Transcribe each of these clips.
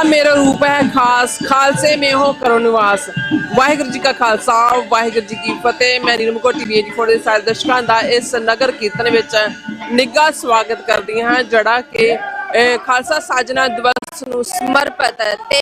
मेरा रूप है खास खालसे में हो करो निवास। वाहिगुरू जी का खालसा वाहिगुरू जी की फतेह। मैं नीलम कोटी वीर ਦੇ ਸਾਰੇ ਦਰਸ਼ਕਾਂ ਦਾ ਇਸ ਨਗਰ ਕੀਰਤਨ ਵਿੱਚ ਨਿੱਘਾ ਸਵਾਗਤ ਕਰਦੀ ਹਾਂ ਜਿਹੜਾ ਕਿ ਖਾਲਸਾ ਸਾਜਨਾ ਦਿਵਸ ਨੂੰ ਸਮਰਪਿਤ ਹੈ ਤੇ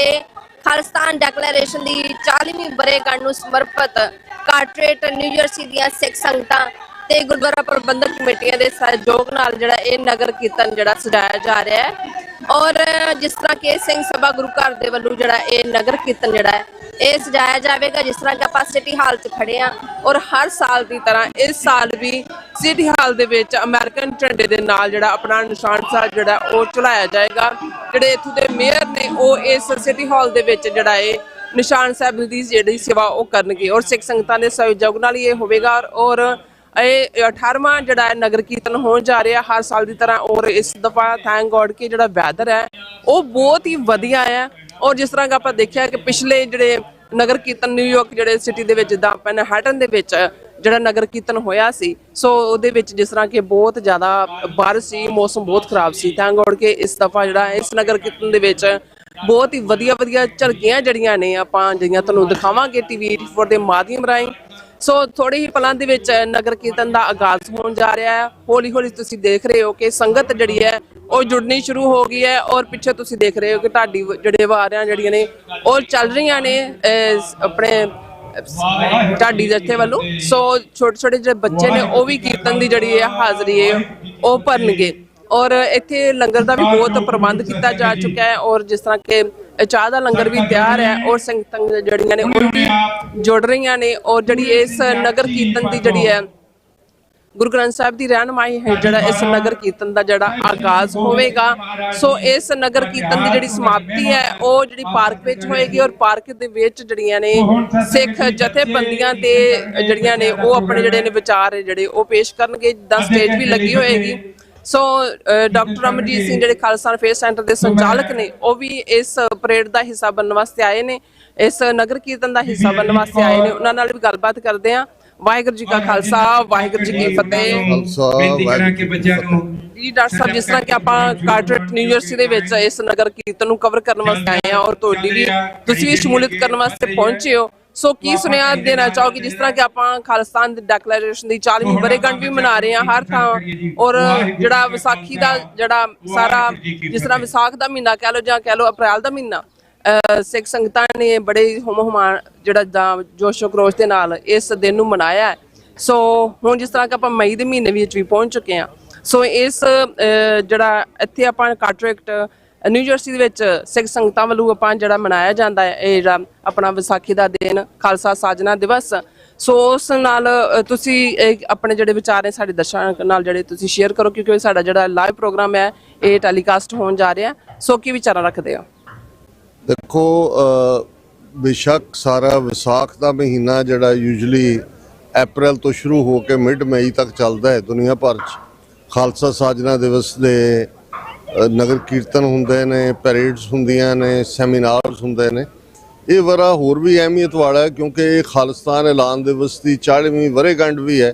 ਖਾਲਿਸਤਾਨ ਡੈਕਲੇਰੇਸ਼ਨ ਦੀ 40ਵੀਂ ਵਰ੍ਹੇਗੰਢ ਨੂੰ ਸਮਰਪਿਤ ਕਾਰਟਰੇਟ ਨਿਊ ਜਰਸੀ ਦੀਆਂ ਸਿੱਖ ਸੰਗਤਾਂ ਤੇ ਗੁਰਦੁਆਰਾ ਪ੍ਰਬੰਧਕ ਕਮੇਟੀਆਂ ਦੇ ਸਹਿਯੋਗ ਨਾਲ ਜਿਹੜਾ ਇਹ ਨਗਰ ਕੀਰਤਨ ਜਿਹੜਾ ਸਜਾਇਆ ਜਾ ਰਿਹਾ ਹੈ। और जिस तरह के सिंह सभा गुरु घर के वालों जो नगर कीर्तन जोड़ा है ये सजाया जाएगा जिस तरह कि आप सिटी हाल च खड़े हाँ और हर साल की तरह इस साल भी city hall they which American झंडे के नाल जोड़ा अपना निशान सा जोड़ा वो चलाया जाएगा। जोड़े इत्थों के मेयर ने वो इस सिटी हाल दे विच जोड़ा ये निशान साहब की जी सेवा वो करनगे और सिख संगतां दे सहयोग नाल ये होवेगा। और 18वां जोड़ा नगर कीर्तन हो जा रहा हर साल की तरह और इस दफा थैंक गॉड कि जोड़ा वैदर है वो बहुत ही वधिया है। और जिस तरह आप देखा कि पिछले जोड़े नगर कीर्तन न्यूयॉर्क जोड़े सिटी के मैनहट्टन के जोड़ा नगर कीर्तन होया सी सो उहदे विच जिस तरह कि बहुत ज़्यादा बारिश सी मौसम बहुत खराब सी। थैंक गॉड कि इस दफा जोड़ा इस नगर कीर्तन के बहुत ही वधिया वधिया झलकियां जड़ियां ने आपां जिहड़ियां तुहानूं दिखावांगे TV 84 के माध्यम राहीं। सो थोड़े ही पलों के नगर कीर्तन का आगाज होने जा रहा है। हौली हौली तुसीं देख रहे हो कि संगत जी है वो जुड़नी शुरू हो गई है और पिछे तुसीं देख रहे हो कि ढाडी जड़े वारियां जड़ियां ने और चल रही ने अपने ढाडी जत्थे वालों। सो छोटे छोटे जो बच्चे ने वो भी कीर्तन की जड़ी है हाजरी है वो भरनगे और इत्थे लंगर का भी बहुत प्रबंध किया जा चुका है। और जिस तरह के चाह का लंगर भी तैयार है और संगतां जड़ियां ने वो भी जुड़ रही ने। और जड़ी इस नगर कीर्तन की जड़ी है गुरु ग्रंथ साहिब की रहनुमाई है जड़ा इस नगर कीर्तन का जड़ा आगाज होगा। सो इस नगर कीर्तन की जड़ी समाप्ति है वो जड़ी पार्क में होएगी और पार्क दे विच जड़ियां ने सिख जथेबंदियां ते जड़ियां ने वो अपने जड़े ने विचार जड़े वो पेश करनगे। स्टेज भी लगी होएगी। सो डॉक्टर अमरजीत सिंह जो खालसा फेयर सेंटर के संचालक ने वो भी इस परेड का हिस्सा बनने वास्ते आए ने इस नगर कीर्तन का हिस्सा बनने वास्ते आए ने। उन्हां नाल भी गलबात करते हैं। वाहिगुरू जी का खालसा वाहिगुरू जी की फतेह। जी डॉक्टर साहब जिस तरह कि आप कार्टरेट न्यू जर्सी दे विच इस नगर कीर्तन नूं कवर करने वास्ते आए हैं और तुहाडी भी तुसीं भी शमूलियत करने वास्ते पहुंचे हो। सो की सुनेहा देना चाहोगे जिस तरह कि आप खालिस्तान डैकलरेशन की 40वीं वर੍ਹੇਗੰਢ भी मना रहे हैं हर थां और जोड़ा विसाखी का जोड़ा सारा जिस तरह विसाख का महीना कह लो जां कह लो अप्रैल का महीना सिख संगतां ने बड़े हुम हुमा जोड़ा जोशो खरोश के नाल इस दिन नूं मनाया है। सो हुण जिस तरह कि आप मई के महीने भी पहुंच चुके हैं। सो इस जोड़ा इत्थे आप कार्टरेट न्यू जर्सी ਦੇ सिख संगतां ਵੱਲੋਂ ਆਪਾਂ ਜਿਹੜਾ ਮਨਾਇਆ ਜਾਂਦਾ ਹੈ ਇਹ ਜਿਹੜਾ ਆਪਣਾ ਵਿਸਾਖੀ ਦਾ ਦਿਨ ਖਾਲਸਾ ਸਾਜਨਾ ਦਿਵਸ। ਸੋ ਉਸ ਨਾਲ ਤੁਸੀਂ ਆਪਣੇ ਜਿਹੜੇ ਵਿਚਾਰ ਨੇ ਸਾਡੇ ਦਰਸ਼ਕਾਂ ਨਾਲ ਜਿਹੜੇ ਤੁਸੀਂ ਸ਼ੇਅਰ ਕਰੋ ਕਿਉਂਕਿ ਸਾਡਾ ਜਿਹੜਾ ਲਾਈਵ ਪ੍ਰੋਗਰਾਮ ਹੈ ਇਹ ਟੈਲੀਕਾਸਟ ਹੋਣ ਜਾ ਰਿਹਾ। ਸੋ ਕੀ ਵਿਚਾਰਾਂ ਰੱਖਦੇ ਹੋ? ਦੇਖੋ बेशक सारा विसाख का महीना ਜਿਹੜਾ यूजली अप्रैल तो शुरू हो के मिड मई तक चलता है दुनिया भर खालसा साजना दिवस के नगर कीर्तन होंदे ने परेड्स होंदियां ने सैमीनार्स होंदे ने। ये वरा होर भी अहमियत वाला है क्योंकि खालिस्तान ऐलान दिवस की 40वीं वर੍ਹੇਗੰਢ भी है।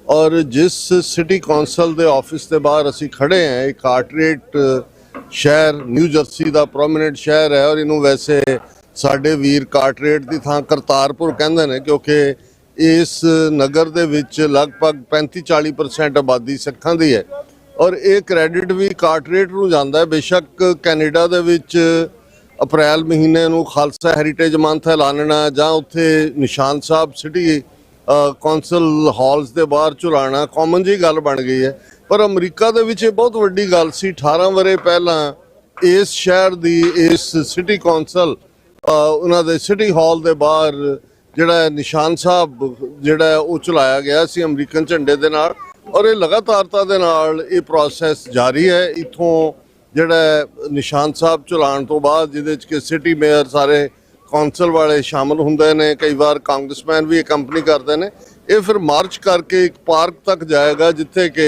और जिस सिटी कौंसल के ऑफिस के बाहर असी खड़े हैं एक कार्टरेट शहर न्यू जर्सी का प्रोमिनेंट शहर है और इनू वैसे साडे वीर कार्टरेट की थां करतारपुर कहंदे ने क्योंकि इस नगर दे विच लगभग 35-40% आबादी सिखां दी है। और ये क्रैडिट भी कार्टरेट नूं जांदा है। बेशक कैनेडा दे विच अप्रैल महीने नूं खालसा हैरीटेज मंथ ऐलानना जां उत्थे निशान साहब सिटी कौंसल हॉल्स के बाहर झुलाना कॉमन जी गल बन गई है। पर अमरीका दे विच बहुत वड्डी गल सी 18 वरे पहलां इस शहर दी इस सिटी कौंसल उन्हां दे सिटी हॉल के बाहर जिहड़ा निशान साहब जिहड़ा वो चलाया गया सी अमरीकन झंडे दे नाल। और ये लगातारता दे नाल ये प्रोसैस जारी है। इत्थों जिहड़ा निशान साहब चलाण तो बाद जिहदे च कि सिटी मेयर सारे कौंसल वाले शामिल होंदे ने कई बार कांग्रेसमैन भी कंपनी करते हैं। ये फिर मार्च करके एक पार्क तक जाएगा जिथे कि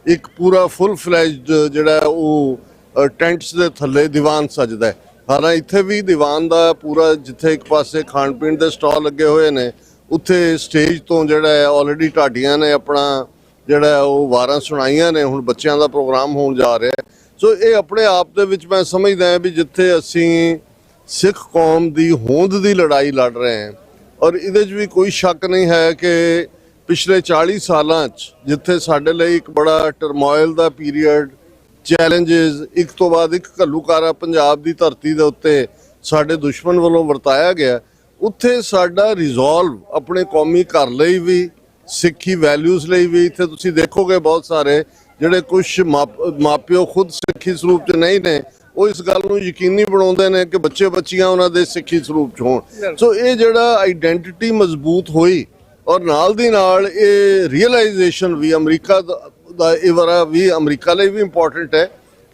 एक पूरा फुल फ्लैज्ड जिहड़ा वो टेंट्स दे थल्ले दीवान सजदा है। हालां इत्थे भी दीवान का पूरा जिथे एक पासे खाण पीण दे स्टॉल लगे हुए ने उत्थे स्टेज तो जिहड़ा है ऑलरेडी ढाडियां ने अपना जिहड़ा वो वारां सुनाइयां ने हुण बच्चों का प्रोग्राम होण जा रहा है। सो ये अपने आप दे विच मैं समझदा है भी जिथे असीं ਸਿੱਖ ਕੌਮ ਦੀ ਹੋਂਦ ਦੀ ਲੜਾਈ ਲੜ ਰਹੇ ਹਾਂ। ਔਰ ਇਹਦੇ 'ਚ ਵੀ ਕੋਈ ਸ਼ੱਕ ਨਹੀਂ ਹੈ ਕਿ ਪਿਛਲੇ 40 ਸਾਲਾਂ 'ਚ ਜਿੱਥੇ ਸਾਡੇ ਲਈ ਇੱਕ ਬੜਾ ਟਰਮੋਇਲ ਦਾ ਪੀਰੀਅਡ, ਚੈਲੰਜਸ ਇੱਕ ਤੋਂ ਬਾਅਦ ਇੱਕ ਘੱਲੂਕਾਰਾ ਪੰਜਾਬ ਦੀ ਧਰਤੀ ਦੇ ਉੱਤੇ ਸਾਡੇ ਦੁਸ਼ਮਣ ਵੱਲੋਂ ਵਰਤਾਇਆ ਗਿਆ, ਉੱਥੇ ਸਾਡਾ ਰਿਜ਼ੋਲਵ ਆਪਣੇ ਕੌਮੀ ਘਰ ਲਈ ਵੀ, ਸਿੱਖੀ ਵੈਲਿਊਜ਼ ਲਈ ਵੀ। ਇੱਥੇ ਤੁਸੀਂ ਦੇਖੋਗੇ ਬਹੁਤ ਸਾਰੇ ਜਿਹੜੇ ਕੁਝ ਮਾਪਿਓ ਖੁਦ ਸਿੱਖੀ ਸਰੂਪ 'ਚ ਨਹੀਂ ਨੇ, ਉਹ ਇਸ ਗੱਲ ਨੂੰ ਯਕੀਨੀ ਬਣਾਉਂਦੇ ਨੇ ਕਿ ਬੱਚੇ ਬੱਚੀਆਂ ਉਹਨਾਂ ਦੇ ਸਿੱਖੀ ਸਰੂਪ 'ਚ ਹੋਣ। ਸੋ ਇਹ ਜਿਹੜਾ ਆਈਡੈਂਟੀਟੀ ਮਜ਼ਬੂਤ ਹੋਈ, ਔਰ ਨਾਲ ਦੀ ਨਾਲ ਇਹ ਰੀਅਲਾਈਜੇਸ਼ਨ ਵੀ ਅਮਰੀਕਾ ਦਾ ਇਹ ਵਾਰਾ ਵੀ ਅਮਰੀਕਾ ਲਈ ਵੀ ਇੰਪੋਰਟੈਂਟ ਹੈ,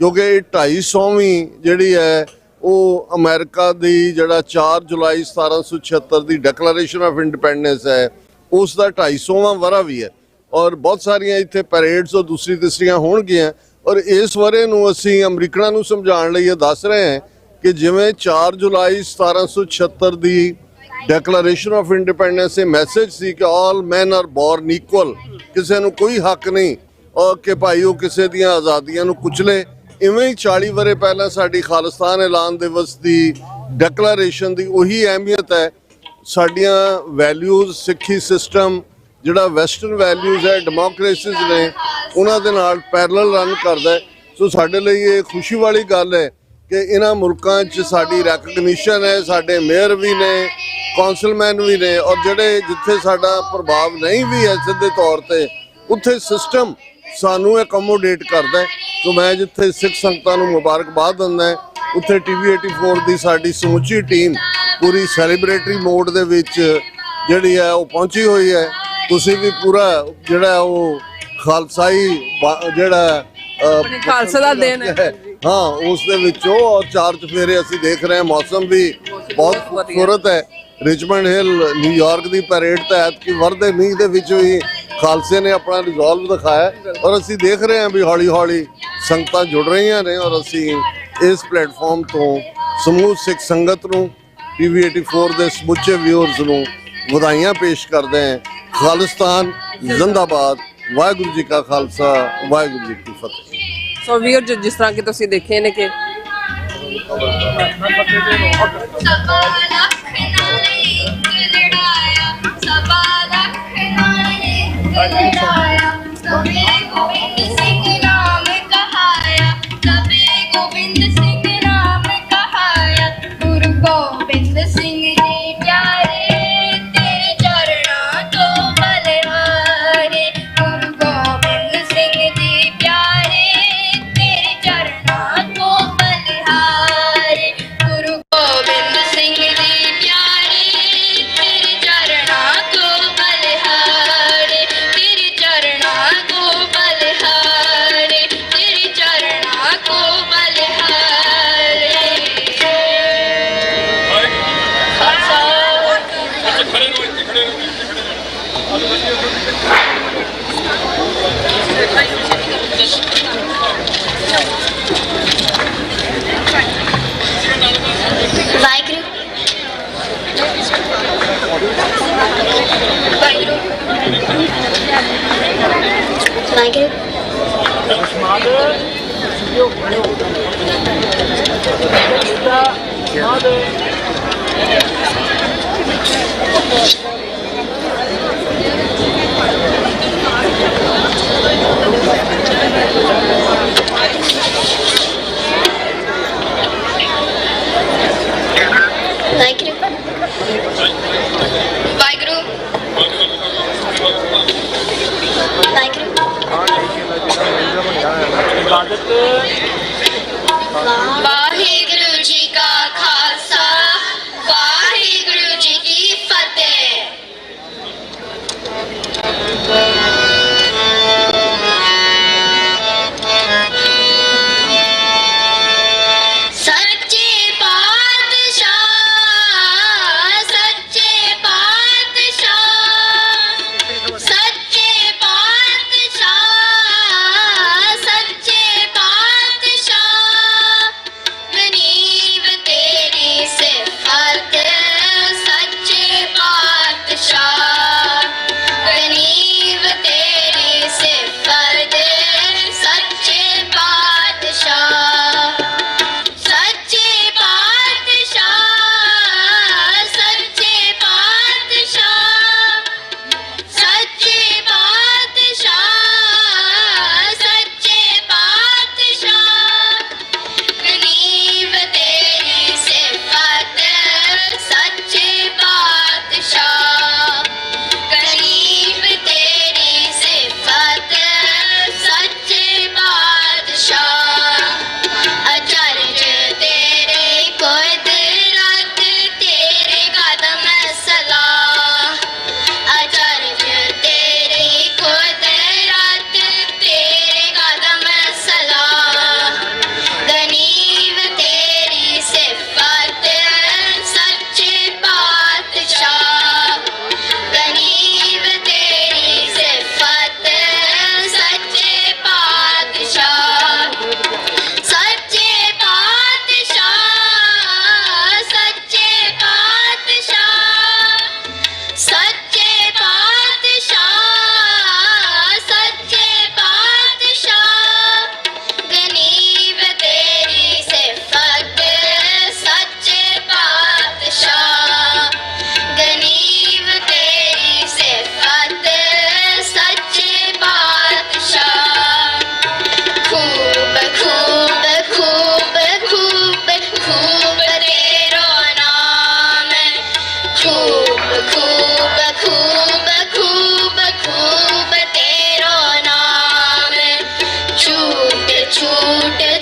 ਕਿਉਂਕਿ ਇਹ 250ਵੀਂ ਜਿਹੜੀ ਹੈ ਉਹ ਅਮਰੀਕਾ ਦੀ ਜਿਹੜਾ 4 ਜੁਲਾਈ 1776 ਦੀ ਡੈਕਲੇਰੇਸ਼ਨ ਆਫ ਇੰਡੀਪੈਂਡੈਂਸ ਹੈ, ਉਸ ਦਾ 250ਵਾਂ ਵਰਾ ਵੀ ਹੈ। ਔਰ ਬਹੁਤ ਸਾਰੀਆਂ ਇੱਥੇ ਪੈਰੇਡਸ ਔਰ ਦੂਸਰੀ ਤੀਸਰੀਆਂ ਹੋਣਗੀਆਂ। ਔਰ ਇਸ ਵਰੇ ਨੂੰ ਅਸੀਂ ਅਮਰੀਕਨਾਂ ਨੂੰ ਸਮਝਾਉਣ ਲਈ ਇਹ ਦੱਸ ਰਹੇ ਹਾਂ ਕਿ ਜਿਵੇਂ 4 ਜੁਲਾਈ 1776 ਦੀ ਡੈਕਲੇਰੇਸ਼ਨ ਆਫ ਇੰਡੀਪੈਂਡੈਂਸ ਇਹ ਮੈਸੇਜ ਸੀ ਕਿ ਆਲ ਮੈਨ ਆਰ ਬੋਰਨ ਇਕੁਅਲ, ਕਿਸੇ ਨੂੰ ਕੋਈ ਹੱਕ ਨਹੀਂ ਔਰ ਕਿ ਭਾਈ ਉਹ ਕਿਸੇ ਦੀਆਂ ਆਜ਼ਾਦੀਆਂ ਨੂੰ ਕੁਚਲੇ, ਇਵੇਂ ਹੀ 40 ਵਰੇ ਪਹਿਲਾਂ ਸਾਡੀ ਖਾਲਿਸਤਾਨ ਐਲਾਨ ਦਿਵਸ ਦੀ ਡੈਕਲੇਰੇਸ਼ਨ ਦੀ ਉਹੀ ਅਹਿਮੀਅਤ ਹੈ। ਸਾਡੀਆਂ ਵੈਲਿਊਜ਼, ਸਿੱਖੀ ਸਿਸਟਮ ਜਿਹੜਾ ਵੈਸਟਰਨ ਵੈਲਿਊਜ਼ ਹੈ, ਡੈਮੋਕ੍ਰੇਸੀਜ਼ ਨੇ, ਉਹਨਾਂ ਦੇ ਨਾਲ ਪੈਰਲਲ ਰਨ ਕਰਦਾ ਹੈ। ਸੋ ਸਾਡੇ ਲਈ ਇਹ ਖੁਸ਼ੀ ਵਾਲੀ ਗੱਲ ਹੈ ਕਿ ਇਹਨਾਂ ਮੁਲਕਾਂ 'ਚ ਸਾਡੀ ਰੈਕਗਨੀਸ਼ਨ ਹੈ, ਸਾਡੇ ਮੇਅਰ ਵੀ ਨੇ, ਕੌਂਸਲਮੈਨ ਵੀ ਨੇ, ਔਰ ਜਿਹੜੇ ਜਿੱਥੇ ਸਾਡਾ ਪ੍ਰਭਾਵ ਨਹੀਂ ਵੀ ਹੈ ਸਿੱਧੇ ਤੌਰ ਤੇ, ਉੱਥੇ ਸਿਸਟਮ ਸਾਨੂੰ ਐਕੋਮੋਡੇਟ ਕਰਦਾ ਹੈ। ਸੋ ਮੈਂ ਜਿੱਥੇ ਸਿੱਖ ਸੰਗਤਾਂ ਨੂੰ ਮੁਬਾਰਕਬਾਦ ਦਿੰਦਾ ਹੈ, ਉੱਥੇ TV 84 ਦੀ ਸਾਡੀ ਸਮੁੱਚੀ ਟੀਮ ਪੂਰੀ ਸੈਲੀਬ੍ਰੇਟਰੀ ਮੋਡ ਦੇ ਵਿੱਚ ਜਿਹੜੀ ਹੈ ਉਹ ਪਹੁੰਚੀ ਹੋਈ ਹੈ। ਤੁਸੀਂ ਵੀ ਪੂਰਾ ਜਿਹੜਾ ਉਹ ਖਾਲਸਾਈ ਜਿਹੜਾ ਖਾਲਸਾ ਦਾ ਦਿਨ ਹੈ, ਹਾਂ, ਉਸ ਦੇ ਵਿੱਚੋਂ ਔਰ 4 ਚੁਫੇਰੇ ਅਸੀਂ ਦੇਖ ਰਹੇ ਹਾਂ। ਮੌਸਮ ਵੀ ਬਹੁਤ ਖੂਬਸੂਰਤ ਹੈ। ਰਿਚਮੰਡ ਹਿੱਲ ਨਿਊਯਾਰਕ ਦੀ ਪੈਰੇਡ ਤਹਿਤ ਕਿ ਵਰਦੇ ਮੀਂਹ ਦੇ ਵਿੱਚ ਵੀ ਖਾਲਸੇ ਨੇ ਆਪਣਾ ਰਿਜ਼ੋਲਵ ਦਿਖਾਇਆ, ਔਰ ਅਸੀਂ ਦੇਖ ਰਹੇ ਹਾਂ ਵੀ ਹੌਲੀ ਹੌਲੀ ਸੰਗਤਾਂ ਜੁੜ ਰਹੀਆਂ ਨੇ। ਔਰ ਅਸੀਂ ਇਸ ਪਲੇਟਫਾਰਮ ਤੋਂ ਸਮੂਹ ਸਿੱਖ ਸੰਗਤ ਨੂੰ, TV 84 ਦੇ ਸਮੁੱਚੇ ਵਿਊਅਰਸ ਨੂੰ ਵਧਾਈਆਂ ਪੇਸ਼ ਕਰਦੇ ਹਾਂ। ਖਾਲਿਸਤਾਨ ਜ਼ਿੰਦਾਬਾਦ। ਵਾਹਿਗੁਰੂ ਜੀ ਕਾ ਖਾਲਸਾ, ਵਾਹਿਗੁਰੂ ਜੀ ਕੀ ਫਤਿਹ। ਸੋ ਵੀਰ ਜਿਸ ਤਰ੍ਹਾਂ ਕਿ ਤੁਸੀਂ ਦੇਖੇ ਨੇ ਕਿ ਵਾਹਿਗੁਰੂ ਜੀ ਕਾ ਖਾਲਸਾ, ਵਾਹਿਗੁਰੂ ਜੀ ਕੀ ਫਤਿਹ। ਸੱਚੇ ਪਾਤਸ਼ਾਹ, ਸੱਚੇ ਪਾਤਸ਼ਾਹ, ਸੱਚੇ ਪਾਤਸ਼ਾਹ, ਸੱਚੇ ਪਾਤਸ਼ਾਹ,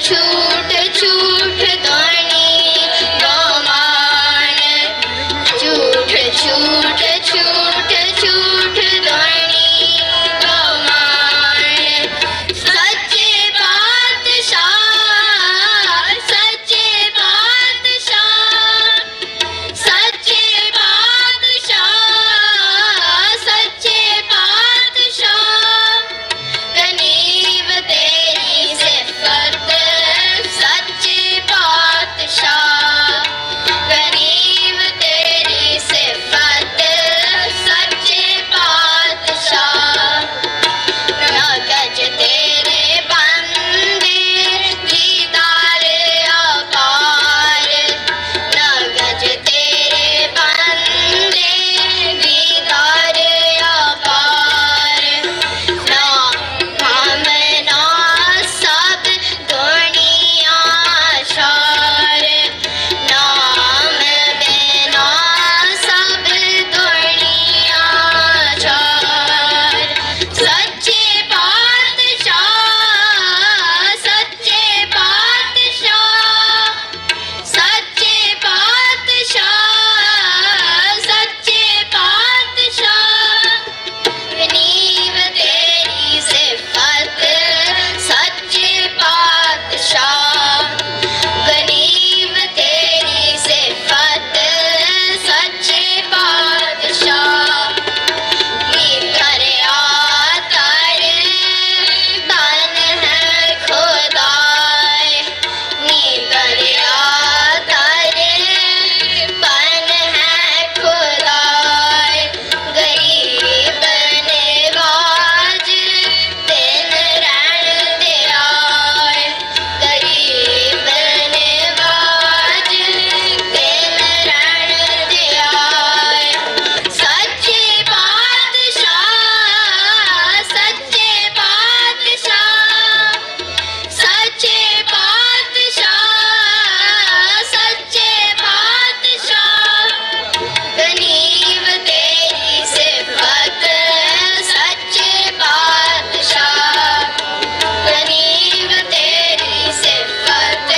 छूट छूट धोनी गोमान झूठ झूठ झूठ झूठ धोनी गोमान सच्चे बादशाह सच्चे बादशाह सच्चे बादशाह सच्चे बादशाह गनीब तेरी सिफत सच्चे बादशाह गनीब तेरी सिफत सच्चे बादशाह नगज तेरे बंदे दीदार अपार नगज तेरे बंदे दीदार अपार ना हम ना सब दुनिया शार नाम बिना सब दुनिया शार सच्चे बादशाह सच्चे बादशाह सच्चे बादशाह सच्चे बादशाह गनीब तेरी सिफत सच्चे बादशाह गनीब तेरी सिफत सच्चे बादशाह नी करया तारे तन है खुदाए नी करया तारे तन है खुदाए गरीब नवाज दिन रहन दे आए गरीब नवाज दिन रहन दे आए सच्चे बादशाह सच्चे बादशाह सच्चे बादशाह सच्चे बादशाह गनीब तेरी सिफत सच्चे बादशाह गनीब तेरी सिफत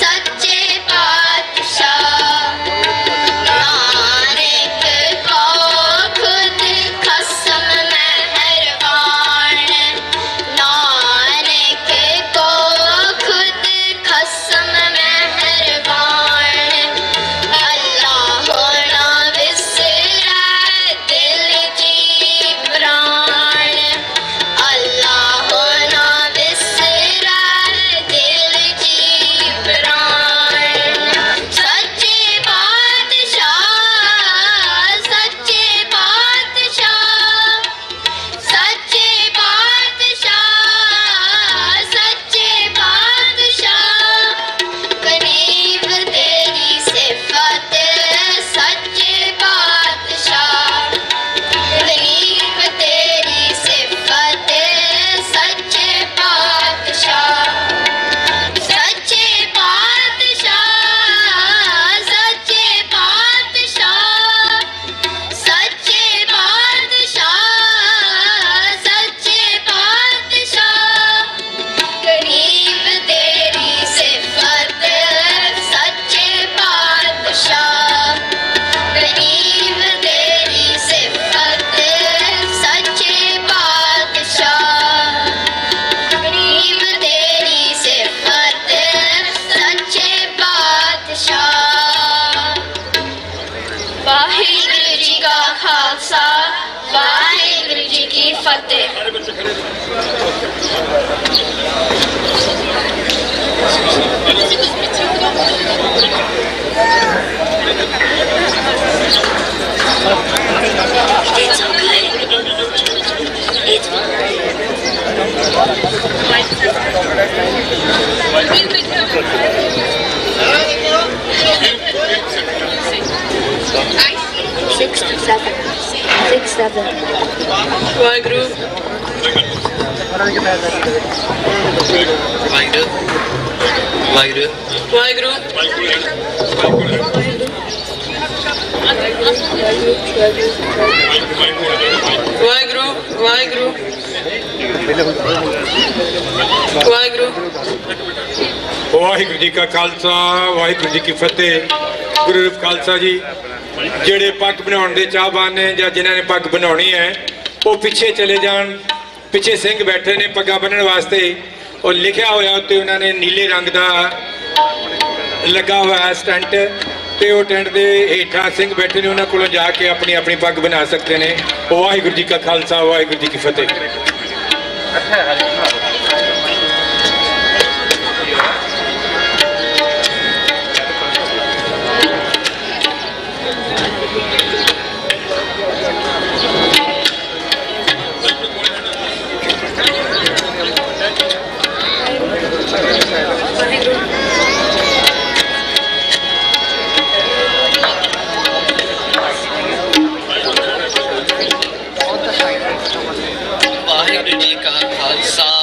सच्चे बादशाह नानक को खुद खसम मेहरबान नानक को खुद खसम मेहरबान अल्लाह होना विसरा दिल जी प्राण अल्लाह होना विसरा दिल जी प्राण सच्चे बादशाह सच्चे बादशाह सच्चे बादशाह सच्चे बादशाह गनीब तेरी सिफत सच्चे बादशाह गनीब तेरी सिफत सच्चे बादशाह सच्चे बादशाह सच्चे बादशाह सच्चे बादशाह सच्चे बादशाह गरीब तेरी सिफत सच्चे बादशाह गरीब तेरी सिफत सच्चे बादशाह गरीब तेरी सिफत सच्चे बादशाह वाहिगुरु जी का खालसा वाहिगुरु जी की फतेह It's okay. It's Six, seven. Waheguru Waheguru Waheguru Waheguru Waheguru Waheguru Waheguru ji ਕਾ ਖਾਲਸਾ ਵਾਹਿਗੁਰੂ ਜੀ ਕੀ ਫਤਿਹ। ਗੁਰੂ ਖਾਲਸਾ ਜੀ ਜਿਹੜੇ ਪੱਗ ਬਣਾਉਣ ਦੇ ਚਾਹਵਾਨ ਨੇ ਜਾਂ ਜਿਨ੍ਹਾਂ ਨੇ ਪੱਗ ਬਣਾਉਣੀ ਹੈ ਉਹ ਪਿੱਛੇ ਚਲੇ ਜਾਣ। ਪਿੱਛੇ ਸਿੰਘ ਬੈਠੇ ਨੇ ਪੱਗਾਂ ਬੰਨ੍ਹਣ ਵਾਸਤੇ। ਉਹ ਲਿਖਿਆ ਹੋਇਆ ਉੱਤੇ ਉਹਨਾਂ ਨੇ ਨੀਲੇ ਰੰਗ ਦਾ ਲੱਗਾ ਹੋਇਆ ਸਟੈਂਟ, ਤੇ ਉਹ ਟੈਂਟ ਦੇ ਹੇਠਾਂ ਸਿੰਘ ਬੈਠੇ ਨੇ, ਉਹਨਾਂ ਕੋਲੋਂ ਜਾ ਕੇ ਆਪਣੀ ਆਪਣੀ ਪੱਗ ਬਣਾ ਸਕਦੇ ਨੇ। ਵਾਹਿਗੁਰੂ ਜੀ ਕਾ ਖਾਲਸਾ ਵਾਹਿਗੁਰੂ ਜੀ ਕੀ ਫਤਿਹ। ਵਾਹਿਗੁਰੂ ਜੀ ਕਾ ਖਾਲਸਾ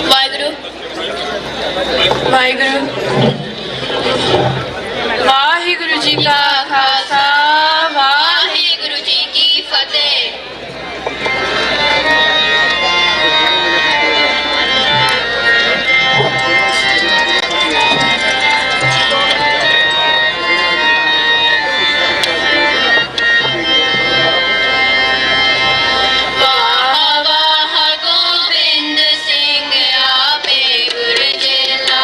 ਵਾਹਿਗੁਰੂ ਵਾਹਿਗੁਰੂ ਵਾਹਿਗੁਰੂ ਜੀ ਕਾ ਖਾਲਸਾ ਵਾਹਿਗੁਰੂ ਜੀ ਕੀ ਫਤਿਹ। ਵਾਹ ਵਾਹ ਗੋਬਿੰਦ ਸਿੰਘ ਆਪੇ ਗੁਰਜੀਲਾ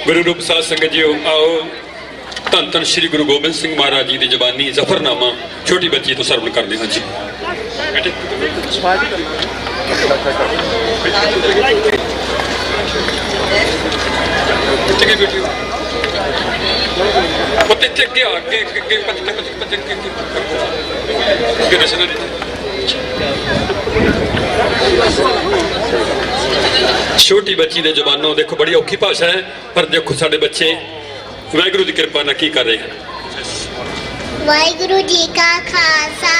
ਗੁਰੂ ਰੂਪ ਸਾਧ ਸੰਗਤ ਜੀਓ, ਆਓ ਧੰਨ ਧੰਨ ਸ਼੍ਰੀ ਗੁਰੂ ਗੋਬਿੰਦ ਸਿੰਘ ਮਹਾਰਾਜ ਜੀ ਦੀ ਜ਼ਬਾਨੀ ਜ਼ਫਰਨਾਮਾ ਛੋਟੀ ਬੱਚੀ ਤੋਂ ਸਰਵਣ ਕਰਦੇ ਹਾਂ ਜੀ। ਬੇਟੇ ਕਿੱਥੇ ਬੇਟੀ ਪੁੱਤ ਇੱਥੇ ਅੱਗੇ ਆ, ਅੱਗੇ ਅੱਗੇ ਅੱਗੇ ਦੱਸਣਾ ਜੀ। ਛੋਟੀ ਬੱਚੀ ਦੇ ਜ਼ਬਾਨੋਂ ਦੇਖੋ ਬੜੀ ਔਖੀ ਭਾਸ਼ਾ ਹੈ, ਪਰ ਦੇਖੋ ਸਾਡੇ ਬੱਚੇ ਵਾਹਿਗੁਰੂ ਦੀ ਕਿਰਪਾ ਨਾਲ ਕੀ ਕਰ ਰਹੇ ਹਨ। ਵਾਹਿਗੁਰੂ ਜੀ ਕਾ ਖਾਲਸਾ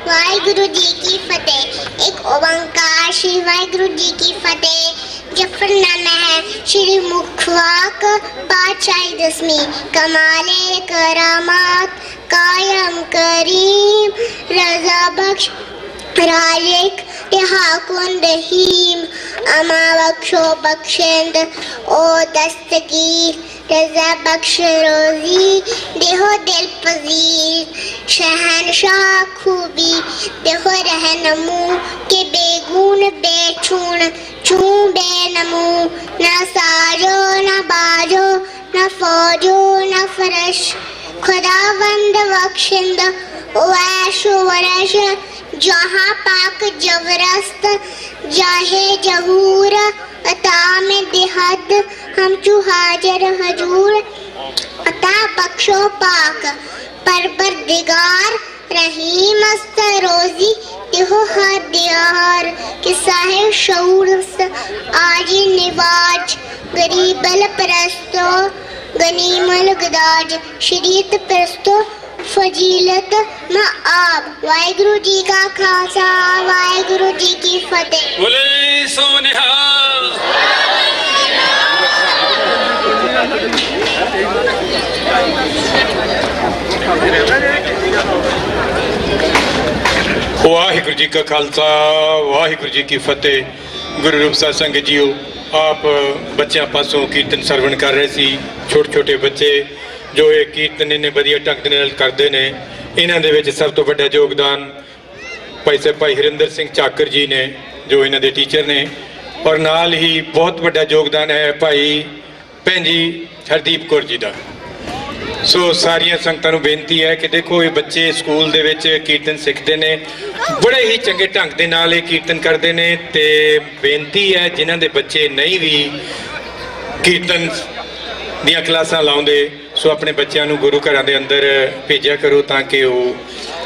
ਵਾਹਿਗੁਰੂ ਜੀ ਕੀ ਫਤਿਹ। ਇੱਕ ਓੰਕਾਰ ਸ਼੍ਰੀ ਵਾਹਿਗੁਰੂ ਜੀ ਕੀ ਫਤਿਹ। ਜਫਰਨਾਮਾ ਹੈ ਸ਼੍ਰੀ ਮੁਖਵਾਕ ਪਾਤਸ਼ਾਹੀ ਦਸਵੀਂ। ਕਮਾਲੇ ਕਰਾਮਾਤ ਕਾयम करीम रजा बख्श रालिक हाकुन रहीम अमा बख्शो बख्शिंद ओ दस्तगीर रजा बख्श रोजी देहो दिल पजीर शहनशाह खूबी देहो रहनमू के बेगुन बेचून चू बेनमू न साजो न बाजो न फौजो न फरश खुदावंद बख्शिंद वैश वरश जहाँ पाक जबरस्त जाहे जहूर अता में देहद हम चू हाजर हजूर अता बख्शो पाक परवरदिगार रहीम अस्त रोजी देहो हदियार कि साहिब शऊर आजी निवाज गरीबल परस्तो गनीमल गदाज शरीयत परस्तो फजीलत मआब। वाहिगुरु जी का खालसा वाहिगुरु जी की फतेह। बोले सोनिहा। ਵਾਹਿਗੁਰੂ ਜੀ ਕਾ ਖਾਲਸਾ ਵਾਹਿਗੁਰੂ ਜੀ ਕੀ ਫਤਿਹ। ਗੁਰੂ ਰੂਪ ਸਾਧ ਸੰਗਤ ਜੀਓ, ਆਪ ਬੱਚਿਆਂ ਪਾਸੋਂ ਕੀਰਤਨ ਸਰਵਣ ਕਰ ਰਹੇ ਸੀ। ਛੋਟੇ ਛੋਟੇ ਬੱਚੇ ਜੋ ਇਹ ਕੀਰਤਨ ਇਹਨੇ ਵਧੀਆ ਢੰਗ ਦੇ ਨਾਲ ਕਰਦੇ ਨੇ। ਇਹਨਾਂ ਦੇ ਵਿੱਚ ਸਭ ਤੋਂ ਵੱਡਾ ਯੋਗਦਾਨ ਭਾਈ ਹਰਿੰਦਰ ਸਿੰਘ ਚਾਕਰ ਜੀ ਨੇ, ਜੋ ਇਹਨਾਂ ਦੇ ਟੀਚਰ ਨੇ। ਔਰ ਨਾਲ ਹੀ ਬਹੁਤ ਵੱਡਾ ਯੋਗਦਾਨ ਹੈ ਭਾਈ ਭੈਣ ਜੀ ਹਰਦੀਪ ਕੌਰ ਜੀ ਦਾ। ਸੋ ਸਾਰੀਆਂ ਸੰਗਤਾਂ ਨੂੰ ਬੇਨਤੀ ਹੈ ਕਿ ਦੇਖੋ, ਇਹ ਬੱਚੇ ਸਕੂਲ ਦੇ ਵਿੱਚ ਕੀਰਤਨ ਸਿੱਖਦੇ ਨੇ, ਬੜੇ ਹੀ ਚੰਗੇ ਢੰਗ ਦੇ ਨਾਲ ਇਹ ਕੀਰਤਨ ਕਰਦੇ ਨੇ। ਤੇ ਬੇਨਤੀ ਹੈ ਜਿਨ੍ਹਾਂ ਦੇ ਬੱਚੇ ਨਹੀਂ ਵੀ ਕੀਰਤਨ ਦੀਆਂ ਕਲਾਸਾਂ ਲਾਉਂਦੇ, ਸੋ ਆਪਣੇ ਬੱਚਿਆਂ ਨੂੰ ਗੁਰੂ ਘਰਾਂ ਦੇ ਅੰਦਰ ਭੇਜਿਆ ਕਰੋ ਤਾਂ ਕਿ ਉਹ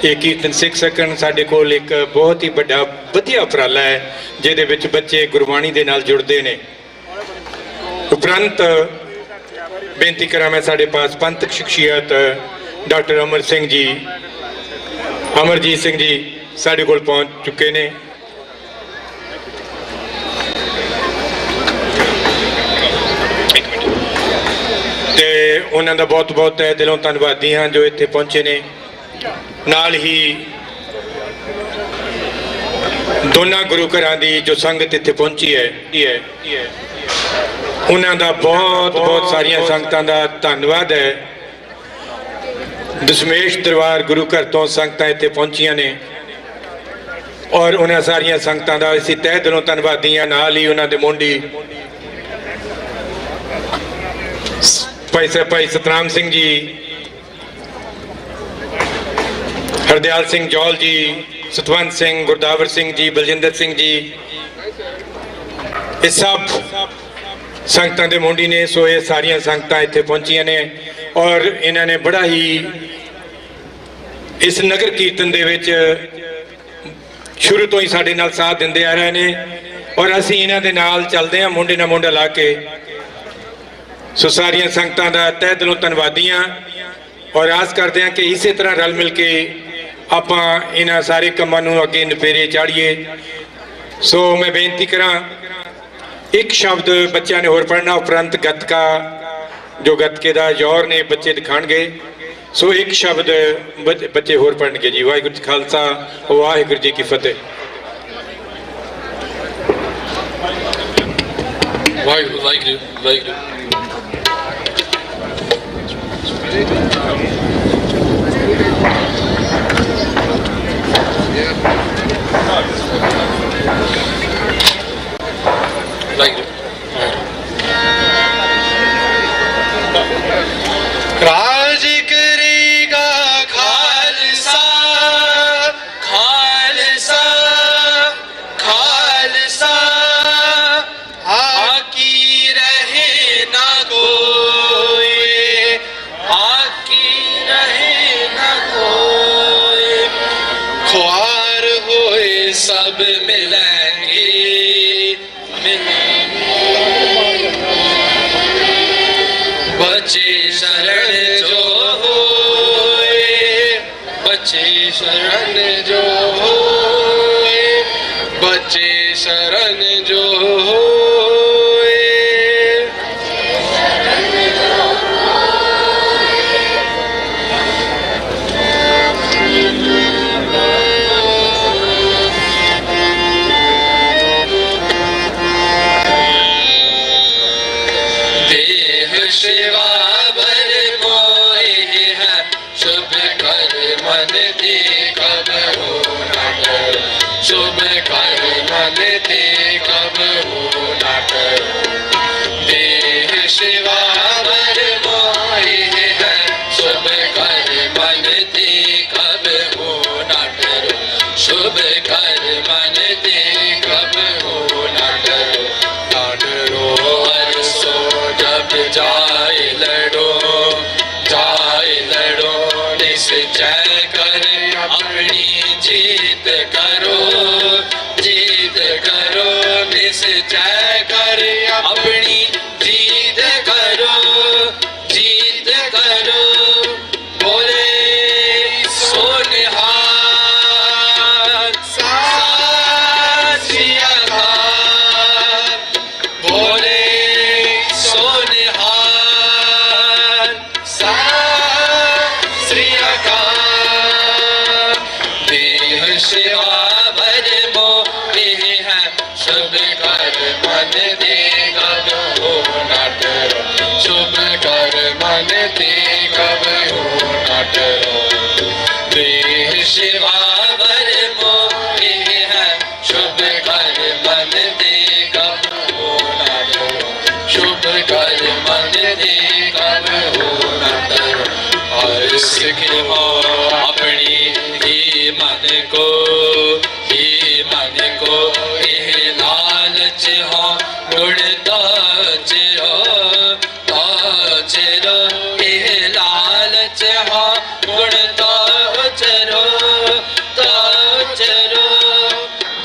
ਇਹ ਕੀਰਤਨ ਸਿੱਖ ਸਕਣ। ਸਾਡੇ ਕੋਲ ਇੱਕ ਬਹੁਤ ਹੀ ਵੱਡਾ ਵਧੀਆ ਉਪਰਾਲਾ ਹੈ ਜਿਹਦੇ ਵਿੱਚ ਬੱਚੇ ਗੁਰਬਾਣੀ ਦੇ ਨਾਲ ਜੁੜਦੇ ਨੇ। ਉਪਰੰਤ ਬੇਨਤੀ ਕਰਾਂ ਮੈਂ, ਸਾਡੇ ਪਾਸ ਪੰਥਕ ਸ਼ਖਸੀਅਤ ਡਾਕਟਰ ਅਮਰ ਸਿੰਘ ਜੀ, ਅਮਰਜੀਤ ਸਿੰਘ ਜੀ ਸਾਡੇ ਕੋਲ ਪਹੁੰਚ ਚੁੱਕੇ ਨੇ। ਤੇ ਉਹਨਾਂ ਦਾ ਬਹੁਤ ਬਹੁਤ ਤਹਿ ਦਿਲੋਂ ਧੰਨਵਾਦੀ ਹਾਂ ਜੋ ਇੱਥੇ ਪਹੁੰਚੇ ਨੇ। ਨਾਲ ਹੀ ਦੋਨਾਂ ਗੁਰੂ ਘਰਾਂ ਦੀ ਜੋ ਸੰਗਤ ਇੱਥੇ ਪਹੁੰਚੀ ਹੈ, ਉਹਨਾਂ ਦਾ ਬਹੁਤ ਬਹੁਤ ਸਾਰੀਆਂ ਸੰਗਤਾਂ ਦਾ ਧੰਨਵਾਦ ਹੈ। ਦਸ਼ਮੇਸ਼ ਦਰਬਾਰ ਗੁਰੂ ਘਰ ਤੋਂ ਸੰਗਤਾਂ ਇੱਥੇ ਪਹੁੰਚੀਆਂ ਨੇ ਔਰ ਉਹਨਾਂ ਸਾਰੀਆਂ ਸੰਗਤਾਂ ਦਾ ਅਸੀਂ ਤਹਿ ਦਿਲੋਂ ਧੰਨਵਾਦੀ ਹਾਂ। ਨਾਲ ਹੀ ਉਹਨਾਂ ਦੇ ਮੋਢੀ ਭਾਈ ਸਤਨਾਮ ਸਿੰਘ ਜੀ, ਹਰਦਿਆਲ ਸਿੰਘ ਜੌਲ ਜੀ, ਸਤਵੰਤ ਸਿੰਘ, ਗੁਰਦਾਵਰ ਸਿੰਘ ਜੀ, ਬਲਜਿੰਦਰ ਸਿੰਘ ਜੀ, ਇਹ ਸਭ ਸੰਗਤਾਂ ਦੇ ਮੋਢੀ ਨੇ। ਸੋ ਇਹ ਸਾਰੀਆਂ ਸੰਗਤਾਂ ਇੱਥੇ ਪਹੁੰਚੀਆਂ ਨੇ ਔਰ ਇਹਨਾਂ ਨੇ ਬੜਾ ਹੀ ਇਸ ਨਗਰ ਕੀਰਤਨ ਦੇ ਵਿੱਚ ਸ਼ੁਰੂ ਤੋਂ ਹੀ ਸਾਡੇ ਨਾਲ ਸਾਥ ਦਿੰਦੇ ਆ ਰਹੇ ਨੇ ਔਰ ਅਸੀਂ ਇਹਨਾਂ ਦੇ ਨਾਲ ਚੱਲਦੇ ਹਾਂ ਮੋਢੇ ਨਾਲ ਮੋਢਾ ਲਾ ਕੇ। ਸੋ ਸਾਰੀਆਂ ਸੰਗਤਾਂ ਦਾ ਤਹਿ ਦਿਲੋਂ ਧੰਨਵਾਦੀ ਹਾਂ ਔਰ ਆਸ ਕਰਦੇ ਹਾਂ ਕਿ ਇਸੇ ਤਰ੍ਹਾਂ ਰਲ ਮਿਲ ਕੇ ਆਪਾਂ ਇਹਨਾਂ ਸਾਰੇ ਕੰਮਾਂ ਨੂੰ ਅੱਗੇ ਨਪੇਰੇ ਚਾੜੀਏ। ਸੋ ਮੈਂ ਬੇਨਤੀ ਕਰਾਂ, ਇੱਕ ਸ਼ਬਦ ਬੱਚਿਆਂ ਨੇ ਹੋਰ ਪੜ੍ਹਨਾ, ਉਪਰੰਤ ਗੱਤਕਾ ਜੋ ਗੱਤਕੇ ਦਾ ਜ਼ੋਰ ਨੇ ਬੱਚੇ ਦਿਖਾਣਗੇ। ਸੋ ਇੱਕ ਸ਼ਬਦ ਬੱਚੇ ਹੋਰ ਪੜ੍ਹਨਗੇ ਜੀ। ਵਾਹਿਗੁਰੂ ਜੀ ਖਾਲਸਾ ਵਾਹਿਗੁਰੂ ਜੀ ਕੀ ਫਤਿਹ। ਵਾਹਿਗੁਰੂ ਵਾਹਿਗੁਰੂ ਵਾਹਿਗੁਰੂ। सब मिलेंगे बचे शरण जो होए बचे शरण जो होए बचे शरण जो होए देह शिवा बर मोए है शुभ कर मन दे कब हो न डर शुभ कर मन दे कब हो न डर देह शिवा बर मोए है शुभ कर मन दे कब हो न डर शुभ कर मन दे कब हो न डर न डरो हर सो जब जाए लड़ो निश्चय कर अपनी जीत करो निश्चय कर अपनी जीत करो बोले सोनिहार सासिया घाट बोले सोनिहार श्री अकाल देह शिवा भर मोहे है शुभ कर मन दे कब हो न डरो शुभ कर मन दे कब हो न डरो देह शिवा भर मोहे है शुभ कर मन दे कब हो न डरो शुभ कर मन दे कब हो न डरो और सिखे हो अपनी ही मन को यह लालच हो गुण ताज हो यह लालच हो गुण ताज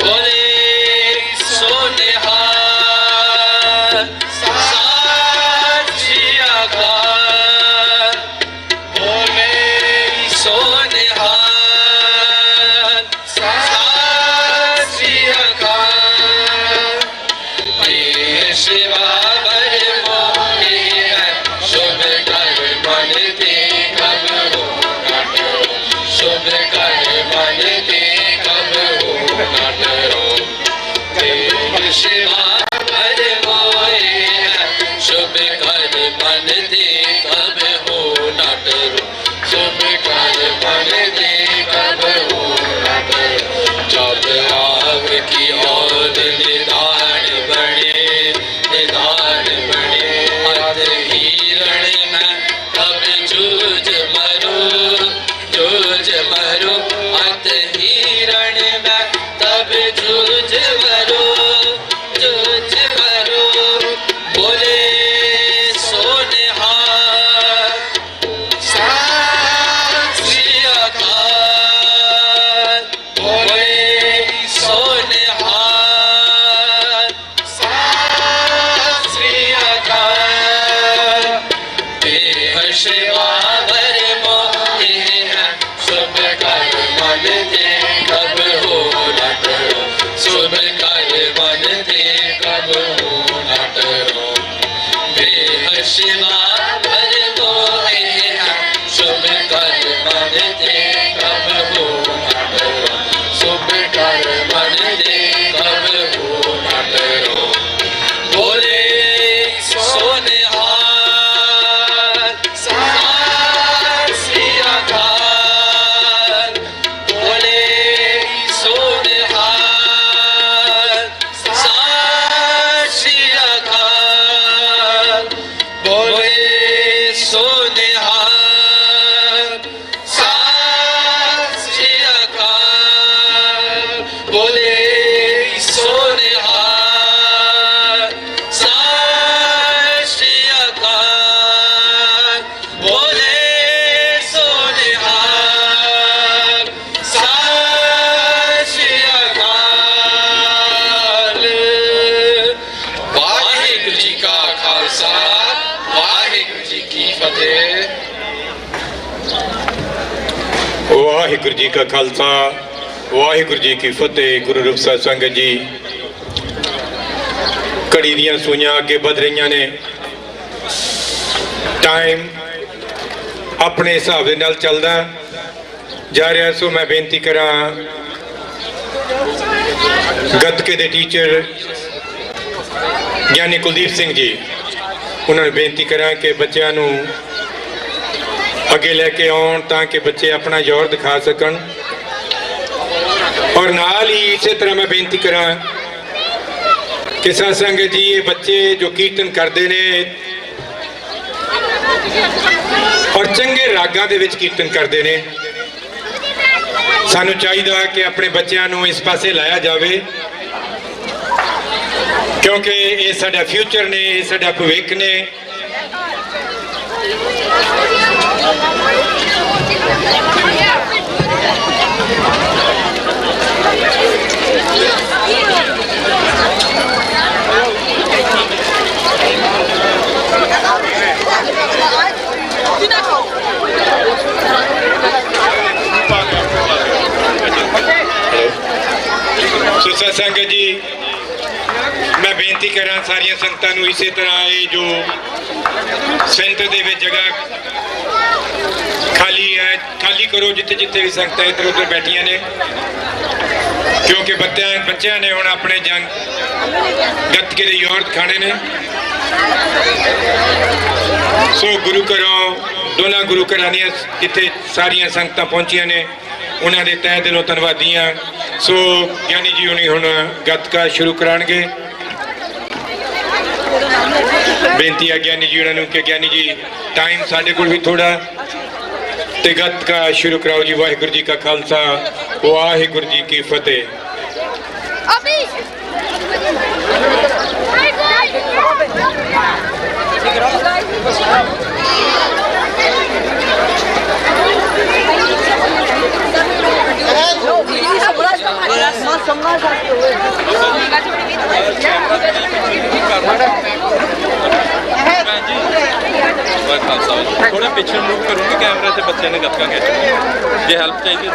बोले सोनिहार साजिया घाट बोले सोनिहार साजिया घाट देह शिवा बर मोहे है शुभ कर मन दे कब हो न डरो शुभ कर मन दे कब हो न डरो देह शिवा बर मोहे है शुभ कर मन दे कब हो न डरो शुभ कर मन दे कब हो न डरो जब आग की और निदान बने अत हिरण में कब जूझ मरो अत हिरण में तब जूझ मरो बोले सोनिहार सासिया ਵਾਹਿਗੁਰੂ ਜੀ ਕਾ ਖਾਲਸਾ ਵਾਹਿਗੁਰੂ ਜੀ ਕੀ ਫਤਿਹ। ਗੁਰੂ ਰੂਪ ਸਾਧ ਸੰਗਤ ਜੀ, ਘੜੀ ਦੀਆਂ ਸੂਈਆਂ ਅੱਗੇ ਵੱਧ ਰਹੀਆਂ ਨੇ। ਟਾਈਮ ਆਪਣੇ ਹਿਸਾਬ ਦੇ ਨਾਲ ਚੱਲਦਾ ਜਾ ਰਿਹਾ। ਸੋ ਮੈਂ ਬੇਨਤੀ ਕਰਾਂ ਗੱਤਕੇ ਦੇ ਟੀਚਰ ਗਿਆਨੀ ਕੁਲਦੀਪ ਸਿੰਘ ਜੀ, ਉਹਨਾਂ ਨੂੰ ਬੇਨਤੀ ਕਰਾਂ ਕਿ ਬੱਚਿਆਂ ਨੂੰ ਅੱਗੇ ਲੈ ਕੇ ਆਉਣ ਤਾਂ ਕਿ ਬੱਚੇ ਆਪਣਾ ਜ਼ੋਰ ਦਿਖਾ ਸਕਣ। ਔਰ ਨਾਲ ਹੀ ਇਸੇ ਤਰ੍ਹਾਂ ਮੈਂ ਬੇਨਤੀ ਕਰਾਂ ਕਿ ਸਾਧ ਸੰਗਤ ਜੀ, ਇਹ ਬੱਚੇ ਜੋ ਕੀਰਤਨ ਕਰਦੇ ਨੇ ਔਰ ਚੰਗੇ ਰਾਗਾਂ ਦੇ ਵਿੱਚ ਕੀਰਤਨ ਕਰਦੇ ਨੇ, ਸਾਨੂੰ ਚਾਹੀਦਾ ਕਿ ਆਪਣੇ ਬੱਚਿਆਂ ਨੂੰ ਇਸ ਪਾਸੇ ਲਾਇਆ ਜਾਵੇ, ਕਿਉਂਕਿ ਇਹ ਸਾਡਾ ਫਿਊਚਰ ਨੇ, ਇਹ ਸਾਡਾ ਭਵਿੱਖ ਨੇ। ਸੋ ਸਾਧ ਸੰਗਤ ਜੀ, ਮੈਂ ਬੇਨਤੀ ਕਰਾਂ ਸਾਰੀਆਂ ਸੰਗਤਾਂ ਨੂੰ ਇਸੇ ਤਰ੍ਹਾਂ ਇਹ ਜੋ ਸੈਂਟਰ ਦੇ ਵਿੱਚ ਜਗ੍ਹਾ ਖਾਲੀ ਹੈ, ਖਾਲੀ ਕਰੋ ਜਿੱਥੇ ਜਿੱਥੇ ਵੀ ਸੰਗਤਾਂ ਇੱਧਰ ਉੱਧਰ ਬੈਠੀਆਂ ਨੇ, ਕਿਉਂਕਿ ਬੱਚਿਆਂ ਨੇ ਹੁਣ ਆਪਣੇ ਗੱਤਕੇ ਦੇ ਜ਼ੋਰ ਦਿਖਾਣੇ ਨੇ। ਸੋ ਗੁਰੂ ਘਰੋਂ, ਦੋਨਾਂ ਗੁਰੂ ਘਰਾਂ ਦੀਆਂ ਜਿੱਥੇ ਸਾਰੀਆਂ ਸੰਗਤਾਂ ਪਹੁੰਚੀਆਂ ਨੇ, ਉਹਨਾਂ ਦੇ ਤਹਿ ਦਿਲੋਂ ਧੰਨਵਾਦੀ ਹਾਂ। ਸੋ ਗਿਆਨੀ ਜੀ ਹੁਣੀ ਹੁਣ ਗੱਤਕਾ ਸ਼ੁਰੂ ਕਰਾਉਣਗੇ। ਬੇਨਤੀ ਹੈ ਗਿਆਨੀ ਜੀ ਉਹਨਾਂ ਨੂੰ ਕਿ ਗਿਆਨੀ ਜੀ ਟਾਈਮ ਸਾਡੇ ਕੋਲ ਵੀ ਥੋੜਾ, ਤੇ ਗੱਤਕਾ ਸ਼ੁਰੂ ਕਰਾਓ ਜੀ। ਵਾਹਿਗੁਰੂ ਜੀ ਕਾ ਖਾਲਸਾ ਵਾਹਿਗੁਰੂ ਜੀ ਕੀ ਫਤਿਹ। थोड़ा पीछे मूव करूंगी कैमरे से, बच्चे ने गत्का खींचना, ये हेल्प चाहिए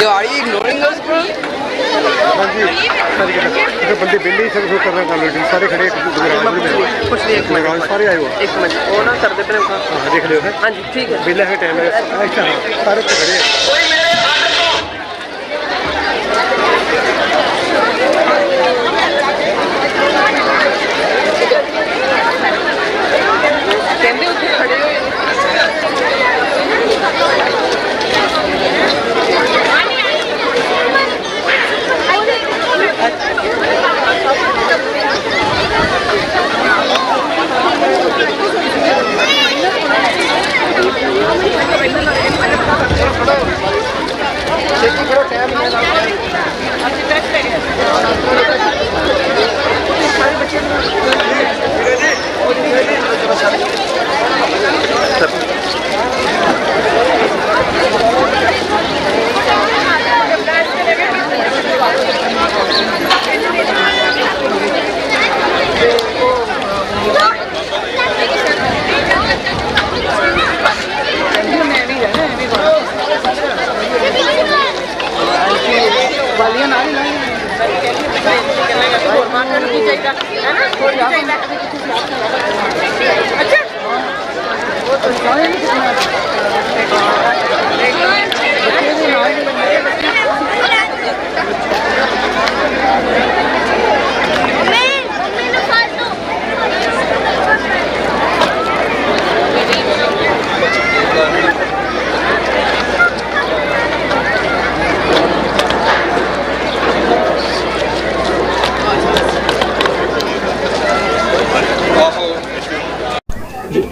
Are you ignoring us, bro? हाँ जी, सारी बंदे बिल्ली सब कुछ कर रहे हैं ऑलरेडी, सारे खड़े कुछ नहीं, एक मिनट सारे आए हुए। एक मिनट वो ना कर देते हैं। हाँ देख लियो है। हाँ जी ठीक है। बिल्ला है टाइम है। अच्छा हाँ, सारे तो खड़े हैं। कहते उत्थे खड़े हुए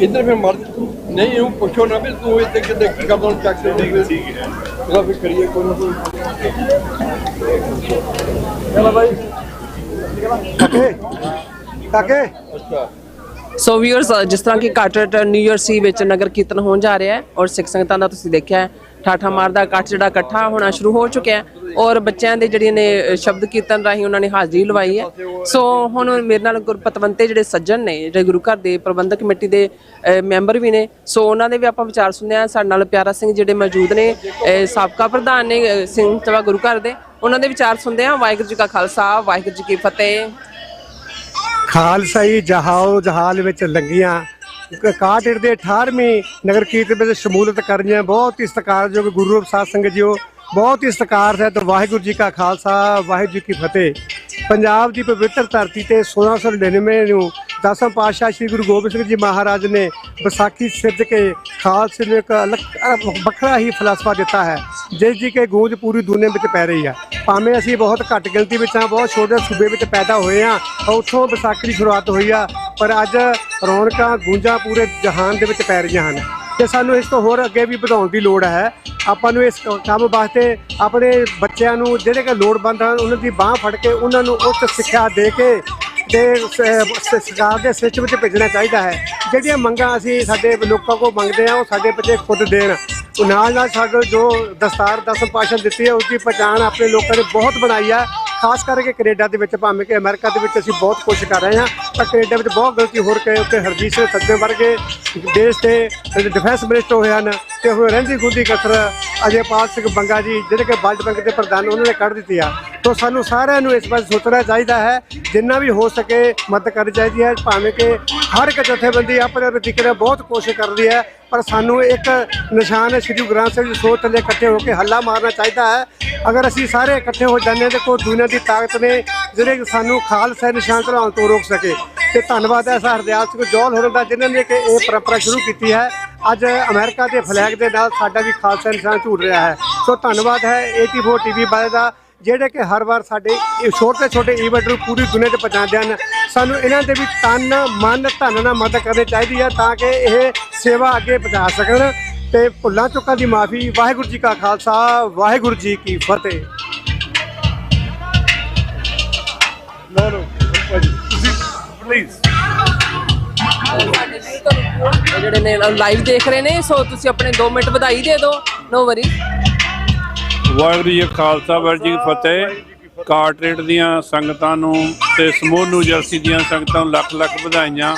इधर फिर मर्द नहीं हूँ, पूछो ना भी तू इतने कितने करता हूँ चेक से ठीक है, तो फिर करिए कोई ना कोई। चलो भाई काके, काके, ਸੋ ਵੀਅਰਸ, ਜਿਸ ਤਰ੍ਹਾਂ ਕਿ ਕਾਟਰੇਟ ਨਿਊ ਈਅਰ ਸੀ ਵਿੱਚ ਨਗਰ ਕੀਰਤਨ ਹੋਣ ਜਾ ਰਿਹਾ ਹੈ ਔਰ ਸਿੱਖ ਸੰਗਤਾਂ ਦਾ ਤੁਸੀਂ ਦੇਖਿਆ ਠਾਠਾ ਮਾਰਦਾ ਇਕੱਠ ਜਿਹੜਾ ਇਕੱਠਾ ਹੋਣਾ ਸ਼ੁਰੂ ਹੋ ਚੁੱਕਿਆ ਹੈ ਔਰ ਬੱਚਿਆਂ ਦੇ ਜਿਹੜੇ ਨੇ ਸ਼ਬਦ ਕੀਰਤਨ ਰਾਹੀਂ ਉਹਨਾਂ ਨੇ ਹਾਜ਼ਰੀ ਲਵਾਈ ਹੈ। ਸੋ ਹੁਣ ਮੇਰੇ ਨਾਲ ਗੁਰਪਤਵੰਤੇ ਜਿਹੜੇ ਸੱਜਣ ਨੇ, ਜਿਹੜੇ ਗੁਰੂ ਘਰ ਦੇ ਪ੍ਰਬੰਧਕ ਕਮੇਟੀ ਦੇ ਮੈਂਬਰ ਵੀ ਨੇ, ਸੋ ਉਹਨਾਂ ਦੇ ਵੀ ਆਪਾਂ ਵਿਚਾਰ ਸੁਣਦੇ ਹਾਂ। ਸਾਡੇ ਨਾਲ ਪਿਆਰਾ ਸਿੰਘ ਜਿਹੜੇ ਮੌਜੂਦ ਨੇ, ਸਾਬਕਾ ਪ੍ਰਧਾਨ ਨੇ ਸਿੰਘ ਸਭਾ ਗੁਰੂ ਘਰ ਦੇ, ਉਹਨਾਂ ਦੇ ਵਿਚਾਰ ਸੁਣਦੇ ਹਾਂ। ਵਾਹਿਗੁਰੂ ਜੀ ਕਾ ਖਾਲਸਾ, ਵਾਹਿਗੁਰੂ ਜੀ ਕੀ ਫਤਿਹ। ਖਾਲਸਾ ਜੀ ਜਹਾਓ ਜਹਾਲ ਵਿੱਚ ਲੱਗੀਆਂ ਕਾਟੇੜ ਦੇ 18ਵੀਂ ਨਗਰ ਕੀਰਤਨ ਵਿੱਚ ਸ਼ਮੂਲੀਅਤ ਕਰਨੀਆਂ ਬਹੁਤ ਹੀ ਸਤਿਕਾਰਯੋਗ ਗੁਰੂ ਰੂਪ ਸਾਧ ਸੰਗਤ ਜੀਓ, ਬਹੁਤ ਹੀ ਸਤਿਕਾਰ ਹੈ। ਤਾਂ ਵਾਹਿਗੁਰੂ ਜੀ ਕਾ ਖਾਲਸਾ, ਵਾਹਿਗੁਰੂ ਜੀ ਕੀ ਫਤਿਹ। ਪੰਜਾਬ ਦੀ ਪਵਿੱਤਰ ਧਰਤੀ ਤੇ 1699 ਨੂੰ ਦਸਮ ਪਾਤਸ਼ਾਹ ਸ੍ਰੀ ਗੁਰੂ ਗੋਬਿੰਦ ਸਿੰਘ ਜੀ ਮਹਾਰਾਜ ਨੇ ਵਿਸਾਖੀ ਸਿਰਜ ਕੇ ਖਾਲਸੇ ਨੂੰ ਇੱਕ ਵੱਖਰਾ ਹੀ ਫਲਸਫਾ ਦਿੱਤਾ ਹੈ, ਜਿਸ ਦੀ ਕਿ ਗੂੰਜ ਪੂਰੀ ਦੁਨੀਆ ਵਿੱਚ ਪੈ ਰਹੀ ਹੈ। ਭਾਵੇਂ ਅਸੀਂ ਬਹੁਤ ਘੱਟ ਗਿਣਤੀ ਵਿੱਚ ਹਾਂ, ਬਹੁਤ ਛੋਟੇ ਸੂਬੇ ਵਿੱਚ ਪੈਦਾ ਹੋਏ ਹਾਂ, ਉੱਥੋਂ ਵਿਸਾਖੀ ਦੀ ਸ਼ੁਰੂਆਤ ਹੋਈ ਆ, ਪਰ ਅੱਜ ਰੌਣਕਾਂ ਗੂੰਜਾਂ ਪੂਰੇ ਜਹਾਨ ਦੇ ਵਿੱਚ ਪੈ ਰਹੀਆਂ ਹਨ ਤੇ ਸਾਨੂੰ ਇਸ ਤੋਂ ਹੋਰ ਅੱਗੇ ਵੀ ਵਧਾਉਣ ਦੀ ਲੋੜ ਹੈ। ਆਪਾਂ ਨੂੰ ਇਸ ਕੰਮ ਵਾਸਤੇ ਆਪਣੇ ਬੱਚਿਆਂ ਨੂੰ ਜਿਹੜੇ ਕਿ ਲੋੜਵੰਦ ਹਨ ਉਹਨਾਂ ਦੀ ਬਾਂਹ ਫੜ ਕੇ ਉਹਨਾਂ ਨੂੰ ਉੱਚ ਸਿੱਖਿਆ ਦੇ ਕੇ ਤੇ ਸਰਕਾਰ ਦੇ ਸਿਸਟਮ ਵਿੱਚ ਭੇਜਣਾ ਚਾਹੀਦਾ ਹੈ। ਜਿਹੜੀਆਂ ਮੰਗਾਂ ਅਸੀਂ ਸਾਡੇ ਲੋਕਾਂ ਕੋਲ ਮੰਗਦੇ ਹਾਂ ਉਹ ਸਾਡੇ ਬੱਚੇ ਖੁਦ ਦੇਣ। ਨਾਲ ਨਾਲ ਸਾਡੇ ਜੋ ਦਸਤਾਰ ਦਸਮ ਪਾਤਸ਼ਾਹ ਦਿੱਤੀ ਹੈ ਉਸਦੀ ਪਛਾਣ ਆਪਣੇ ਲੋਕਾਂ ਨੇ ਬਹੁਤ ਬਣਾਈ ਹੈ, ਖਾਸ ਕਰਕੇ ਕੈਨੇਡਾ ਦੇ ਵਿੱਚ। ਭਾਵੇਂ ਕਿ ਅਮਰੀਕਾ ਦੇ ਵਿੱਚ ਅਸੀਂ ਬਹੁਤ ਕੋਸ਼ਿਸ਼ ਕਰ ਰਹੇ ਹਾਂ, ਪਰ ਕੈਨੇਡਾ ਵਿੱਚ ਬਹੁਤ ਗਲਤੀ ਹੋ ਰਹੀ ਹੈ। ਉੱਥੇ ਹਰਜੀਤ ਸਿੰਘ ਸੱਜਣ ਵਰਗੇ ਦੇਸ਼ ਦੇ ਡਿਫੈਂਸ ਮਿਨਿਸਟਰ ਹੋਏ ਹਨ ਤੇ ਉਹ ਰਹਿੰਦੀ ਖੁੰਦੀ ਕਸਰ ਅਜੇਪਾਲ ਸਿੰਘ ਬੰਗਾ ਜੀ ਜਿਹੜੇ ਕਿ ਵਰਲਡ ਬੈਂਕ ਦੇ ਪ੍ਰਧਾਨ, ਉਹਨਾਂ ਨੇ ਕੱਢ ਦਿੱਤੀ ਆ। ਤਾਂ ਸਾਨੂੰ ਸਾਰਿਆਂ ਨੂੰ ਇਸ ਬਾਰੇ ਸੋਚਣਾ ਚਾਹੀਦਾ ਹੈ, ਜਿੰਨਾ ਵੀ ਹੋ ਸਕੇ ਮਦਦ ਕਰਨੀ ਚਾਹੀਦੀ ਹੈ। ਭਾਵੇਂ ਕਿ ਹਰ ਇੱਕ ਜਥੇਬੰਦੀ ਆਪਣੇ ਤਰੀਕੇ ਨਾਲ ਬਹੁਤ ਕੋਸ਼ਿਸ਼ ਕਰਦੀ ਹੈ, ਪਰ ਸਾਨੂੰ ਇੱਕ ਨਿਸ਼ਾਨ ਸ੍ਰੀ ਗੁਰੂ ਗ੍ਰੰਥ ਸਾਹਿਬ ਦੀ ਸੋਚ ਥੱਲੇ ਇਕੱਠੇ ਹੋ ਕੇ ਹੱਲਾ ਮਾਰਨਾ ਚਾਹੀਦਾ ਹੈ। ਅਗਰ ਅਸੀਂ ਸਾਰੇ ਇਕੱਠੇ ਹੋ ਜਾਂਦੇ ਹਾਂ ਤਾਂ ਕੋਈ ਦੁਨੀਆ ਦੀ ਤਾਕਤ ਨੇ ਜਿਹੜੇ ਸਾਨੂੰ ਖਾਲਸਾ ਨਿਸ਼ਾਨ ਚੜਾਉਣ ਤੋਂ ਰੋਕ ਸਕੇ। ਤੇ ਧੰਨਵਾਦ ਹੈ ਸਰ ਹਰਦਿਆਲ ਸਿੰਘ ਜੌਹਲ ਹੋਰਾਂ ਦਾ, ਜਿਨ੍ਹਾਂ ਨੇ ਕਿ ਇਹ ਪਰੰਪਰਾ ਸ਼ੁਰੂ ਕੀਤੀ ਹੈ। ਅੱਜ ਅਮਰੀਕਾ ਦੇ ਫਲੈਗ ਦੇ ਨਾਲ ਸਾਡਾ ਵੀ ਖਾਲਸਾ ਨਿਸ਼ਾਨ ਝੂੜ ਰਿਹਾ ਹੈ। ਸੋ ਧੰਨਵਾਦ ਹੈ 84 TV ਵਾਲੇ ਦਾ, ਜਿਹੜੇ ਕਿ ਹਰ ਵਾਰ ਸਾਡੇ ਛੋਟੇ ਛੋਟੇ ਈਵੈਂਟ ਨੂੰ ਪੂਰੀ ਦੁਨੀਆ 'ਚ ਪਹੁੰਚਾਉਂਦੇ ਹਨ। ਸਾਨੂੰ ਇਹਨਾਂ ਦੇ ਵੀ ਤਨ ਮਨ ਧਨ ਨਾਲ ਮਦਦ ਕਰਨੀ ਚਾਹੀਦੀ ਹੈ ਤਾਂ ਕਿ ਇਹ ਸੇਵਾ ਅੱਗੇ ਪਹੁੰਚਾ ਸਕਣ। ਤੇ ਭੁੱਲਾਂ ਚੁੱਕਾਂ ਦੀ ਮਾਫੀ। ਵਾਹਿਗੁਰੂ ਜੀ ਕਾ ਖਾਲਸਾ, ਵਾਹਿਗੁਰੂ ਜੀ ਕੀ ਫਤਿਹ। ਜਿਹੜੇ ਨੇ ਲਾਈਵ ਦੇਖ ਰਹੇ ਨੇ, ਸੋ ਤੁਸੀਂ ਆਪਣੇ 2 ਮਿੰਟ ਵਧਾਈ ਦੇ ਦਿਓ। ਨੋ ਵਰੀ। ਵਾਹਿਗੁਰੂ ਜੀ ਖਾਲਸਾ, ਵਾਹਿਗੁਰੂ ਜੀ ਕੀ ਫਤਿਹ। ਕਾਟਰੇਟ ਦੀਆਂ ਸੰਗਤਾਂ ਨੂੰ ਤੇ ਸਮੂਹ ਨਿਊ ਜਰਸੀ ਦੀਆਂ ਸੰਗਤਾਂ ਨੂੰ ਲੱਖ ਲੱਖ ਵਧਾਈਆਂ,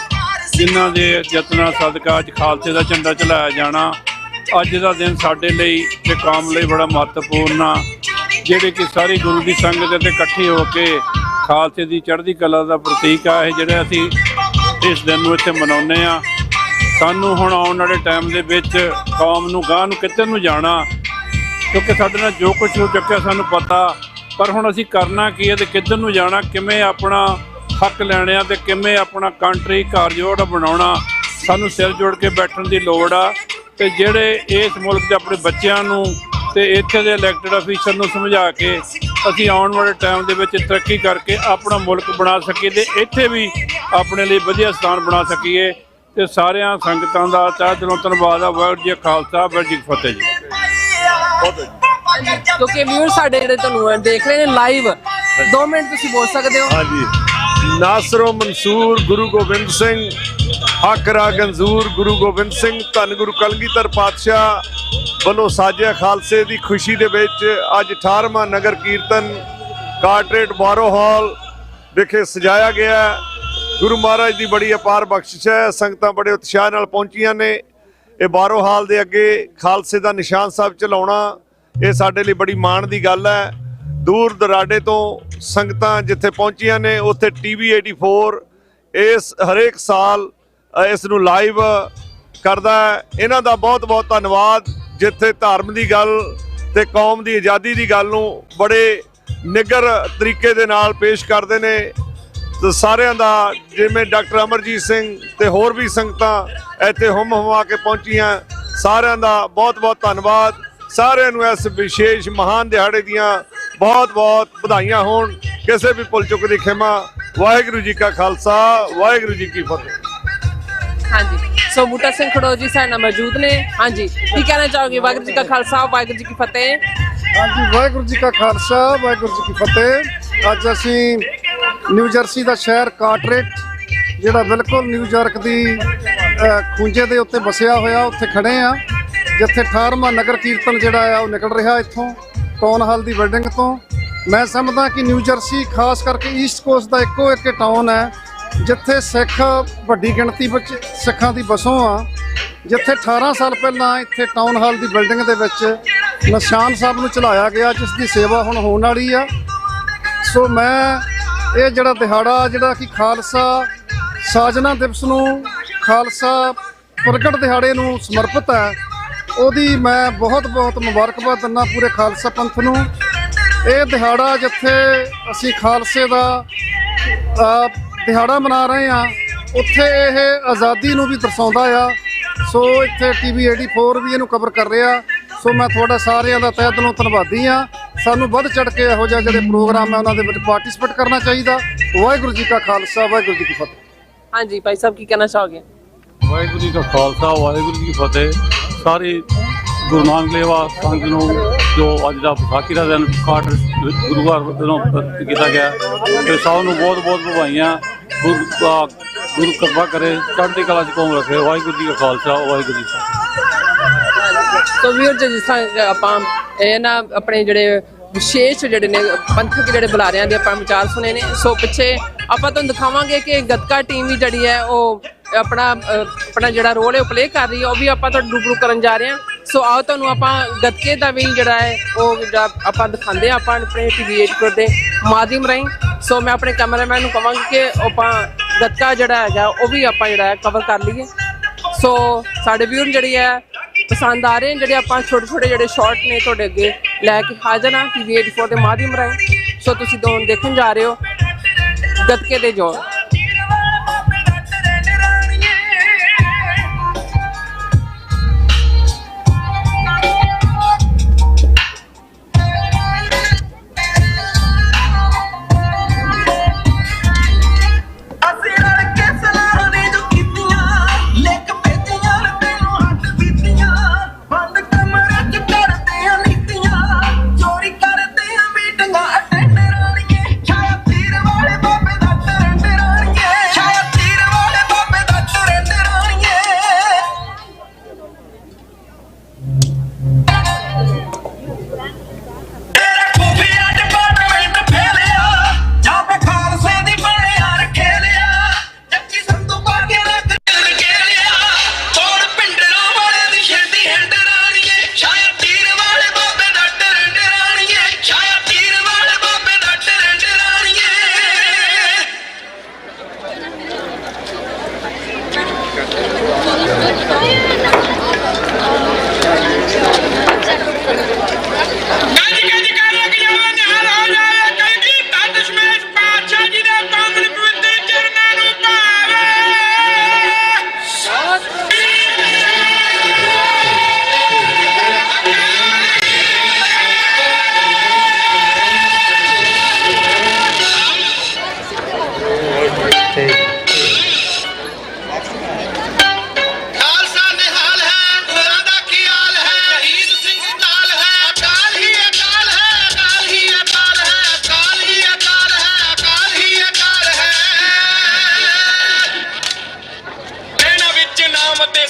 ਜਿਨ੍ਹਾਂ ਦੇ ਯਤਨਾਂ ਸਦਕਾ ਅੱਜ ਖਾਲਸੇ ਦਾ ਝੰਡਾ ਚਲਾਇਆ ਜਾਣਾ। ਅੱਜ ਦਾ ਦਿਨ ਸਾਡੇ ਲਈ ਤੇ ਕੌਮ ਲਈ ਬੜਾ ਮਹੱਤਵਪੂਰਨ ਆ, ਜਿਹੜੇ ਕਿ ਸਾਰੀ ਗੁਰੂ ਦੀ ਸੰਗਤ ਅਤੇ ਇਕੱਠੀ ਹੋ ਕੇ ਖਾਲਸੇ ਦੀ ਚੜ੍ਹਦੀ ਕਲਾ ਦਾ ਪ੍ਰਤੀਕ ਆ। ਇਹ ਜਿਹੜੇ ਅਸੀਂ ਇਸ ਦਿਨ ਨੂੰ ਇੱਥੇ ਮਨਾਉਂਦੇ ਆ, ਸਾਨੂੰ ਹੁਣ ਆਉਣ ਵਾਲੇ ਟਾਈਮ ਦੇ ਵਿੱਚ ਕੌਮ ਨੂੰ ਗਾਂਹ ਨੂੰ ਕਿੱਧਰ ਨੂੰ ਜਾਣਾ, ਕਿਉਂਕਿ ਸਾਡੇ ਨਾਲ ਜੋ ਕੁਝ ਹੋ ਚੁੱਕਿਆ ਸਾਨੂੰ ਪਤਾ, ਪਰ ਹੁਣ ਅਸੀਂ ਕਰਨਾ ਕੀ ਹੈ ਤੇ ਕਿੱਧਰ ਨੂੰ ਜਾਣਾ, ਕਿਵੇਂ ਆਪਣਾ ਹੱਕ ਲੈਣੇ ਆ ਤੇ ਕਿਵੇਂ ਆਪਣਾ ਕੰਟਰੀ ਘਰ ਜੋੜ ਬਣਾਉਣਾ। ਸਾਨੂੰ ਸਿਰ ਜੋੜ ਕੇ ਬੈਠਣ ਦੀ ਲੋੜ ਆ ਤੇ ਜਿਹੜੇ ਇਸ ਮੁਲਕ ਦੇ ਆਪਣੇ ਬੱਚਿਆਂ ਨੂੰ ਤੇ ਇੱਥੇ ਦੇ ਇਲੈਕਟਡ ਅਫੀਸਰ ਨੂੰ ਸਮਝਾ ਕੇ ਅਸੀਂ ਆਉਣ ਵਾਲੇ ਟਾਈਮ ਦੇ ਵਿੱਚ ਤਰੱਕੀ ਕਰਕੇ ਆਪਣਾ ਮੁਲਕ ਬਣਾ ਸਕੀਏ ਤੇ ਇੱਥੇ ਵੀ ਆਪਣੇ ਲਈ ਵਧੀਆ ਸਥਾਨ ਬਣਾ ਸਕੀਏ। ਤੇ ਸਾਰਿਆਂ ਸੰਗਤਾਂ ਦਾ ਤਹਿ ਦਿਲੋਂ ਧੰਨਵਾਦ ਆ। ਵਾਹਿਗੁਰੂ ਜੀ ਕਾ ਖਾਲਸਾ, ਵਾਹਿਗੁਰੂ ਜੀ ਕੀ ਫਤਿਹ ਜੀ। ਕਿਉਂਕਿ ਵੀਰ ਸਾਡੇ ਜਿਹੜੇ ਤੁਹਾਨੂੰ ਦੇਖ ਰਹੇ ਨੇ ਲਾਈਵ, 2 ਮਿੰਟ ਤੁਸੀਂ ਬੋਲ ਸਕਦੇ ਹੋ। ਹਾਂਜੀ। ਨਾਸਰੋ ਮਨਸੂਰ ਗੁਰੂ ਗੋਬਿੰਦ ਸਿੰਘ, ਹੱਕ ਰਾ ਗੰਜ਼ੂਰ ਗੁਰੂ ਗੋਬਿੰਦ ਸਿੰਘ, ਧੰਨ ਗੁਰੂ ਕਲਗੀਧਰ ਪਾਤਸ਼ਾਹ ਵੱਲੋਂ ਸਾਜਿਆ ਖਾਲਸੇ ਦੀ ਖੁਸ਼ੀ ਦੇ ਵਿੱਚ ਅੱਜ 18ਵਾਂ ਨਗਰ ਕੀਰਤਨ ਕਾਟਰੇਟ ਬਾਰੋ ਹਾਲ ਵਿਖੇ ਸਜਾਇਆ ਗਿਆ। ਗੁਰੂ ਮਹਾਰਾਜ ਦੀ ਬੜੀ ਅਪਾਰ ਬਖਸ਼ਿਸ਼ ਹੈ, ਸੰਗਤਾਂ ਬੜੇ ਉਤਸ਼ਾਹ ਨਾਲ ਪਹੁੰਚੀਆਂ ਨੇ। ਇਹ ਬਾਰੋ ਹਾਲ ਦੇ ਅੱਗੇ ਖਾਲਸੇ ਦਾ ਨਿਸ਼ਾਨ ਸਾਹਿਬ ਚਲਾਉਣਾ ਇਹ ਸਾਡੇ ਲਈ ਬੜੀ ਮਾਣ ਦੀ ਗੱਲ ਹੈ। ਦੂਰ ਦਰਾਡੇ ਤੋਂ ਸੰਗਤਾਂ ਜਿੱਥੇ ਪਹੁੰਚੀਆਂ ਨੇ ਉੱਥੇ TV 84 ਇਸ ਹਰੇਕ ਸਾਲ ਇਸ ਨੂੰ ਲਾਈਵ ਕਰਦਾ ਹੈ। ਇਹਨਾਂ ਦਾ ਬਹੁਤ ਬਹੁਤ ਧੰਨਵਾਦ, ਜਿੱਥੇ ਧਰਮ ਦੀ ਗੱਲ ਤੇ ਕੌਮ ਦੀ ਆਜ਼ਾਦੀ ਦੀ ਗੱਲ ਨੂੰ ਬੜੇ ਨਿੱਘਰ ਤਰੀਕੇ ਦੇ ਨਾਲ ਪੇਸ਼ ਕਰਦੇ ਨੇ। ਤੇ ਸਾਰਿਆਂ ਦਾ, ਜਿਵੇਂ ਡਾਕਟਰ ਅਮਰਜੀਤ ਸਿੰਘ ਤੇ ਹੋਰ ਵੀ ਸੰਗਤਾਂ ਇੱਥੇ ਹੁਮ ਹੁਮਾ ਕੇ ਪਹੁੰਚੀਆਂ, ਸਾਰਿਆਂ ਦਾ ਬਹੁਤ ਬਹੁਤ ਧੰਨਵਾਦ। ਸਾਰਿਆਂ ਨੂੰ ਇਸ ਵਿਸ਼ੇਸ਼ ਮਹਾਨ ਦਿਹਾੜੇ ਦੀਆਂ ਬਹੁਤ ਬਹੁਤ ਵਧਾਈਆਂ ਹੋਣ। ਕਿਸੇ ਵੀ ਭੁੱਲ ਚੁੱਕ ਦੀ ਖਿਮਾ। ਵਾਹਿਗੁਰੂ ਜੀ ਕਾ ਖਾਲਸਾ, ਵਾਹਿਗੁਰੂ ਜੀ ਕੀ ਫਤਿਹ। ਹਾਂਜੀ, ਸੋ ਬੂਟਾ ਸਿੰਘ ਖੜੋ ਜੀ ਸਾਡੇ ਨਾਲ ਮੌਜੂਦ ਨੇ। ਹਾਂਜੀ, ਕੀ ਕਹਿਣਾ ਚਾਹੋਗੇ? ਵਾਹਿਗੁਰੂ ਜੀ ਕਾ ਖਾਲਸਾ, ਵਾਹਿਗੁਰੂ ਜੀ ਕੀ ਫਤਿਹ। ਹਾਂਜੀ, ਵਾਹਿਗੁਰੂ ਜੀ ਕਾ ਖਾਲਸਾ, ਵਾਹਿਗੁਰੂ ਜੀ ਕੀ ਫਤਿਹ। ਅੱਜ ਅਸੀਂ ਨਿਊ ਜਰਸੀ ਦਾ ਸ਼ਹਿਰ ਕਾਟਰੇਟ ਜਿਹੜਾ ਬਿਲਕੁਲ ਨਿਊਯਾਰਕ ਦੀ ਖੂੰਜੇ ਦੇ ਉੱਤੇ ਵਸਿਆ ਹੋਇਆ, ਉੱਥੇ ਖੜੇ ਆ ਜਿੱਥੇ 18ਵਾਂ ਨਗਰ ਕੀਰਤਨ ਜਿਹੜਾ ਆ ਉਹ ਨਿਕਲ ਰਿਹਾ ਇੱਥੋਂ ਟਾਊਨ ਹਾਲ ਦੀ ਬਿਲਡਿੰਗ ਤੋਂ। ਮੈਂ ਸਮਝਦਾ ਕਿ ਨਿਊ ਜਰਸੀ ਖਾਸ ਕਰਕੇ ਈਸਟ ਕੋਸਟ ਦਾ ਇੱਕੋ ਇੱਕ ਟਾਊਨ ਹੈ ਜਿੱਥੇ ਸਿੱਖ ਵੱਡੀ ਗਿਣਤੀ ਵਿੱਚ ਸਿੱਖਾਂ ਦੀ ਵਸੋਂ ਆ, ਜਿੱਥੇ 18 ਸਾਲ ਪਹਿਲਾਂ ਇੱਥੇ ਟਾਊਨ ਹਾਲ ਦੀ ਬਿਲਡਿੰਗ ਦੇ ਵਿੱਚ ਨਿਸ਼ਾਨ ਸਾਹਿਬ ਨੂੰ ਚਲਾਇਆ ਗਿਆ, ਜਿਸ ਦੀ ਸੇਵਾ ਹੁਣ ਹੋਣ ਵਾਲੀ ਆ। ਸੋ ਮੈਂ ਇਹ ਜਿਹੜਾ ਦਿਹਾੜਾ ਜਿਹੜਾ ਕਿ ਖਾਲਸਾ ਸਾਜਨਾ ਦਿਵਸ ਨੂੰ, ਖਾਲਸਾ ਪ੍ਰਗਟ ਦਿਹਾੜੇ ਨੂੰ ਸਮਰਪਿਤ ਹੈ, ਉਹਦੀ ਮੈਂ ਬਹੁਤ ਬਹੁਤ ਮੁਬਾਰਕਬਾਦ ਦਿੰਦਾ ਪੂਰੇ ਖਾਲਸਾ ਪੰਥ ਨੂੰ। ਇਹ ਦਿਹਾੜਾ ਜਿੱਥੇ ਅਸੀਂ ਖਾਲਸੇ ਦਾ ਦਿਹਾੜਾ ਮਨਾ ਰਹੇ ਹਾਂ, ਉੱਥੇ ਇਹ ਆਜ਼ਾਦੀ ਨੂੰ ਵੀ ਦਰਸਾਉਂਦਾ ਆ। ਸੋ ਇੱਥੇ TV 84 ਵੀ ਇਹਨੂੰ ਕਵਰ ਕਰ ਰਿਹਾ। ਸੋ ਮੈਂ ਤੁਹਾਡਾ ਸਾਰਿਆਂ ਦਾ ਤਹਿ ਦਿਲੋਂ ਧੰਨਵਾਦੀ ਹਾਂ। ਸਾਨੂੰ ਵੱਧ ਚੜ੍ਹ ਕੇ ਇਹੋ ਜਿਹੇ ਜਿਹੜੇ ਪ੍ਰੋਗਰਾਮ ਹੈ ਉਹਨਾਂ ਦੇ ਵਿੱਚ ਪਾਰਟਿਸਿਪੇਟ ਕਰਨਾ ਚਾਹੀਦਾ। ਵਾਹਿਗੁਰੂ ਜੀ ਕਾ ਖਾਲਸਾ, ਵਾਹਿਗੁਰੂ ਜੀ ਕੀ ਫਤਿਹ। ਹਾਂਜੀ ਭਾਈ ਸਾਹਿਬ, ਕੀ ਕਹਿਣਾ ਚਾਹੋਗੇ? ਵਾਹਿਗੁਰੂ ਜੀ ਕਾ ਖਾਲਸਾ, ਵਾਹਿਗੁਰੂ ਜੀ ਕੀ ਫਤਿਹ। ਸਾਰੀ ਗੁਰੂ ਨਾਨਕ ਦੇਵ ਸੰਗਤ ਨੂੰ ਜੋ ਅੱਜ ਦਾ ਵਿਸਾਖੀ ਦਾ ਦਿਨ ਗੁਰੂ ਘਰ ਵੱਲੋਂ ਕੀਤਾ ਗਿਆ, ਤੇ ਸਭ ਨੂੰ ਬਹੁਤ ਬਹੁਤ ਵਧਾਈਆਂ। ਗੁਰੂ ਕਿਰਪਾ ਕਰੇ, ਚੜ੍ਹਦੀ ਕਲਾ 'ਚ ਕੌਮ ਰੱਖੇ। ਵਾਹਿਗੁਰੂ ਜੀ ਕਾ ਖਾਲਸਾ, ਵਾਹਿਗੁਰੂ ਜੀ ਕੀ ਫਤਿਹ। ਸੋ ਵੀਰ ਜੀ, ਜਿਸ ਤਰ੍ਹਾਂ ਆਪਾਂ ਇਹ ਨਾ ਆਪਣੇ ਜਿਹੜੇ ਵਿਸ਼ੇਸ਼ ਜਿਹੜੇ ਨੇ ਪੰਥਕ ਜਿਹੜੇ ਬੁਲਾਰਿਆਂ ਦੇ ਆਪਾਂ ਵਿਚਾਰ ਸੁਣੇ ਨੇ, ਸੋ ਪਿੱਛੇ ਆਪਾਂ ਤੁਹਾਨੂੰ ਦਿਖਾਵਾਂਗੇ ਕਿ ਗੱਤਕਾ ਟੀਮ ਵੀ ਜਿਹੜੀ ਹੈ ਉਹ ਆਪਣਾ ਜਿਹੜਾ ਰੋਲ ਹੈ ਉਹ ਪਲੇ ਕਰ ਰਹੀ ਹੈ, ਉਹ ਵੀ ਆਪਾਂ ਤੁਹਾਨੂੰ ਰੂਬਰੂ ਕਰਨ ਜਾ ਰਹੇ ਹਾਂ। ਸੋ ਆਓ ਤੁਹਾਨੂੰ ਆਪਾਂ ਗੱਤਕੇ ਦਾ ਵੀ ਜਿਹੜਾ ਹੈ ਉਹ ਜਿਹੜਾ ਆਪਾਂ ਦਿਖਾਉਂਦੇ ਹਾਂ ਆਪਾਂ ਆਪਣੇ TV 84 ਦੇ ਮਾਧਿਅਮ ਰਾਹੀਂ। ਸੋ ਮੈਂ ਆਪਣੇ ਕੈਮਰਾਮੈਨ ਨੂੰ ਕਹਾਂਗੀ ਕਿ ਆਪਾਂ ਗੱਤਕਾ ਜਿਹੜਾ ਹੈਗਾ ਉਹ ਵੀ ਆਪਾਂ ਜਿਹੜਾ ਹੈ ਕਵਰ ਕਰ ਲਈਏ। ਸੋ ਸਾਡੇ ਵੀਰ ਜਿਹੜੀ ਹੈ ਪਸੰਦ ਆ ਰਹੇ ਨੇ, ਜਿਹੜੇ ਆਪਾਂ ਛੋਟੇ ਛੋਟੇ ਜਿਹੜੇ ਸ਼ਾਰਟ ਨੇ ਤੁਹਾਡੇ ਅੱਗੇ ਲੈ ਕੇ ਹਾਜ਼ਰ ਹਾਂ TV 84 ਦੇ ਮਾਧਿਅਮ ਰਾਹੀਂ। ਸੋ ਤੁਸੀਂ ਦੋਨ ਦੇਖਣ ਜਾ ਰਹੇ ਹੋ ਗੱਤਕੇ ਦੇ ਜੋਰ।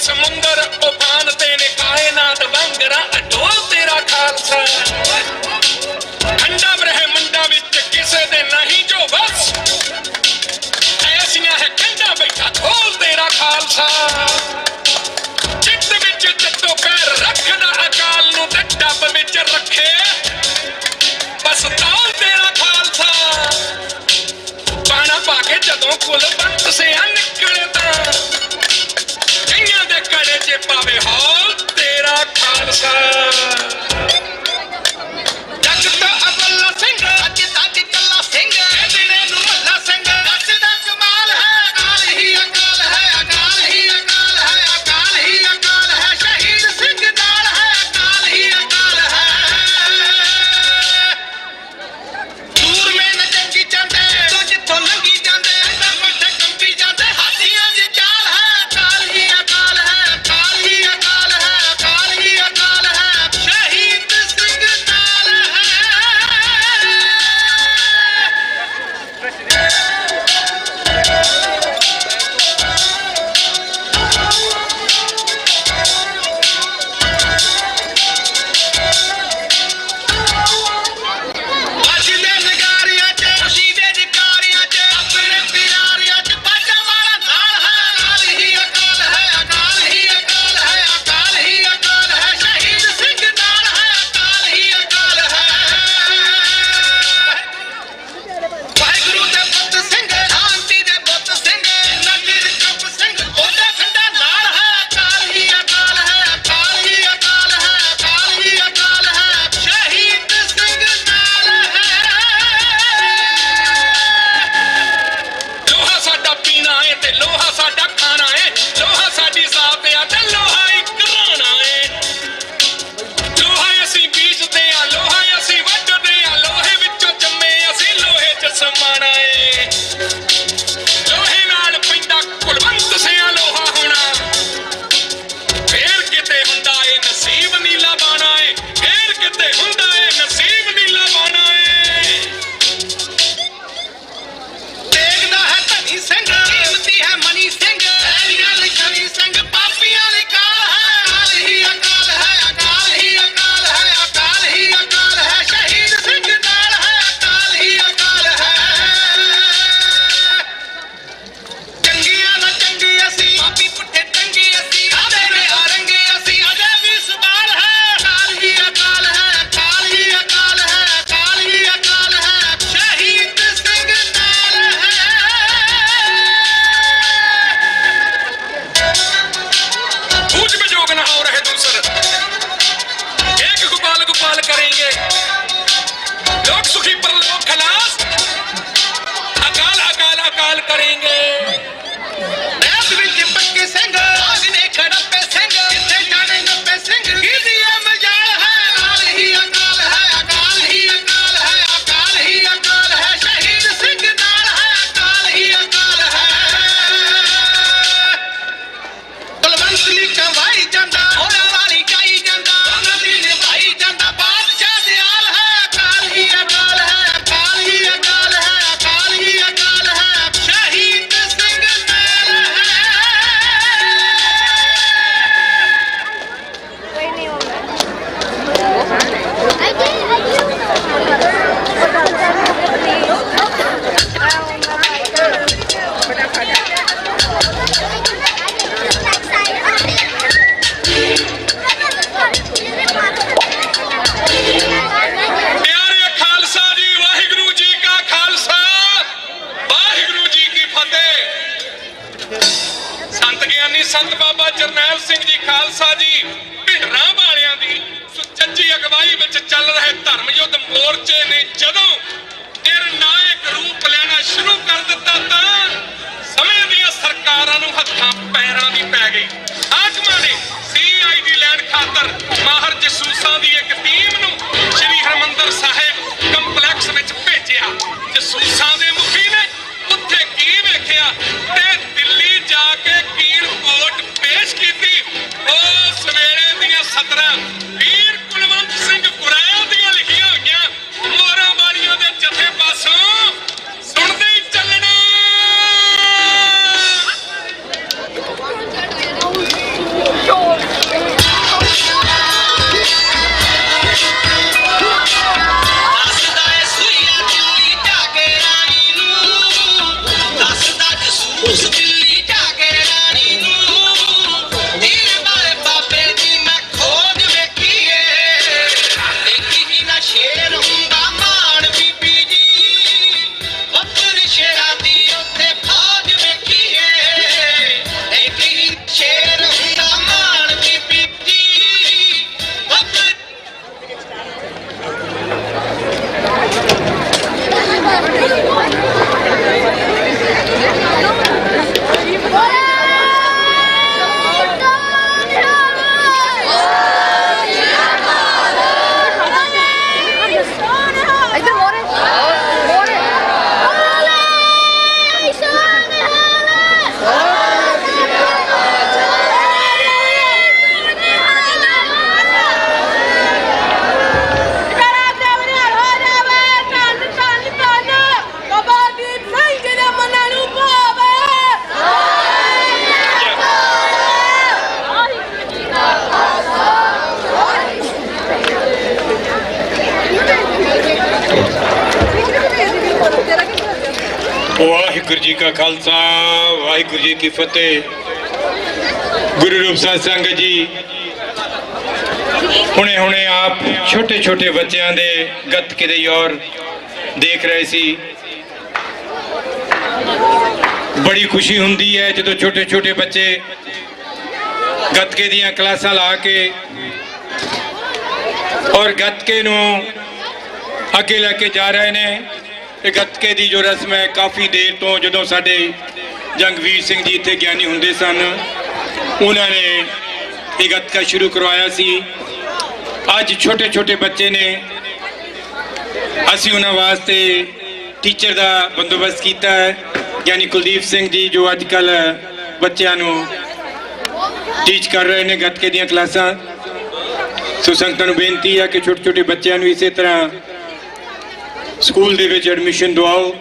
ਸਮੁੰਦਰ ਉਫਾਨ ਤੇ ਨੇ ਕਾਇਨਾਤ ਵਾਂਗਰਾ ਅਡੋਲ ਤੇਰਾ ਖਾਲਸਾ। ਠੰਡਾ ਬ੍ਰਹਿਮੰਡਾਂ ਵਿੱਚ ਕਿਸੇ ਦੇ ਨਹੀਂ ਜੋ ਬਸ, ਐਸੀਆਂ ਹੈ ਕੰਡਾ ਬੈਠਾ ਢੋਲ ਤੇਰਾ ਖਾਲਸਾ। ਚਿੱਤ ਵਿੱਚ ਜੱਟੋ ਪੈਰ ਰੱਖਦਾ ਅਕਾਲ ਨੂੰ ਤੇ ਡੱਬ ਵਿੱਚ ਰੱਖੇ ਬਸ ਤੌਲ ਤੇਰਾ ਖਾਲਸਾ। ਬਾਣਾ ਪਾ ਕੇ ਜਦੋਂ ਕੁਲਵੰਤ ਸਿਆ ਨਿਕਲਦਾ, ਕਈਆਂ ਦੇ ਕੜੇ 'ਚ ਪਾਵੇ ਹੌਲ ਤੇਰਾ ਖਾਲਸਾ। ਜੱਟ ਦਾ ਅਬਲਾ ਸਿੰਘ ਅੱਜ ਤੱਕ ਕੱਲਾ ਸਿੰਘ, ਇਹਦੇ ਨੂੰ ਮੱਲਾ ਸਿੰਘ ਜੱਟ ਦਾ ਕਮਾਲ ਹੈ। ਅਕਾਲ ਹੀ ਅਕਾਲ ਹੈ, ਅਕਾਲ ਹੀ ਅਕਾਲ ਹੈ, ਅਕਾਲ ਹੀ ਅਕਾਲ ਹੈ। ਸ਼ਹੀਦ ਸਿੰਘ ਨਾਲ ਹੈ, ਅਕਾਲ ਹੀ ਅਕਾਲ ਹੈ। ਦੂਰ ਮੇ ਨ ਜੰਗੀ ਜਾਂਦੇ ਤੋਂ ਜਿੱਥੋਂ ਲੰਗੀ ਜਾਂਦੇ, ਤਾਂ ਮੱਠੇ ਕੰਬੀ ਜਾਂਦੇ ਹਾਥੀਆਂ ਦੀ ਚਾਲ ਹੈ। ਅਕਾਲ ਹੀ ਅਕਾਲ ਹੈ, ਅਕਾਲ ਹੀ ਅਕਾਲ लोक सुखी पर लोक खलास, अकाल अकाल अकाल करेंगे। देश विच पक्के सिंह आगने खड़प्पे सिंह किथे जाने नप्पे सिंह कीजिए मजाल है नाल ही अकाल है अकाल ही अकाल है अकाल ही अकाल है शहीद सिंह नाल है अकाल ही अकाल है कुलवंत ली कवाई जांदा होरा वाली गाई जांदा नदी निभाई जांदा बादशाह दयाल है अकाल ही अकाल है अकाल ही अकाल है अकाल ही अकाल है शहीद सिंह नाल है। प्यारे खालसा जी, वाहिगुरु जी का खालसा, वाहिगुरु जी की फतेह। संत ਗਿਆਨੀ संत बाबा जरनैल सिंह जी खालसा जी भिंडरां वालियां दी सुचੱਜੀ अगवाई ਵਿੱਚ ਚੱਲ ਰਹੇ ਧਰਮ ਯੁੱਧ ਮੋਰਚੇ ਨੇ ਜਦੋਂ ਨਿਰਣਾਇਕ ਰੂਪ ਲੈਣਾ ਸ਼ੁਰੂ ਕਰ ਦਿੱਤਾ ਤਾਂ ਸਮੇਂ ਦੀਆਂ ਸਰਕਾਰਾਂ ਨੂੰ ਹੱਥਾਂ ਪੈਰਾਂ ਦੀ ਪੈ ਗਈ। ਹਾਕਮਾਂ ਨੇ CID ਲੈਣ ਖਾਤਰ ਮਾਹਰ ਜਸੂਸਾਂ ਦੀ ਇੱਕ ਟੀਮ ਨੂੰ ਸ਼੍ਰੀ ਹਰਮੰਦਰ ਸਾਹਿਬ ਕੰਪਲੈਕਸ ਵਿੱਚ ਭੇਜਿਆ। ਜਸੂਸਾਂ ਦੇ ਮੁਖੀ ਨੇ ਉੱਥੇ ਕੀ ਵੇਖਿਆ ਤੇ ਦਿੱਲੀ ਜਾ ਕੇ ਕੀਲ ਕੋਟ ਪੇਸ਼ ਕੀਤੀ। ਉਸ ਵੇਲੇ ਦੀਆਂ ਸਤਰਾਂ ਵੀਰ ਕੁਲਵੰਤ ਸਿੰਘ ਗੁਰੈਲ ਦੀਆਂ ਲਿਖੀਆਂ ਹੋਈਆਂ ਮੋਹਰਾਂ ਵਾਲੀਆਂ ਦੇ ਜਥੇ ਪਾਸੋਂ ਸੁਣਦੇ ਹੀ ਚੱਲਣਾ। ਦੱਸਦਾ ਏ ਸੂਈਆ ਦਿੱਲੀ ਜਾ ਕੇ ਰਾਣੀ ਨੂੰ ਦੱਸਦਾ ਜਸੂਸ ਦਿੱਲੀ ਜਾ ਕੇ ਰਾਣੀ ਨੂੰ ਤੀਰ ਵਾਲੇ ਬਾਬੇ ਦੀ ਮੈਂ ਖੋਜ ਵੇਖੀਏ ਦੇਖੀ ਹੀ ਨਾ ਸ਼ੇਰ ਹੁੰਦਾ ਮਾਣ ਬੀਬੀ ਜੀ ਪੁੱਤਰ ਸ਼ੇਰਾਂ ਦੀ ਉੱਥੇ ਫੌਜ ਵੇਖੀਏ ਦੇਖੀ ਹੀ ਸ਼ੇਰ ਹੁੰਦਾ ਮਾਣ ਬੀਬੀ ਜੀ ਪੁੱਤਰ ਵਾਹਿਗੁਰੂ ਜੀ ਕਾ ਖਾਲਸਾ, ਵਾਹਿਗੁਰੂ ਜੀ ਕੀ ਫਤਿਹ। ਗੁਰੂ ਰੂਪ ਸਾਧ ਸੰਗਤ ਜੀ, ਹੁਣੇ ਆਪ ਛੋਟੇ ਛੋਟੇ ਬੱਚਿਆਂ ਦੇ ਗੱਤਕੇ ਦੇ ਯੋਰ ਦੇਖ ਰਹੇ ਸੀ। ਬੜੀ ਖੁਸ਼ੀ ਹੁੰਦੀ ਹੈ ਜਦੋਂ ਛੋਟੇ ਛੋਟੇ ਬੱਚੇ ਗੱਤਕੇ ਦੀਆਂ ਕਲਾਸਾਂ ਲਾ ਕੇ ਔਰ ਗੱਤਕੇ ਨੂੰ ਅੱਗੇ ਲੈ ਕੇ ਜਾ ਰਹੇ ਨੇ। ਇਹ ਗੱਤਕੇ ਦੀ ਜੋ ਰਸਮ ਹੈ ਕਾਫੀ ਦੇਰ ਤੋਂ ਜਦੋਂ ਸਾਡੇ ਜੰਗਵੀਰ ਸਿੰਘ ਜੀ ਇੱਥੇ ਗਿਆਨੀ ਹੁੰਦੇ ਸਨ ਉਹਨਾਂ ਨੇ ਇਹ ਗੱਤਕਾ ਸ਼ੁਰੂ ਕਰਵਾਇਆ ਸੀ। ਅੱਜ ਛੋਟੇ ਛੋਟੇ ਬੱਚੇ ਨੇ, ਅਸੀਂ ਉਹਨਾਂ ਵਾਸਤੇ ਟੀਚਰ ਦਾ ਬੰਦੋਬਸਤ ਕੀਤਾ ਹੈ। ਗਿਆਨੀ ਕੁਲਦੀਪ ਸਿੰਘ ਜੀ ਜੋ ਅੱਜ ਕੱਲ੍ਹ ਬੱਚਿਆਂ ਨੂੰ ਟੀਚ ਕਰ ਰਹੇ ਨੇ ਗੱਤਕੇ ਦੀਆਂ ਕਲਾਸਾਂ। ਸੋ ਸੰਗਤਾਂ ਨੂੰ ਬੇਨਤੀ ਹੈ ਕਿ ਛੋਟੇ ਛੋਟੇ ਬੱਚਿਆਂ ਨੂੰ ਇਸੇ ਤਰ੍ਹਾਂ ਸਕੂਲ ਦੇ ਵਿੱਚ ਐਡਮਿਸ਼ਨ ਦਿਵਾਓ।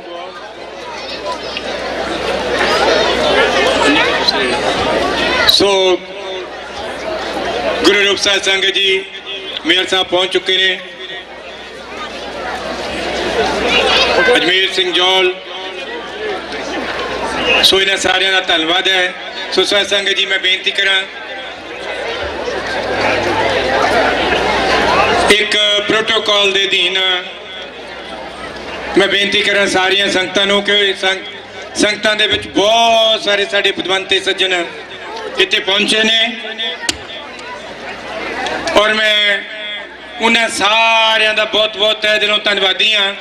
ਸੋ ਗੁਰੂ ਰੂਪ ਸਾਧ ਸੰਗਤ ਜੀ ਮੇਰ ਸਾਹਿਬ ਪਹੁੰਚ ਚੁੱਕੇ ਨੇ। ਅਜਮੇਰ ਸਿੰਘ ਜੌਲ, ਸੋ ਇਹਨਾਂ ਸਾਰਿਆਂ ਦਾ ਧੰਨਵਾਦ ਹੈ। ਸੋ ਸਾਧ ਸੰਗਤ ਜੀ ਮੈਂ ਬੇਨਤੀ ਕਰਾਂ ਇੱਕ ਪ੍ਰੋਟੋਕਾਲ ਦੇ ਅਧੀਨ ਮੈਂ ਬੇਨਤੀ ਕਰਾਂ ਸਾਰੀਆਂ ਸੰਗਤਾਂ ਨੂੰ ਕਿ ਸੰਗਤਾਂ ਦੇ ਵਿੱਚ ਬਹੁਤ ਸਾਰੇ ਸਾਡੇ ਵਿਦਵਾਨ ਸੱਜਣ ਇੱਥੇ ਪਹੁੰਚੇ ਨੇ ਔਰ ਮੈਂ ਉਹਨਾਂ ਸਾਰਿਆਂ ਦਾ ਬਹੁਤ ਬਹੁਤ ਤਹਿ ਦਿਲੋਂ ਧੰਨਵਾਦੀ ਹਾਂ।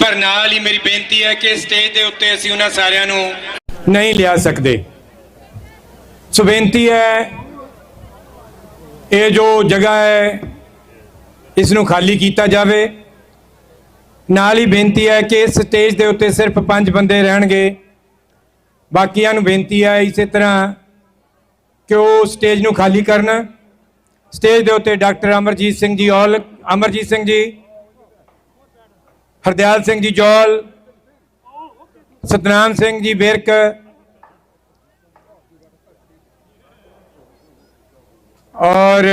ਪਰ ਨਾਲ ਹੀ ਮੇਰੀ ਬੇਨਤੀ ਹੈ ਕਿ ਸਟੇਜ ਦੇ ਉੱਤੇ ਅਸੀਂ ਉਹਨਾਂ ਸਾਰਿਆਂ ਨੂੰ ਨਹੀਂ ਲਿਆ ਸਕਦੇ। ਸੋ ਬੇਨਤੀ ਹੈ ਇਹ ਜੋ ਜਗ੍ਹਾ ਹੈ ਇਸ ਨੂੰ ਖਾਲੀ ਕੀਤਾ ਜਾਵੇ। ਨਾਲ ਹੀ ਬੇਨਤੀ ਹੈ ਕਿ ਇਸ ਸਟੇਜ ਦੇ ਉੱਤੇ ਸਿਰਫ 5 ਬੰਦੇ ਰਹਿਣਗੇ। ਬਾਕੀਆਂ ਨੂੰ ਬੇਨਤੀ ਹੈ ਇਸੇ ਤਰ੍ਹਾਂ ਕਿ ਉਹ ਸਟੇਜ ਨੂੰ ਖਾਲੀ ਕਰਨ। ਸਟੇਜ ਦੇ ਉੱਤੇ ਡਾਕਟਰ ਅਮਰਜੀਤ ਸਿੰਘ ਜੀ ਅਮਰਜੀਤ ਸਿੰਘ ਜੀ, ਹਰਦਿਆਲ ਸਿੰਘ ਜੀ ਜੌਲ, ਸਤਨਾਮ ਸਿੰਘ ਜੀ ਬਿਰਕ, और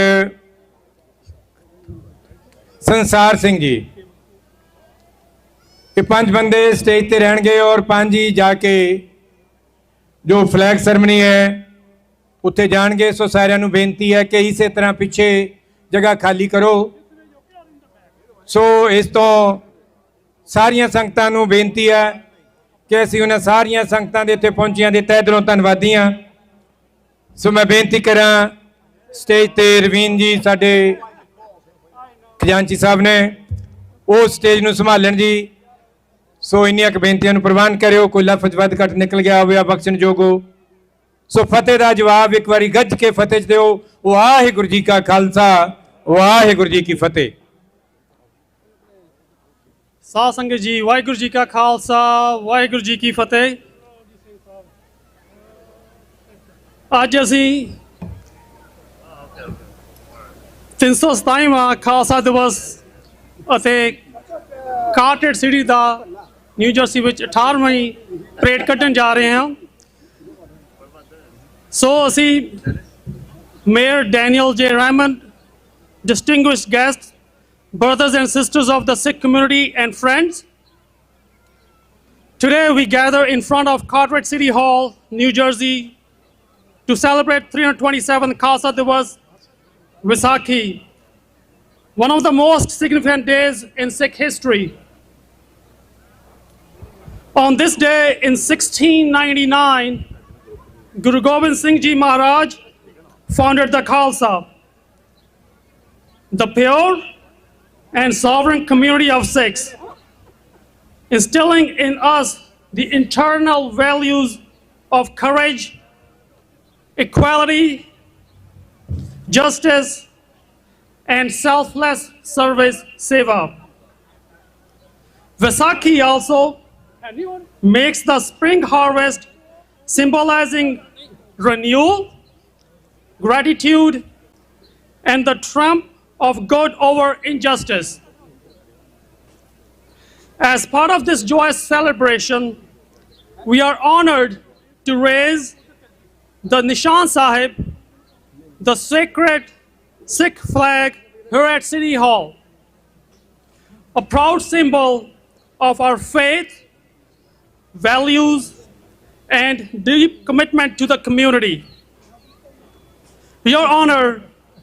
संसार सिंह जी, ये 5 बंदे स्टेज पे रहणगे और 5 ही जाके जो फ्लैग सरमनी है उत्थे जाणगे। सो सारिਆਂ ਨੂੰ बेनती है कि इसे तरह पिछे जगह खाली करो। सो इस तो सारियां संगतां ਨੂੰ बेनती है कि ਅਸੀਂ ਉਹਨਾਂ ਸਾਰੀਆਂ ਸੰਗਤਾਂ ਦੇ ਇੱਥੇ ਪਹੁੰਚੀਆਂ ਦੇ ਤਹਿ ਦਿਲੋਂ ਧੰਨਵਾਦੀ ਹਾਂ। ਸੋ ਮੈਂ ਬੇਨਤੀ ਕਰਾਂ ਸਟੇਜ ਤੇ ਰਵੀਨ ਜੀ ਸਾਡੇ ਖਜ਼ਾਨਚੀ ਸਾਹਿਬ ਨੇ ਉਹ ਸਟੇਜ ਨੂੰ ਸੰਭਾਲਣ ਜੀ। ਸੋ ਇੰਨੀਆਂ ਕੁ ਬੇਨਤੀਆਂ ਨੂੰ ਪ੍ਰਵਾਨ ਕਰਿਓ। ਕੋਈ ਲਫ਼ਜ਼ ਵੱਧ ਘੱਟ ਨਿਕਲ ਗਿਆ ਹੋਵੇ ਬਖਸ਼ਣਯੋਗ ਹੋ। ਸੋ ਫਤਿਹ ਦਾ ਜਵਾਬ ਇੱਕ ਵਾਰੀ ਗੱਜ ਕੇ ਫਤਿਹ ਦਿਓ। ਵਾਹਿਗੁਰੂ ਜੀ ਕਾ ਖਾਲਸਾ, ਵਾਹਿਗੁਰੂ ਜੀ ਕੀ ਫਤਿਹ। ਸਾਧ ਸੰਗਤ ਜੀ, ਵਾਹਿਗੁਰੂ ਜੀ ਕਾ ਖਾਲਸਾ, ਵਾਹਿਗੁਰੂ ਜੀ ਕੀ ਫਤਿਹ। ਅੱਜ ਅਸੀਂ 327ਵਾਂ ਖਾਲਸਾ ਦਿਵਸ ਅਤੇ ਕਾਰਟਰੇਟ ਸਿਟੀ ਦਾ ਨਿਊ ਜਰਸੀ ਵਿੱਚ 18ਵੀਂ ਪਰੇਡ ਕੱਢਣ ਜਾ ਰਹੇ ਹਾਂ। ਸੋ ਅਸੀਂ ਮੇਅਰ ਡੈਨੀਅਲ ਜੇ Ramon, distinguished guests, brothers and sisters of the Sikh community and friends, today we gather in front of Carteret City Hall, New Jersey to celebrate 327th Khalsa Diwas Vaisakhi, one of the most significant days in Sikh history. On this day in 1699, Guru Gobind Singh Ji Maharaj founded the Khalsa, the pure and sovereign community of Sikhs, instilling in us the internal values of courage, equality, justice, and selfless service seva. Vaisakhi also makes the spring harvest, symbolizing renewal, gratitude, and the triumph of good over injustice. As part of this joyous celebration, we are honored to raise the Nishan Sahib, the sacred Sikh flag, here at City Hall, a proud symbol of our faith, values, and deep commitment to the community.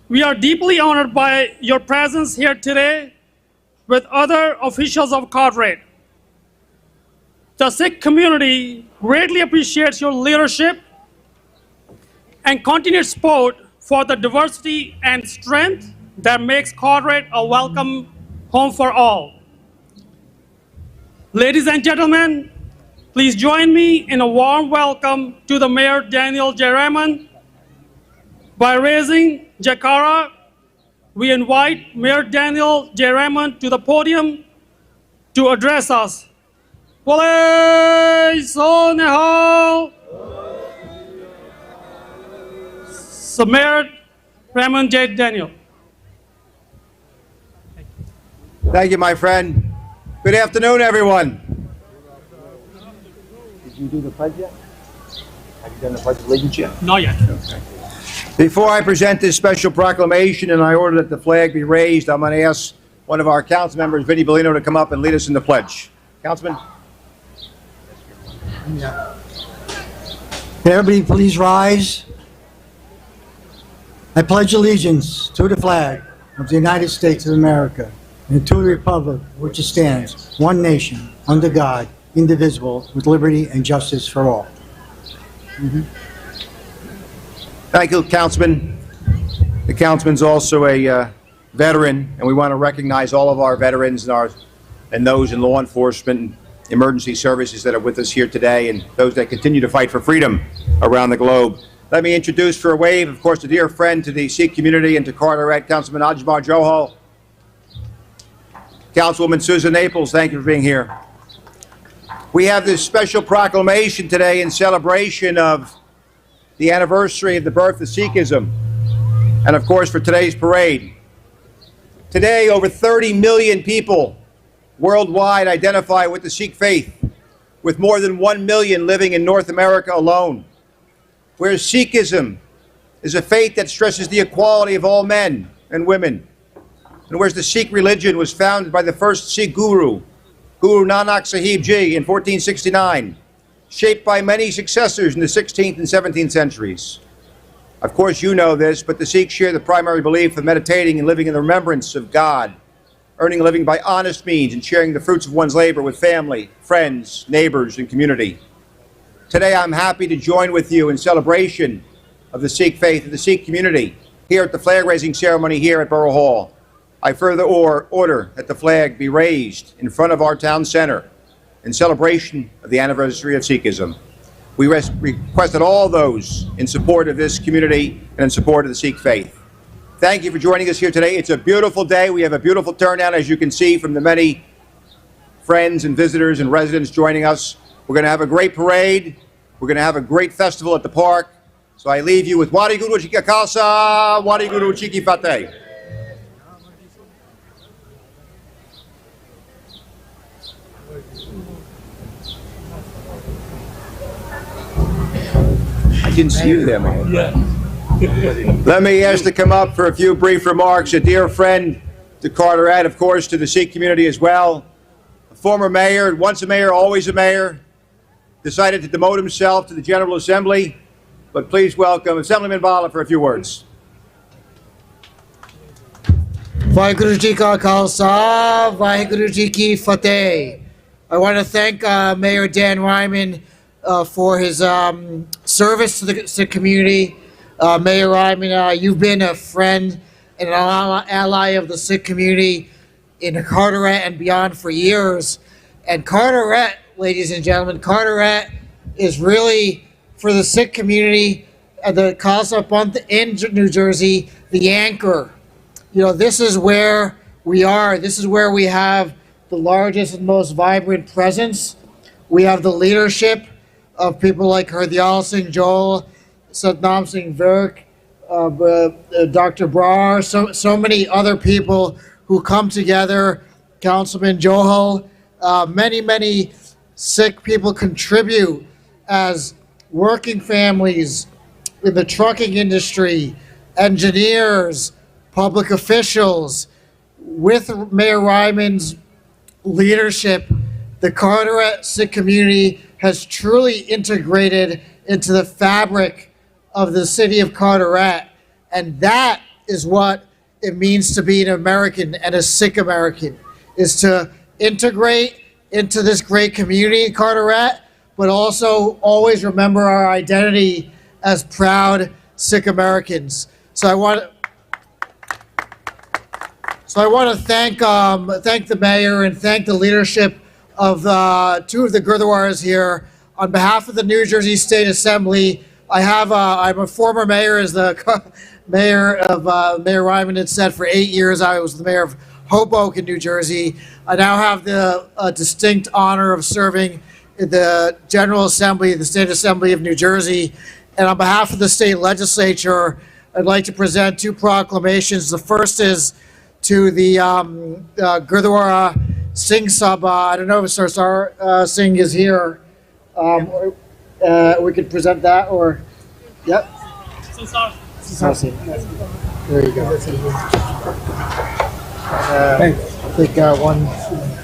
We are deeply honored by your presence here today with other officials of Carteret. The Sikh community greatly appreciates your leadership and continued support for the diversity and strength that makes Carteret a welcome home for all. Ladies and gentlemen, please join me in a warm welcome to the Mayor Daniel J. Rahman. By raising Jaikara, we invite Mayor Daniel J. Rahman to the podium to address us. Bole So Nihal. So Mayor Rahman J. Daniel. Thank you, my friend. Good afternoon, everyone. Did you do the pledge yet? Have you done the Pledge of Allegiance yet? Not yet. Okay. Before I present this special proclamation and I order that the flag be raised, I'm going to ask one of our council members, Vinnie Bellino, to come up and lead us in the pledge. Councilman? Can everybody please rise? I pledge allegiance to the flag of the United States of America and to the republic which it stands, one nation, under God, indivisible, with liberty and justice for all. Thank you, Councilman. The councilman's also a veteran, and we want to recognize all of our veterans and those in law enforcement and emergency services that are with us here today, and those that continue to fight for freedom around the globe. Let me introduce for a wave, of course, a dear friend to the Sikh community and to Carteret, Councilman Ajmal Johal. Councilwoman Susan Naples, thank you for being here. We have this special proclamation today in celebration of the anniversary of the birth of Sikhism, and of course for today's parade. Today, over 30 million people worldwide identify with the Sikh faith, with more than 1 million living in North America alone. Whereas Sikhism is a faith that stresses the equality of all men and women. And whereas the Sikh religion was founded by the first Sikh guru, Guru Nanak Sahib Ji, in 1469, shaped by many successors in the 16th and 17th centuries. Of course, you know this, but the Sikhs share the primary belief of meditating and living in the remembrance of God, earning a living by honest means and sharing the fruits of one's labor with family, friends, neighbors, and community. Today, I'm happy to join with you in celebration of the Sikh faith and the Sikh community here at the flag-raising ceremony here at Borough Hall. I further order that the flag be raised in front of our town center in celebration of the anniversary of Sikhism. We request that all those in support of this community and in support of the Sikh faith. Thank you for joining us here today. It's a beautiful day. We have a beautiful turnout, as you can see, from the many friends and visitors and residents joining us. We're going to have a great parade. We're going to have a great festival at the park. So I leave you with Wadi Guru Ji Ka Khalsa, Wadi Guru Ji Ki Fateh. I didn't see you there, man. Yeah. Let me ask to come up for a few brief remarks. A dear friend to Carteret, of course, to the Sikh community as well. A former mayor, once a mayor, always a mayor. Decided to demote himself to the General Assembly. But please welcome Assemblyman Bala for a few words. Vaheguru Ji Ka Khalsa, Vaheguru Ji Ki Fateh. I want to thank Mayor Dan Ryman for his service to the community. Mayor Ryman, you've been a friend and an ally of the Sikh community in Carteret and beyond for years. And Carteret, ladies and gentlemen, Carteret is really, for the Sikh community, the Khalsa Panth in New Jersey, the anchor. You know, this is where we are. This is where we have the largest and most vibrant presence. We have the leadership of people like Hardyal Singh Johal, Satnam Singh Virk, Dr. Brar, so many other people who come together, Councilman Johal, many Sikh people contribute as working families in the trucking industry, engineers, public officials. With Mayor Ryman's leadership, the Carteret Sikh community has truly integrated into the fabric of the city of Carteret. And that is what it means to be an American and a Sikh American, is to integrate into this great community in Carteret, but also always remember our identity as proud Sikh Americans. So I want to thank the mayor and thank the leadership of two of the Gurdwaras here. On behalf of the New Jersey State Assembly, I'm a former mayor, as the mayor of Mayor Ryman had said. For 8 years, I was the mayor of Hoboken, New Jersey. I now have the distinct honor of serving in the General Assembly, the State Assembly of New Jersey. And on behalf of the state legislature, I'd like to present two proclamations. The first is to the Gurdwara Singh Sabha. I don't know if Sarsar Singh is here. We could present that, or, yep. Sarsar Singh. There you go. I think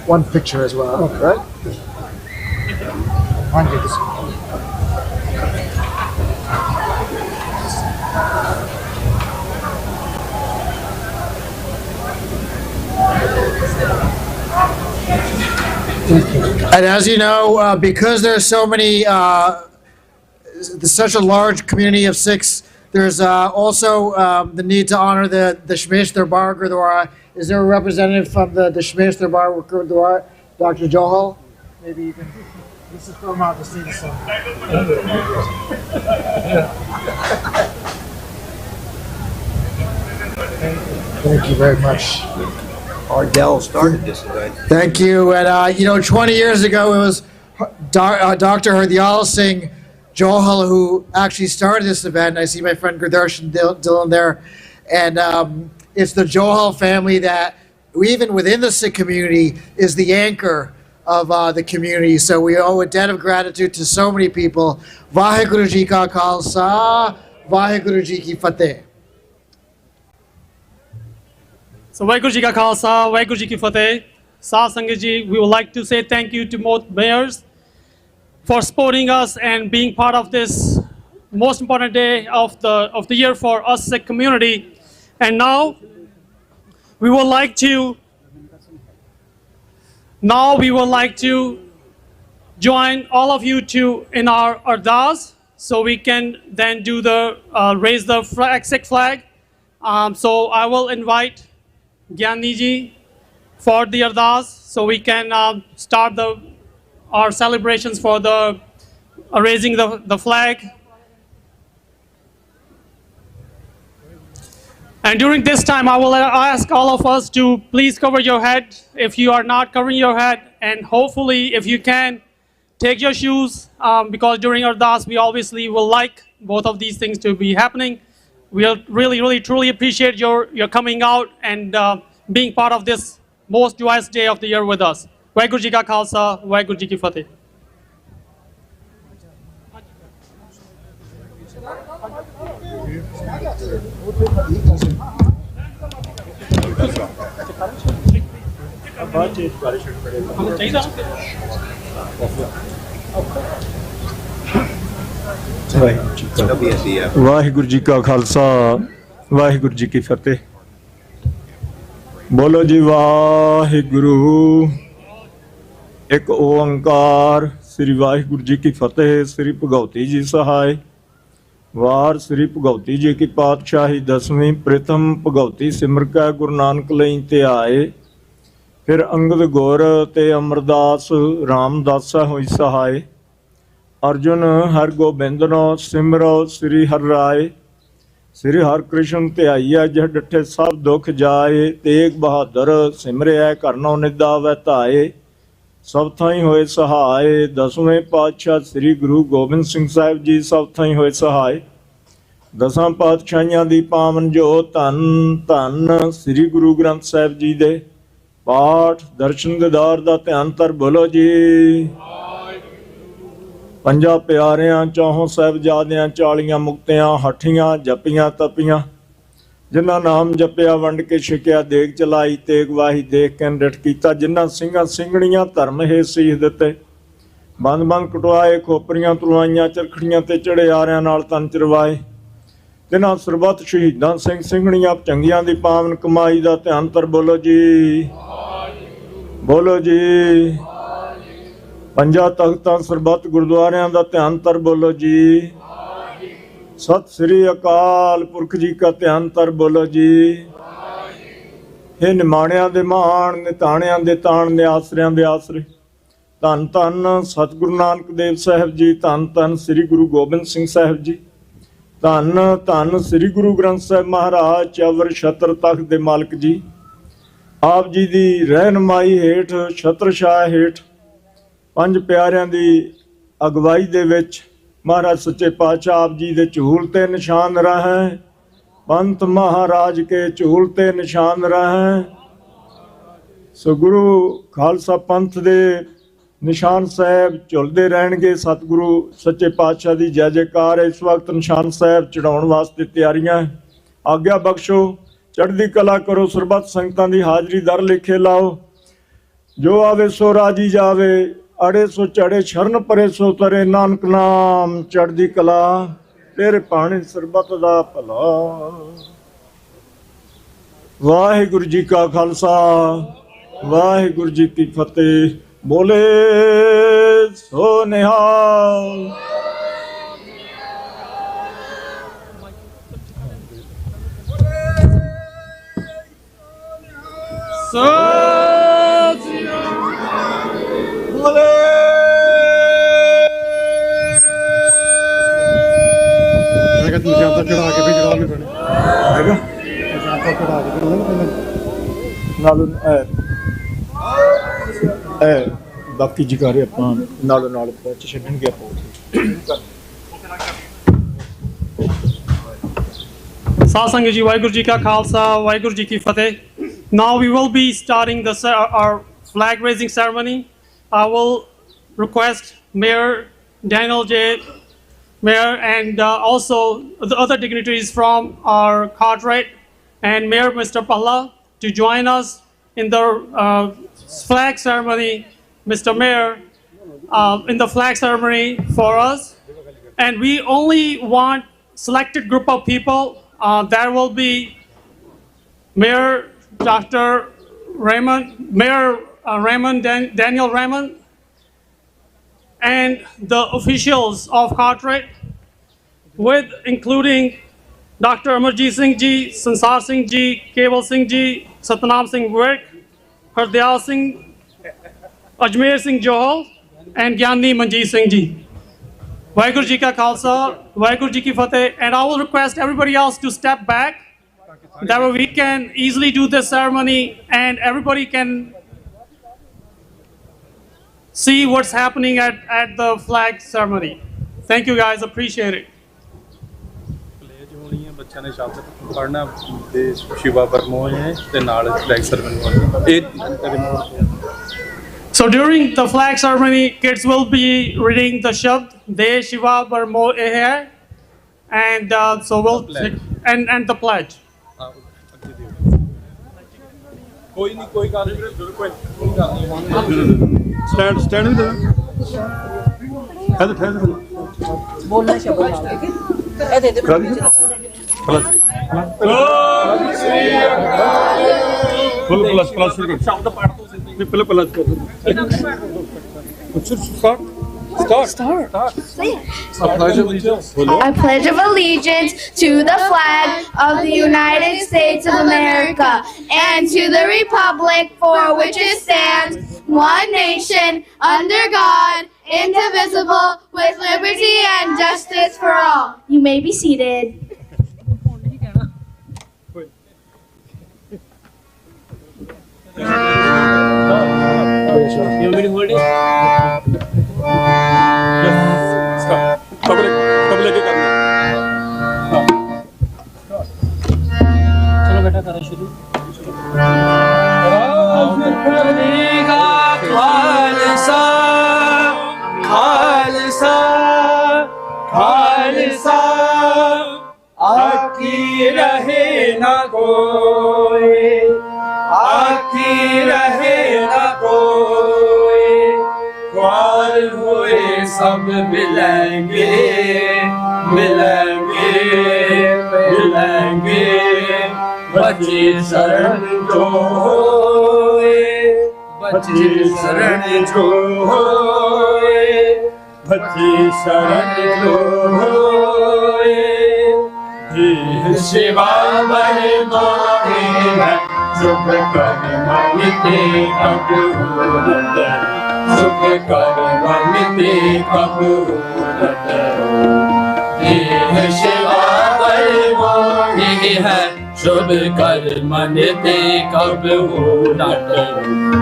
one picture as well, right? And as you know, because there's so many, there's such a large community of Sikhs There's also the need to honor the Shemesh Darbar Gurdwara. Is there a representative from the Shemesh Darbar Gurdwara, Dr. Johal? Maybe you can. This is from the state assembly. Thank you very much. Ardell started this event. Thank you. And 20 years ago, it was Dr. Hardyal Singh Johal who actually started this event. I see my friend Gurdarshan Dillon there. And it's the Johal family that, even within the Sikh community, is the anchor of the community. So we owe a debt of gratitude to so many people. Vaheguru Ji Ka Khalsa, Vaheguru Ji Ki Fateh. So Vaheguru Ji Ka Khalsa, Vaheguru Ji Ki Fateh. Sah Sangat Ji, we would like to say thank you to both mayors for supporting us and being part of this most important day of the year for us Sikh community. And now we would like to join all of you in our ardas, so we can then do the raise the Sikh flag. So I will invite Gyani Ji for the ardas, so we can start our celebrations for the raising the flag. And during this time, I will ask all of us to please cover your head if you are not covering your head, and hopefully, if you can, take your shoes, because during ardas, we obviously will like both of these things to be happening. We really, truly appreciate your coming out and being part of this most joyous day of the year with us. Vaheguru Ji Ka Khalsa, Vaheguru Ji Ki Fateh. Waheguru ji ਕਾ ਖਾਲਸਾ ਵਾਹਿਗੁਰੂ ਜੀ ਕੀ ਫਤਿਹ। ਬੋਲੋ ਜੀ ਵਾਹਿਗੁਰੂ ਇੱਕ ਓੰਕਾਰ ਸ੍ਰੀ ਵਾਹਿਗੁਰੂ ਜੀ ਕੀ ਫਤਿਹ। ਸ੍ਰੀ ਭਗਉਤੀ ਜੀ ਸਹਾਇ ਵਾਰ ਸ੍ਰੀ ਭਗਉਤੀ ਜੀ ਕੀ ਪਾਤਸ਼ਾਹੀ ਦਸਵੀਂ ਪ੍ਰਥਮ ਭਗਉਤੀ ਸਿਮਰ ਕੈ ਗੁਰੂ ਨਾਨਕ ਲਈ ਧਿਆਏ। ਫਿਰ ਅੰਗਦ ਗੁਰ ਤੇ ਅਮਰਦਾਸ ਰਾਮਦਾਸਾ ਹੋਈ ਸਹਾਇ। ਅਰਜੁਨ ਹਰ ਗੋਬਿੰਦਨੋ ਸਿਮਰੋ ਸ੍ਰੀ ਹਰਿ ਰਾਏ। ਸ੍ਰੀ ਹਰਿ ਕ੍ਰਿਸ਼ਨ ਧਿਆਈਆ ਜਹ ਡਿਠੇ ਸਭ ਦੁਖ ਜਾਏ। ਤੇਗ ਬਹਾਦਰ ਸਿਮਰਿਆ ਕਰਨੋ ਨਿਦਾਵੈ ਧਾਏ। ਸਭ ਥਾਈਂ ਹੋਏ ਸਹਾਏ। ਦਸਵੇਂ ਪਾਤਸ਼ਾਹ ਸ੍ਰੀ ਗੁਰੂ ਗੋਬਿੰਦ ਸਿੰਘ ਸਾਹਿਬ ਜੀ ਸਭ ਥਾਈਂ ਹੋਏ ਸਹਾਏ। ਦਸਾਂ ਪਾਤਸ਼ਾਹੀਆਂ ਦੀ ਪਾਵਨ ਜੋਤ ਧੰਨ ਧੰਨ ਸ੍ਰੀ ਗੁਰੂ ਗ੍ਰੰਥ ਸਾਹਿਬ ਜੀ ਦੇ ਪਾਠ ਦਰਸ਼ਨ ਦੀਦਾਰ ਦਾ ਧਿਆਨ ਧਰ ਬੋਲੋ ਜੀ। ਪੰਜਾਂ ਪਿਆਰਿਆਂ ਚੌਹਾਂ ਸਾਹਿਬਜ਼ਾਦਿਆਂ 40 ਮੁਕਤਿਆਂ ਹੱਠੀਆਂ ਜਪੀਆਂ ਤਪੀਆਂ। ਜਿਨ੍ਹਾਂ ਨਾਮ ਜਪਿਆ ਵੰਡ ਕੇ ਛਕਿਆ ਦੇਗ ਚਲਾਈ ਤੇਗ ਵਾਹੀ ਦੇਖ ਕੇ ਡਟ ਕੀਤਾ। ਜਿਨ੍ਹਾਂ ਸਿੰਘਾਂ ਸਿੰਘਣੀਆਂ ਧਰਮ ਹੈ ਸੀਸ ਦਿੱਤੇ। ਬੰਦ ਬੰਦ ਕਟਵਾਏ ਖੋਪਰੀਆਂ ਤਲਵਾਈਆਂ ਚਰਖੜੀਆਂ ਤੇ ਚੜੇ ਆਰਿਆਂ ਨਾਲ ਤਨ ਚਰਵਾਏ। ਤਿਨਾਂ ਸਰਬੱਤ ਸ਼ਹੀਦਾਂ ਸਿੰਘ ਸਿੰਘਣੀਆਂ ਚੰਗੀਆਂ ਦੀ ਪਾਵਨ ਕਮਾਈ ਦਾ ਧਿਆਨ ਧਰ ਬੋਲੋ ਜੀ। ਬੋਲੋ ਜੀ। ਪੰਜਾਂ ਤਖਤਾਂ ਸਰਬੱਤ ਗੁਰਦੁਆਰਿਆਂ ਦਾ ਧਿਆਨ ਧਰ ਬੋਲੋ ਜੀ। ਸਤਿ ਸ੍ਰੀ ਅਕਾਲ ਪੁਰਖ ਜੀ ਕਾ ਧਿਆਨ ਧਰ ਬੋਲੋ ਜੀ। ਇਹ ਨਿਮਾਣਿਆਂ ਦੇ ਮਾਣ ਨਿਤਾਣਿਆਂ ਦੇ ਤਾਣ ਨੇ ਆਸਰਿਆਂ ਦੇ ਆਸਰੇ। ਧੰਨ ਧੰਨ ਸਤਿਗੁਰੂ ਨਾਨਕ ਦੇਵ ਸਾਹਿਬ ਜੀ। ਧੰਨ ਧੰਨ ਸ੍ਰੀ ਗੁਰੂ ਗੋਬਿੰਦ ਸਿੰਘ ਸਾਹਿਬ ਜੀ। ਧੰਨ ਧੰਨ ਸ੍ਰੀ ਗੁਰੂ ਗ੍ਰੰਥ ਸਾਹਿਬ ਮਹਾਰਾਜ ਚਵਰ ਛਤਰ ਤਖਤ ਦੇ ਮਾਲਕ ਜੀ। ਆਪ ਜੀ ਦੀ ਰਹਿਨਮਾਈ ਹੇਠ ਛਤਰ ਛਾਇਆ ਹੇਠ ਪੰਜ ਪਿਆਰਿਆਂ ਦੀ ਅਗਵਾਈ ਦੇ ਵਿੱਚ ਮਹਾਰਾਜ ਸੱਚੇ ਪਾਤਸ਼ਾਹ ਆਪ ਜੀ ਦੇ ਝੂਲ ਤੇ ਨਿਸ਼ਾਨ ਰਹੇ। ਪੰਥ ਮਹਾਰਾਜ ਕੇ ਝੂਲ ਤੇ ਨਿਸ਼ਾਨ ਰਹੇ। ਸੋ ਗੁਰੂ ਖਾਲਸਾ ਪੰਥ ਦੇ ਨਿਸ਼ਾਨ ਸਾਹਿਬ ਝੁਲਦੇ ਰਹਿਣਗੇ। ਸਤਿਗੁਰੂ ਸੱਚੇ ਪਾਤਸ਼ਾਹ ਦੀ ਜੈ ਜੈਕਾਰ। ਇਸ ਵਕਤ ਨਿਸ਼ਾਨ ਸਾਹਿਬ ਚੜਾਉਣ ਵਾਸਤੇ ਤਿਆਰੀਆਂ। ਆਗਿਆ ਬਖਸ਼ੋ ਚੜ੍ਹਦੀ ਕਲਾ ਕਰੋ। ਸਰਬੱਤ ਸੰਗਤਾਂ ਦੀ ਹਾਜ਼ਰੀ ਦਰ ਲਿਖੇ ਲਾਓ। ਜੋ ਆਵੇ ਸੋ ਰਾਜੀ ਜਾਵੇ। ਅੜੇ ਸੋ ਚੜੇ ਸ਼ਰਨ ਪਰੇ ਸੋ ਤਰੇ। ਨਾਨਕ ਨਾਮ ਚੜ੍ਹਦੀ ਕਲਾ ਤੇਰੇ ਪਾਣੀ ਸਰਬੱਤ ਦਾ ਭਲਾ। ਵਾਹਿਗੁਰੂ ਜੀ ਕਾ ਖਾਲਸਾ ਵਾਹਿਗੁਰੂ ਜੀ ਕੀ ਫਤਿਹ। ਬੋਲੇ ਸੋ ਨਿਹਾਲ। ਨਿਸ਼ਾਨ ਚੜਾ ਕੇ ਵੀ ਜਵਾਬ ਨਹੀਂ ਪੈਣਾ ਹੈਗਾ ਨਿਸ਼ਾਨ ਚੜਾ ਕੇ ਪਹਿਲਾਂ ਨਾਲੋਂ ਬਾਕੀ ਜਿਕਾਰੇ ਆਪਾਂ ਨਾਲੋਂ ਨਾਲ ਪਹੁੰਚ ਛੱਡਣਗੇ ਆਪਾਂ ਸਾਧ ਸੰਗਤ ਜੀ ਵਾਹਿਗੁਰੂ ਜੀ ਕਾ ਖਾਲਸਾ ਵਾਹਿਗੁਰੂ ਜੀ ਕੀ ਫਤਿਹ. Now we will be starting our flag raising ceremony. I will request Mayor Daniel J. Mayor and also the other dignitaries from our Carteret and Mayor Mr. Palla to join us in the flag ceremony. Mr. Mayor, in the flag ceremony for us, and we only want selected group of people. There will be Mayor Dr. Raymond, Daniel Raymond, and the officials of Carteret, with including Dr. Amarjit Singh Ji, Sansar Singh Ji, Keval Singh Ji, Satnam Singh Virk, Hardyal Singh, Ajmer Singh Johal, and Gyani Manjeet Singh Ji. Vaheguru Ji Ka Khalsa, Vaheguru Ji Ki Fateh, and I will request everybody else to step back. That way we can easily do this ceremony and everybody can see what's happening at the flag ceremony. Thank you guys, appreciate it. ਬੱਚਿਆਂ ਨੇ ਸ਼ਬਦ ਪੜ੍ਹਨਾ ਦੇ ਸ਼ਿਵਾ ਬਰਮੋਹ ਹੈ ਤੇ ਨਾਲ flag ceremony So during the flag ceremony, kids will be reading the Shabd De Shiva Barmo Eher, and so we'll and the pledge. ਕੋਈ ਨਹੀਂ ਕੋਈ ਗੱਲ ਨਹੀਂ ਕੋਈ ਗੱਲ ਨਹੀਂ ਸਟੈਂਡ ਵੀ ਦੇ ਠਹਿਰ ਬੋਲਣਾ ਸ਼ਬਦ ਨਾਲ ਇਹ ਦੇ ਦੇ ਪਲੱਸ ਸ਼ਬਦ ਪੜ੍ਹ ਦੋ ਸਿੱਧੇ ਪਹਿਲਾਂ ਪਲੱਸ ਕਰ Start. I pledge of allegiance to the flag of the United States of America and to the republic for which it stands, one nation, under God, indivisible, with liberty and justice for all. You may be seated. You want me to hold it? Yes. Start. कब लेके करना? चलो बेटा करें शुरू. खालसा खालसा खालसा आकी रहे ना कोई आकी रहे ना कोई ख्वाल हुए सब मिलेंगे मिलेंगे मिलेंगे बच्चे शरण जो होए बच्चे शरण जो होए बच्चे शरण जो होए शिवा बड़े मारे हैं शुभ कर मांगते कब शुभ कर मांगते कब शिवा बड़े मारे हैं शुभ कर मानते कब हो नट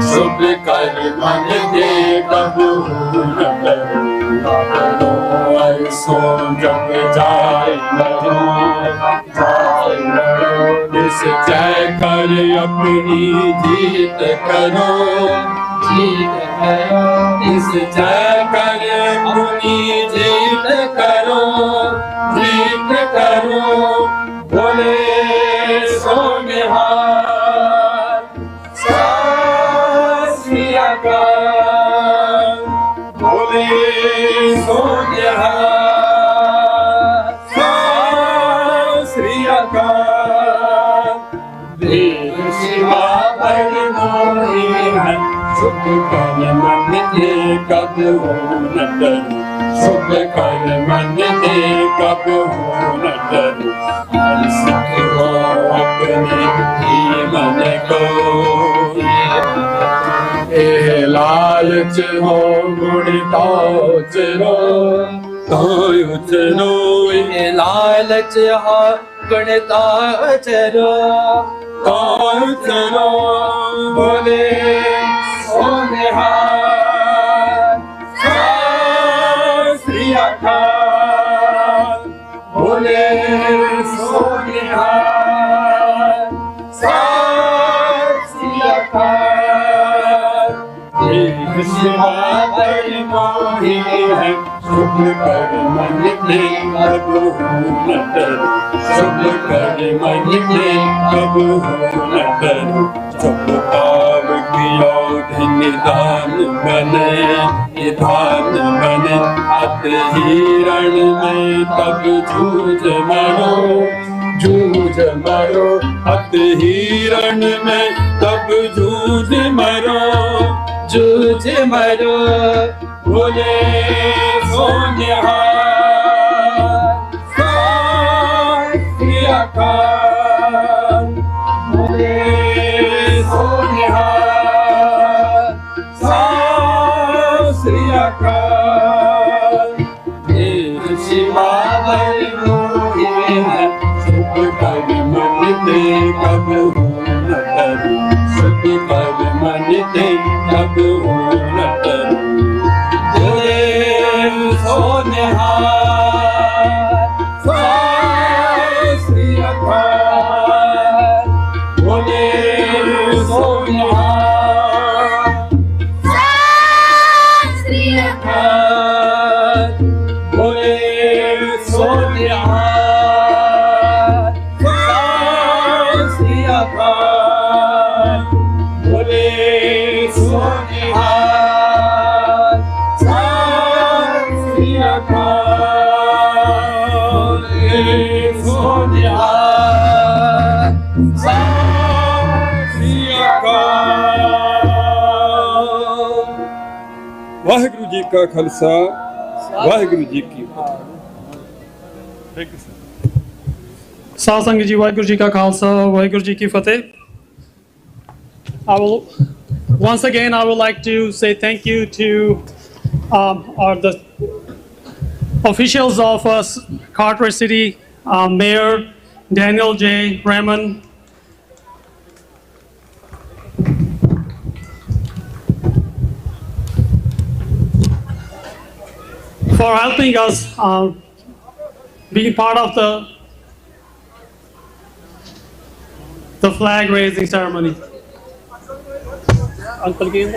शुभ कर मानते कब हो नट सो जग जाए इस जय कर अपनी जीत करो जीत करो इस जय कर अपनी जीत करो जीत करो बोले सोनिहार श्री अकाल बोले सोनिहार श्री अकाल देव शिवा बड़ मोहे हैं शुभ कर मन के कब हो न शुभ कर मन दे कब हो न डरूं हर सिख को अपने ही मन को ए लालच हो गुण तो चलो तो उचरो ए लालच हो गुण तो चलो तो उचरो बोले सोनिहार श्री अकाल बोले सोनिहार श्री अकाल एक शिवा बड़ी मोही है शुभ कर मन दे कब हो न डरूं शुभ कर मन दे कब हो न डरूं चुप पाव किया निदान बने निधान बने अत हिरण में तब जूझ मरो अत हिरण में तब जूझ मरो बोले सोनिहार श्री अकाल बोले सोनिहार श्री अकाल ये शिवा बड़ी मोही है शुभ कर मन दे कब हो न डरूं शुभ कर मन दे कब हो न डरूं सोनिहार श्री अकाल बोले सोनिहार श्री अकाल बोले सोनिहार श्री अकाल बोले सोनिहार वाहिगुरु जी का खालसा वाहिगुरु जी की फतेह ਸਾਧ ਸੰਗਤ ਜੀ ਵਾਹਿਗੁਰੂ ਜੀ ਕਾ ਖਾਲਸਾ ਵਾਹਿਗੁਰੂ ਜੀ ਕੀ ਫਤਿਹ I will once again I would like to say thank you to the officials of Carteret City, Mayor Daniel J. Raymond, for helping us being part of the flag raising ceremony. Uncle again.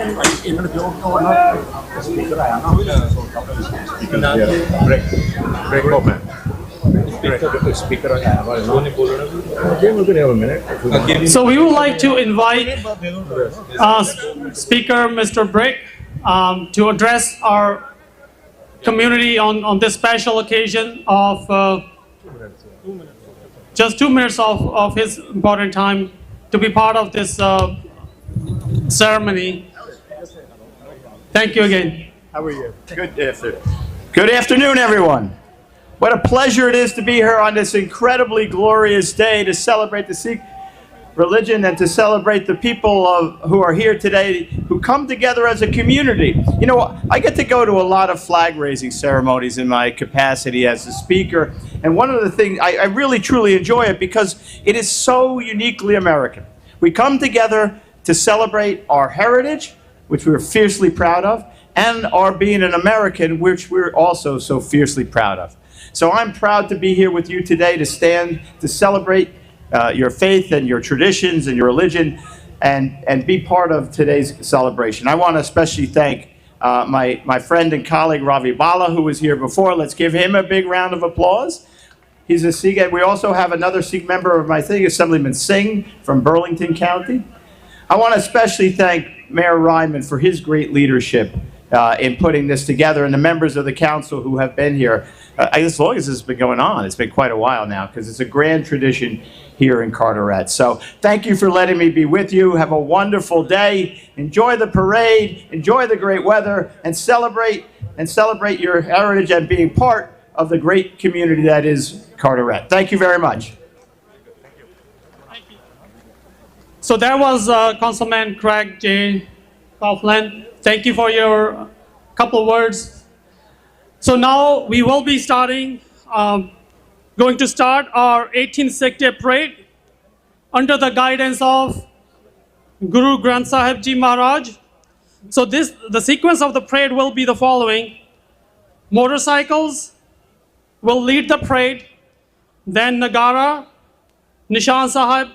So we would like to invite Speaker Mr. Brick to address our community on this special occasion of just 2 minutes of his important time to be part of this ceremony. Thank you again. How are you? Good afternoon. Good afternoon, everyone. What a pleasure it is to be here on this incredibly glorious day to celebrate the Sikh religion and to celebrate the people who are here today, who come together as a community. You know, I get to go to a lot of flag raising ceremonies in my capacity as a speaker, and one of the things, I really truly enjoy it because it is so uniquely American. We come together to celebrate our heritage, which we're fiercely proud of, and our being an American, which we're also so fiercely proud of. So I'm proud to be here with you today to stand, to celebrate your faith and your traditions and your religion, and be part of today's celebration. I want to especially thank my friend and colleague Ravi Bala, who was here before. Let's give him a big round of applause. He's a Sikh, and we also have another Sikh member of my thing, Assemblyman Singh from Burlington County. I want to especially thank Mayor Ryman for his great leadership in putting this together, and the members of the council who have been here. as long as it's been going on. It's been quite a while now because it's a grand tradition here in Carteret. So thank you for letting me be with you. Have a wonderful day. Enjoy the parade, enjoy the great weather, and celebrate your heritage and being part of the great community that is Carteret. Thank you very much. So that was Councilman Craig J. Coughlin. Thank you for your couple of words. So now we will be going to start our 18th Sikh Day Parade under the guidance of Guru Granth Sahib Ji Maharaj. So the sequence of the parade will be the following. Motorcycles will lead the parade, then Nagara, Nishan Sahib,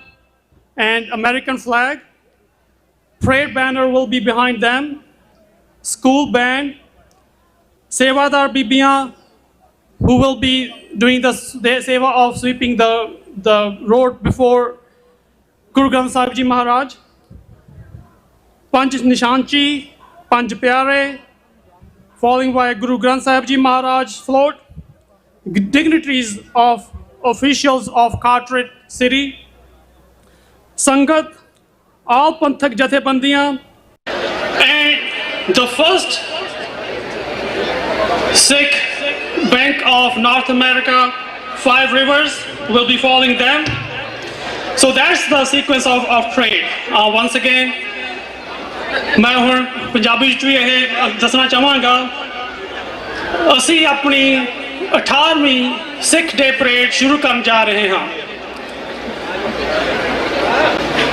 and American flag. Parade banner will be behind them. School band, Sevadar Bibiyan, who will be doing the seva of sweeping the road before Guru Granth Sahib Ji Maharaj. Panch Nishanchi, Panch Pyare, following by Guru Granth Sahib Ji Maharaj float. Dignitaries of officials of Carteret city. Sangat, all Panthak Jathebandiyan, and the first Sikh Bank of North America, 5 Rivers, will be following them. So that's the sequence of parade. Once again, मैं ਹੁਣ ਪੰਜਾਬੀ ਵਿੱਚ ਵੀ ਇਹ ਦੱਸਣਾ ਚਾਹਾਂਗਾ, ਅਸੀਂ ਆਪਣੀ 18ਵੀਂ ਸਿੱਖ ਡੇ parade ਸ਼ੁਰੂ ਕਰਨ ਜਾ ਰਹੇ ਹਾਂ।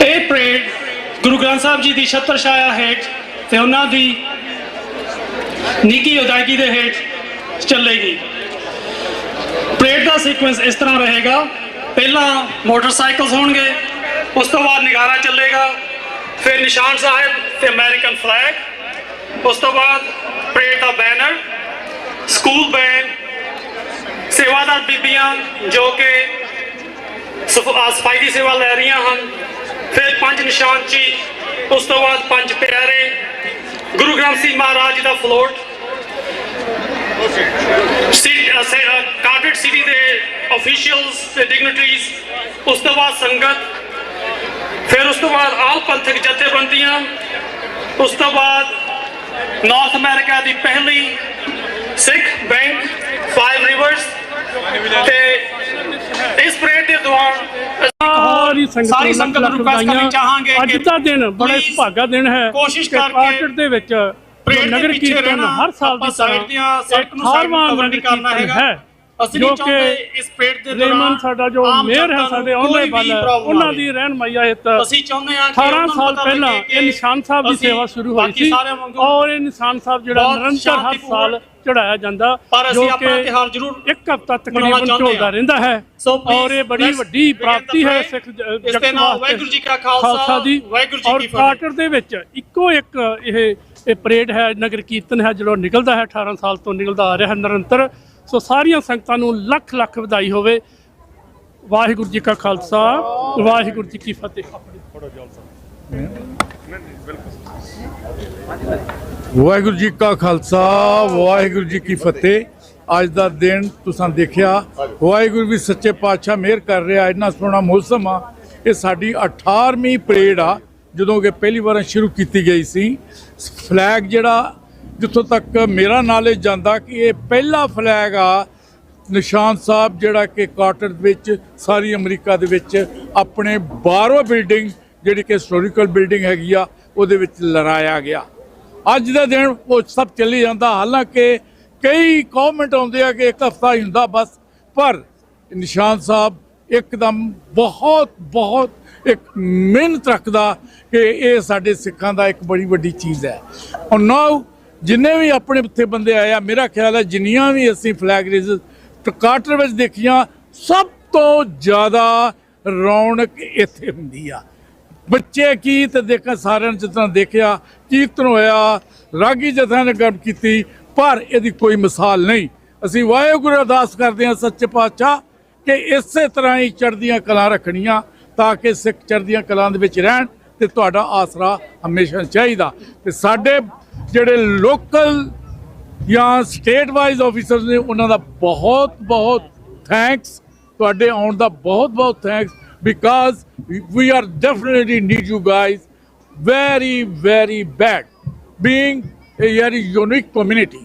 ਇਹ ਪਰੇਡ ਗੁਰੂ ਗ੍ਰੰਥ ਸਾਹਿਬ ਜੀ ਦੀ ਛਤਰ ਛਾਇਆ ਹੇਠ ਤੇ ਉਹਨਾਂ ਦੀ ਨਿੱਘੀ ਅਦਾਇਗੀ ਦੇ ਹੇਠ ਚੱਲੇਗੀ। ਪਰੇਡ ਦਾ ਸੀਕੁਐਂਸ ਇਸ ਤਰ੍ਹਾਂ ਰਹੇਗਾ, ਪਹਿਲਾਂ ਮੋਟਰਸਾਈਕਲਸ ਹੋਣਗੇ, ਉਸ ਤੋਂ ਬਾਅਦ ਨਿਗਾਰਾ ਚੱਲੇਗਾ, ਫਿਰ ਨਿਸ਼ਾਨ ਸਾਹਿਬ ਤੇ ਅਮਰੀਕਨ ਫਲੈਗ, ਉਸ ਤੋਂ ਬਾਅਦ ਪਰੇਡ ਦਾ ਬੈਨਰ, ਸਕੂਲ ਬੈਂਡ, ਸੇਵਾਦਾਰ ਬੀਬੀਆਂ ਜੋ ਕਿ ਸਫਾਈ ਦੀ ਸੇਵਾ ਲੈ ਰਹੀਆਂ ਹਨ, ਫਿਰ 5 ਨਿਸ਼ਾਨਚੀ, ਉਸ ਤੋਂ ਬਾਅਦ 5 ਪਿਆਰੇ, ਗੁਰੂ ਗ੍ਰੰਥ ਸਾਹਿਬ ਮਹਾਰਾਜ ਜੀ ਦਾ ਫਲੋਟ, ਕਾਰਟਰੇਟ ਸਿਟੀ ਦੇ ਅਫੀਸ਼ੀਅਲਸ ਤੇ ਡਿਗਨਿਟਰੀਜ਼, ਉਸ ਤੋਂ ਬਾਅਦ ਸੰਗਤ, ਫਿਰ ਉਸ ਤੋਂ ਬਾਅਦ ਆਲ ਪੰਥਕ ਜਥੇਬੰਦੀਆਂ, ਉਸ ਤੋਂ ਬਾਅਦ ਨਾਰਥ ਅਮਰੀਕਾ ਦੀ ਪਹਿਲੀ ਸਿੱਖ ਬੈਂਕ 5 ਰਿਵਰਸ। ਤੇ ਇਸ ਪਰੇਡ ਦੇ ਦੌਰਾਨ ਸਾਰੀ ਸੰਗਤ ਨੂੰ ਰਿਕਵੈਸਟ ਕਰਨੀ ਚਾਹਾਂਗੇ ਕਿ ਅੱਜ ਦਾ ਦਿਨ ਬੜਾ ਸੁਭਾਗਾ ਦਿਨ ਹੈ। ਕੋਸ਼ਿਸ਼ ਕਰਕੇ ਕਾਰਟਰੇਟ ਦੇ ਵਿੱਚ ਨਗਰ ਕੀਰਤਨ ਹਰ ਸਾਲ ਦੀ ਤਰ੍ਹਾਂ 18ਵਾਂ ਨਗਰ ਕੀਰਤਨ ਹੈ, ਜੋ ਕਿ ਇਸ ਪਰੇਡ ਦੇ ਦੌਰਾਨ ਸਾਡਾ ਜੋ ਮੇਅਰ ਹੈ ਸਾਡੇ ਆਉਣੇ ਵਾਲਾ, ਉਹਨਾਂ ਦੀ ਰਹਿਨਮਾਈ ਹੇਠ ਅਸੀਂ ਚਾਹੁੰਦੇ ਹਾਂ ਕਿ 18 ਸਾਲ ਪਹਿਲਾਂ ਇਹ ਨਿਸ਼ਾਨ ਸਾਹਿਬ ਦੀ ਸੇਵਾ ਸ਼ੁਰੂ ਹੋਈ ਸੀ, ਔਰ ਇਹ ਨਿਸ਼ਾਨ ਸਾਹਿਬ ਜਿਹੜਾ ਨਿਰੰਤਰ ਹਰ ਸਾਲ ਚੜਾਇਆ ਜਾਂਦਾ, ਜੋ ਕਿ ਇੱਕ ਹਫ਼ਤਾ ਤਕਰੀਬਨ ਝੋਲਦਾ ਰਹਿੰਦਾ ਹੈ, ਔਰ ਇਹ ਬੜੀ ਵੱਡੀ ਪ੍ਰਾਪਤੀ ਹੈ ਸਿੱਖ ਜਗਤ ਵਾਸਤੇ ਖਾਲਸਾ ਦੀ। ਔਰ ਕਾਰਟਰ ਦੇ ਵਿੱਚ ਇੱਕੋ ਇੱਕ ਇਹ ਪਰੇਡ ਹੈ, ਨਗਰ ਕੀਰਤਨ ਹੈ ਜਿਹੜਾ ਨਿਕਲਦਾ ਹੈ, 18 ਸਾਲ ਤੋਂ ਨਿਕਲਦਾ ਆ ਰਿਹਾ ਹੈ ਨਿਰੰਤਰ। ਸੋ ਸਾਰੀਆਂ ਸੰਗਤਾਂ ਨੂੰ ਲੱਖ ਲੱਖ ਵਧਾਈ ਹੋਵੇ। ਵਾਹਿਗੁਰੂ ਜੀ ਕਾ ਖਾਲਸਾ, ਵਾਹਿਗੁਰੂ ਜੀ ਕੀ ਫਤਿਹ। ਵਾਹਿਗੁਰੂ ਜੀ ਕਾ ਖਾਲਸਾ, ਵਾਹਿਗੁਰੂ ਜੀ ਕੀ ਫਤਿਹ। ਅੱਜ ਦਾ ਦਿਨ ਤੁਸੀਂ ਦੇਖਿਆ, ਵਾਹਿਗੁਰੂ ਵੀ ਸੱਚੇ ਪਾਤਸ਼ਾਹ ਮਿਹਰ ਕਰ ਰਿਹਾ। ਇੰਨਾ ਸੋਹਣਾ ਮੌਸਮ ਆ। ਇਹ ਸਾਡੀ 18ਵੀਂ ਪਰੇਡ ਆ, ਜਦੋਂ ਕਿ ਪਹਿਲੀ ਵਾਰ ਸ਼ੁਰੂ ਕੀਤੀ ਗਈ ਸੀ। ਫਲੈਗ ਜਿਹੜਾ ਜਿੱਥੋਂ ਤੱਕ ਮੇਰਾ ਨਾਲੇਜ ਜਾਂਦਾ ਕਿ ਇਹ ਪਹਿਲਾ ਫਲੈਗ ਆ ਨਿਸ਼ਾਨ ਸਾਹਿਬ ਜਿਹੜਾ ਕਿ ਕਾਰਟਰ ਵਿੱਚ ਸਾਰੀ ਅਮਰੀਕਾ ਦੇ ਵਿੱਚ ਆਪਣੇ ਬਾਹਰੋਂ ਬਿਲਡਿੰਗ ਜਿਹੜੀ ਕਿ ਹਿਸਟੋਰੀਕਲ ਬਿਲਡਿੰਗ ਹੈਗੀ ਆ ਉਹਦੇ ਵਿੱਚ ਲਹਿਰਾਇਆ ਗਿਆ। ਅੱਜ ਦਾ ਦਿਨ ਉਹ ਸਭ ਚੱਲੀ ਜਾਂਦਾ, ਹਾਲਾਂਕਿ ਕਈ ਕਮੈਂਟ ਆਉਂਦੇ ਆ ਕਿ ਇੱਕ ਹਫ਼ਤਾ ਹੀ ਹੁੰਦਾ ਬਸ, ਪਰ ਨਿਸ਼ਾਨ ਸਾਹਿਬ ਇੱਕਦਮ ਬਹੁਤ ਇੱਕ ਮਿਹਨਤ ਰੱਖਦਾ ਕਿ ਇਹ ਸਾਡੇ ਸਿੱਖਾਂ ਦਾ ਇੱਕ ਬੜੀ ਵੱਡੀ ਚੀਜ਼ ਹੈ। ਔਰ ਨਾਓ ਜਿੰਨੇ ਵੀ ਆਪਣੇ ਉੱਥੇ ਬੰਦੇ ਆਏ ਆ, ਮੇਰਾ ਖਿਆਲ ਹੈ ਜਿੰਨੀਆਂ ਵੀ ਅਸੀਂ ਫਲੈਗ ਰੇਜ਼ਸ ਕਾਰਟਰ ਵਿੱਚ ਦੇਖੀਆਂ, ਸਭ ਤੋਂ ਜ਼ਿਆਦਾ ਰੌਣਕ ਇੱਥੇ ਹੁੰਦੀ ਆ। ਬੱਚੇ ਕੀ ਤੇ ਦੇਖਾਂ, ਸਾਰਿਆਂ ਨੇ ਜਿੱਦਾਂ ਦੇਖਿਆ ਕੀਰਤਨ ਹੋਇਆ, ਰਾਗੀ ਜਥਿਆਂ ਨੇ ਗੱਲ ਕੀਤੀ, ਪਰ ਇਹਦੀ ਕੋਈ ਮਿਸਾਲ ਨਹੀਂ। ਅਸੀਂ ਵਾਹਿਗੁਰੂ ਅਰਦਾਸ ਕਰਦੇ ਹਾਂ ਸੱਚੇ ਪਾਤਸ਼ਾਹ ਕਿ ਇਸੇ ਤਰ੍ਹਾਂ ਹੀ ਚੜ੍ਹਦੀਆਂ ਕਲਾਂ ਰੱਖਣੀਆਂ ਤਾਂ ਕਿ ਸਿੱਖ ਚੜ੍ਹਦੀਆਂ ਕਲਾਂ ਦੇ ਵਿੱਚ ਰਹਿਣ ਤੇ ਤੁਹਾਡਾ ਆਸਰਾ ਹਮੇਸ਼ਾ ਚਾਹੀਦਾ। ਤੇ ਸਾਡੇ ਜਿਹੜੇ ਲੋਕਲ ਜਾਂ ਸਟੇਟ ਵਾਈਜ਼ ਆਫੀਸਰਸ ਨੇ, ਉਹਨਾਂ ਦਾ ਬਹੁਤ ਬਹੁਤ ਥੈਂਕਸ। ਤੁਹਾਡੇ ਆਉਣ ਦਾ ਬਹੁਤ ਬਹੁਤ thanks, because we are definitely need you guys very, very bad. Being a very unique community,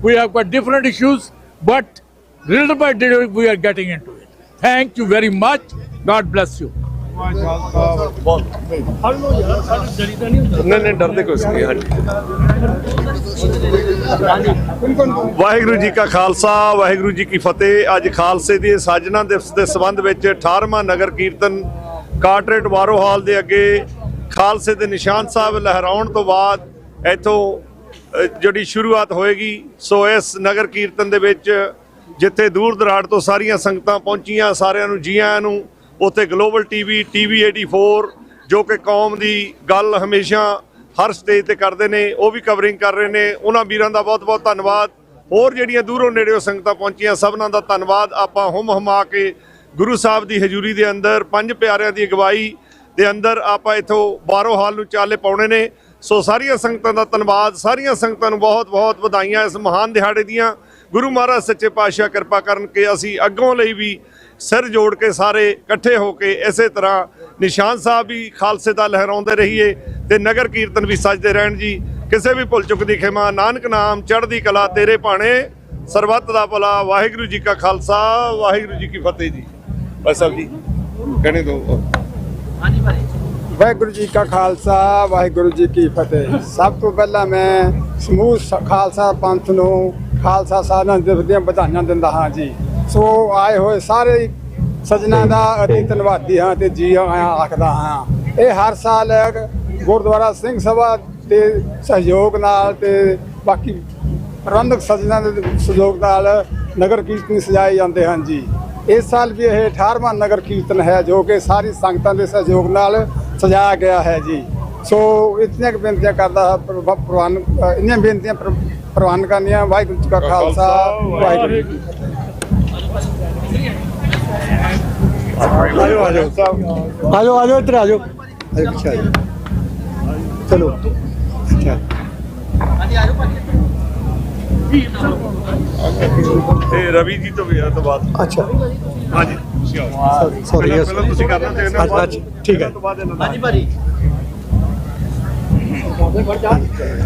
we have got different issues, but little by little we are getting into it. Thank you very much. God bless you. ਨਹੀਂ ਡਰਦੇ ਕੁਛ ਨਹੀਂ। ਵਾਹਿਗੁਰੂ ਜੀ ਕਾ ਖਾਲਸਾ, ਵਾਹਿਗੁਰੂ ਜੀ ਕੀ ਫਤਿਹ। ਅੱਜ ਖਾਲਸੇ ਦੀ ਸਾਜਨਾ ਦਿਵਸ ਦੇ ਸੰਬੰਧ ਵਿੱਚ 18ਵਾਂ ਨਗਰ ਕੀਰਤਨ ਕਾਟਰੇਟ ਵਾਰੋ ਹਾਲ ਦੇ ਅੱਗੇ ਖਾਲਸੇ ਦੇ ਨਿਸ਼ਾਨ ਸਾਹਿਬ ਲਹਿਰਾਉਣ ਤੋਂ ਬਾਅਦ ਇੱਥੋਂ ਜਿਹੜੀ ਸ਼ੁਰੂਆਤ ਹੋਏਗੀ। ਸੋ ਇਸ ਨਗਰ ਕੀਰਤਨ ਦੇ ਵਿੱਚ ਜਿੱਥੇ ਦੂਰ ਦਰਾੜ ਤੋਂ ਸਾਰੀਆਂ ਸੰਗਤਾਂ ਪਹੁੰਚੀਆਂ, ਸਾਰਿਆਂ ਨੂੰ ਜੀ ਆਇਆਂ ਨੂੰ। ਉੱਥੇ ਗਲੋਬਲ ਟੀਵੀ 84 ਜੋ ਕਿ ਕੌਮ ਦੀ ਗੱਲ ਹਮੇਸ਼ਾ ਹਰ ਸਟੇਜ ਤੇ ਕਰਦੇ ਨੇ, ਉਹ ਵੀ ਕਵਰਿੰਗ ਕਰ ਰਹੇ ਨੇ। ਉਹਨਾਂ ਵੀਰਾਂ ਦਾ ਬਹੁਤ ਬਹੁਤ ਧੰਨਵਾਦ। ਹੋਰ ਜਿਹੜੀਆਂ ਦੂਰੋਂ ਨੇੜਿਓਂ ਸੰਗਤਾਂ ਪਹੁੰਚੀਆਂ, ਸਭਨਾਂ ਦਾ ਧੰਨਵਾਦ। ਆਪਾਂ ਹੁਮ ਹਮਾ ਕੇ ਗੁਰੂ ਸਾਹਿਬ ਦੀ ਹਜ਼ੂਰੀ ਦੇ ਅੰਦਰ, ਪੰਜ ਪਿਆਰਿਆਂ ਦੀ ਅਗਵਾਈ ਦੇ ਅੰਦਰ ਆਪਾਂ ਇੱਥੋਂ ਬਾਰੋ ਹਾਲ ਨੂੰ ਚਾਲੇ ਪਾਉਣੇ ਨੇ। ਸੋ ਸਾਰੀਆਂ ਸੰਗਤਾਂ ਦਾ ਧੰਨਵਾਦ। ਸਾਰੀਆਂ ਸੰਗਤਾਂ ਨੂੰ ਬਹੁਤ ਬਹੁਤ ਵਧਾਈਆਂ ਇਸ ਮਹਾਨ ਦਿਹਾੜੇ ਦੀਆਂ। ਗੁਰੂ ਮਹਾਰਾਜ ਸੱਚੇ ਪਾਤਸ਼ਾਹ ਕਿਰਪਾ ਕਰਨ ਕਿ ਅਸੀਂ ਅੱਗੋਂ ਲਈ ਵੀ ਸਿਰ ਜੋੜ ਕੇ ਸਾਰੇ ਇਕੱਠੇ ਹੋ ਕੇ ਇਸੇ ਤਰ੍ਹਾਂ ਨਿਸ਼ਾਨ ਸਾਹਿਬ ਵੀ ਖਾਲਸੇ ਦਾ ਲਹਿਰਾਉਂਦੇ ਰਹੀਏ ਤੇ ਨਗਰ ਕੀਰਤਨ ਵੀ ਸਜਦੇ ਰਹਿਣ ਜੀ। ਕਿਸੇ ਵੀ ਭੁੱਲ ਚੁੱਕ ਦੀ ਖਿਮਾ, ਨਾਨਕ ਨਾਮ ਚੜ੍ਹਦੀ ਕਲਾ ਤੇਰੇ ਭਾਣੇ, ਸਰਬੱਤ ਦਾ ਭਲਾ। ਵਾਹਿਗੁਰੂ ਜੀ ਕਾ ਖਾਲਸਾ, ਵਾਹਿਗੁਰੂ ਜੀ ਕੀ ਫਤਿਹ ਜੀ। ਬਸ ਸਾਹਿਬ ਜੀ ਕਹਿਣੇ ਦੋ। ਵਾਹਿਗੁਰੂ ਜੀ ਕਾ ਖਾਲਸਾ, ਵਾਹਿਗੁਰੂ ਜੀ ਕੀ ਫਤਿਹ। ਸਭ ਤੋਂ ਪਹਿਲਾਂ ਮੈਂ ਸਮੂਹ ਖਾਲਸਾ ਪੰਥ ਨੂੰ ਖਾਲਸਾ ਸਾਜਨਾ ਦਿਵਸ ਦੀਆਂ ਵਧਾਈਆਂ ਦਿੰਦਾ ਹਾਂ ਜੀ। ਸੋ ਆਏ ਹੋਏ ਸਾਰੇ ਸੱਜਣਾਂ ਦਾ ਅਤੀ ਧੰਨਵਾਦੀ ਹਾਂ ਤੇ ਜੀ ਆਇਆਂ ਆਖਦਾ ਹਾਂ। ਇਹ ਹਰ ਸਾਲ ਗੁਰਦੁਆਰਾ ਸਿੰਘ ਸਭਾ ਦੇ ਸਹਿਯੋਗ ਨਾਲ ਤੇ ਬਾਕੀ ਪ੍ਰਬੰਧਕ ਸੱਜਣਾਂ ਦੇ ਸਹਿਯੋਗ ਨਾਲ ਨਗਰ ਕੀਰਤਨ ਸਜਾਏ ਜਾਂਦੇ ਹਨ ਜੀ। ਇਸ ਸਾਲ ਵੀ ਇਹ 18ਵਾਂ ਨਗਰ ਕੀਰਤਨ ਹੈ ਜੋ ਕਿ ਸਾਰੀ ਸੰਗਤਾਂ ਦੇ ਸਹਿਯੋਗ ਨਾਲ ਸਜਾਇਆ ਗਿਆ ਹੈ ਜੀ। ਸੋ ਇਤਨੀਆਂ ਬੇਨਤੀਆਂ ਕਰਦਾ ਇੰਨੀਆਂ ਬੇਨਤੀਆਂ ਪ੍ਰਵਾਨ ਕਰਨੀਆਂ। ਵਾਹਿਗੁਰੂ ਜੀ ਕਾ ਖਾਲਸਾ, ਵਾਹਿਗੁਰੂ ਜੀ ਕੀ ਫਤਿਹ। ਆਜੋ ਇੱਧਰ ਆਜੋ। ਅੱਛਾ ਜੀ, ਚਲੋ। ਇਹ ਰਵੀ ਜੀ ਤੋਂ ਵੀ ਆ ਤੋਂ ਬਾਅਦ। ਅੱਛਾ ਹਾਂਜੀ ਸੌਰੀ, ਪਹਿਲਾਂ ਤੁਸੀਂ ਕਰਨਾ ਚਾਹੁੰਦੇ ਹੋ? ਠੀਕ ਹੈ। ਹਾਂਜੀ ਭਾਜੀ।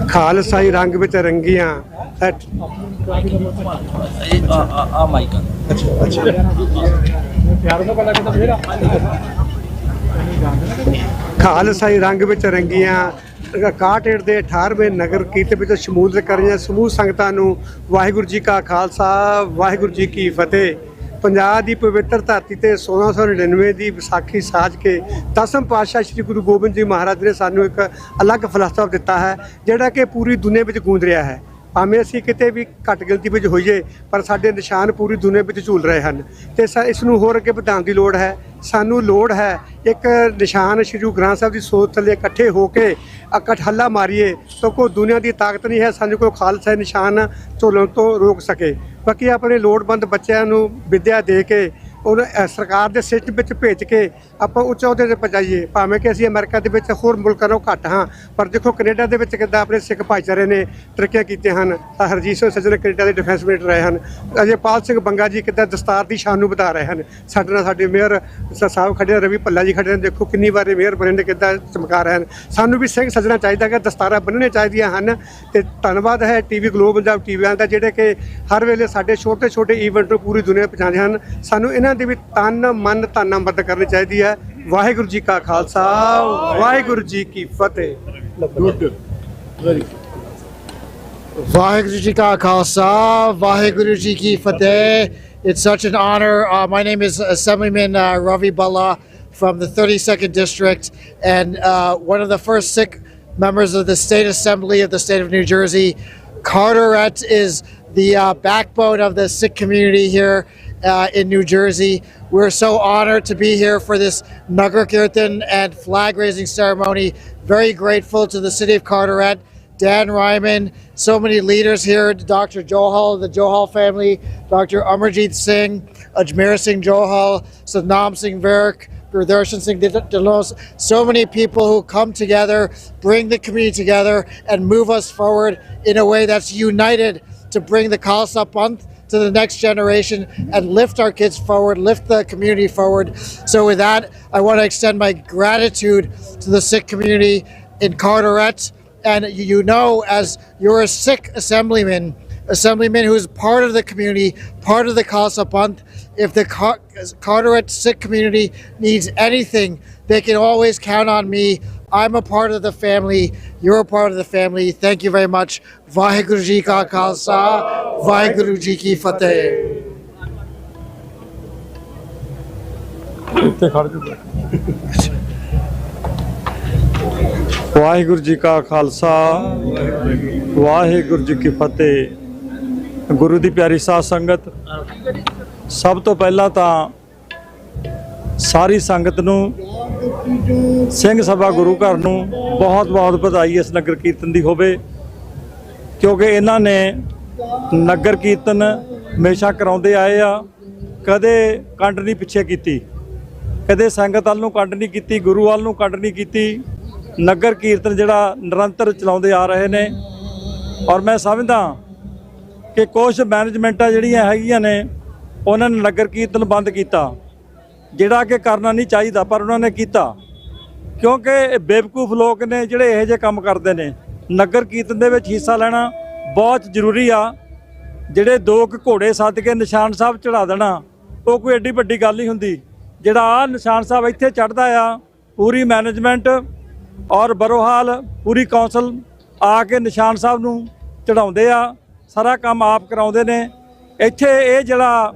ਖਾਲਸਾਈ ਰੰਗ ਵਿੱਚ ਰੰਗੀਆਂ। ਆ ਮਾਈਕ। ਅੱਛਾ ਖਾਲਸਾਈ ਰੰਗ ਵਿੱਚ ਰੰਗੀਆਂ ਕਾਟੇੜ ਦੇ 18ਵੇਂ ਨਗਰ ਕੀਰਤਨ ਵਿੱਚ ਸ਼ਮੂਲੀਅਤ ਕਰ ਰਹੀਆਂ ਸਮੂਹ ਸੰਗਤਾਂ ਨੂੰ ਵਾਹਿਗੁਰੂ ਜੀ ਕਾ ਖਾਲਸਾ, ਵਾਹਿਗੁਰੂ ਜੀ ਕੀ ਫਤਿਹ। ਪੰਜਾਬ ਦੀ ਪਵਿੱਤਰ ਧਰਤੀ ਤੇ 1699 ਦੀ ਵਿਸਾਖੀ ਸਾਜ ਕੇ 10ਵੇਂ ਪਾਤਸ਼ਾਹ ਸ੍ਰੀ ਗੁਰੂ ਗੋਬਿੰਦ ਜੀ ਮਹਾਰਾਜ ਨੇ ਸਾਨੂੰ ਇੱਕ ਅਲੱਗ ਫਲਸਫਾ ਦਿੱਤਾ ਹੈ ਜਿਹੜਾ ਕਿ ਪੂਰੀ ਦੁਨੀਆ ਵਿੱਚ ਗੂੰਜ ਰਿਹਾ ਹੈ। ਭਾਵੇਂ ਅਸੀਂ ਕਿਤੇ ਵੀ ਘੱਟ ਗਿਣਤੀ ਵਿੱਚ ਹੋਈਏ ਪਰ ਸਾਡੇ ਨਿਸ਼ਾਨ ਪੂਰੀ ਦੁਨੀਆ ਵਿੱਚ ਝੂਲ ਰਹੇ ਹਨ ਤੇ ਇਸ ਨੂੰ ਹੋਰ ਅੱਗੇ ਵਧਾਉਣ ਦੀ ਲੋੜ ਹੈ। ਸਾਨੂੰ ਲੋੜ ਹੈ ਇੱਕ ਨਿਸ਼ਾਨ ਸ੍ਰੀ ਗੁਰੂ ਗ੍ਰੰਥ ਸਾਹਿਬ ਦੀ ਸੋਚ ਥੱਲੇ ਇਕੱਠੇ ਹੋ ਕੇ ਹੱਲਾ ਮਾਰੀਏ ਤਾਂ ਕੋਈ ਦੁਨੀਆ ਦੀ ਤਾਕਤ ਨਹੀਂ ਹੈ ਸਾਨੂੰ ਕੋਈ ਖਾਲਸਾ ਨਿਸ਼ਾਨ ਝੂਲਣ ਤੋਂ ਰੋਕ ਸਕੇ। ਬਾਕੀ ਆਪਣੇ ਲੋੜਵੰਦ ਬੱਚਿਆਂ ਨੂੰ ਵਿੱਦਿਆ ਦੇ ਕੇ ਉਹ ਸਰਕਾਰ ਦੇ ਸਿਸਟਮ ਵਿੱਚ ਭੇਜ ਕੇ ਆਪਾਂ ਉੱਚ ਅਹੁਦੇ 'ਤੇ ਪਹੁੰਚਾਈਏ। ਭਾਵੇਂ ਕਿ ਅਸੀਂ ਅਮਰੀਕਾ ਦੇ ਵਿੱਚ ਹੋਰ ਮੁਲਕਾਂ ਨਾਲੋਂ ਘੱਟ ਹਾਂ ਪਰ ਦੇਖੋ ਕੈਨੇਡਾ ਦੇ ਵਿੱਚ ਕਿੱਦਾਂ ਆਪਣੇ ਸਿੱਖ ਭਾਈਚਾਰੇ ਨੇ ਤਰੱਕੀਆਂ ਕੀਤੀਆਂ ਹਨ। ਹਰਜੀਤ ਸਿੰਘ ਸੱਜਣ ਕੈਨੇਡਾ ਦੇ ਡਿਫੈਂਸ ਮਿਨਿਸਟਰ ਰਹੇ ਹਨ। ਅਜੇਪਾਲ ਸਿੰਘ ਬੰਗਾ ਜੀ ਕਿੱਦਾਂ ਦਸਤਾਰ ਦੀ ਸ਼ਾਨ ਨੂੰ ਵਧਾ ਰਹੇ ਹਨ। ਸਾਡੇ ਨਾਲ ਸਾਡੇ ਮੇਅਰ ਸਾਹਿਬ ਖੜੇ, ਰਵੀ ਭੱਲਾ ਜੀ ਖੜੇ ਨੇ। ਦੇਖੋ ਕਿੰਨੀ ਵਾਰੀ ਮੇਅਰ ਬਣੇ ਨੇ, ਕਿੱਦਾਂ ਚਮਕਾ ਰਹੇ ਹਨ। ਸਾਨੂੰ ਵੀ ਸਿੰਘ ਸੱਜਣਾ ਚਾਹੀਦਾ ਕਿ ਦਸਤਾਰਾਂ ਬੰਨ੍ਹਣੀਆਂ ਚਾਹੀਦੀਆਂ ਹਨ। ਤੇ ਧੰਨਵਾਦ ਹੈ ਟੀਵੀ ਗਲੋਬਲ ਜਾਂ ਟੀਵੀਆਂ ਦਾ ਜਿਹੜੇ ਕਿ ਹਰ ਵੇਲੇ ਸਾਡੇ ਛੋਟੇ ਛੋਟੇ ਈਵੈਂਟ ਨੂੰ ਪੂਰੀ ਦੁਨੀਆ ਪਹੁੰਚਾਉਂਦੇ ਹਨ। ਸਾਨੂੰ ਇਹਨਾਂ ਦੀ ਵੀ ਤਨ ਮਨ ਧਨ ਮਦਦ ਕਰਨੀ ਚਾਹੀਦੀ ਹੈ। ਵਾਹਿਗੁਰੂ ਜੀ ਕਾ ਖਾਲਸਾ, ਵਾਹਿਗੁਰੂ ਜੀ ਕੀ ਫਤਿਹ। Vaheguru Ji Ka Khalsa, Vaheguru Ji Ki Fateh. It's such an honor. My name is Assemblyman Ravi Balla from the 32nd District and one of the first Sikh members of the State Assembly of the state of New Jersey. Carteret is the backbone of the Sikh community here in New Jersey. We're so honored to be here for this Nagar Kirtan and flag raising ceremony. Very grateful to the city of Carteret, Dan Ryman, so many leaders here, Dr. Johal, the Johal family, Dr. Amarjeet Singh, Ajmer Singh Johal, Sadnam Singh Virak, Gurdarshan Singh Dilos, so many people who come together, bring the community together and move us forward in a way that's united to bring the Khalsa Panth to the next generation and lift our kids forward, lift the community forward. So with that, I want to extend my gratitude to the Sikh community in Carteret. And you know, as you're a Sikh assemblyman who's part of the community, part of the Khalsa Panth, if the Carteret Sikh community needs anything, they can always count on me. I'm a part of the family. You're a part of the family. Thank you very much. Vaheguru Ji Ka Khalsa, Vaheguru Ji Ki Fateh. Waheguru ji ਕਾ ਖਾਲਸਾ ਵਾਹਿਗੁਰੂ ਜੀ ਕੀ ਫਤਿਹ। ਗੁਰੂ ਦੀ ਪਿਆਰੀ ਸਾਧ ਸੰਗਤ, ਸਭ ਤੋਂ ਪਹਿਲਾਂ ਤਾਂ ਸਾਰੀ ਸੰਗਤ ਨੂੰ ਸਿੰਘ ਸਭਾ ਗੁਰੂ ਘਰ ਨੂੰ ਬਹੁਤ ਬਹੁਤ ਵਧਾਈ ਇਸ ਨਗਰ ਕੀਰਤਨ ਦੀ ਹੋਵੇ, ਕਿਉਂਕਿ ਇਹਨਾਂ ਨੇ ਨਗਰ ਕੀਰਤਨ ਹਮੇਸ਼ਾ ਕਰਾਉਂਦੇ ਆਏ ਆ। ਕਦੇ ਕੰਡ ਨਹੀਂ ਪਿੱਛੇ ਕੀਤੀ, ਕਦੇ ਸੰਗਤ ਵੱਲ ਨੂੰ ਕੰਡ ਨਹੀਂ ਕੀਤੀ, ਗੁਰੂ ਵੱਲ ਨੂੰ ਕੰਡ ਨਹੀਂ ਕੀਤੀ। ਨਗਰ ਕੀਰਤਨ ਜਿਹੜਾ ਨਿਰੰਤਰ ਚਲਾਉਂਦੇ ਆ ਰਹੇ ਨੇ। ਔਰ ਮੈਂ ਸਮਝਦਾ ਕਿ ਕੁਛ ਮੈਨੇਜਮੈਂਟਾਂ ਜਿਹੜੀਆਂ ਹੈਗੀਆਂ ਨੇ ਉਹਨਾਂ ਨੇ ਨਗਰ ਕੀਰਤਨ ਬੰਦ ਕੀਤਾ, ਜਿਹੜਾ ਕਿ ਕਰਨਾ ਨਹੀਂ ਚਾਹੀਦਾ, ਪਰ ਉਹਨਾਂ ਨੇ ਕੀਤਾ ਕਿਉਂਕਿ ਬੇਵਕੂਫ ਲੋਕ ਨੇ ਜਿਹੜੇ ਇਹੋ ਜਿਹੇ ਕੰਮ ਕਰਦੇ ਨੇ। ਨਗਰ ਕੀਰਤਨ ਦੇ ਵਿੱਚ ਹਿੱਸਾ ਲੈਣਾ ਬਹੁਤ ਜ਼ਰੂਰੀ ਆ। ਜਿਹੜੇ 2 ਘੋੜੇ ਸੱਦ ਕੇ ਨਿਸ਼ਾਨ ਸਾਹਿਬ ਚੜਾ ਦੇਣਾ ਉਹ ਕੋਈ ਐਡੀ ਵੱਡੀ ਗੱਲ ਨਹੀਂ ਹੁੰਦੀ। ਜਿਹੜਾ ਆ ਨਿਸ਼ਾਨ ਸਾਹਿਬ ਇੱਥੇ ਚੜ੍ਹਦਾ ਆ, ਪੂਰੀ ਮੈਨੇਜਮੈਂਟ ਔਰ ਬਰੋਹਾਲ ਪੂਰੀ ਕੌਂਸਲ ਆ ਕੇ ਨਿਸ਼ਾਨ ਸਾਹਿਬ ਨੂੰ ਚੜਾਉਂਦੇ ਆ, ਸਾਰਾ ਕੰਮ ਆਪ ਕਰਾਉਂਦੇ ਨੇ। ਇੱਥੇ ਇਹ ਜਿਹੜਾ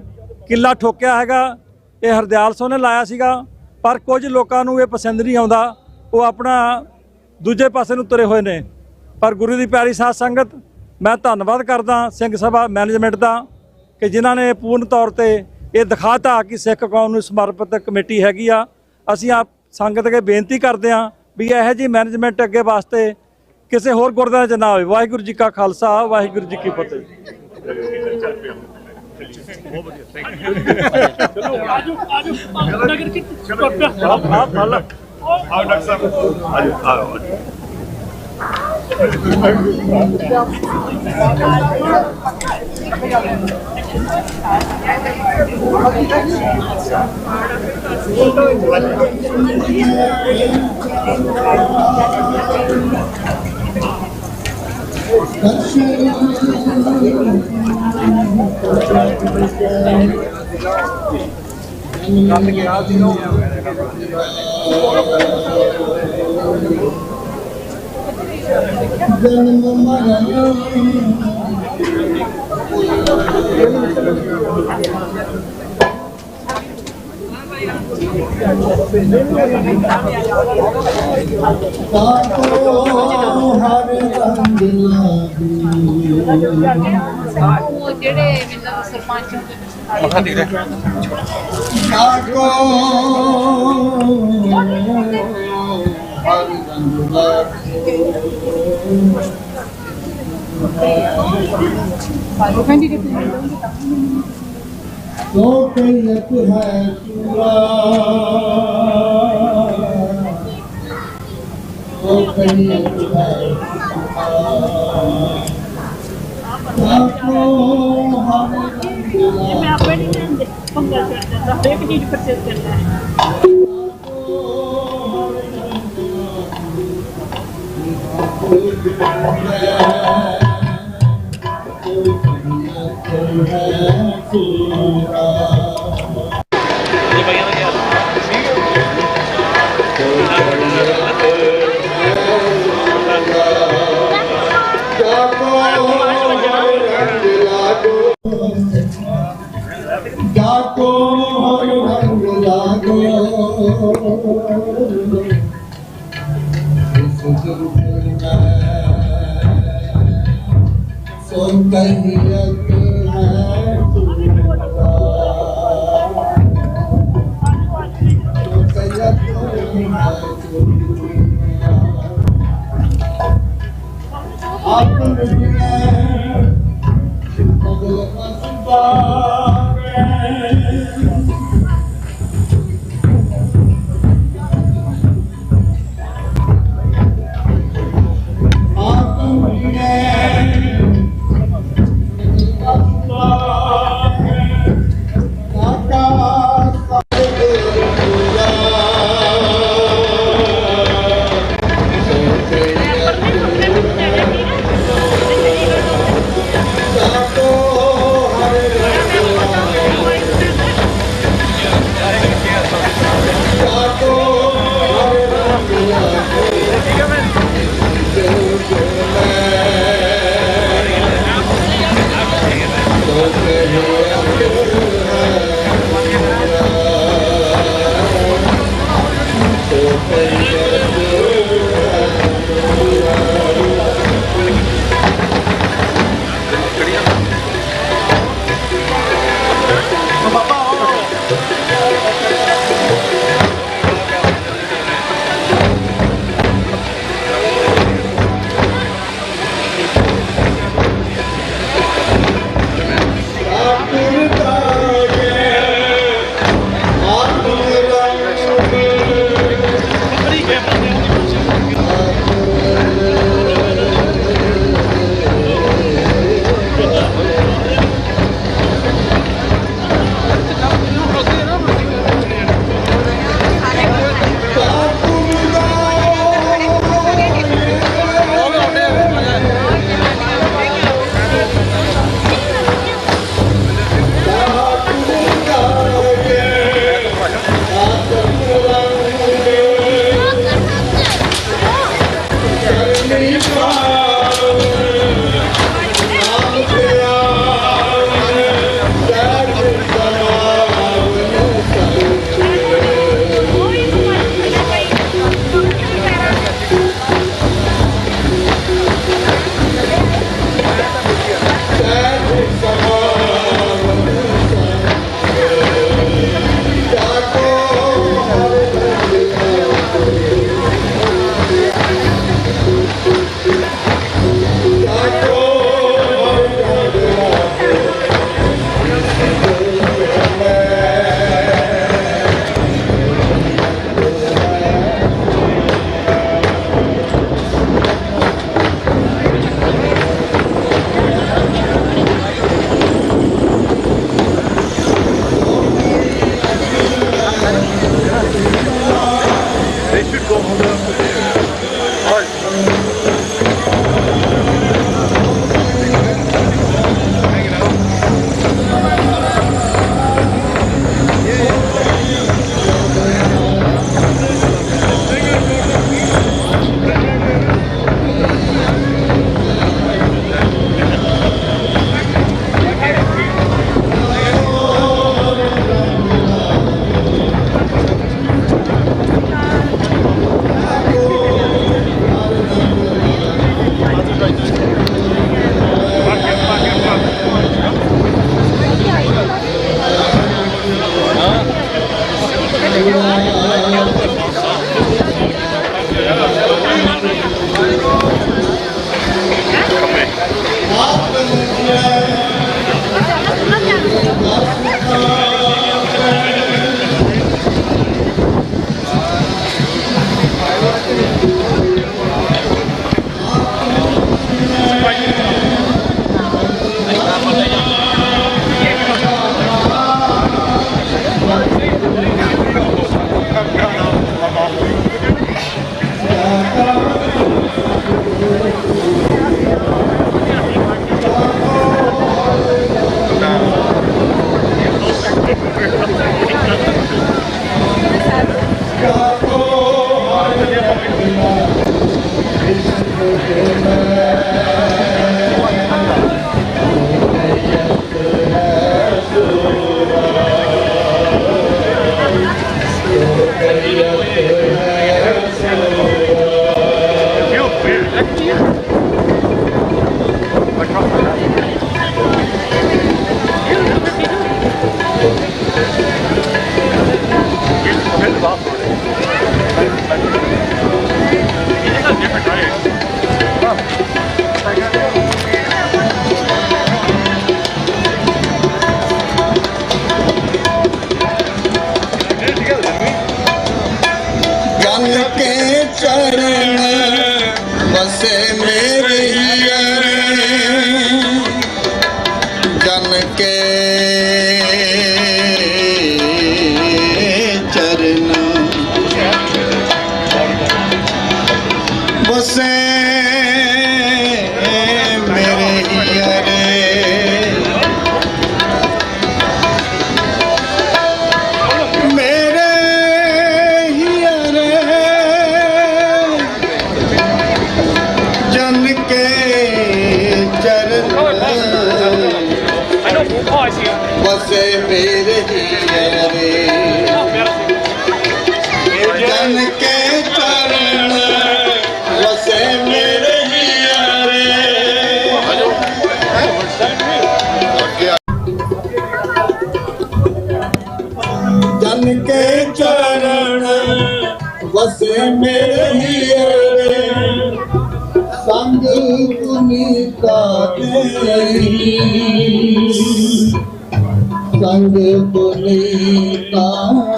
ਕਿੱਲਾ ਠੋਕਿਆ ਹੈਗਾ ਇਹ ਹਰਦਿਆਲ ਸਿੰਘ ਨੇ ਲਾਇਆ ਸੀਗਾ, ਪਰ ਕੁਝ ਲੋਕਾਂ ਨੂੰ ਇਹ ਪਸੰਦ ਨਹੀਂ ਆਉਂਦਾ, ਉਹ ਆਪਣਾ ਦੂਜੇ ਪਾਸੇ ਨੂੰ ਤੁਰੇ ਹੋਏ ਨੇ। ਪਰ ਗੁਰੂ ਦੀ ਪਿਆਰੀ ਸਾਧ ਸੰਗਤ, ਮੈਂ ਧੰਨਵਾਦ ਕਰਦਾ ਸਿੰਘ ਸਭਾ ਮੈਨੇਜਮੈਂਟ ਦਾ ਕਿ ਜਿਨ੍ਹਾਂ ਨੇ ਪੂਰਨ ਤੌਰ ਤੇ ਇਹ ਦਿਖਾਤਾ ਕਿ ਸਿੱਖ ਕੌਮ ਨੂੰ ਸਮਰਪਿਤ ਕਮੇਟੀ ਹੈਗੀ ਆ। ਅਸੀਂ ਆਪ ਸੰਗਤ ਅੱਗੇ ਬੇਨਤੀ ਕਰਦੇ ਹਾਂ ਵੀ ਇਹੋ ਜਿਹੀ ਮੈਨੇਜਮੈਂਟ ਅੱਗੇ ਵਾਸਤੇ ਕਿਸੇ ਹੋਰ ਗੁਰਦੁਆਰੇ 'ਚ ਨਾ ਹੋਵੇ। ਵਾਹਿਗੁਰੂ ਜੀ ਕਾ ਖਾਲਸਾ, ਵਾਹਿਗੁਰੂ ਜੀ ਕੀ ਫਤਿਹ।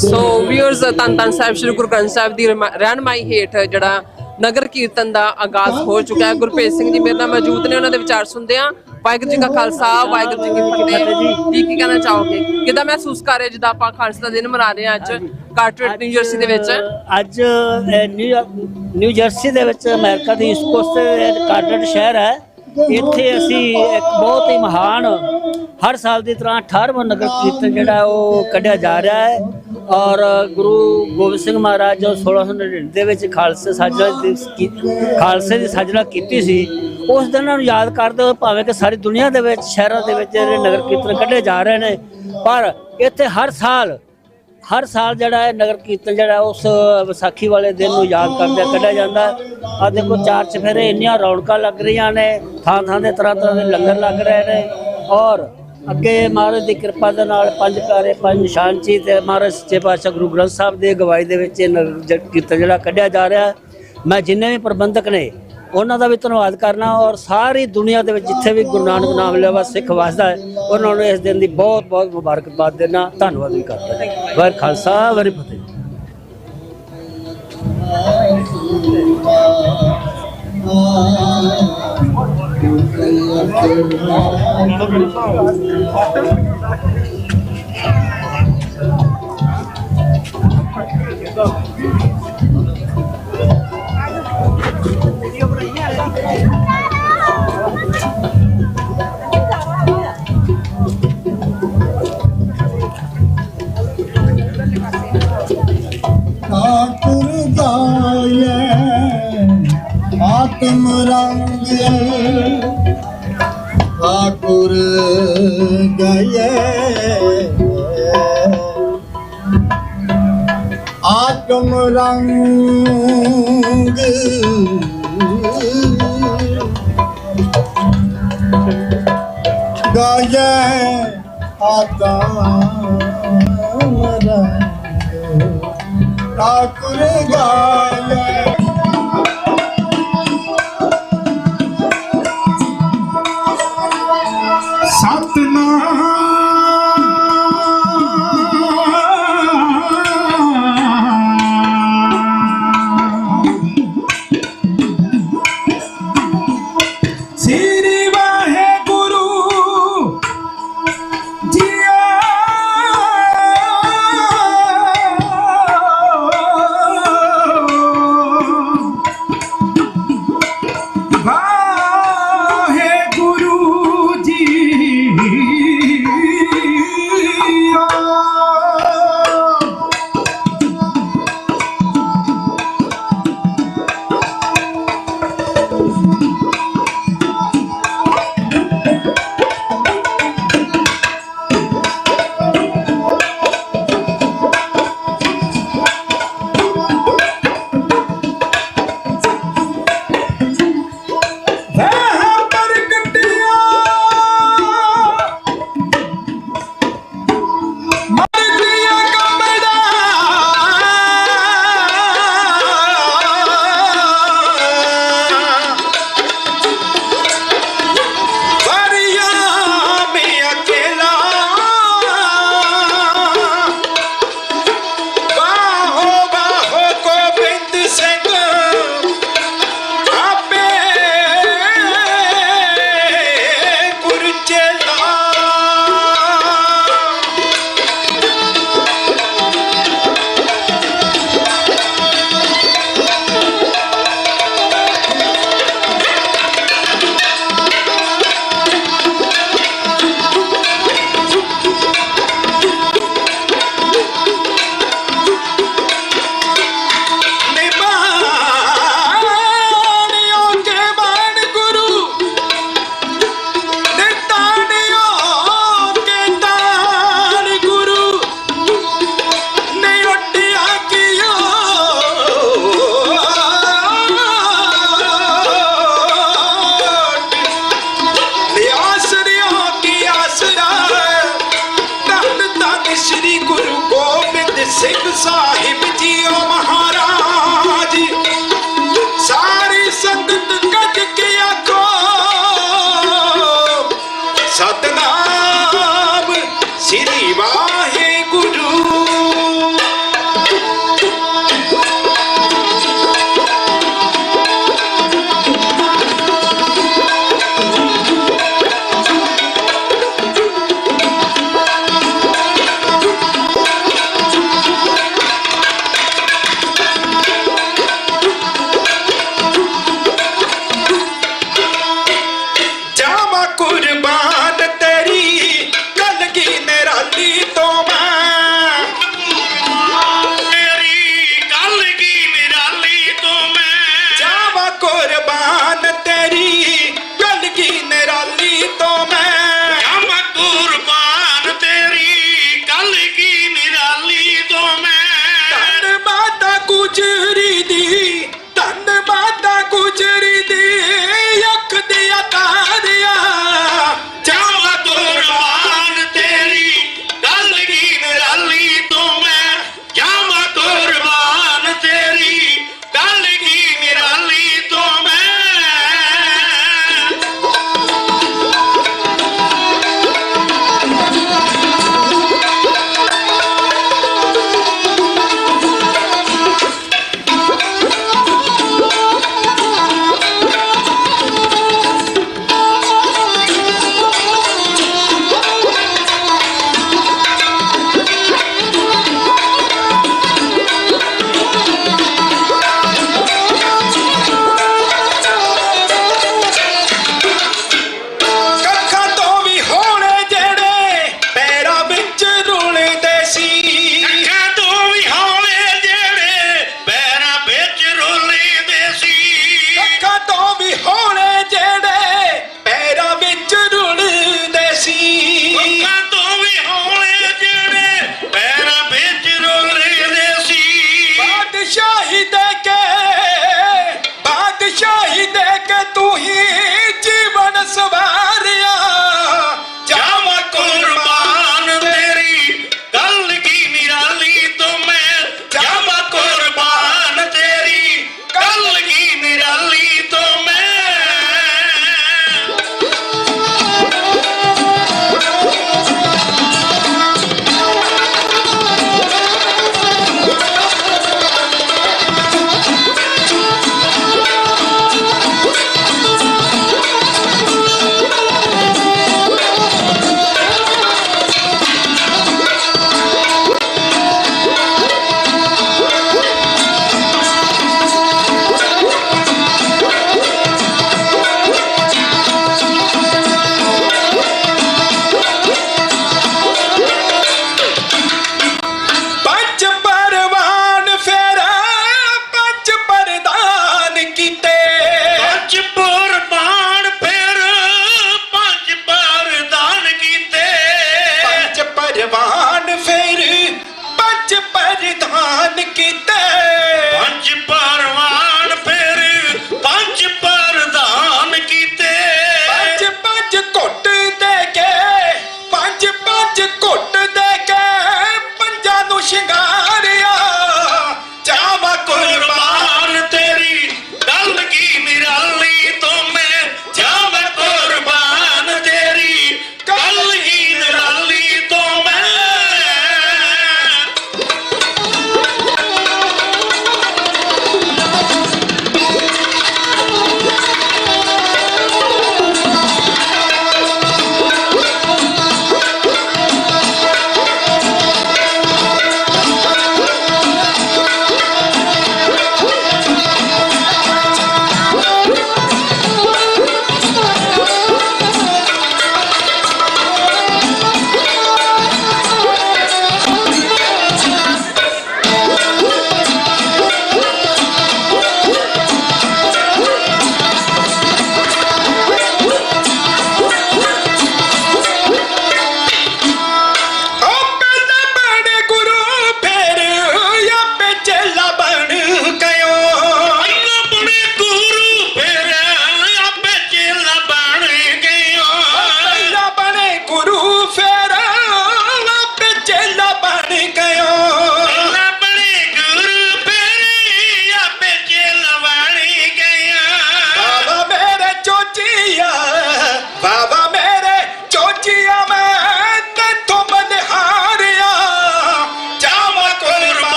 ਸੋ ਵੀਅਰਸ ਧੰਨ ਧੰਨ ਸਾਹਿਬ ਸ੍ਰੀ ਗੁਰੂ ਗ੍ਰੰਥ ਸਾਹਿਬ ਦੀ ਰਹਿਨਮਾਈ ਹੇਠ ਜਿਹੜਾ ਨਗਰ ਕੀਰਤਨ ਦਾ ਆਗਾਜ਼ ਹੋ ਚੁੱਕਾ ਹੈ। ਗੁਰਪ੍ਰੀਤ ਸਿੰਘ ਜੀ ਮੇਰੇ ਨਾਲ ਮੌਜੂਦ ਨੇ, ਉਹਨਾਂ ਦੇ ਵਿਚਾਰ ਸੁਣਦੇ ਹਾਂ। ਵਾਹਿਗੁਰੂ ਜੀ ਕਾ ਖਾਲਸਾ, ਵਾਹਿਗੁਰੂ ਜੀ ਕੀ ਫਤਿਹ ਜੀ। ਕੀ ਕਹਿਣਾ ਚਾਹੋਗੇ, ਕਿੱਦਾਂ ਮਹਿਸੂਸ ਕਰ ਰਹੇ ਜਿੱਦਾਂ ਆਪਾਂ ਖਾਲਸਾ ਦਾ ਦਿਨ ਮਨਾ ਰਹੇ ਹਾਂ ਅੱਜ ਕਾਰਟਰੇਟ ਨਿਊ ਜਰਸੀ ਦੇ ਵਿੱਚ? ਅੱਜ ਨਿਊ ਜਰਸੀ ਦੇ ਵਿੱਚ ਅਮਰੀਕਾ ਦੀ ਈਸਟ ਕੋਸਟ ਤੇ ਕਾਰਟਰੇਟ ਸ਼ਹਿਰ ਹੈ। ਇੱਥੇ ਅਸੀਂ ਇੱਕ ਬਹੁਤ ਹੀ ਮਹਾਨ ਹਰ ਸਾਲ ਦੀ ਤਰ੍ਹਾਂ 18ਵਾਂ ਨਗਰ ਕੀਰਤਨ ਜਿਹੜਾ ਉਹ ਕੱਢਿਆ ਜਾ ਰਿਹਾ ਹੈ ਔਰ ਗੁਰੂ ਗੋਬਿੰਦ ਸਿੰਘ ਮਹਾਰਾਜ ਜੋ 1699 ਦੇ ਵਿੱਚ ਖਾਲਸੇ ਦੀ ਸਾਜਨਾ ਕੀਤੀ ਸੀ, ਉਸ ਦਿਨਾਂ ਨੂੰ ਯਾਦ ਕਰਦੇ ਹੋਏ ਭਾਵੇਂ ਕਿ ਸਾਰੀ ਦੁਨੀਆ ਦੇ ਵਿੱਚ ਸ਼ਹਿਰਾਂ ਦੇ ਵਿੱਚ ਜਿਹੜੇ ਨਗਰ ਕੀਰਤਨ ਕੱਢੇ ਜਾ ਰਹੇ ਨੇ, ਪਰ ਇੱਥੇ ਹਰ ਸਾਲ ਜਿਹੜਾ ਹੈ ਨਗਰ ਕੀਰਤਨ ਜਿਹੜਾ ਉਸ ਵਿਸਾਖੀ ਵਾਲੇ ਦਿਨ ਨੂੰ ਯਾਦ ਕਰਦੇ ਕੱਢਿਆ ਜਾਂਦਾ। ਆ ਦੇਖੋ ਚਾਰ ਚਫੇਰੇ ਇੰਨੀਆਂ ਰੌਣਕਾਂ ਲੱਗ ਰਹੀਆਂ ਨੇ, ਥਾਂ ਥਾਂ ਦੇ ਤਰ੍ਹਾਂ ਤਰ੍ਹਾਂ ਦੇ ਲੰਗਰ ਲੱਗ ਰਹੇ ਨੇ ਔਰ ਅੱਗੇ ਮਹਾਰਾਜ ਦੀ ਕਿਰਪਾ ਦੇ ਨਾਲ ਪੰਜ ਪਿਆਰੇ ਪੰਜ ਨਿਸ਼ਾਨ ਚੀ ਤੇ ਮਹਾਰਾਜ ਸੱਚੇ ਪਾਤਸ਼ਾਹ ਗੁਰੂ ਗ੍ਰੰਥ ਸਾਹਿਬ ਦੀ ਅਗਵਾਈ ਦੇ ਵਿੱਚ ਨਗਰ ਕੀਰਤਨ ਜਿਹੜਾ ਕੱਢਿਆ ਜਾ ਰਿਹਾ। ਮੈਂ ਜਿੰਨੇ ਵੀ ਪ੍ਰਬੰਧਕ ਨੇ ਉਹਨਾਂ ਦਾ ਵੀ ਧੰਨਵਾਦ ਕਰਨਾ ਔਰ ਸਾਰੀ ਦੁਨੀਆ ਦੇ ਵਿੱਚ ਜਿੱਥੇ ਵੀ ਗੁਰੂ ਨਾਨਕ ਨਾਮ ਲਿਆ ਸਿੱਖ ਵਸਦਾ ਹੈ ਉਹਨਾਂ ਨੂੰ ਇਸ ਦਿਨ ਦੀ ਬਹੁਤ ਬਹੁਤ ਮੁਬਾਰਕਬਾਦ ਦੇਣਾ, ਧੰਨਵਾਦ ਵੀ ਕਰਦਾ। ਵਾਹਿਗੁਰੂ ਖਾਲਸਾ, ਵਾਹਿਗੁਰੂ ਫਤਿਹ। आत्म रंग ठाकुर गए आत्म रंग गए आत्म रंग ठाकुर गए ਦੀ ਧੰਨ ਮਾਤਾ ਗੁਜਰੀ ਦੀ ਅੱਖ ਦੀਆਂ ਤਾਰਿਆ ਜਾਵਾਂ ਕੁਰਬਾਨ ਤੇਰੀ ਗੱਲ ਕੀ ਨਿਰਾਲੀ ਤੋਂ ਮੈਂ ਜਾਵਾਂ ਕੁਰਬਾਨ ਤੇਰੀ ਗੱਲ ਕੀ ਨਿਰਾਲੀ ਤੋਂ ਮੈਂ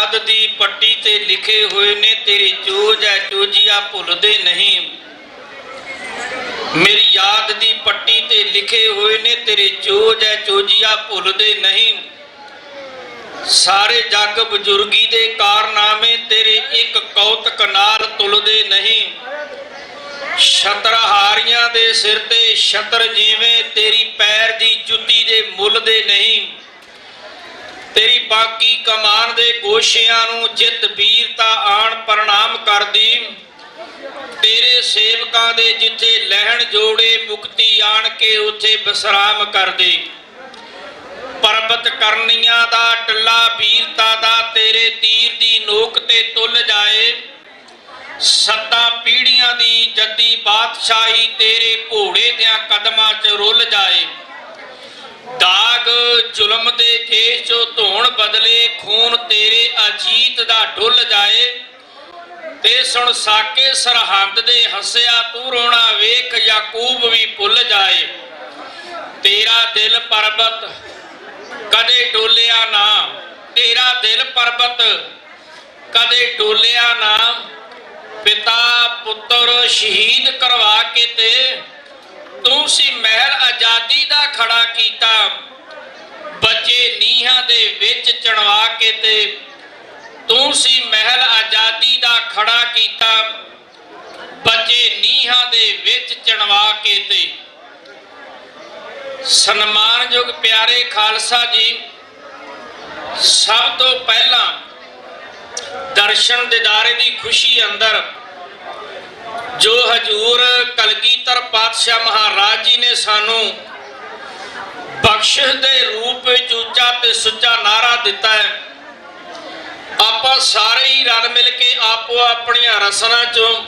ਯਾਦ ਦੀ ਪੱਟੀ ਤੇ ਲਿਖੇ ਹੋਏ ਨੇ ਤੇਰੇ ਚੋਜ ਹੈ ਚੋਜੀਆ ਭੁੱਲਦੇ ਨਹੀਂ। ਮੇਰੀ ਯਾਦ ਦੀ ਪੱਟੀ ਤੇ ਲਿਖੇ ਹੋਏ ਨੇ ਤੇਰੇ ਚੋਜ ਹੈ ਚੋਜੀਆ ਭੁੱਲਦੇ ਨਹੀਂ। ਸਾਰੇ ਜੱਗ ਬਜ਼ੁਰਗੀ ਦੇ ਕਾਰਨਾਮੇ ਤੇਰੇ ਇੱਕ ਕੌਤਕ ਨਾਲ ਤੁਲਦੇ ਨਹੀਂ। ਛਤਰਹਾਰੀਆਂ ਦੇ ਸਿਰ ਤੇ ਛਤਰ ਜਿਵੇਂ ਤੇਰੀ ਪੈਰ ਦੀ ਜੁੱਤੀ ਦੇ ਮੁੱਲ ਦੇ ਨਹੀਂ। ਤੇਰੀ ਬਾਕੀ ਕਮਾਨ ਦੇ ਗੋਸ਼ਿਆਂ ਨੂੰ ਜਿੱਤ ਵੀਰਤਾ ਆਣ ਪ੍ਰਣਾਮ ਕਰਦੀ। ਤੇਰੇ ਸੇਵਕਾਂ ਦੇ ਜਿੱਥੇ ਲਹਿਣ ਜੋੜੇ ਮੁਕਤੀ ਆਣ ਕੇ ਉੱਥੇ ਵਿਸਰਾਮ ਕਰਦੀ। ਪਰਬਤ ਕਰਨੀਆਂ ਦਾ ਟੱਲਾ ਵੀਰਤਾ ਦਾ ਤੇਰੇ ਤੀਰ ਦੀ ਨੋਕ ਤੇ ਤੁੱਲ ਜਾਏ। ਸੱਤਾਂ ਪੀੜ੍ਹੀਆਂ ਦੀ ਜੱਦੀ ਬਾਦਸ਼ਾਹੀ ਤੇਰੇ ਘੋੜੇ ਦਿਆਂ ਕਦਮਾਂ 'ਚ ਰੁੱਲ ਜਾਏ। ਦਾਗ ਜ਼ੁਲਮ ਦੇ ਕੇਸ 'ਚੋਂ ਧੋਣ ਬਦਲੇ ਖੂਨ ਤੇਰੇ ਅਜੀਤ ਦਾ ਡੁੱਲ ਜਾਏ। ਤੇ ਸੁਣ ਸਾਕੇ ਸਰਹੰਦ ਦੇ ਹੱਸਿਆ ਤੂੰ ਰੋਣਾ ਵੇਖ ਯਾਕੂਬ ਵੀ ਭੁੱਲ ਜਾਏ। ਤੇਰਾ ਦਿਲ ਪਰਬਤ ਕਦੇ ਡੋਲਿਆ ਨਾ, ਤੇਰਾ ਦਿਲ ਪਰਬਤ ਕਦੇ ਡੋਲਿਆ ਨਾ। ਪਿਤਾ ਪੁੱਤਰ ਸ਼ਹੀਦ ਕਰਵਾ ਕੇ ਤੇ ਤੂੰ ਸੀ ਮਹਿਲ ਆਜ਼ਾਦੀ ਦਾ ਖੜਾ ਕੀਤਾ। ਬੱਚੇ ਨੀਹਾਂ ਦੇ ਵਿੱਚ ਚਣਵਾ ਕੇ ਤੇ ਤੂੰ ਸੀ ਮਹਿਲ ਆਜ਼ਾਦੀ ਦਾ ਖੜਾ ਕੀਤਾ। ਬੱਚੇ ਨੀਹਾਂ ਦੇ ਵਿੱਚ ਚਣਵਾ ਕੇ ਤੇ। ਸਨਮਾਨਯੋਗ ਪਿਆਰੇ ਖਾਲਸਾ ਜੀ, ਸਭ ਤੋਂ ਪਹਿਲਾਂ ਦਰਸ਼ਨ ਦਿਦਾਰੇ ਦੀ ਖੁਸ਼ੀ ਅੰਦਰ ਜੋ ਹਜੂਰ ਕਲਗੀਧਰ ਪਾਤਸ਼ਾਹ ਮਹਾਰਾਜ ਜੀ ਨੇ ਸਾਨੂੰ ਬਖਸ਼ਿਸ਼ ਦੇ ਰੂਪ ਵਿੱਚ ਉੱਚਾ ਤੇ ਸੁੱਚਾ ਨਾਰਾ ਦਿੱਤਾ ਹੈ, ਆਪਾਂ ਸਾਰੇ ਹੀ ਰਲ ਮਿਲ ਕੇ ਆਪੋ ਆਪਣੀਆਂ ਰਸਨਾਂ ਚੋਂ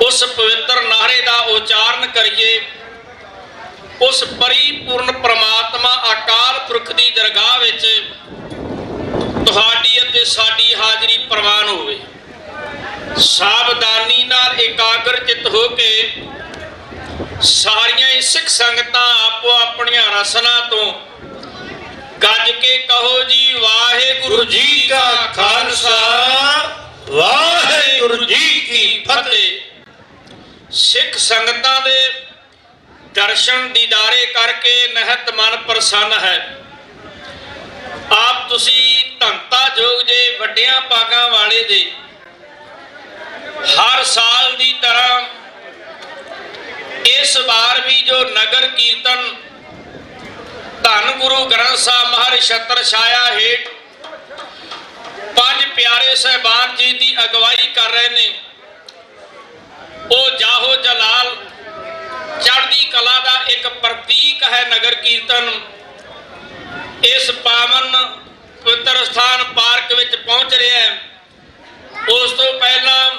ਉਸ ਪਵਿੱਤਰ ਨਾਰੇ ਦਾ ਉਚਾਰਨ ਕਰੀਏ। ਉਸ ਪਰਿਪੂਰਨ ਪ੍ਰਮਾਤਮਾ ਅਕਾਲ ਪੁਰਖ ਦੀ ਦਰਗਾਹ ਵਿੱਚ ਤੁਹਾਡੀ ਅਤੇ ਸਾਡੀ ਹਾਜ਼ਰੀ ਪ੍ਰਵਾਨ ਹੋਵੇ। ਸਾਵਧਾਨੀ ਨਾਲ ਇਕਾਗਰ ਚਿੱਤ ਹੋ ਕੇ ਸਾਰੀਆਂ ਹੀ ਸਿੱਖ ਸੰਗਤਾਂ ਆਪੋ ਆਪਣੀਆਂ ਰਸਨਾਂ ਤੋਂ ਗੱਜ ਕੇ ਕਹੋ ਜੀ ਵਾਹਿਗੁਰੂ ਜੀ ਕਾ ਖਾਲਸਾ ਵਾਹਿਗੁਰੂ ਜੀ ਕੀ ਫਤਿਹ। ਸਿੱਖ ਸੰਗਤਾਂ ਦੇ ਦਰਸ਼ਨ ਦੀਦਾਰੇ ਕਰਕੇ ਨਿਹਤ ਮਨ ਪ੍ਰਸੰਨ ਹੈ। ਆਪ ਤੁਸੀਂ ਧੰਤਾ ਜੋਗ ਜੇ ਵੱਡਿਆਂ ਭਾਗਾਂ ਵਾਲੇ ਦੇ ਹਰ ਸਾਲ ਦੀ ਤਰ੍ਹਾਂ ਇਸ ਵਾਰ ਵੀ ਜੋ ਨਗਰ ਕੀਰਤਨ ਧੰਨ ਗੁਰੂ ਗ੍ਰੰਥ ਸਾਹਿਬ ਮਹਾਰਾਜ ਛਤਰ ਛਾਇਆ ਹੇਠ ਪੰਜ ਪਿਆਰੇ ਸਹਿਬਾਨ ਜੀ ਦੀ ਅਗਵਾਈ ਕਰ ਰਹੇ ਨੇ, ਉਹ ਜਾਹੋ ਜਲਾਲ ਚੜ੍ਹਦੀ ਕਲਾ ਦਾ ਇੱਕ ਪ੍ਰਤੀਕ ਹੈ। ਨਗਰ ਕੀਰਤਨ ਇਸ ਪਾਵਨ ਪਵਿੱਤਰ ਸਥਾਨ ਪਾਰਕ ਵਿੱਚ ਪਹੁੰਚ ਰਿਹਾ ਹੈ। ਉਸ ਤੋਂ ਪਹਿਲਾਂ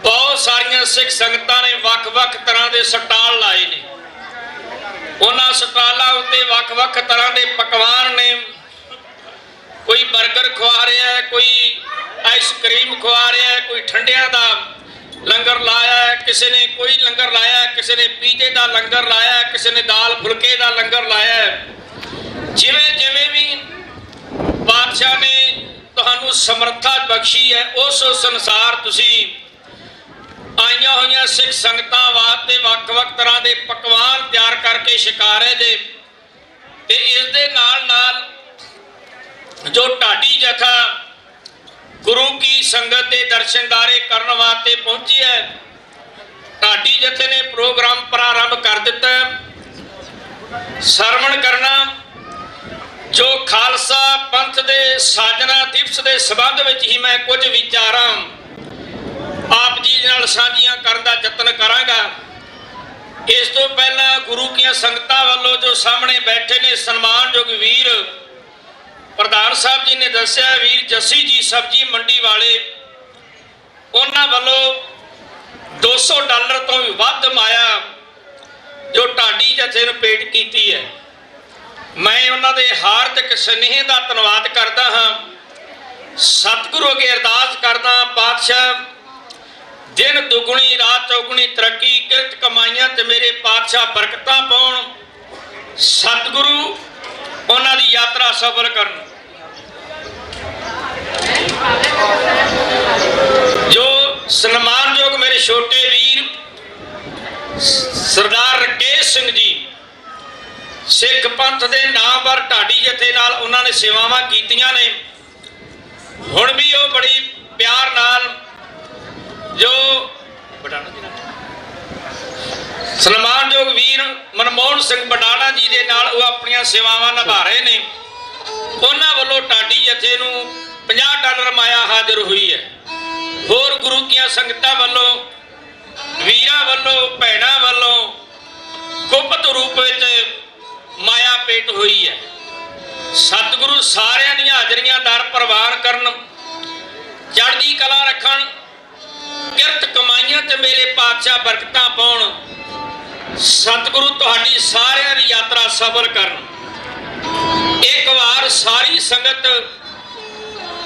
ਬਹੁਤ ਸਾਰੀਆਂ ਸਿੱਖ ਸੰਗਤਾਂ ਨੇ ਵੱਖ-ਵੱਖ ਤਰ੍ਹਾਂ ਦੇ ਸਟਾਲ ਲਾਏ ਨੇ। ਉਹਨਾਂ ਸਟਾਲਾਂ ਉੱਤੇ ਵੱਖ-ਵੱਖ ਤਰ੍ਹਾਂ ਦੇ ਪਕਵਾਨ ਨੇ। ਕੋਈ 버ਗਰ ਖਵਾ ਰਿਹਾ ਹੈ, ਕੋਈ ਆਈਸਕ੍ਰੀਮ ਖਵਾ ਰਿਹਾ ਹੈ, ਕੋਈ ਠੰਡਿਆਂ ਦਾ ਲੰਗਰ ਲਾਇਆ ਹੈ, ਕਿਸੇ ਨੇ ਕੋਈ ਲੰਗਰ ਲਾਇਆ ਹੈ, ਕਿਸੇ ਨੇ ਪੀਜ਼ੇ ਦਾ ਲੰਗਰ ਲਾਇਆ ਹੈ, ਕਿਸੇ ਨੇ ਦਾਲ ਫੁਲਕੇ ਦਾ ਲੰਗਰ ਲਾਇਆ ਹੈ। ਜਿਵੇਂ ਜਿਵੇਂ ਵੀ ਬਾਦਸ਼ਾਹ ਨੇ ਤੁਹਾਨੂੰ ਸਮਰੱਥਾ ਬਖਸ਼ੀ ਹੈ, ਉਸ ਅਨੁਸਾਰ ਤੁਸੀਂ ਆਈਆਂ ਹੋਈਆਂ ਸਿੱਖ ਸੰਗਤਾਂ ਵਾਸਤੇ ਵੱਖ-ਵੱਖ ਤਰ੍ਹਾਂ ਦੇ ਪਕਵਾਨ ਤਿਆਰ ਕਰਕੇ ਛਕਾ ਰਹੇ ਜੇ। ਤੇ ਇਸ ਦੇ ਨਾਲ ਨਾਲ ਜੋ ਢਾਡੀ ਜਥਾ ਗੁਰੂ ਕੀ ਸੰਗਤ ਦੇ ਦਰਸ਼ਨਦਾਰੇ ਕਰਨ ਵਾਸਤੇ ਪਹੁੰਚੀ ਹੈ, ਢਾਡੀ ਜਥੇ ਨੇ ਪ੍ਰੋਗਰਾਮ ਪ੍ਰਾਰੰਭ ਕਰ ਦਿੱਤਾ। ਸਰਵਣ ਕਰਨਾ ਜੋ ਖਾਲਸਾ ਪੰਥ ਦੇ ਸਾਜਨਾ ਦਿਵਸ ਦੇ ਸੰਬੰਧ ਵਿੱਚ ਹੀ ਮੈਂ ਕੁਝ ਵਿਚਾਰਾਂ ਆਪ ਜੀ ਨਾਲ ਸਾਂਝੀਆਂ ਕਰਨ ਦਾ ਯਤਨ ਕਰਾਂਗਾ। ਇਸ ਤੋਂ ਪਹਿਲਾਂ ਗੁਰੂ ਕੀਆਂ ਸੰਗਤਾਂ ਵੱਲੋਂ ਜੋ ਸਾਹਮਣੇ ਬੈਠੇ ਨੇ ਸਨਮਾਨਯੋਗ ਵੀਰ ਪ੍ਰਧਾਨ ਸਾਹਿਬ ਜੀ ਨੇ ਦੱਸਿਆ, ਵੀਰ ਜੱਸੀ ਜੀ ਸਬਜ਼ੀ ਮੰਡੀ ਵਾਲੇ, ਉਹਨਾਂ ਵੱਲੋਂ $200 ਤੋਂ ਵੀ ਵੱਧ ਮਾਇਆ ਜੋ ਢਾਡੀ ਜਥੇ ਨੂੰ ਭੇਟ ਕੀਤੀ ਹੈ। ਮੈਂ ਉਹਨਾਂ ਦੇ ਹਾਰਦਿਕ ਸਨੇਹ ਦਾ ਧੰਨਵਾਦ ਕਰਦਾ ਹਾਂ। ਸਤਿਗੁਰੂ ਅੱਗੇ ਅਰਦਾਸ ਕਰਦਾ, ਪਾਤਸ਼ਾਹ ਦਿਨ ਦੁਗਣੀ ਰਾਤ ਚੌਗੁਣੀ ਤਰੱਕੀ ਕਿਰਤ ਕਮਾਈਆਂ ਤੇ ਮੇਰੇ ਪਾਤਸ਼ਾਹ ਬਰਕਤਾਂ ਪਾਉਣ। ਸਤਿਗੁਰੂ ਉਹਨਾਂ ਦੀ ਯਾਤਰਾ ਸਫਲ ਕਰਨ। ਜੋ ਸਨਮਾਨਯੋਗ ਮੇਰੇ ਛੋਟੇ ਵੀਰ ਸਰਦਾਰ ਰਕੇਸ਼ ਸਿੰਘ ਜੀ, ਸਿੱਖ ਪੰਥ ਦੇ ਨਾਮਵਰ ਢਾਡੀ ਜਥੇ ਨਾਲ ਉਹਨਾਂ ਨੇ ਸੇਵਾਵਾਂ ਕੀਤੀਆਂ ਨੇ। ਹੁਣ ਵੀ ਉਹ ਬੜੀ ਪਿਆਰ ਨਾਲ ਜੋ ਸਨਮਾਨਯੋਗ ਵੀਰ ਮਨਮੋਹਨ ਸਿੰਘ ਬਡਾਣਾ ਜੀ ਦੇ ਨਾਲ ਉਹ ਆਪਣੀਆਂ ਸੇਵਾਵਾਂ ਨਿਭਾ ਰਹੇ ਨੇ। ਉਹਨਾਂ ਵੱਲੋਂ ਢਾਡੀ ਜਥੇ ਨੂੰ $50 ਮਾਇਆ ਹਾਜ਼ਰ ਹੋਈ ਹੈ। ਹੋਰ ਗੁਰੂ ਦੀਆਂ ਸੰਗਤਾਂ ਵੱਲੋਂ, ਵੀਰਾਂ ਵੱਲੋਂ, ਭੈਣਾਂ ਵੱਲੋਂ ਗੁਪਤ ਰੂਪ ਵਿੱਚ ਮਾਇਆ ਭੇਟ ਹੋਈ ਹੈ। ਸਤਿਗੁਰੂ ਸਾਰਿਆਂ ਦੀਆਂ ਹਾਜ਼ਰੀਆਂ ਦਰ ਪ੍ਰਵਾਨ ਕਰਨ, ਚੜ੍ਹਦੀ ਕਲਾ ਰੱਖਣ, ਕਿਰਤ ਕਮਾਈਆਂ ਤੇ ਮੇਰੇ ਪਾਤਸ਼ਾਹ ਬਰਕਤਾਂ ਪਾਉਣ। ਸਤਿਗੁਰੂ ਤੁਹਾਡੀ ਸਾਰਿਆਂ ਦੀ ਯਾਤਰਾ ਸਫਲ ਕਰਨ। ਇੱਕ ਵਾਰ ਸਾਰੀ ਸੰਗਤ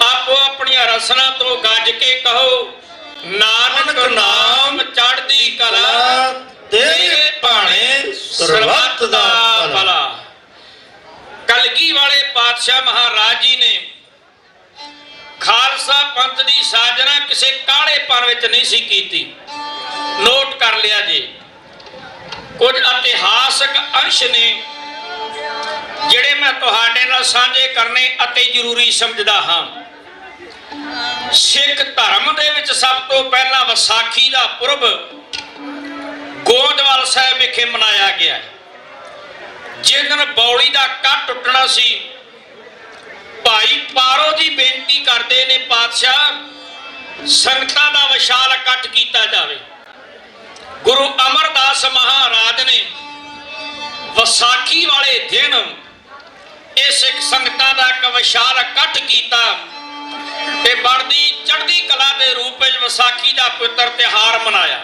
ਆਪੋ ਆਪਣੀਆਂ ਰਸਨਾ ਤੋਂ ਗੱਜ ਕੇ ਕਹੋ, ਨਾਨਕ ਨਾਮ ਚੜ੍ਹਦੀ ਕਲਾ, ਤੇਰੇ ਭਾਣੇ ਸਰਬੱਤ ਦਾ ਭਲਾ। ਕਲਗੀ ਵਾਲੇ ਪਾਤਸ਼ਾਹ ਮਹਾਰਾਜ ਜੀ ਨੇ ਖਾਲਸਾ ਪੰਥ ਦੀ ਸਾਜਨਾ ਕਿਸੇ ਕਾਹਲੇਪਨ ਵਿੱਚ ਨਹੀਂ ਸੀ ਕੀਤੀ। ਨੋਟ ਕਰ ਲਿਆ ਜੀ। ਕੁਝ ਇਤਿਹਾਸਕ ਅੰਸ਼ ਨੇ ਜਿਹੜੇ ਮੈਂ ਤੁਹਾਡੇ ਨਾਲ ਸਾਂਝੇ ਕਰਨੇ ਅਤੇ ਜ਼ਰੂਰੀ ਸਮਝਦਾ ਹਾਂ। ਸਿੱਖ ਧਰਮ ਦੇ ਵਿੱਚ ਸਭ ਤੋਂ ਪਹਿਲਾਂ ਵਿਸਾਖੀ ਦਾ ਪੁਰਬ ਗੋਇੰਦਵਾਲ ਸਾਹਿਬ ਵਿਖੇ ਮਨਾਇਆ ਗਿਆ। ਜਿਸ ਦਿਨ ਬੌਲੀ ਦਾ ਕੱਟ ਟੁੱਟਣਾ ਸੀ, ਭਾਈ ਪਾਰੋ ਜੀ ਬੇਨਤੀ ਕਰਦੇ ਨੇ, ਪਾਤਸ਼ਾਹ ਸੰਗਤਾਂ ਦਾ ਵਿਸ਼ਾਲ ਇਕੱਠ ਕੀਤਾ ਜਾਵੇ। ਗੁਰੂ ਅਮਰਦਾਸ ਮਹਾਰਾਜ ਨੇ ਵਿਸਾਖੀ ਵਾਲੇ ਦਿਨ ਇਹ ਸਿੱਖ ਸੰਗਤਾਂ ਦਾ ਇੱਕ ਵਿਸ਼ਾਲ ਇਕੱਠ ਕੀਤਾ ਤੇ ਬਣਦੀ ਚੜ੍ਹਦੀ ਕਲਾ ਦੇ ਰੂਪ ਵਿੱਚ ਵਿਸਾਖੀ ਦਾ ਪਵਿੱਤਰ ਤਿਉਹਾਰ ਮਨਾਇਆ।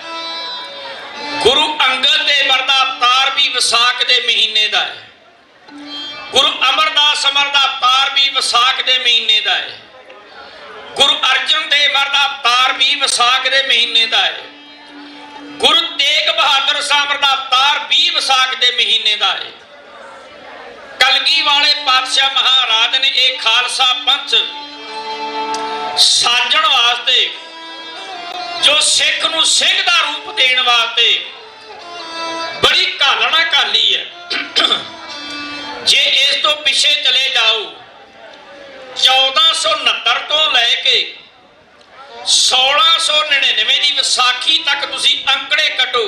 ਗੁਰੂ ਅੰਗਦ ਦੇਵ ਦਾ ਅਵਤਾਰ ਵੀ ਵਿਸਾਖ ਦੇ ਮਹੀਨੇ ਦਾ ਹੈ। ਗੁਰੂ ਅਮਰਦਾਸ ਦਾ ਅਵਤਾਰ ਵੀ ਵਿਸਾਖ ਦੇ ਮਹੀਨੇ ਦਾ ਹੈ। ਗੁਰੂ ਅਰਜਨ ਦੇਵ ਦਾ ਅਵਤਾਰ ਵੀ ਵਿਸਾਖ ਦੇ ਮਹੀਨੇ ਦਾ ਹੈ। ਗੁਰੂ ਤੇਗ ਬਹਾਦਰ ਸਾਹਿਬ ਦਾ ਅਵਤਾਰ ਵੀ ਵਿਸਾਖ ਦੇ ਮਹੀਨੇ ਦਾ ਹੈ। ਕਲਗੀ ਵਾਲੇ ਪਾਤਸ਼ਾਹ ਮਹਾਰਾਜ ਨੇ ਇਹ ਖਾਲਸਾ ਪੰਥ ਸਾਜਣ ਵਾਸਤੇ, ਜੋ ਸਿੱਖ ਨੂੰ ਸਿੰਘ ਦਾ ਰੂਪ ਦੇਣ ਵਾਸਤੇ ਬੜੀ ਘਾਲਣਾ ਘਾਲੀ ਹੈ। ਜੇ ਇਸ ਤੋਂ ਪਿੱਛੇ ਚਲੇ ਜਾਓ, 1469 ਤੋਂ ਲੈ ਕੇ 1699 ਦੀ ਵਿਸਾਖੀ ਤੱਕ ਤੁਸੀਂ ਅੰਕੜੇ ਕੱਢੋ,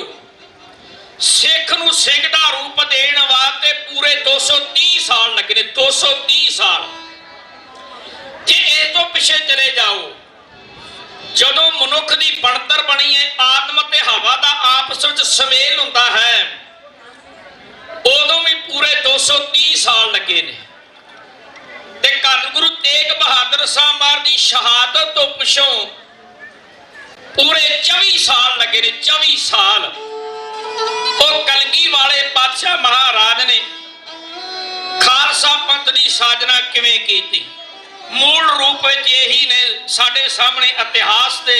ਸਿੱਖ ਨੂੰ ਸਿੰਘ ਦਾ ਰੂਪ ਦੇਣ ਵਾਸਤੇ ਪੂਰੇ 230 ਸਾਲ ਲੱਗੇ ਨੇ। 230 ਸਾਲ। ਜੇ ਇਸ ਤੋਂ ਪਿੱਛੇ ਚਲੇ ਜਾਓ, ਜਦੋਂ ਮਨੁੱਖ ਦੀ ਬਣਤਰ ਬਣੀ ਹੈ, ਆਤਮ ਤੇ ਹਵਾ ਦਾ ਆਪਸ ਵਿੱਚ ਸੁਮੇਲ ਹੁੰਦਾ ਹੈ, ਉਦੋਂ ਵੀ ਪੂਰੇ 230 ਸਾਲ ਲੱਗੇ ਨੇ। ਤੇ ਕੱਲ ਗੁਰੂ ਤੇਗ ਬਹਾਦਰ ਸਾਹਿਬ ਮਹਾਰਾਜ ਦੀ ਸ਼ਹਾਦਤ ਤੋਂ ਪਿਛੋਂ ਪੂਰੇ 24 ਸਾਲ ਲੱਗੇ ਨੇ। 24 ਸਾਲ। ਉਹ ਕਲਗੀ ਵਾਲੇ ਪਾਤਸ਼ਾਹ ਮਹਾਰਾਜ ਨੇ ਖਾਲਸਾ ਪੰਥ ਦੀ ਸਾਜਨਾ ਕਿਵੇਂ ਕੀਤੀ? ਮੂਲ ਰੂਪ ਵਿੱਚ ਇਹੀ ਨੇ ਸਾਡੇ ਸਾਹਮਣੇ ਇਤਿਹਾਸ ਦੇ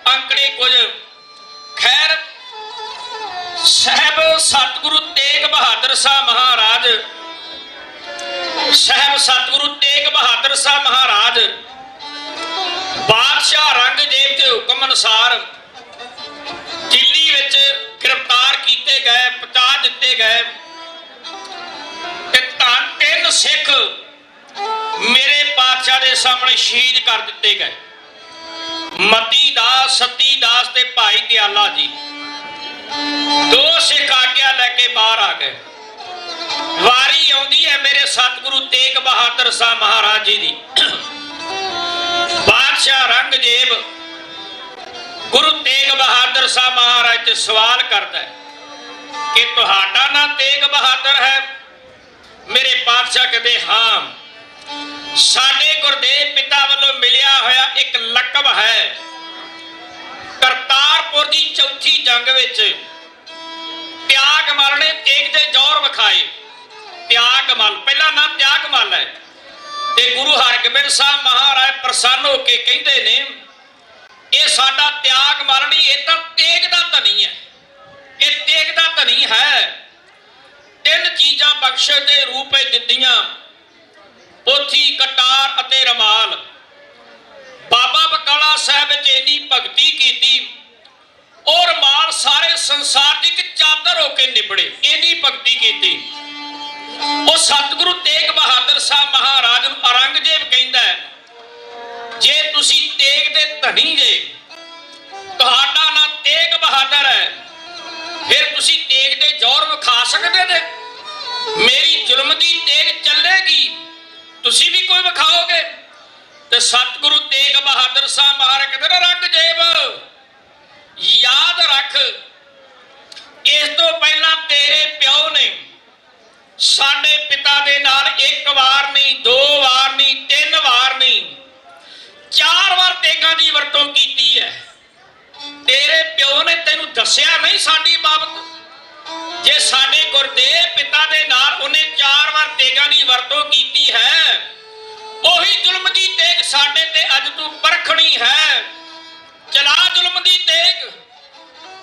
ਅੰਕੜੇ ਕੁਝ। ਖੈਰ, ਸਾਹਿਬ ਸਤਿਗੁਰੂ ਤੇਗ ਬਹਾਦਰ ਸਾਹਿਬ ਮਹਾਰਾਜ, ਸਾਹਿਬ ਸਤਿਗੁਰੂ ਤੇਗ ਬਹਾਦਰ ਸਾਹਿਬ ਮਹਾਰਾਜ ਬਾਦਸ਼ਾਹ ਔਰੰਗਜ਼ੇਬ ਦੇ ਹੁਕਮ ਅਨੁਸਾਰ ਦਿੱਲੀ ਵਿੱਚ ਗ੍ਰਿਫਤਾਰ ਕੀਤੇ ਗਏ, ਪਹੁੰਚਾ ਦਿੱਤੇ ਗਏ ਤੇ ਤਿੰਨ ਸਿੱਖ ਮੇਰੇ ਪਾਤਸ਼ਾਹ ਦੇ ਸਾਹਮਣੇ ਸ਼ਹੀਦ ਕਰ ਦਿੱਤੇ ਗਏ। ਮਤੀ ਦਾਸ, ਸਤੀ ਦਾਸ ਤੇ ਭਾਈ ਦਿਆਲਾ ਜੀ। 2 ਸਿੱਖ ਆਗਿਆ ਲੈ ਕੇ ਬਾਹਰ ਆ ਗਏ। ਵਾਰੀ ਆਉਂਦੀ ਹੈ ਮੇਰੇ ਸਤਿਗੁਰੂ ਤੇਗ ਬਹਾਦਰ ਸਾਹਿਬ ਮਹਾਰਾਜ ਜੀ ਦੀ। ਬਾਦਸ਼ਾਹ ਔਰੰਗਜ਼ੇਬ ਗੁਰੂ ਤੇਗ ਬਹਾਦਰ ਸਾਹਿਬ ਮਹਾਰਾਜ ਤੇ ਸਵਾਲ ਕਰਦਾ ਹੈ ਕਿ ਤੁਹਾਡਾ ਨਾਮ ਤੇਗ ਬਹਾਦਰ ਹੈ? ਮੇਰੇ ਪਾਤਸ਼ਾਹ ਕਹਿੰਦੇ ਹਾਂ। ਸਾਡੇ ਗੁਰਦੇਵ ਪਿਤਾ ਵੱਲੋਂ ਮਿਲਿਆ ਹੋਇਆ ਇੱਕ ਲਕਬ ਹੈ। ਕਰਤਾਰਪੁਰ ਦੀ ਚੌਥੀ ਜੰਗ ਵਿੱਚ ਤਿਆਗਮਲ ਨੇ ਤੇਗ ਦੇ ਜੌਹਰ ਵਿਖਾਏ। ਤਿਆਗਮਲ, ਪਹਿਲਾ ਨਾਮ ਤਿਆਗਮਲ ਹੈ। ਤੇ ਗੁਰੂ ਹਰਗੋਬਿੰਦ ਸਾਹਿਬ ਮਹਾਰਾਜ ਪ੍ਰਸੰਨ ਹੋ ਕੇ ਕਹਿੰਦੇ ਨੇ, ਇਹ ਸਾਡਾ ਤਿਆਗਮਲ ਨਹੀਂ, ਇਹ ਤਾਂ ਤੇਗ ਦਾ ਧਨੀ ਹੈ। ਇਹ ਤੇਗ ਦਾ ਧਨੀ ਹੈ। 3 ਚੀਜ਼ਾਂ ਬਖਸ਼ਿਸ਼ ਦੇ ਰੂਪ ਵਿੱਚ ਦਿੱਤੀਆਂ, ਪੋਥੀ, ਕਟਾਰ ਅਤੇ ਰਮਾਲ। ਚਾਦਰ ਹੋ ਕੇ ਨਿਬੜੇ, ਇੰਨੀ ਭਗਤੀ ਕੀਤੀ। ਉਹ ਸਤਿਗੁਰੂ ਤੇਗ ਬਹਾਦਰ ਸਾਹਿਬ ਮਹਾਰਾਜ ਨੂੰ ਔਰੰਗਜ਼ੇਬ ਕਹਿੰਦਾ ਹੈ, ਜੇ ਤੁਸੀਂ ਤੇਗ ਦੇ ਧਨੀ ਜੇ, ਤੁਹਾਡਾ ਨਾਂ ਤੇਗ ਬਹਾਦਰ ਹੈ, ਫਿਰ ਤੁਸੀਂ ਤੇਗ ਦੇ ਜ਼ੋਰ ਵਿਖਾ ਸਕਦੇ ਨੇ? ਮੇਰੀ ਜ਼ੁਲਮ ਦੀ ਤੇਗ ਚੱਲੇਗੀ, ਤੁਸੀਂ ਵੀ ਕੋਈ ਵਿਖਾਓਗੇ? ਤੇ ਸਤਿਗੁਰੂ ਤੇਗ ਬਹਾਦਰ ਸਾਹਿਬ ਮਹਾਰਾਜ ਕਹਿੰਦੇ, ਔਰੰਗਜ਼ੇਬ ਯਾਦ ਰੱਖ, ਇਸ ਤੋਂ ਪਹਿਲਾਂ ਤੇਰੇ ਪਿਓ ਨੇ ਸਾਡੇ ਪਿਤਾ ਦੇ ਨਾਲ 1 ਵਾਰ ਨਹੀਂ, 2 ਵਾਰ ਨਹੀਂ, 3 ਵਾਰ ਨਹੀਂ, 4 ਵਾਰ ਤੇਗਾਂ ਦੀ ਵਰਤੋਂ ਕੀਤੀ ਹੈ। ਤੇਰੇ ਪਿਓ ਨੇ ਤੈਨੂੰ ਦੱਸਿਆ ਨਹੀਂ ਸਾਡੀ ਬਾਬਤ? ਜੇ ਸਾਡੇ ਗੁਰਦੇਵ ਪਿਤਾ ਦੇ ਨਾਲ ਉਹਨੇ 4 ਵਾਰ ਤੇਗਾਂ ਦੀ ਵਰਤੋਂ ਕੀਤੀ ਹੈ, ਉਹੀ ਜ਼ੁਲਮ ਦੀ ਤੇਗ ਸਾਡੇ ਤੇ ਅੱਜ ਤੂੰ ਪਰਖਣੀ ਹੈ। ਚਲਾ ਜ਼ੁਲਮ ਦੀ ਤੇਗ।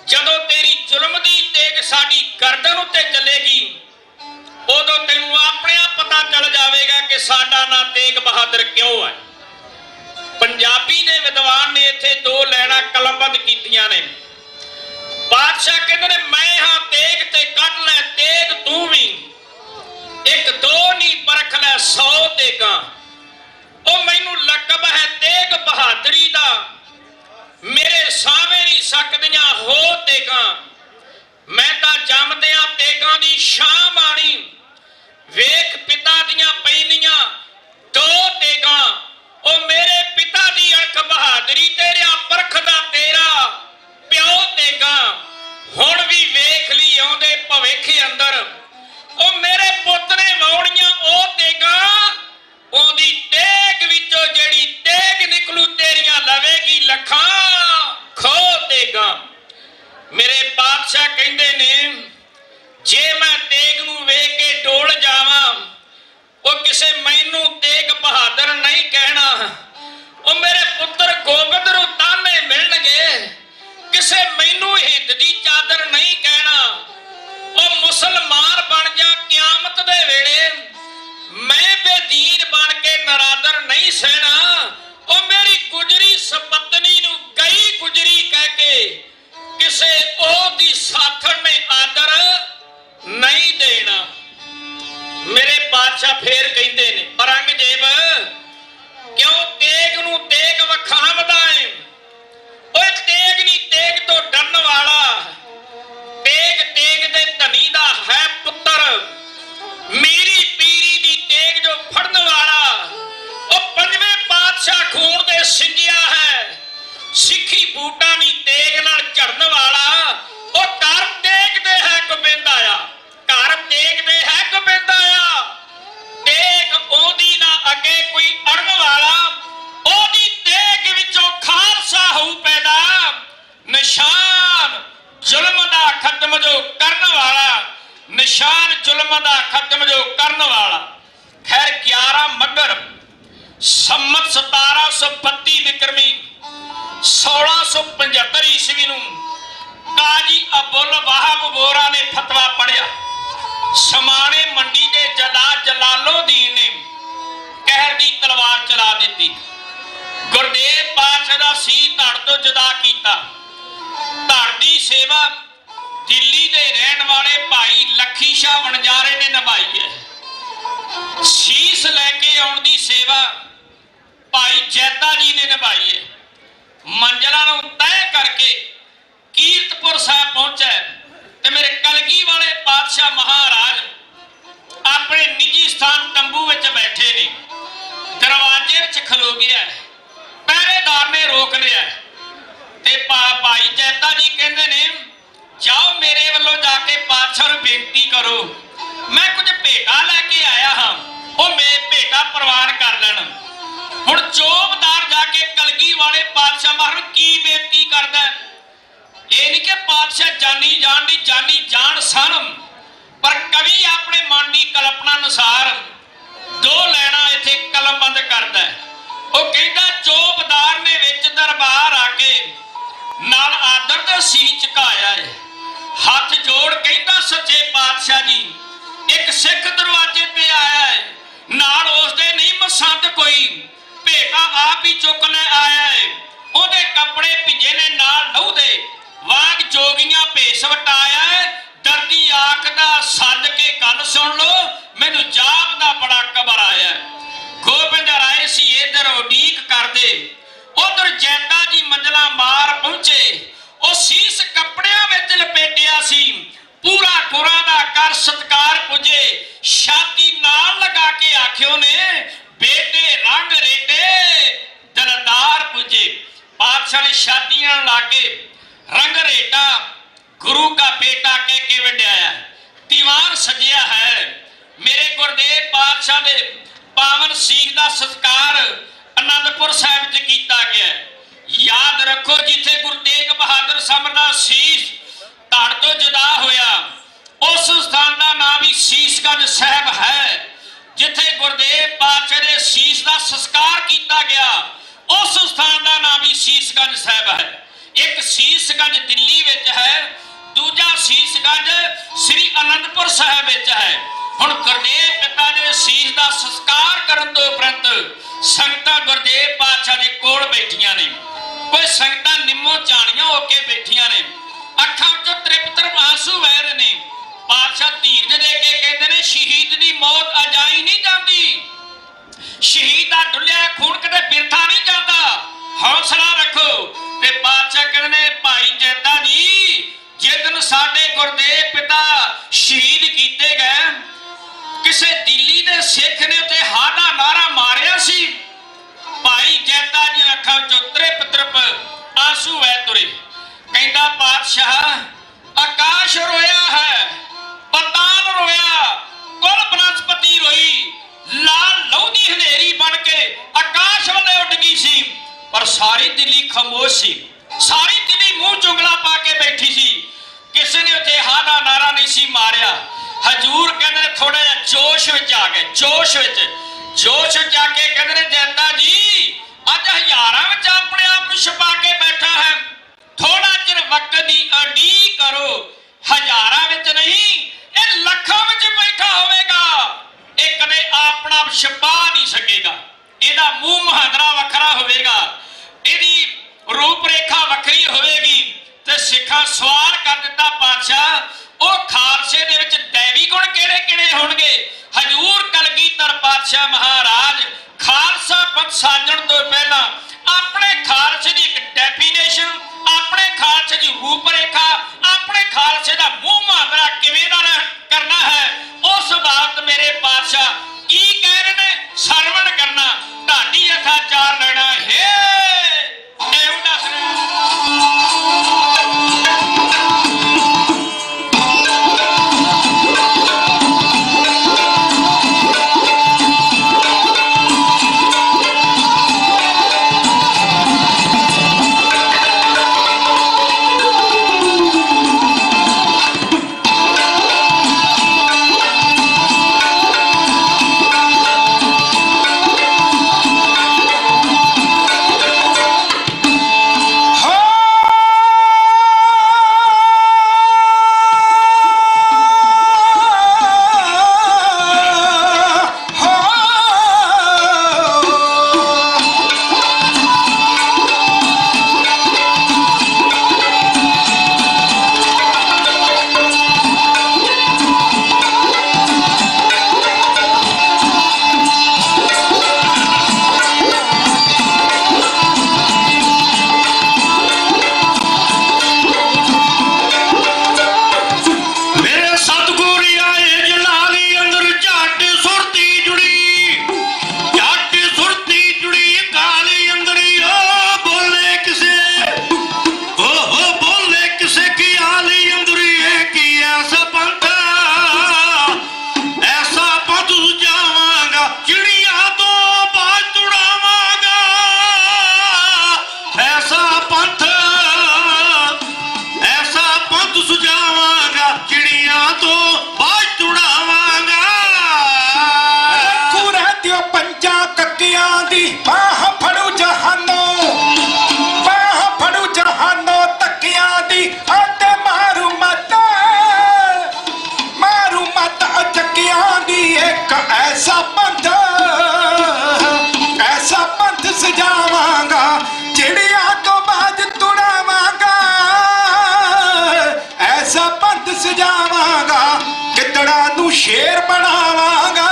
ਜਦੋਂ ਤੇਰੀ ਜ਼ੁਲਮ ਦੀ ਤੇਗ ਸਾਡੀ ਗਰਦਨ ਉੱਤੇ ਚੱਲੇਗੀ, ਉਦੋਂ ਤੈਨੂੰ ਆਪਣੇ ਆਪ ਪਤਾ ਚੱਲ ਜਾਵੇਗਾ ਕਿ ਸਾਡਾ ਨਾਂ ਤੇਗ ਬਹਾਦਰ ਕਿਉਂ ਹੈ। ਪੰਜਾਬੀ ਦੇ ਵਿਦਵਾਨ ਨੇ ਇੱਥੇ 2 ਲਾਈਨਾਂ ਕਲਮਬੰਦ ਕੀਤੀਆਂ ਨੇ। ਬਾਦਸ਼ਾਹ ਕਹਿੰਦੇ ਨੇ, ਮੈਂ ਹਾਂ ਤੇਗ ਤੇ ਕੱਢ ਲੈ ਤੇਗ ਤੂੰ ਵੀ, 1 2 ਨਹੀਂ ਪਰਖ ਲੈ 100 ਤੇਗਾਂ। ਉਹ ਮੈਨੂੰ ਲਕਬ ਹੈ ਤੇਗ ਬਹਾਦਰੀ ਦਾ, ਮੇਰੇ ਸਾਹਵੇਂ ਨਹੀਂ ਸਕਦੀਆਂ ਹੋ ਤੇਗਾਂ। ਮੈਂ ਤਾਂ ਜੰਮਦਿਆਂ ਤੇਗਾਂ ਦੀ ਸ਼ਾਨ ਮਾਣੀ, ਵੇਖ ਪਿਤਾ ਦੀਆਂ ਪੈਂਦੀਆਂ 2 ਤੇਗਾਂ। ਉਹ ਮੇਰੇ ਪਿਤਾ ਦੀ ਅਣਖ ਬਹਾਦਰੀ, ਤੇਰਿਆਂ ਪਰਖਦਾ ਤੇਰਾ ਪਿਓ ਤੇਗਾਂ। ਹੁਣ ਵੀ ਵੇਖ ਲਈ ਆਉਂਦੇ ਭਵਿੱਖ ਅੰਦਰ, ਉਹ ਮੇਰੇ ਪੁੱਤ ਨੇ ਵਾਉਣੀਆਂ ਉਹ ਤੇਗਾਂ। ਉਹਦੀ ਤੇਗ ਵਿੱਚੋਂ ਜਿਹੜੀ ਤੇਗ ਨਿਕਲੂ, ਤੇਰੀਆਂ ਲਵੇਗੀ ਲੱਖਾਂ ਖੋ ਤੇਗਾਂ। ਮੇਰੇ ਬਾਦਸ਼ਾਹ ਕਹਿੰਦੇ ਨੇ, ਜੇ ਮੈਂ ਤੇਗ ਨੂੰ ਵੇਖ ਕੇ ਡੋਲ ਜਾਵਾਂ, ਉਹ ਕਿਸੇ ਮੈਨੂੰ ਤੇਗ ਬਹਾਦਰ ਨਹੀਂ ਕਹਿਣਾ। ਉਹ ਮੇਰੇ ਪੁੱਤਰ ਗੋਬਿੰਦ ਨੂੰ ਤਾਨੇ ਮਿਲਣਗੇ, ਕਿਸੇ ਮੈਨੂੰ ਹਿੰਦ ਦੀ ਚਾਦਰ ਨਹੀਂ ਕਹਿਣਾ। ਉਹ ਮੁਸਲਮਾਨ ਬਣ ਜਾ ਕਿਆਮਤ ਦੇ ਵੇਲੇ, ਮੈਂ ਬੇਦੀਨ ਬਣ ਕੇ ਨਰਾਦਰ ਨਹੀਂ ਸਹਿਣਾ। ਉਹ ਮੇਰੀ ਗੁਜਰੀ ਸਪਤਨੀ ਨੂੰ ਗਈ ਗੁਜਰੀ ਕਹਿ ਕੇ ਕਿਸੇ ਉਹਦੀ ਸਾਥਣ ਨੇ ਆਦਰ ਨਹੀਂ ਦੇਣਾ। ਮੇਰੇ ਬਾਦਸ਼ਾਹ ਫੇਰ ਕਹਿੰਦੇ ਨੇ, ਔਰੰਗਜ਼ੇਬ ਕਿਉਂ ਤੇਗ ਨੂੰ ਤੇਗ ਵਖਾਵਦਾ ਏ? ਓਏ ਤੇਗ ਨਹੀਂ ਤੇਗ ਤੋਂ ਡਰਨ ਵਾਲਾ, ਤੇਗ ਤੇਗ ਦੇ ਧਨੀ ਦਾ ਹੈ ਪੁੱਤਰ, ਮੇਰੀ ਪੀਰੀ ਦੀ ਤੇਗ ਜੋ ਫੜਨ ਵਾਲਾ। ਉਹ 5ਵੇਂ ਪਾਤਸ਼ਾਹ ਖੂਨ ਦੇ ਸਿੰਜਿਆ ਹੈ, ਸਿੱਖੀ ਬੂਟਾ ਨਹੀਂ ਤੇਗ ਨਾਲ ਝੜਨ ਵਾਲਾ। ਉਹ ਘਰ ਤੇਗ ਦੇ ਹੈ ਗੋਬਿੰਦਾ ਆ, ਘਰ ਤੇਗ ਦੇ ਹੈ ਗੋਬਿੰਦਾ ਆ। ਤੇਗ ਉਹਦੀ ਨਾ ਅੱਗੇ ਕੋਈ ਅੜਨ ਵਾਲਾ, ਉਹਦੀ ਤੇਗ ਵਿੱਚੋਂ ਖਾਲਸਾ ਹੋਊ ਪੈਦਾ। ਨਿਸ਼ਾਨ ਜ਼ੁਲਮ ਦਾ ਖਤਮ ਜੋ ਕਰਨ ਵਾਲਾ, ਨਿਸ਼ਾਨ ਜ਼ੁਲਮ ਦਾ ਖਤਮ ਜੋ ਕਰਨ ਵਾਲਾ। ਖੈਰ 11 ਮੱਘਰ ਸੰਮਤ 1732 ਵਿਕਰਮੀ 1675 ਈਸਵੀ ਨੂੰ ਕਾਜੀ ਅਬੁਲ ਵਾਹਬ ਵੋਰਾ ਨੇ ਫਤਵਾ ਪੜਿਆ। ਸਮਾਣੇ ਮੰਡੀ ਦੇ ਜਲਾਲੋਦੀਨ ਨੇ ਕਹਿਰ ਦੀ ਤਲਵਾਰ ਚਲਾ ਦਿੱਤੀ। ਗੁਰਦੇਵ ਪਾਤਸ਼ਾਹ ਦਾ ਸੀ ਧੜ ਤੋਂ ਜੁਦਾ ਕੀਤਾ। ਧੜ ਦੀ ਸੇਵਾ ਦਿੱਲੀ ਦੇ ਰਹਿਣ ਵਾਲੇ ਭਾਈ ਲੱਖੀ ਸ਼ਾਹ ਵਣਜਾਰੇ ਨੇ ਨਿਭਾਈ ਹੈ। ਸੀਸ ਲੈ ਕੇ ਆਉਣ ਦੀ ਸੇਵਾ ਭਾਈ ਜੈਤਾ ਜੀ ਨੇ ਨਿਭਾਈ ਹੈ। ਮੰਜ਼ਲਾਂ ਨੂੰ ਤੈਅ ਕਰਕੇ ਕੀਰਤਪੁਰ ਸਾਹਿਬ ਪਹੁੰਚਿਆ ਤੇ ਮੇਰੇ ਕਲਗੀ ਵਾਲੇ ਪਾਤਸ਼ਾਹ ਮਹਾਰਾਜ ਆਪਣੇ ਨਿੱਜੀ ਸਥਾਨ ਤੰਬੂ ਵਿੱਚ ਬੈਠੇ ਨੇ। ਦਰਵਾਜ਼ੇ ਵਿੱਚ ਖਲੋ ਗਿਆ, ਪਹਿਰੇਦਾਰ ਨੇ ਰੋਕ ਲਿਆ ਤੇ ਭਾਈ ਜੈਤਾ ਜੀ ਕਹਿੰਦੇ ਨੇ, ਜਾਓ ਮੇਰੇ ਵੱਲੋਂ ਜਾ ਕੇ ਪਾਤਸ਼ਾਹ ਨੂੰ ਬੇਨਤੀ ਕਰੋ, ਮੈਂ ਕੁਝ ਭੇਟਾ ਲੈ ਕੇ ਆਇਆ ਹਾਂ, ਉਹ ਮੇ ਭੇਟਾ ਪ੍ਰਵਾਨ ਕਰ ਲੈਣ। ਹੁਣ ਚੋਬਦਾਰ ਜਾ ਕੇ ਕਲਗੀ ਵਾਲੇ ਪਾਤਸ਼ਾਹ ਮਹਾਰਾਜ ਕੀ ਬੇਨਤੀ ਕਰਦਾ? ਇਹ ਨਹੀਂ ਕਿ ਪਾਤਸ਼ਾਹ ਜਾਨੀ ਜਾਣ ਦੀ ਜਾਨੀ ਜਾਣ ਸਨ, ਪਰ ਕਵੀ ਆਪਣੇ ਮਨ ਦੀ ਕਲਪਨਾ ਅਨੁਸਾਰ 2 ਲਾਈਨਾਂ ਇੱਥੇ ਕਲਮਬੰਦ ਕਰਦਾ। ਉਹ ਕਹਿੰਦਾ, ਚੋਬਦਾਰ ਨੇ ਵਿੱਚ ਦਰਬਾਰ ਆ ਕੇ ਨਾਲ ਆਦਰ ਤੇ ਸੀਸ ਝੁਕਾਇਆ ਹੈ, ਹੱਥ ਜੋੜ ਕਹਿੰਦਾ, ਸੱਚੇ ਪਾਤਸ਼ਾਹ ਜੀ, ਇੱਕ ਸਿੱਖ ਦਰਵਾਜ਼ੇ ਤੇ ਆਇਆ ਹੈ, ਨਾਲ ਉਸਦੇ ਨਹੀਂ ਮਸੰਦ ਕੋਈ, ਭੇਟਾ ਆਪ ਹੀ ਚੁੱਕ ਲੈ ਆਇਆ ਹੈ। ਉਹਦੇ ਕੱਪੜੇ ਭਿੱਜੇ ਨੇ ਨਾਲ ਲਹੂ ਦੇ, ਵਾਂਗ ਜੋਗੀਆਂ ਭੇਸ ਵਟਾਇਆ ਹੈ, पूरा गुरां दा कर सत्कार पुजे छाती नाल लगा के आखियो ने बेटे रंग रेटे दरदार पुजे। पातशाह ने छातियां लाके रंग रेटा गुरु का बेटा कह के वड्याया दीवान सजिया है। मेरे गुरदेव पातशाह दे पावन सीख दा सत्कार आनंदपुर साहिब च कीता गया। याद रखो जिथे गुरु तेग बहादुर साहब दा शीश धड़ तो जुदा होया उस स्थान का नाम ही शीशगंज साहब है। जिथे गुरदेव पातशाह दे शीश का संस्कार किया गया उस स्थान का नाम ही शीशगंज साहब है। एक शीशगंज दिल्ली विच है, दूजा शीशगंज श्री आनंदपुर साहब विच है। हुण गुरदेव पिता दे शीश का संस्कार करन तो उपरंत संगतां गुरदेव पातशाह दे कोल बैठियां ने। कोई संगतां निम्मो चाणियां होके बैठियां ने, अखां चों त्रिप त्रिप आंसू वह रहे ने। पातशाह धीरज दे के कहते ने शहीद दी मौत अजाई नहीं जाती, शहीद दा डुलिया खून कदे बिरथा नहीं जाता, हौसला रखो। ते पातशाह कहते ने भाई जैदा जी जिदन साडे गुरदेव पिता शहीद कीते गए किसे दिल्ली दे सिख ने ते हादा नारा मारिया सी। भाई जैदा जी अखां चों त्रिप त्रिप आंसू वह तुरे। कहंदा पातशाह आकाश रोया है, पताल रोया, कुल बनस्पति रोई, लाल लहू दी हनेरी बन के आकाश वाले उड़ गई सी, पर सारी दिल्ली खामोश सी, सारी दिल्ली मुंह चुंगला पा के बैठी सी, किसी ने उत्ते हादा नारा नहीं सी मारिया। हजूर कहते थोड़ा जिहा जोश विच आ गए, जोश विच आके कहते जैदा जी अज हजारां विच अपने आप नूं छुपा के बैठा है, थोड़ा चिर वक्त दी अड़ी करो, हजारां विच नहीं ਇਹ ਲੱਖਾਂ ਵਿੱਚ ਬੈਠਾ ਹੋਵੇਗਾ, ਇਹ ਕਦੇ ਆਪਣਾ ਆਪ ਛੁਪਾ ਨਹੀਂ ਸਕੇਗਾ। ਇਹਦਾ ਮੂੰਹ ਮਹਾਂਦਰਾ ਵੱਖਰਾ ਹੋਵੇਗਾ, ਇਹਦੀ ਰੂਪ ਰੇਖਾ ਵੱਖਰੀ ਹੋਵੇਗੀ। ਤੇ ਸਿੱਖਾਂ ਸਵਾਲ ਕਰ ਦਿੱਤਾ ਪਾਤਸ਼ਾਹ ਉਹ ਖਾਲਸੇ ਦੇ ਵਿੱਚ ਦੇਵੀ ਗੁਣ ਕਿਹੜੇ ਕਿਹੜੇ ਹੋਣਗੇ। ਹਜੂਰ ਕਲਗੀਧਰ ਪਾਤਸ਼ਾਹ ਮਹਾਰਾਜ ਖਾਲਸਾ ਪੰਥ ਸਾਜਣ ਤੋਂ ਪਹਿਲਾਂ ਆਪਣੇ ਖਾਲਸੇ ਦੀ ਇੱਕ ਡੈਫੀਨੇਸ਼ਨ, ਆਪਣੇ ਖਾਲਸੇ ਦੀ ਰੂਪ ਰੇਖਾ, ਆਪਣੇ ਖਾਲਸੇ ਦਾ ਮੂੰਹ ਮਹਾਂਦਰਾ ਕਿਵੇਂ ਦਾ ਕਰਨਾ ਹੈ ਉਸ ਬਾਤ ਮੇਰੇ ਪਾਤਸ਼ਾਹ ਕੀ ਕਹਿ ਰਹੇ ਨੇ ਸਰਵਣ ਕਰਨਾ। ਢਾਡੀ ਅਥਾ ਚਾਰ ਲੈਣਾ ਹੈ ਇਹੋ ਦੱਸ शेर बनावांगा।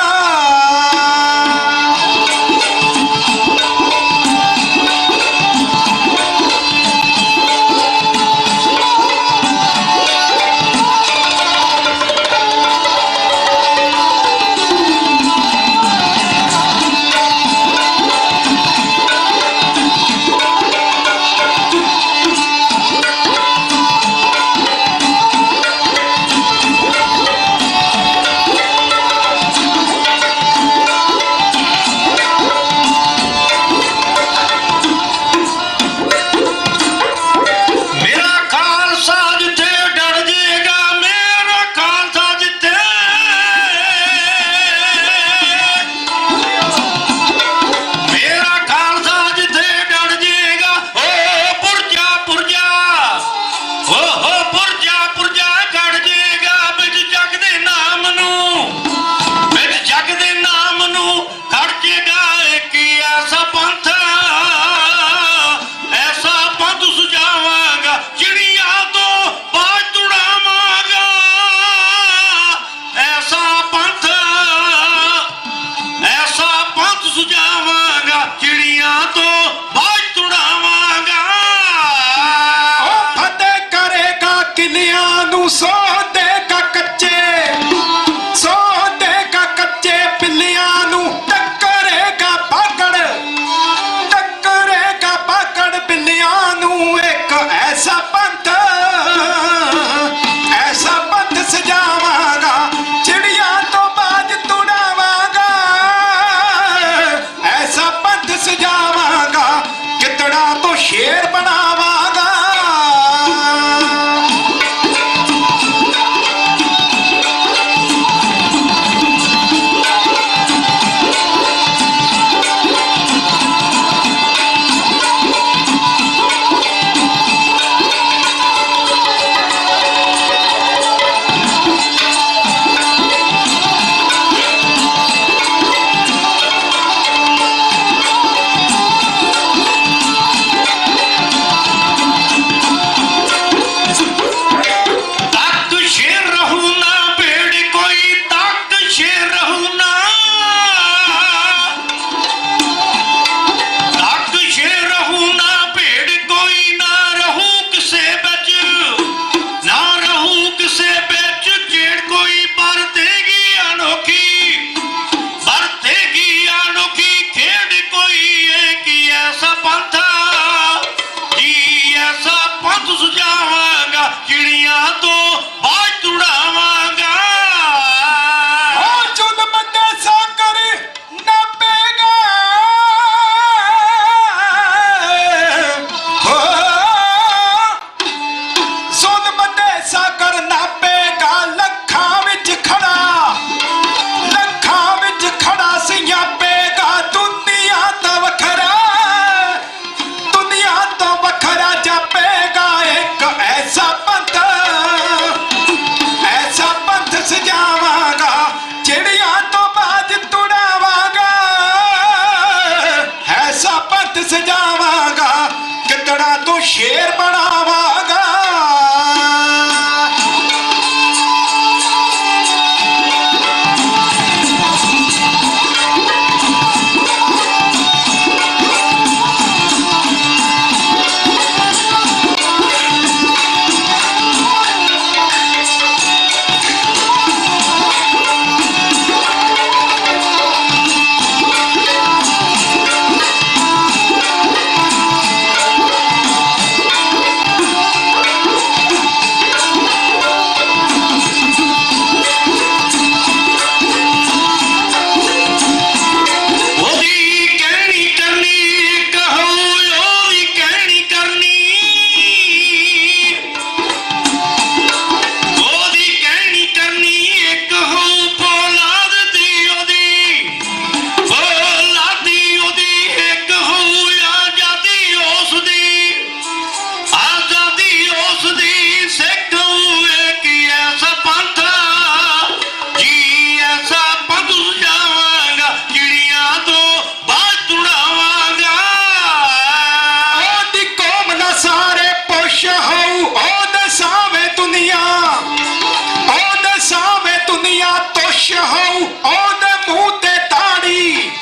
ਮੁਸ਼ ਹੋਊ ਉਹਦੇ ਮੂੰਹ ਤੇ ਦਾੜੀ,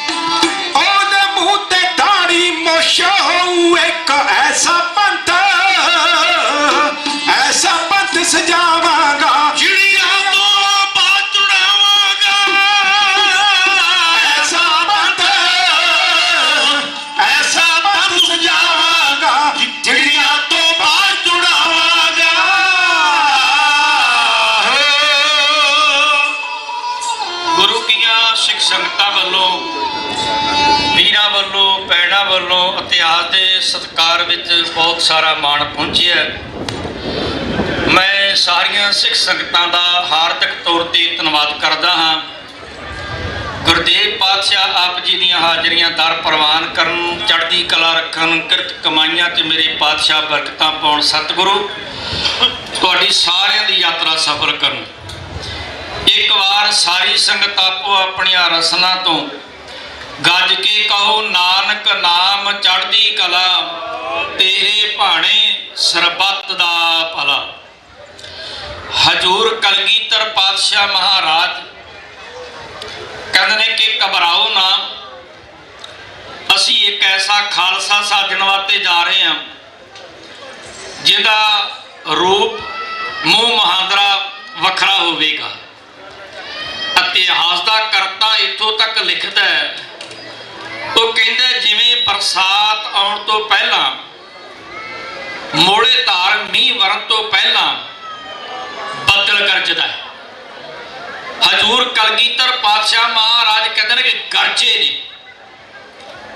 ਉਹਦੇ ਮੂੰਹ ਤੇ ਦਾੜੀ ਮੁਸ਼ ਹੋਊ। ਇੱਕ ਐਸਾ ਪੰਥ ਸਜਾਵਾਂਗਾ ਚਿੜੀਆਂ ਤੋਂ ਬਾਤ ਚੁੜਾਵਾਂਗਾ, ਐਸਾ ਪੰਥ ਸਜਾਵਾਂਗਾ ਚਿੜੀਆਂ ਤੋਂ ਬਾਤ ਚੁੜਾਵਾਂਗਾ। ਗੁਰੂ ਦੀਆਂ ਸਿੱਖ ਸੰਗਤਾਂ ਵੱਲੋਂ, ਵੀਰਾਂ ਵੱਲੋਂ, ਭੈਣਾਂ ਵੱਲੋਂ ਇਤਿਹਾਸ ਦੇ ਸਤਿਕਾਰ ਵਿੱਚ ਬਹੁਤ ਸਾਰਾ ਮਾਣ ਪਹੁੰਚਿਆ। ਮੈਂ ਸਾਰੀਆਂ ਸਿੱਖ ਸੰਗਤਾਂ ਦਾ ਹਾਰਦਿਕ ਤੌਰ ਤੇ ਧੰਨਵਾਦ ਕਰਦਾ ਹਾਂ। ਗੁਰਦੇਵ ਪਾਤਸ਼ਾਹ ਆਪ ਜੀ ਦੀਆਂ ਹਾਜ਼ਰੀਆਂ ਦਰ ਪ੍ਰਵਾਨ ਕਰਨ, ਚੜ੍ਹਦੀ ਕਲਾ ਰੱਖਣ, ਕਿਰਤ ਕਮਾਈਆਂ 'ਚ ਮੇਰੇ ਪਾਤਸ਼ਾਹ ਬਰਕਤਾਂ ਪਾਉਣ। ਸਤਿਗੁਰੂ ਤੁਹਾਡੀ ਸਾਰਿਆਂ ਦੀ ਯਾਤਰਾ ਸਫਲ ਕਰਨ। ਇੱਕ ਵਾਰ ਸਾਰੀ ਸੰਗਤ ਆਪੋ ਆਪਣੀਆਂ ਰਸਨਾਂ ਤੋਂ ਗੱਜ ਕੇ ਕਹੋ, ਨਾਨਕ ਨਾਮ ਚੜ੍ਹਦੀ ਕਲਾ, ਤੇਰੇ ਭਾਣੇ ਸਰਬੱਤ ਦਾ ਭਲਾ। ਹਜੂਰ ਕਲਗੀਧਰ ਪਾਤਸ਼ਾਹ ਮਹਾਰਾਜ ਕਹਿੰਦੇ ਨੇ ਕਿ ਘਬਰਾਓ ਨਾ, ਅਸੀਂ ਇੱਕ ਐਸਾ ਖਾਲਸਾ ਸਾਜਣ ਵਾਸਤੇ ਜਾ ਰਹੇ ਹਾਂ ਜਿਹਦਾ ਰੂਪ ਮੂੰਹ ਮਹਾਂਦਰਾ ਵੱਖਰਾ ਹੋਵੇਗਾ। ਇਤਿਹਾਸ ਦਾ ਕਰਤਾ ਇੱਥੋਂ ਤੱਕ ਲਿਖਦਾ ਹੈ, ਉਹ ਕਹਿੰਦਾ ਜਿਵੇਂ ਬਰਸਾਤ ਆਉਣ ਤੋਂ ਪਹਿਲਾਂ, ਮੋੜੇ ਧਾਰ ਮੀਂਹ ਵਰਨ ਤੋਂ ਪਹਿਲਾਂ ਬੱਦਲ ਗਰਜਦਾ ਹੈ। ਹਜੂਰ ਕਲਗੀਧਰ ਪਾਤਸ਼ਾਹ ਮਹਾਰਾਜ ਕਹਿੰਦੇ ਨੇ ਕਿ ਗਰਜੇ ਨੇ।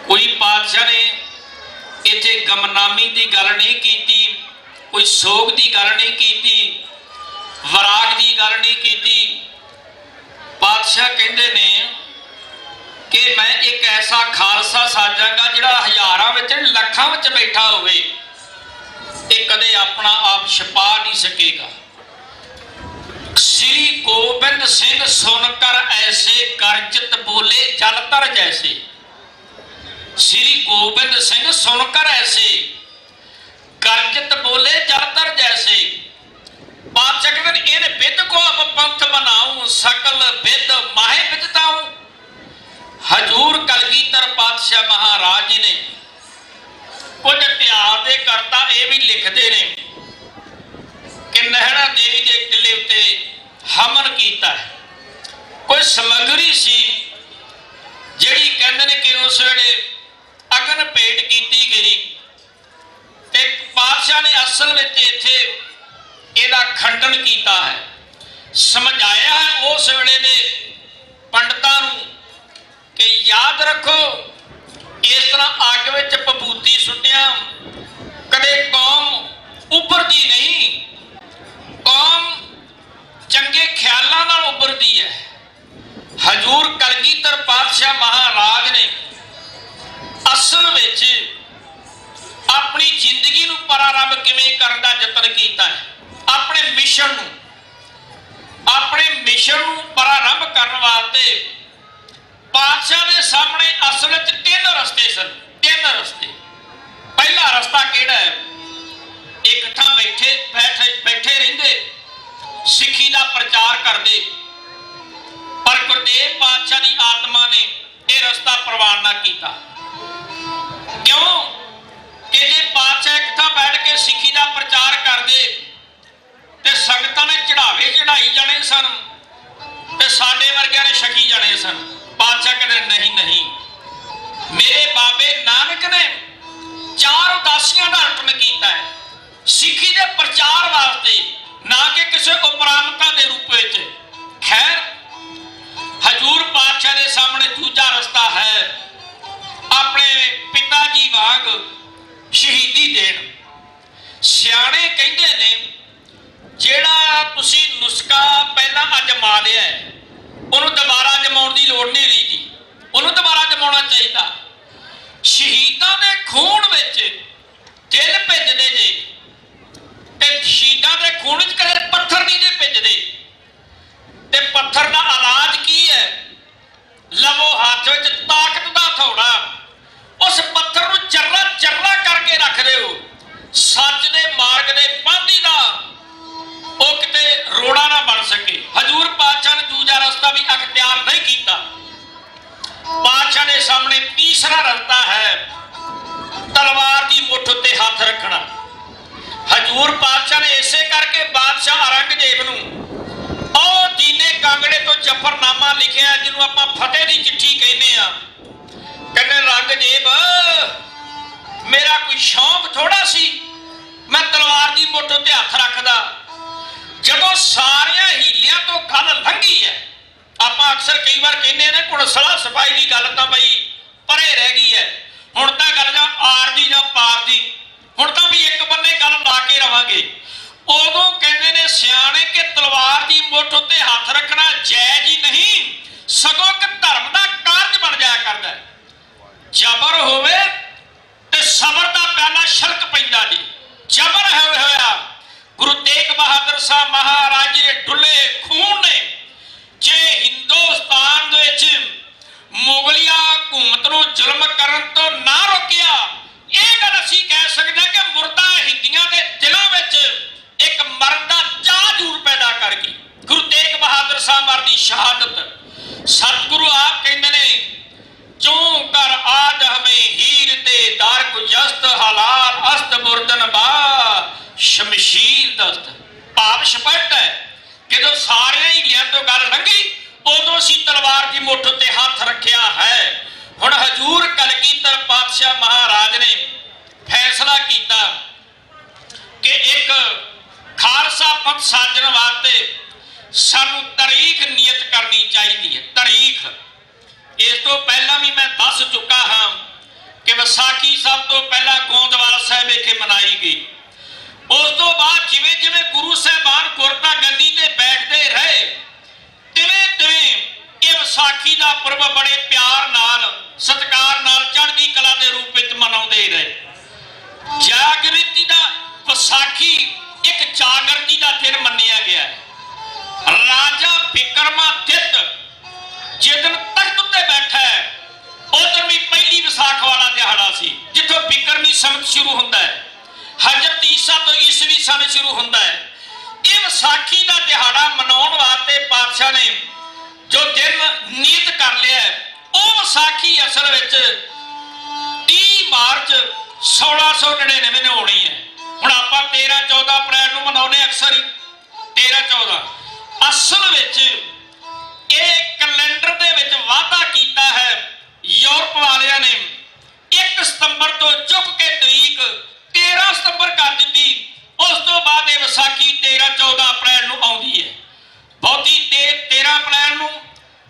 ਕੋਈ ਪਾਤਸ਼ਾਹ ਨੇ ਇੱਥੇ ਗਮਨਾਮੀ ਦੀ ਗੱਲ ਨਹੀਂ ਕੀਤੀ, ਕੋਈ ਸੋਗ ਦੀ ਗੱਲ ਨਹੀਂ ਕੀਤੀ, ਵਿਰਾਗ ਦੀ ਗੱਲ ਨਹੀਂ ਕੀਤੀ। ਪਾਤਸ਼ਾਹ ਕਹਿੰਦੇ ਨੇ ਕਿ ਮੈਂ ਇੱਕ ਐਸਾ ਖਾਲਸਾ ਸਾਜਾਂਗਾ ਜਿਹੜਾ ਹਜ਼ਾਰਾਂ ਵਿੱਚ, ਲੱਖਾਂ ਵਿੱਚ ਬੈਠਾ ਹੋਵੇ, ਇਹ ਕਦੇ ਆਪਣਾ ਆਪ ਛਪਾ ਨਹੀਂ ਸਕੇਗਾ। श्री गोबिंद सिंह सुनकर ऐसे गर्जित बोले जलतर जैसे। श्री गोबिंद सिंह सुनकर ऐसे गर्जित बोले जलतर जैसे। बादशाह कहते इन विद को अब पंथ बनाऊं, सकल विद माहे विदताऊं। हजूर कलगीधर पातशाह महाराज जी ने कुछ इतिहास के करता ये भी लिखते ने कि नैना देवी के किले उत्ते हमन किया है। कोई समगरी सी जिहड़ी कहंदे ने कि उस वेले अगन भेंट की गई ते पातशाह ने असल में इत्थे इहदा खंडन किया है, समझाया है उस वेले दे पंडितां नूं कि याद रखो इस तरह अग विच भभूति सुटिया कदे कौम उभरदी नहीं, कौम चंगे ख्यालों नाल उभरदी है। हजूर कलगीधर पातशाह महाराज ने असल विच अपनी जिंदगी नूं प्रारंभ किवें करन दा यतन कीता है। अपने मिशन नूं प्रारंभ करन वास्ते पातशाह दे सामने असल विच तीन रस्ते सन। तीन रस्ते। पहला रस्ता किहड़ा है? एक थां बैठे रहिंदे सिੱਖੀ ਦਾ ਪ੍ਰਚਾਰ ਕਰਦੇ, ਪਰ ਗੁਰਦੇਵ ਪਾਤਸ਼ਾਹ ਦੀ ਆਤਮਾ ਨੇ ਇਹ ਰਸਤਾ ਪ੍ਰਵਾਨ ਨਾ ਕੀਤਾ। ਕਿਉਂ ਕਿ ਜੇ ਪਾਤਸ਼ਾਹ ਇੱਕ ਥਾਂ ਬੈਠ ਕੇ ਸਿੱਖੀ ਦਾ ਪ੍ਰਚਾਰ ਕਰਦੇ ਤੇ ਸੰਗਤਾਂ ਨੇ ਚੜਾਵੇ ਚੜਾਈ ਜਾਣੇ ਸਨ ਤੇ ਸਾਡੇ ਵਰਗਿਆਂ ਨੇ ਛਕੀ ਜਾਣੇ ਸਨ। ਪਾਤਸ਼ਾਹ ਕਹਿੰਦੇ ਨਹੀਂ ਨਹੀਂ, ਮੇਰੇ ਬਾਬੇ ਨਾਨਕ ਨੇ 4 ਉਦਾਸੀਆਂ ਦਾ ਰਟਨ ਕੀਤਾ ਹੈ ਸਿੱਖੀ ਦੇ ਪ੍ਰਚਾਰ ਵਾਸਤੇ, ना कि किसी उपरामता के रूप में। खैर हजूर पातशाह के सामने दूजा रस्ता है, अपने पिता जी वांग शहीदी देन। सियाणे कहते ने जेड़ा तुसी नुस्खा पहला अजमा लिया है उन्होंने दोबारा अजमाउण की लोड़ नहीं रही जी, उन्होंने दोबारा अजमाउणा चाहिए। शहीदां दे खून विच दिल भिजदे जे ते शहीदां दे खून च कदे पत्थर नहीं जे भिजदे। ते पत्थर का इलाज की है? लवो हाथ विच ताकत दा थोड़ा, उस पत्थर नूं चर्रा चर्रा करके रख दिओ, सच दे मार्ग दे पांधी दा ओ किते रोड़ा ना बन सके। हजूर पातशाह ने दूजा ਲਿਖਿਆ ਜਿਹਨੂੰ ਆਪਾਂ ਫਤਿਹ ਦੀ ਚਿੱਠੀ ਕਹਿੰਦੇ ਆ। ਕਹਿੰਦੇ ਰੰਗ ਜੇਬ ਮੇਰਾ ਕੋਈ ਸ਼ੌਂਕ ਥੋੜਾ ਸੀ, ਮੈਂ ਤਲਵਾਰ ਦੀ ਮੁੱਠ ਉੱਤੇ ਹੱਥ ਰੱਖਦਾ। ਜਦੋਂ ਸਾਰੀਆਂ ਹੀਲਿਆਂ ਤੋਂ ਗੱਲ ਲੰਘੀ ਹੈ, ਆਪਾਂ ਅਕਸਰ ਕਈ ਵਾਰ ਕਹਿੰਦੇ ਨੇ ਘੁੜਸਲਾ ਸਫਾਈ ਦੀ ਗੱਲ ਤਾਂ ਬਈ ਪਰੇ ਰਹਿ ਗਈ ਹੈ, ਹੁਣ ਤਾਂ ਗੱਲ ਜਾਂ ਆਰ ਦੀ ਜਾਂ ਪਾਰ ਦੀ, ਹੁਣ ਤਾਂ ਵੀ ਇੱਕ ਬੰਨੇ ਗੱਲ ਲਾ ਕੇ ਰਵਾਂਗੇ। ਉਦੋਂ ਕਹਿੰਦੇ ਨੇ ਸਿਆਣੇ ਕਿ ਤਲਵਾਰ ਦੀ ਮੁੱਠ ਉੱਤੇ ਹੱਥ ਰੱਖਣਾ ਜਾਇਜ਼ ਹੀ ਨਹੀਂ, ਸਗੋਂ ਕਿ ਧਰਮ ਦਾ ਕਾਰਜ ਬਣ ਜਾਇਆ ਕਰਦਾ। ਜ਼ਬਰ ਹੋਵੇ ਤੇ ਸਬਰ ਦਾ ਪਿਆਲਾ ਛਲਕ ਪੈਂਦਾ ਜੀ। ਜ਼ਬਰ ਹੋਇਆ ਗੁਰੂ ਤੇਗ ਬਹਾਦਰ ਸਾਹਿਬ ਮਹਾਰਾਜ ਜੀ ਦੇ ਡੁੱਲੇ ਖੂਨ ਨੇ ਜੇ ਹਿੰਦੁਸਤਾਨ ਦੇ ਵਿੱਚ ਮੁਗਲਿਆ ਹਕੂਮਤ ਨੂੰ ਜ਼ੁਲਮ ਕਰਨ ਤੋਂ ਨਾ ਰੋਕਿਆ, ਇਹ ਗੱਲ ਅਸੀਂ ਕਹਿ ਸਕਦੇ ਕਿ ਮੁਰਦਾ ਹਿੰਦੀਆਂ ਦੇ ਦਿਲਾਂ ਵਿੱਚ ਇੱਕ ਮਰਨ ਦਾ ਚਾਹ ਜ਼ਰੂਰ ਪੈਦਾ ਕਰ ਗਈ। ਗੁਰੂ ਤੇਗ ਬਹਾਦਰ ਸਾਹਿਬ ਦੀ ਸ਼ਹਾਦਤ ਸਤਿਗੁਰੂ ਆਪ ਕਹਿੰਦੇ ਨੇ ਚੋਂ ਕਰ ਆਜ ਹਮੇ ਹੀਰ ਤੇ ਦਾਰ ਗੁਜਸਤ ਹਲਾਲ ਅਸਤ ਮੁਰਦਨ ਬਾ ਸ਼ਮਸ਼ੀਰ ਦਸਤ। ਭਾਵ ਸਪਸ਼ਟ ਹੈ, ਜਦੋਂ ਸਾਰਿਆਂ ਹੀ ਲਿਆ ਤੋਂ ਗੱਲ ਲੰਘੀ ਉਦੋਂ ਅਸੀਂ ਤਲਵਾਰ ਦੀ ਮੁੱਠ ਉੱਤੇ ਹੱਥ ਰੱਖਿਆ ਹੈ। ਹੁਣ ਹਜੂਰ ਕਲਗੀਧਰ ਪਾਤਸ਼ਾਹ ਮਹਾਰਾਜ ਨੇ ਫੈਸਲਾ ਕੀਤਾ ਕਿ ਇੱਕ ਖਾਲਸਾ ਪੰਥ ਸਾਜਣ ਵਾਸਤੇ ਸਾਨੂੰ ਤਾਰੀਖ ਨਿਯਤ ਕਰਨੀ ਚਾਹੀਦੀ ਹੈ। ਤਾਰੀਖ ਇਸ ਤੋਂ ਪਹਿਲਾਂ ਵੀ ਮੈਂ ਦੱਸ ਚੁੱਕਾ ਹਾਂ ਕਿ ਵਿਸਾਖੀ ਸਭ ਤੋਂ ਪਹਿਲਾਂ ਗੋਂਦਵਾਲ ਸਾਹਿਬ ਵਿਖੇ ਮਨਾਈ ਗਈ। ਉਸ ਤੋਂ ਬਾਅਦ ਜਿਵੇਂ ਜਿਵੇਂ ਗੁਰੂ ਸਾਹਿਬਾਨ ਗੁਰਤਾ ਗੱਦੀ ਤੇ ਬੈਠਦੇ ਰਹੇ, ਤਿਵੇਂ ਤਿਵੇਂ ਇਹ ਵਿਸਾਖੀ ਦਾ ਪੁਰਬ ਬੜੇ ਪਿਆਰ ਨਾਲ ਸਤਿਕਾਰ ਨਾਲ ਚੜ੍ਹਦੀ ਕਲਾ ਦੇ ਰੂਪ ਵਿੱਚ ਮਨਾਉਂਦੇ ਰਹੇ। ਜਾਗਰਤੀ ਦਾ ਵਿਸਾਖੀ ਇੱਕ ਜਾਗਰਤੀ ਦਾ ਦਿਨ ਮੰਨਿਆ ਗਿਆ ਹੈ। ਰਾਜਾ ਬਿਕਰਮਾਦਿੱਤ ਜਿਸ-ਦਿਨ ਤਖਤ ਉੱਤੇ ਬੈਠਾ ਹੈ, ਉਦੋਂ ਵੀ ਪਹਿਲੀ ਵਿਸਾਖ ਵਾਲਾ ਦਿਹਾੜਾ ਸੀ, ਜਿੱਥੋਂ ਬਿਕਰਮੀ ਸੰਮਤ ਸ਼ੁਰੂ ਹੁੰਦਾ ਹੈ, ਹਜ਼ਰਤ ਈਸਾ ਤੋਂ ਈਸਵੀ ਸਨ ਸ਼ੁਰੂ ਹੁੰਦਾ ਹੈ। ਇਹ ਵਿਸਾਖੀ ਦਾ ਦਿਹਾੜਾ ਮਨਾਉਣ ਵਾਸਤੇ ਪਾਤਸ਼ਾਹ ਨੇ ਜੋ ਦਿਨ ਨਿਯਤ ਕਰ ਲਿਆ, ਉਹ ਵਿਸਾਖੀ ਅਸਲ ਵਿੱਚ 30 ਮਾਰਚ 1699 ਨੂੰ ਹੋਣੀ ਹੈ। ਹੁਣ ਆਪਾਂ 13-14 ਅਪ੍ਰੈਲ ਨੂੰ ਮਨਾਉਂਦੇ ਅਕਸਰ ਹੀ 13-14, ਅਸਲ ਵਿੱਚ ਇਹ ਕੈਲੰਡਰ ਦੇ ਵਿੱਚ ਵਾਅਦਾ ਕੀਤਾ ਹੈ ਯੂਰਪ ਵਾਲਿਆਂ ਨੇ 1 ਸਤੰਬਰ ਤੋਂ ਚੁੱਕ ਕੇ ਤਰੀਕ 13 ਸਤੰਬਰ ਕਰ ਦਿੱਤੀ। ਉਸ ਤੋਂ ਬਾਅਦ ਇਹ ਵਿਸਾਖੀ 13-14 ਅਪ੍ਰੈਲ ਨੂੰ ਆਉਂਦੀ ਹੈ। ਬਹੁਤੀ 13 ਅਪ੍ਰੈਲ ਨੂੰ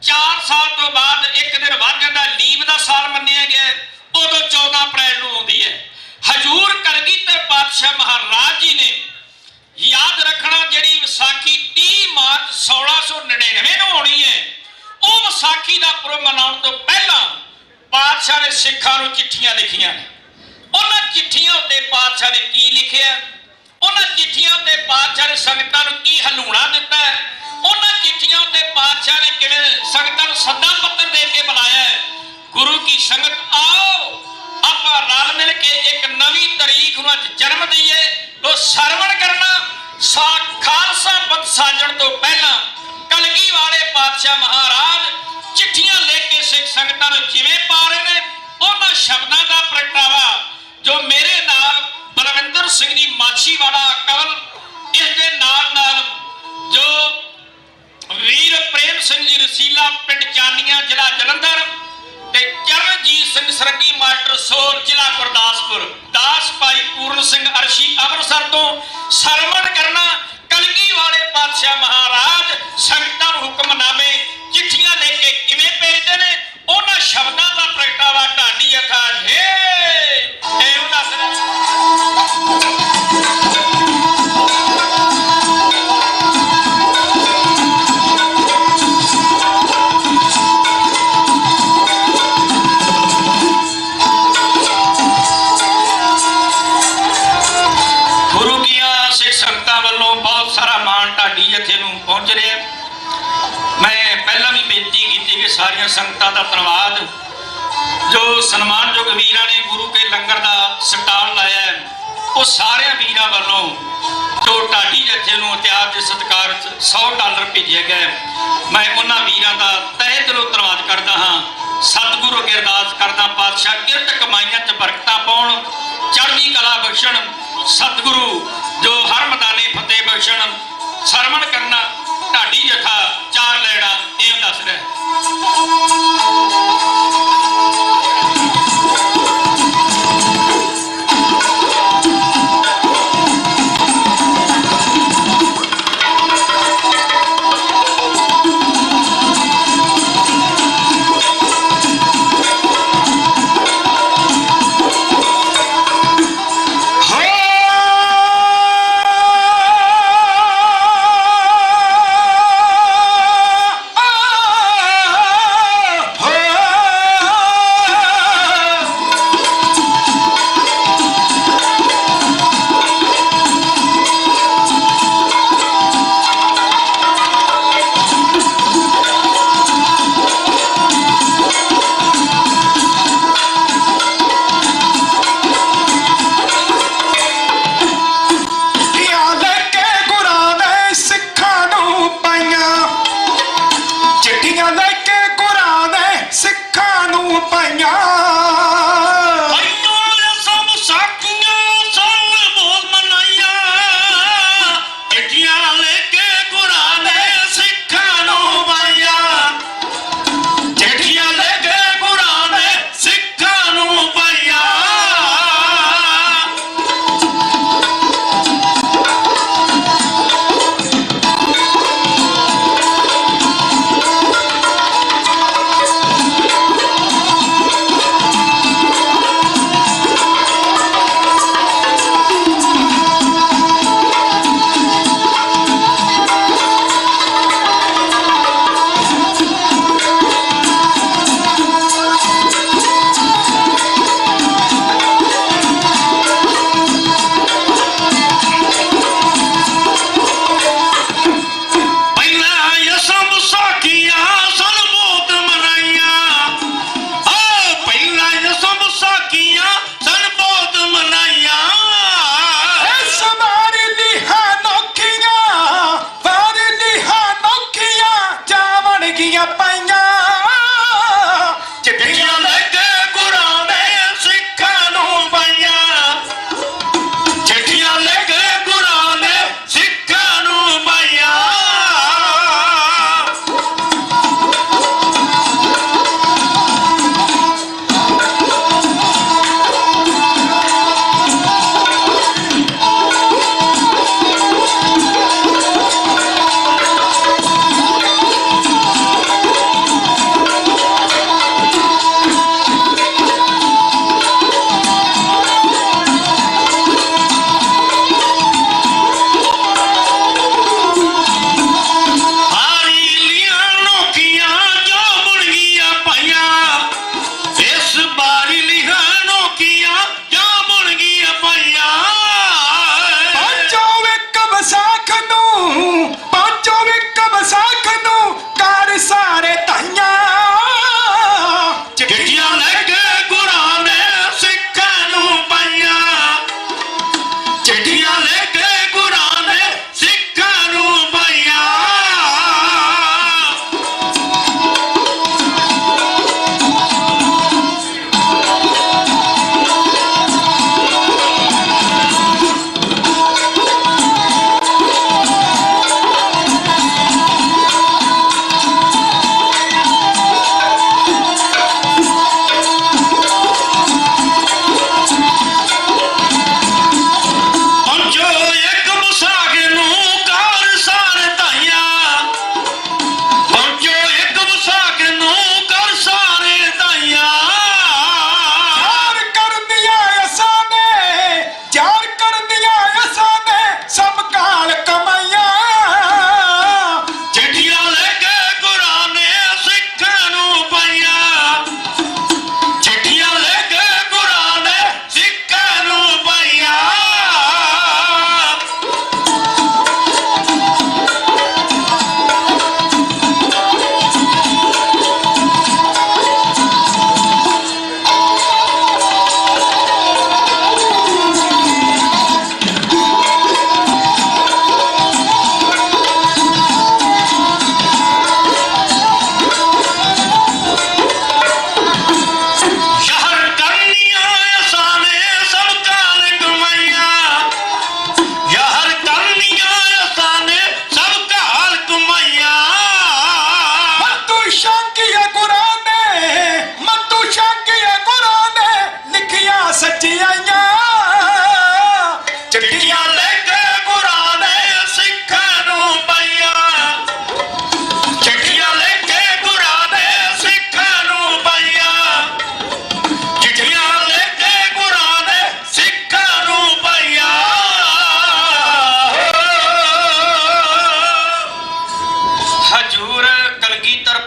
4 ਸਾਲ ਤੋਂ ਬਾਅਦ ਇੱਕ ਦਿਨ ਵੱਧ ਜਾਂਦਾ, ਲੀਵ ਦਾ ਸਾਲ ਮੰਨਿਆ ਗਿਆ, ਉਦੋਂ 14 ਅਪ੍ਰੈਲ ਨੂੰ ਆਉਂਦੀ ਹੈ। ਹਜੂਰ ਕਲਗੀਧਰ ਪਾਤਸ਼ਾਹ ਮਹਾਰਾਜ ਜੀ ਨੇ ਯਾਦ ਰੱਖਣਾ ਜਿਹੜੀ ਵਿਸਾਖੀ 30 ਮਾਰਚ 1699 ਨੂੰ ਹੋਣੀ ਹੈ, ਉਹ ਵਿਸਾਖੀ ਦਾ ਪੁਰਬ ਮਨਾਉਣ ਤੋਂ ਪਹਿਲਾਂ ਪਾਤਸ਼ਾਹ ਨੇ ਸਿੱਖਾਂ ਨੂੰ ਚਿੱਠੀਆਂ ਲਿਖੀਆਂ ਨੇ। ਉਹਨਾਂ ਚਿੱਠੀਆਂ ਉੱਤੇ ਪਾਤਸ਼ਾਹ ਨੇ ਕੀ ਲਿਖਿਆ, ਉਹਨਾਂ ਚਿੱਠੀਆਂ ਉੱਤੇ ਪਾਤਸ਼ਾਹ ਨੇ ਸੰਗਤਾਂ ਨੂੰ ਕੀ ਹਲੂਣਾ ਦਿੱਤਾ ਹੈ, ਉਹਨਾਂ ਚਿੱਠੀਆਂ ਉੱਤੇ ਪਾਤਸ਼ਾਹ ਨੇ ਕਿਵੇਂ ਸੰਗਤਾਂ ਨੂੰ ਸੱਦਾ ਪੱਤਰ ਦੇ ਕੇ ਬੁਲਾਇਆ ਹੈ। ਗੁਰੂ ਕੀ ਸੰਗਤ ਆਓ ਆਪਾਂ ਰਲ ਮਿਲ ਕੇ ਇੱਕ ਨਵੀਂ ਤਾਰੀਖ ਨੂੰ ਅੱਜ ਜਨਮ ਦਈਏ। ਲੋ ਸਰਵਣ ਕਰਨਾ ਖਾਲਸਾ ਪੰਥ ਸਾਜਣ ਤੋਂ ਪਹਿਲਾਂ ਕਲਗੀ ਵਾਲੇ ਪਾਤਸ਼ਾਹ ਮਹਾਰਾਜ ਚਿੱਠੀਆਂ ਲਿਖ ਕੇ ਸਿੱਖ ਸੰਗਤਾਂ ਨੂੰ ਜਿਵੇਂ ਪਾ ਰਹੇ ਨੇ, ਉਹਨਾਂ ਸ਼ਬਦਾਂ ਦਾ ਪ੍ਰਗਟਾਵਾ ਜੋ ਮੇਰੇ ਨਾਲ ਬਲਵਿੰਦਰ ਸਿੰਘ ਜੀ ਮਾਛੀਵਾੜਾ ਕਵਲ, ਇਸ ਦੇ ਨਾਲ ਜੋ ਵੀਰ ਪ੍ਰੇਮ ਸਿੰਘ ਜੀ ਰਸੀਲਾ ਪਿੰਡ ਚਾਨੀਆਂ ਜ਼ਿਲ੍ਹਾ ਜਲੰਧਰ ਤੇ ਚਰਨਜੀਤ ਸਿੰਘ ਸਰੰਗੀ ਮਾਸਟਰ ਸੋਲ ਜ਼ਿਲ੍ਹਾ ਗੁਰਦਾਸਪੁਰ, ਦਾਸ ਭਾਈ ਪੂਰਨ ਸਿੰਘ ਅਰਸ਼ੀ ਅੰਮ੍ਰਿਤਸਰ ਤੋਂ ਸਰਵਣ ਕਰਨਾ ਕਲਗੀ ਵਾਲੇ ਪਾਤਸ਼ਾਹ ਮਹਾਰਾਜ ਸੰਗਤਾਂ ਨੂੰ ਹੁਕਮਨਾਮੇ ਚਿੱਠੀਆਂ ਲੈ ਕੇ ਕਿਵੇਂ ਭੇਜਦੇ ਨੇ, ਉਹਨਾਂ ਸ਼ਬਦਾਂ ਦਾ ਪ੍ਰਗਟਾਵਾ ਢਾਡੀ ਅਥਾ ਇਹ ਦੱਸ ਸੰਗਤਾਂ ਵੱਲੋਂ ਬਹੁਤ ਸਾਰਾ ਮਾਣ ਢਾਡੀ ਜਥੇ ਨੂੰ ਪਹੁੰਚ ਰਿਹਾ। ਮੈਂ ਪਹਿਲਾਂ ਵੀ ਬੇਨਤੀ ਕੀਤੀ ਕਿ ਸਾਰੀਆਂ ਸੰਗਤਾਂ ਦਾ ਧੰਨਵਾਦ ਜੋ ਸਨਮਾਨਯੋਗ ਵੀਰਾਂ ਨੇ ਗੁਰੂ ਕੇ ਲੰਗਰ ਦਾ ਸਟਾਲ ਲਾਇਆ ਹੈ, ਉਹ ਸਾਰਿਆਂ ਵੀਰਾਂ ਵੱਲੋਂ ਜੋ ਢਾਡੀ ਜਥੇ ਨੂੰ ਇਤਿਹਾਸ ਦੇ ਸਤਿਕਾਰ $100 ਭੇਜਿਆ ਗਿਆ, ਮੈਂ ਉਹਨਾਂ ਵੀਰਾਂ ਦਾ ਤਹਿ ਦਿਲੋਂ ਧੰਨਵਾਦ ਕਰਦਾ ਹਾਂ। ਸਤਿਗੁਰੂ ਅੱਗੇ ਅਰਦਾਸ ਕਰਦਾ ਪਾਤਸ਼ਾਹ ਕਿਰਤ ਕਮਾਈਆਂ 'ਚ ਬਰਕਤਾਂ ਪਾਉਣ, ਚੜ੍ਹਦੀ ਕਲਾ ਬਖਸ਼ਣ। ਸਤਿਗੁਰੂ ਜੋ ਹਰ ਮੈਦਾਨੇ ਫਤਿਹ ਬਖਸ਼ਣ। ਸਰਵਣ ਕਰਨਾ ਢਾਡੀ ਜਥਾ 4 ਲੈਣਾ ਇਹ ਦੱਸ ਰਿਹਾ। ਨੂੰ ਪਾਈਆਂ ਸਭ ਸਾਖੀਆਂ ਸੰਗ ਬੋਲ ਮਨਾਈਆਂ ਚਿੱਠੀਆਂ ਲੈ ਕੇ ਗੁਰਾਂ ਨੇ ਸਿੱਖਾਂ ਨੂੰ ਪਾਈਆਂ ਚਿੱਠੀਆਂ ਲੈ ਕੇ ਗੁਰਾਂ ਨੇ ਸਿੱਖਾਂ ਨੂੰ ਪਾਈਆਂ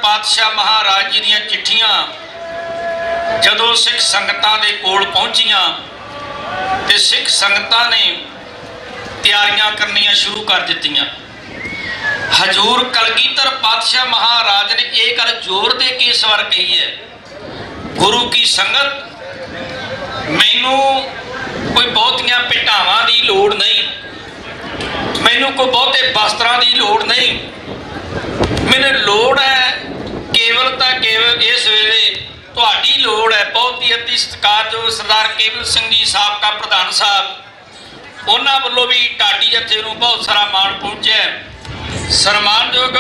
ਪਾਤਸ਼ਾਹ ਮਹਾਰਾਜ ਜੀ ਦੀਆਂ ਚਿੱਠੀਆਂ ਜਦੋਂ ਸਿੱਖ ਸੰਗਤਾਂ ਦੇ ਕੋਲ ਪਹੁੰਚੀਆਂ ਤੇ ਸਿੱਖ ਸੰਗਤਾਂ ਨੇ ਤਿਆਰੀਆਂ ਕਰਨੀਆਂ ਸ਼ੁਰੂ ਕਰ ਦਿੱਤੀਆਂ। ਹਜੂਰ ਕਲਗੀਧਰ ਪਾਤਸ਼ਾਹ ਮਹਾਰਾਜ ਨੇ ਇਹ ਗੱਲ ਜ਼ੋਰ ਦੇ ਕੇ ਇਸ ਵਾਰ ਕਹੀ ਹੈ, ਗੁਰੂ ਕੀ ਸੰਗਤ ਮੈਨੂੰ ਕੋਈ ਬਹੁਤੀਆਂ ਭੇਟਾਵਾਂ ਦੀ ਲੋੜ ਨਹੀਂ, ਮੈਨੂੰ ਕੋਈ ਬਹੁਤੇ ਵਸਤਰਾਂ ਦੀ ਲੋੜ ਨਹੀਂ, ਮੈਨੂੰ ਲੋੜ ਹੈ ਕੇਵਲ ਤਾਂ ਕੇਵਲ ਇਸ ਵੇਲੇ ਤੁਹਾਡੀ ਲੋੜ ਹੈ। ਬਹੁਤ ਹੀ ਅਤੀ ਸਤਿਕਾਰਯੋਗ ਸਰਦਾਰ ਕੇਵਲ ਸਿੰਘ ਜੀ ਸਾਬਕਾ ਪ੍ਰਧਾਨ ਸਾਹਿਬ, ਉਹਨਾਂ ਵੱਲੋਂ ਵੀ ਢਾਡੀ ਜੱਥੇ ਨੂੰ ਬਹੁਤ ਸਾਰਾ ਮਾਣ ਪਹੁੰਚਿਆ। ਸਨਮਾਨਯੋਗ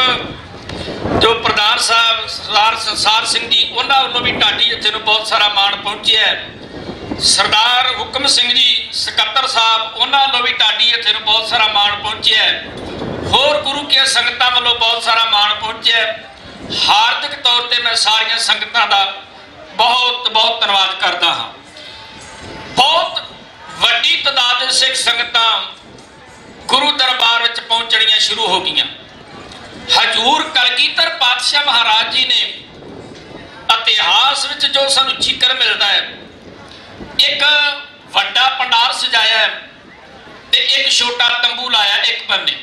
ਜੋ ਪ੍ਰਧਾਨ ਸਾਹਿਬ ਸਰਦਾਰ ਸੰਸਾਰ ਸਿੰਘ ਜੀ, ਉਹਨਾਂ ਵੱਲੋਂ ਵੀ ਢਾਡੀ ਜੱਥੇ ਨੂੰ ਬਹੁਤ ਸਾਰਾ ਮਾਣ ਪਹੁੰਚਿਆ। ਸਰਦਾਰ ਹੁਕਮ ਸਿੰਘ ਜੀ ਸਕੱਤਰ ਸਾਹਿਬ, ਉਹਨਾਂ ਵੱਲੋਂ ਵੀ ਢਾਡੀ ਜੱਥੇ ਨੂੰ ਬਹੁਤ ਸਾਰਾ ਮਾਣ ਪਹੁੰਚਿਆ। ਹੋਰ ਗੁਰੂ ਕੀ ਸੰਗਤਾਂ ਵੱਲੋਂ ਬਹੁਤ ਸਾਰਾ ਮਾਣ ਪਹੁੰਚਿਆ। ਹਾਰਦਿਕ ਤੌਰ ਤੇ ਮੈਂ ਸਾਰੀਆਂ ਸੰਗਤਾਂ ਦਾ ਬਹੁਤ ਬਹੁਤ ਧੰਨਵਾਦ ਕਰਦਾ ਹਾਂ। ਬਹੁਤ ਵੱਡੀ ਤਾਦਾਦ ਦੇ ਸਿੱਖ ਸੰਗਤਾਂ ਗੁਰੂ ਦਰਬਾਰ ਵਿੱਚ ਪਹੁੰਚਣੀਆਂ ਸ਼ੁਰੂ ਹੋ ਗਈਆਂ। ਹਜੂਰ ਕਲਗੀਧਰ ਪਾਤਸ਼ਾਹ ਮਹਾਰਾਜ ਜੀ ਨੇ ਇਤਿਹਾਸ ਵਿੱਚ ਜੋ ਸਾਨੂੰ ਜ਼ਿਕਰ ਮਿਲਦਾ ਹੈ, ਇੱਕ ਵੱਡਾ ਪੰਡਾਰ ਸਜਾਇਆ ਤੇ ਇੱਕ ਛੋਟਾ ਤੰਬੂ ਲਾਇਆ ਇੱਕ ਬੰਨੇ।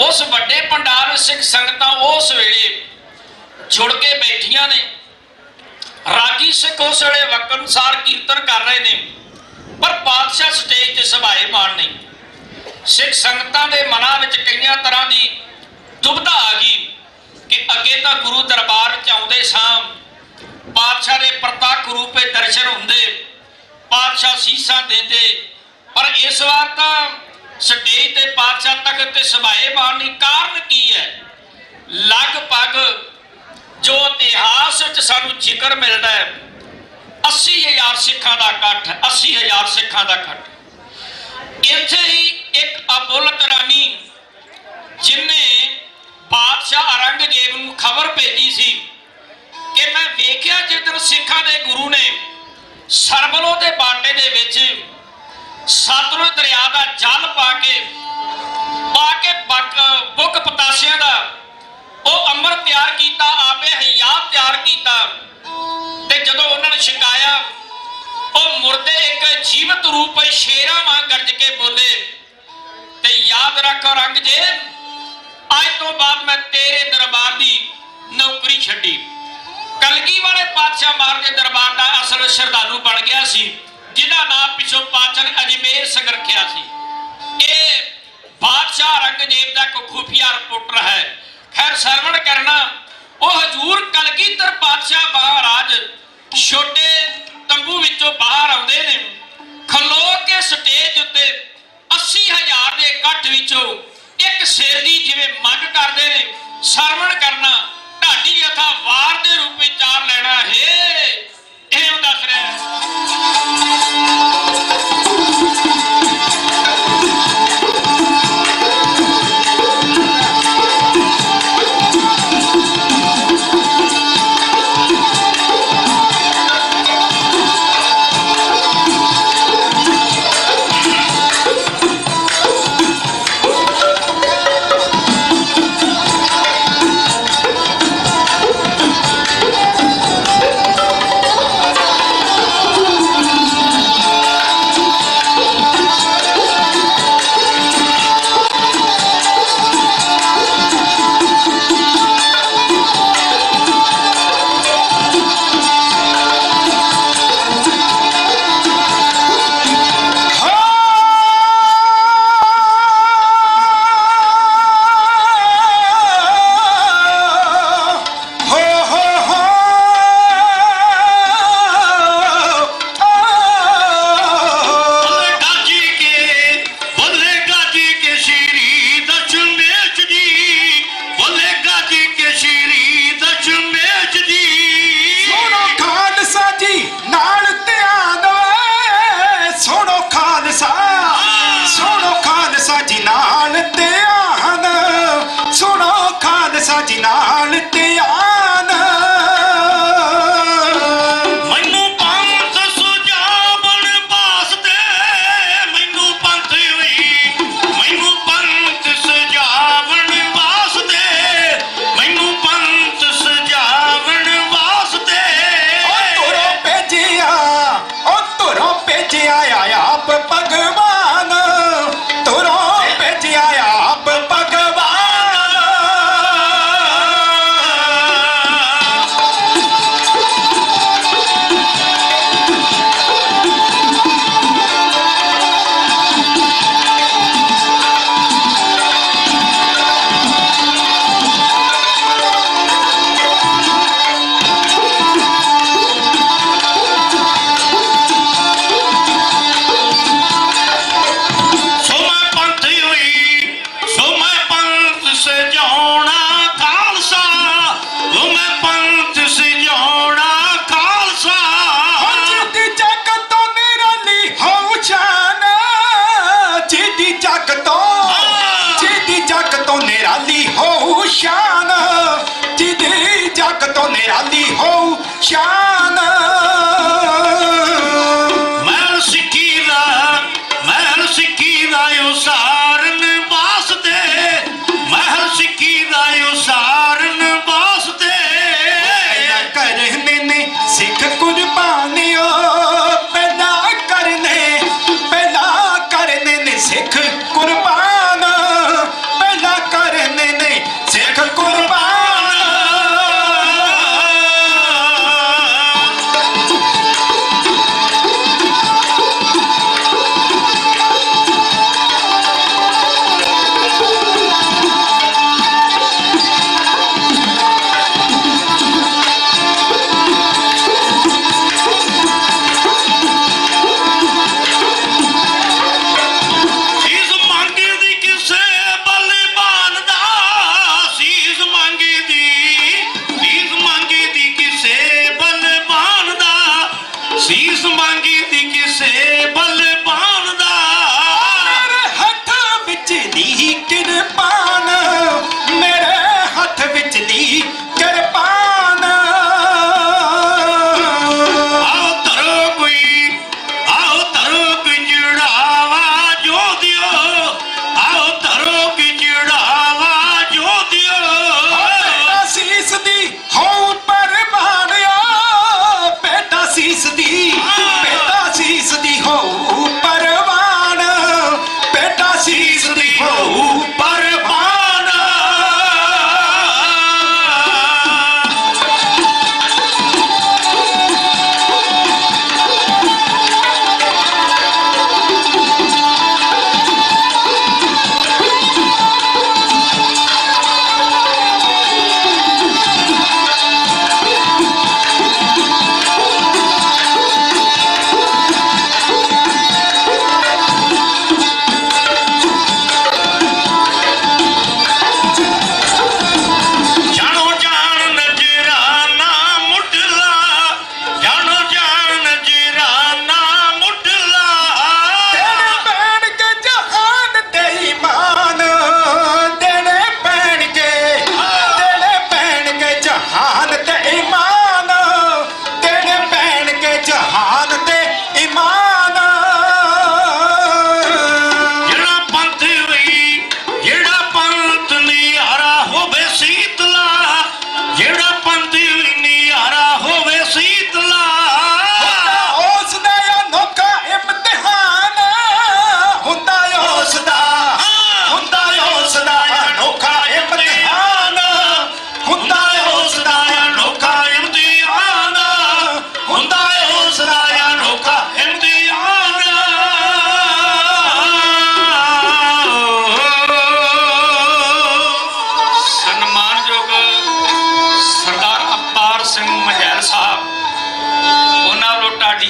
ਉਸ ਵੱਡੇ ਪੰਡਾਰ ਵਿੱਚ ਸਿੱਖ ਸੰਗਤਾਂ ਉਸ ਵੇਲੇ ਜੁੜ ਕੇ ਬੈਠੀਆਂ ਨੇ। ਰਾਗੀ ਸਿੱਖ ਉਸ ਵੇਲੇ ਵਕਤ ਅਨੁਸਾਰ ਕੀਰਤਨ ਕਰ ਰਹੇ ਨੇ, ਪਰ ਪਾਤਸ਼ਾਹ ਸਟੇਜ ਤੇ ਸਭਾਏਮਾਨ ਨਹੀਂ। ਸਿੱਖ ਸੰਗਤਾਂ ਦੇ ਮਨਾਂ ਵਿੱਚ ਕਈਆਂ ਤਰ੍ਹਾਂ ਦੀ ਦੁਬਿਧਾ ਆ ਗਈ ਕਿ ਅੱਗੇ ਤਾਂ ਗੁਰੂ ਦਰਬਾਰ ਵਿੱਚ ਆਉਂਦੇ ਸਾਂ, ਪਾਤਸ਼ਾਹ ਦੇ ਪ੍ਰਤੱਖ ਰੂਪੇ ਦਰਸ਼ਨ ਹੁੰਦੇ, ਪਾਤਸ਼ਾਹ ਸੀਸਾਂ ਦਿੰਦੇ, ਪਰ ਇਸ ਵਾਰ ਤਾਂ ਸਟੇਜ ਤੇ ਪਾਤਸ਼ਾਹ ਤਖਤ ਤੇ ਸਭਾਏਮਾਨ ਨਹੀਂ। ਕਾਰਨ ਕੀ ਹੈ? ਲਗਭਗ ਜੋ ਇਤਿਹਾਸ ਵਿੱਚ ਸਾਨੂੰ ਜ਼ਿਕਰ ਮਿਲਦਾ ਹੈ, 80,000 ਸਿੱਖਾਂ ਦਾ ਇਕੱਠ, 80,000 ਸਿੱਖਾਂ ਦਾ ਇਕੱਠ। ਇੱਥੇ ਹੀ ਇੱਕ ਅਬੁੱਲਤ ਰਾਣੀ ਜਿਨਨੇ ਬਾਦਸ਼ਾਹ ਔਰੰਗਜ਼ੇਬ ਨੂੰ ਖਬਰ ਭੇਜੀ ਸੀ ਕਿ ਮੈਂ ਵੇਖਿਆ ਜਿੱਦਣ ਸਿੱਖਾਂ ਦੇ ਗੁਰੂ ਨੇ ਸਰਬਲੋ ਦੇ ਬਾਟੇ ਦੇ ਵਿੱਚ ਸਤਲੁਜ ਦਰਿਆ ਦਾ ਜਲ ਪਾ ਕੇ ਬੁੱਕ ਪਤਾਸਿਆਂ ਦਾ ਉਹ ਅੰਮ੍ਰਿਤ ਤਿਆਰ ਕੀਤਾ, ਆਪੇ ਹਯਾਤ ਤਿਆਰ ਕੀਤਾ, ਤੇ ਜਦੋਂ ਉਹਨਾਂ ਨੇ ਛਕਾਇਆ ਉਹ ਮੁਰਦੇ ਇੱਕ ਜੀਵਤ ਰੂਪ ਵਿੱਚ ਸ਼ੇਰਾਂ ਵਾਂਗ ਗਰਜ ਕੇ ਬੋਲੇ ਤੇ ਯਾਦ ਰੱਖ ਔਰੰਗਜ਼ੇਬ, ਅੱਜ ਤੋਂ ਬਾਅਦ ਮੈਂ ਤੇਰੇ ਦਰਬਾਰ ਦੀ ਨੌਕਰੀ ਛੱਡੀ। ਕਲਗੀ ਵਾਲੇ ਪਾਤਸ਼ਾਹ ਮਹਾਰਾਜ ਦੇ ਦਰਬਾਰ ਦਾ ਅਸਲ ਸ਼ਰਧਾਲੂ ਬਣ ਗਿਆ ਸੀ, ਜਿਹਦਾ ਨਾਮ ਪਿਛੋਂ ਪਾਤਸ਼ਾਹ ਨੇ ਅਜਮੇਰ ਸਿੰਘ ਰੱਖਿਆ ਸੀ। ਇਹ ਬਾਦਸ਼ਾਹ ਔਰੰਗਜ਼ੇਬ ਦਾ ਕੋਈ ਖੁਫੀਆ ਰਿਪੋਰਟਰ ਹੈ। ਖੈਰ ਸਰਵਣ ਕਰਨਾ, ਉਹ ਹਜੂਰ ਕਲਗੀਧਰ ਪਾਤਸ਼ਾਹ ਮਹਾਰਾਜ ਛੋਟੇ ਤੰਬੂ ਵਿੱਚੋਂ ਬਾਹਰ ਆਉਂਦੇ ਨੇ, ਖਲੋ ਕੇ ਸਟੇਜ ਉੱਤੇ 80,000 ਦੇ ਇਕੱਠ ਵਿੱਚੋਂ ਇੱਕ ਸਿਰ ਦੀ ਜਿਵੇਂ ਮੰਗ ਕਰਦੇ ਨੇ। ਸਰਵਣ ਕਰਨਾ, ਢਾਡੀ ਜਥਾ ਵਾਰ ਦੇ ਰੂਪ ਵਿੱਚ ਚਾਰ ਲੈਣਾ ਹੈ, ਇਹ ਉਹ ਦੱਸ ਰਿਹਾ ਹੈ।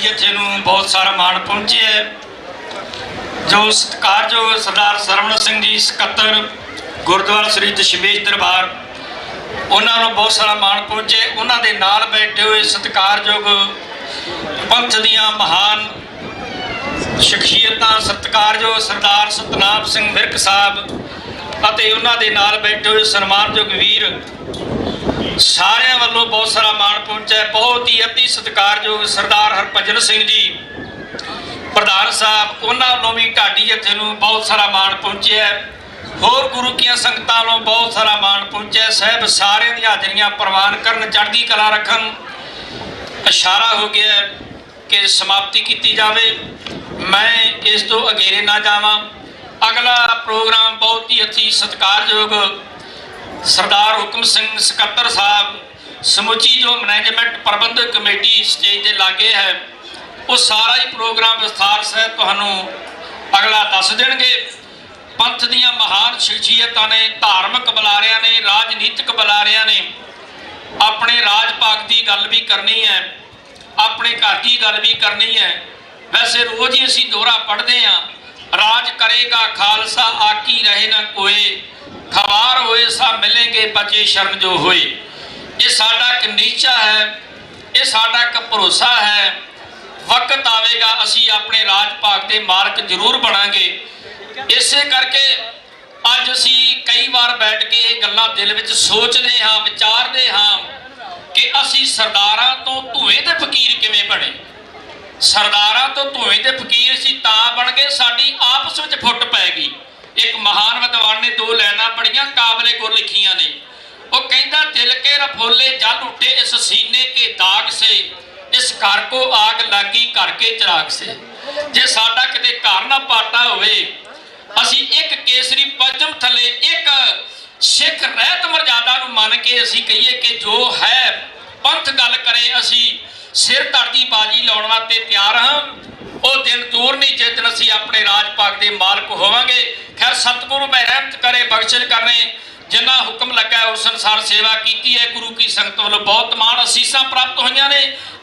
ਜਥੇ ਨੂੰ ਬਹੁਤ ਸਾਰਾ ਮਾਣ ਪਹੁੰਚਿਆ ਹੈ। ਜੋ ਸਤਿਕਾਰਯੋਗ ਸਰਦਾਰ ਸਰਵਣ ਸਿੰਘ ਜੀ ਸਕੱਤਰ ਗੁਰਦੁਆਰਾ ਸ੍ਰੀ ਦਸ਼ਮੇਸ਼ ਦਰਬਾਰ, ਉਹਨਾਂ ਨੂੰ ਬਹੁਤ ਸਾਰਾ ਮਾਣ ਪਹੁੰਚੇ। ਉਹਨਾਂ ਦੇ ਨਾਲ ਬੈਠੇ ਹੋਏ ਸਤਿਕਾਰਯੋਗ ਪੰਥ ਦੀਆਂ ਮਹਾਨ ਸ਼ਖਸੀਅਤਾਂ ਸਤਿਕਾਰਯੋਗ ਸਰਦਾਰ ਸਤਨਾਮ ਸਿੰਘ ਵਿਰਕ ਸਾਹਿਬ ਅਤੇ ਉਹਨਾਂ ਦੇ ਨਾਲ ਬੈਠੇ ਹੋਏ ਸਨਮਾਨਯੋਗ ਵੀਰ, ਸਾਰਿਆਂ ਵੱਲੋਂ ਬਹੁਤ ਸਾਰਾ ਮਾਣ ਪਹੁੰਚਿਆ। ਬਹੁਤ ਹੀ ਅਤੀ ਸਤਿਕਾਰਯੋਗ ਸਰਦਾਰ ਹਰਭਜਨ ਸਿੰਘ ਜੀ ਪ੍ਰਧਾਨ ਸਾਹਿਬ, ਉਹਨਾਂ ਵੱਲੋਂ ਵੀ ਢਾਡੀ ਜਥੇ ਨੂੰ ਬਹੁਤ ਸਾਰਾ ਮਾਣ ਪਹੁੰਚਿਆ। ਹੋਰ ਗੁਰੂ ਕੀਆਂ ਸੰਗਤਾਂ ਨੂੰ ਬਹੁਤ ਸਾਰਾ ਮਾਣ ਪਹੁੰਚਿਆ। ਸਾਹਿਬ ਸਾਰਿਆਂ ਦੀਆਂ ਹਾਜ਼ਰੀਆਂ ਪ੍ਰਵਾਨ ਕਰਨ, ਚੜ੍ਹਦੀ ਕਲਾ ਰੱਖਣ। ਇਸ਼ਾਰਾ ਹੋ ਗਿਆ ਕਿ ਸਮਾਪਤੀ ਕੀਤੀ ਜਾਵੇ। ਮੈਂ ਇਸ ਤੋਂ ਅਗੇਰੇ ਨਾ ਜਾਵਾਂ। ਅਗਲਾ ਪ੍ਰੋਗਰਾਮ ਬਹੁਤ ਹੀ ਅਤੀ ਸਤਿਕਾਰਯੋਗ ਸਰਦਾਰ ਹੁਕਮ ਸਿੰਘ ਸਕੱਤਰ ਸਾਹਿਬ, ਸਮੁੱਚੀ ਜੋ ਮੈਨੇਜਮੈਂਟ ਪ੍ਰਬੰਧਕ ਕਮੇਟੀ ਸਟੇਜ ਦੇ ਲਾਗੇ ਹੈ, ਉਹ ਸਾਰਾ ਹੀ ਪ੍ਰੋਗਰਾਮ ਵਿਸਥਾਰ ਸਹਿਤ ਤੁਹਾਨੂੰ ਅਗਲਾ ਦੱਸ ਦੇਣਗੇ। ਪੰਥ ਦੀਆਂ ਮਹਾਨ ਸ਼ਖਸੀਅਤਾਂ ਨੇ, ਧਾਰਮਿਕ ਬੁਲਾਰਿਆਂ ਨੇ, ਰਾਜਨੀਤਿਕ ਬੁਲਾਰਿਆਂ ਨੇ ਆਪਣੇ ਰਾਜ ਭਾਗ ਦੀ ਗੱਲ ਵੀ ਕਰਨੀ ਹੈ, ਆਪਣੇ ਘਰ ਦੀ ਗੱਲ ਵੀ ਕਰਨੀ ਹੈ। ਵੈਸੇ ਰੋਜ਼ ਹੀ ਅਸੀਂ ਦੋਹਰਾ ਪੜ੍ਹਦੇ ਹਾਂ, ਰਾਜ ਕਰੇਗਾ ਖਾਲਸਾ ਆਕੀ ਰਹੇ ਨਾ ਕੋਏ, ਖਵਾਰ ਹੋਏ ਸਾ ਮਿਲेंगे ਬਚੇ ਸ਼ਰਨ ਜੋ ਹੋਏ। ਇਹ ਸਾਡਾ ਇੱਕ ਨੀਚਾ ਹੈ, ਇਹ ਸਾਡਾ ਇੱਕ ਭਰੋਸਾ ਹੈ। ਵਕਤ ਆਵੇਗਾ ਅਸੀਂ ਆਪਣੇ ਰਾਜ ਭਾਗ ਦੇ ਮਾਲਕ ਜ਼ਰੂਰ ਬਣਾਂਗੇ। ਇਸੇ ਕਰਕੇ ਅੱਜ ਅਸੀਂ ਕਈ ਵਾਰ ਬੈਠ ਕੇ ਇਹ ਗੱਲਾਂ ਦਿਲ ਵਿੱਚ ਸੋਚਦੇ ਹਾਂ, ਵਿਚਾਰਦੇ ਹਾਂ ਕਿ ਅਸੀਂ ਸਰਦਾਰਾਂ ਤੋਂ ਧੂਏ ਦੇ ਫਕੀਰ ਕਿਵੇਂ ਬਣੇ। ਸਰਦਾਰਾਂ ਤੋਂ ਧੂਏ ਦੇ ਫਕੀਰ ਅਸੀਂ ਤਾਂ ਬਣ ਗਏ, ਸਾਡੀ ਆਪਸ ਵਿੱਚ ਫੁੱਟ ਪੈ ਗਈ। ਇੱਕ ਮਹਾਨ ਵਿਦਵਾਨ ਨੇ ਦੋ ਲਾਈਨਾਂ ਬੜੀਆਂ ਕਾਬਲੇ ਗੁਰ ਲਿਖੀਆਂ ਨੇ। ਉਹ ਕਹਿੰਦਾ, ਦਿਲ ਕੇ ਰਫੋਲੇ ਜਲ ਉੱਠੇ ਇਸ ਸੀਨੇ ਕੇ ਦਾਗ ਸੇ, ਇਸ ਘਰ ਕੋ ਆਗ ਲੱਗੀ ਘਰ ਕੇ ਚਿਰਾਗ ਸੇ। ਜੇ ਸਾਡਾ ਕਿਤੇ ਘਰ ਨਾ ਪਾਟਾ ਹੋਵੇ, ਅਸੀਂ ਇੱਕ ਕੇਸਰੀ ਪੱਜਮ ਥੱਲੇ ਇੱਕ ਸਿੱਖ ਰਹਿਤ ਮਰਜ਼ਾਦਾ ਨੂੰ ਮੰਨ ਕੇ ਅਸੀਂ ਕਹੀਏ ਕਿ ਜੋ ਹੈ ਪੰਥ ਗੱਲ ਕਰੇ, ਅਸੀਂ ਸਿਰ ਧੜ ਦੀ ਬਾਜੀ ਲਾਉਣ ਵਾਸਤੇ ਤਿਆਰ ਹਾਂ। ਉਹ ਦਿਨ ਦੂਰ ਨਹੀਂ ਜਿਸ ਦਿਨ ਅਸੀਂ ਆਪਣੇ ਰਾਜ ਭਾਗ ਦੇ ਮਾਲਕ ਹੋਵਾਂਗੇ। ਖੈਰ ਸਤਿਗੁਰੂ ਮੈਂ ਰਹਿਮਤ ਕਰੇ, ਬਖਸ਼ਿਸ਼ ਕਰਨੇ, ਜਿੰਨਾ ਹੁਕਮ ਲੱਗਾ ਉਸ ਅਨੁਸਾਰ ਸੇਵਾ ਕੀਤੀ ਹੈ। ਗੁਰੂ ਕੀ ਸੰਗਤ ਵੱਲੋਂ ਬਹੁਤ ਮਾਣ ਅਸੀਸਾਂ ਪ੍ਰਾਪਤ ਹੋਈਆਂ ਨੇ।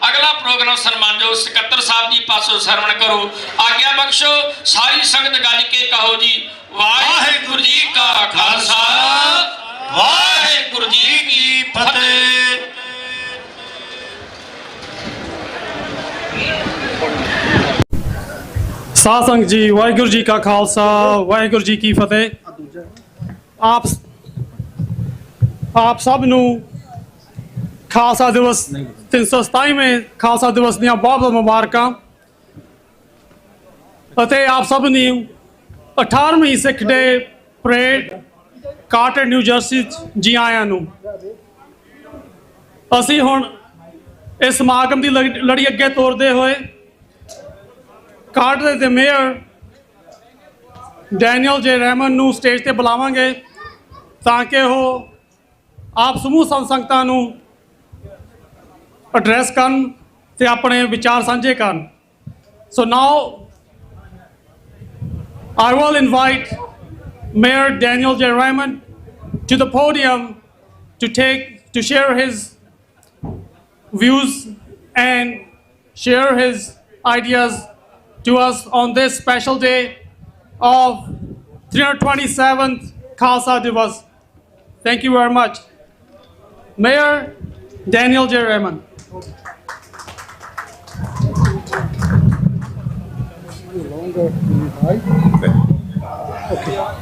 ਅਗਲਾ ਪ੍ਰੋਗਰਾਮ ਸਨਮਾਨਯੋਗ ਸਕੱਤਰ ਸਾਹਿਬ ਜੀ ਪਾਸੋਂ ਸਰਵਣ ਕਰੋ। ਆਗਿਆ ਬਖਸ਼ੋ। ਸਾਰੀ ਸੰਗਤ ਗੱਜ ਕੇ ਕਹੋ ਜੀ, ਵਾਹਿਗੁਰੂ ਜੀ ਕਾ ਖਾਲਸਾ, ਵਾਹਿਗੁਰੂ ਜੀ ਕੀ ਫਤਿਹ। ਸਾਧ ਸੰਗਤ ਜੀ, ਵਾਹਿਗੁਰੂ ਜੀ ਕਾ ਖਾਲਸਾ, ਵਾਹਿਗੁਰੂ ਜੀ ਕੀ ਫਤਿਹ। ਆਪ ਸਭ ਨੂੰ ਖਾਲਸਾ ਦਿਵਸ 327ਵੇਂ ਖਾਲਸਾ ਦਿਵਸ ਦੀਆਂ ਬਹੁਤ ਬਹੁਤ ਮੁਬਾਰਕਾਂ ਅਤੇ ਆਪ ਸਭ ਨੂੰ 18ਵੀਂ ਸਿੱਖ ਡੇ ਪਰੇਡ ਕਾਰਟਰ ਨਿਊ ਜਰਸੀ ਜੀ ਆਇਆਂ ਨੂੰ। ਅਸੀਂ ਹੁਣ ਇਸ ਸਮਾਗਮ ਦੀ ਲੜੀ ਅੱਗੇ ਤੋਰਦੇ ਹੋਏ ਕਾਰਟਰ ਦੇ ਮੇਅਰ ਡੈਨੀਅਲ ਜੇ ਰਹਿਮਨ ਨੂੰ ਸਟੇਜ ਤੇ ਬੁਲਾਵਾਂਗੇ ਤਾਂ ਕਿ ਉਹ ਆਪ ਸਮੂਹ ਸੰਗਤਾਂ ਨੂੰ ਐਡਰੈਸ ਕਰਨ ਤੇ ਆਪਣੇ ਵਿਚਾਰ ਸਾਂਝੇ ਕਰਨ। So now I will invite Mayor Daniel J. Raymond to the podium to share his views and share his ideas to us on this special day of 327th Khalsa Divas. Thank you very much. Mayor Daniel J. Raymond.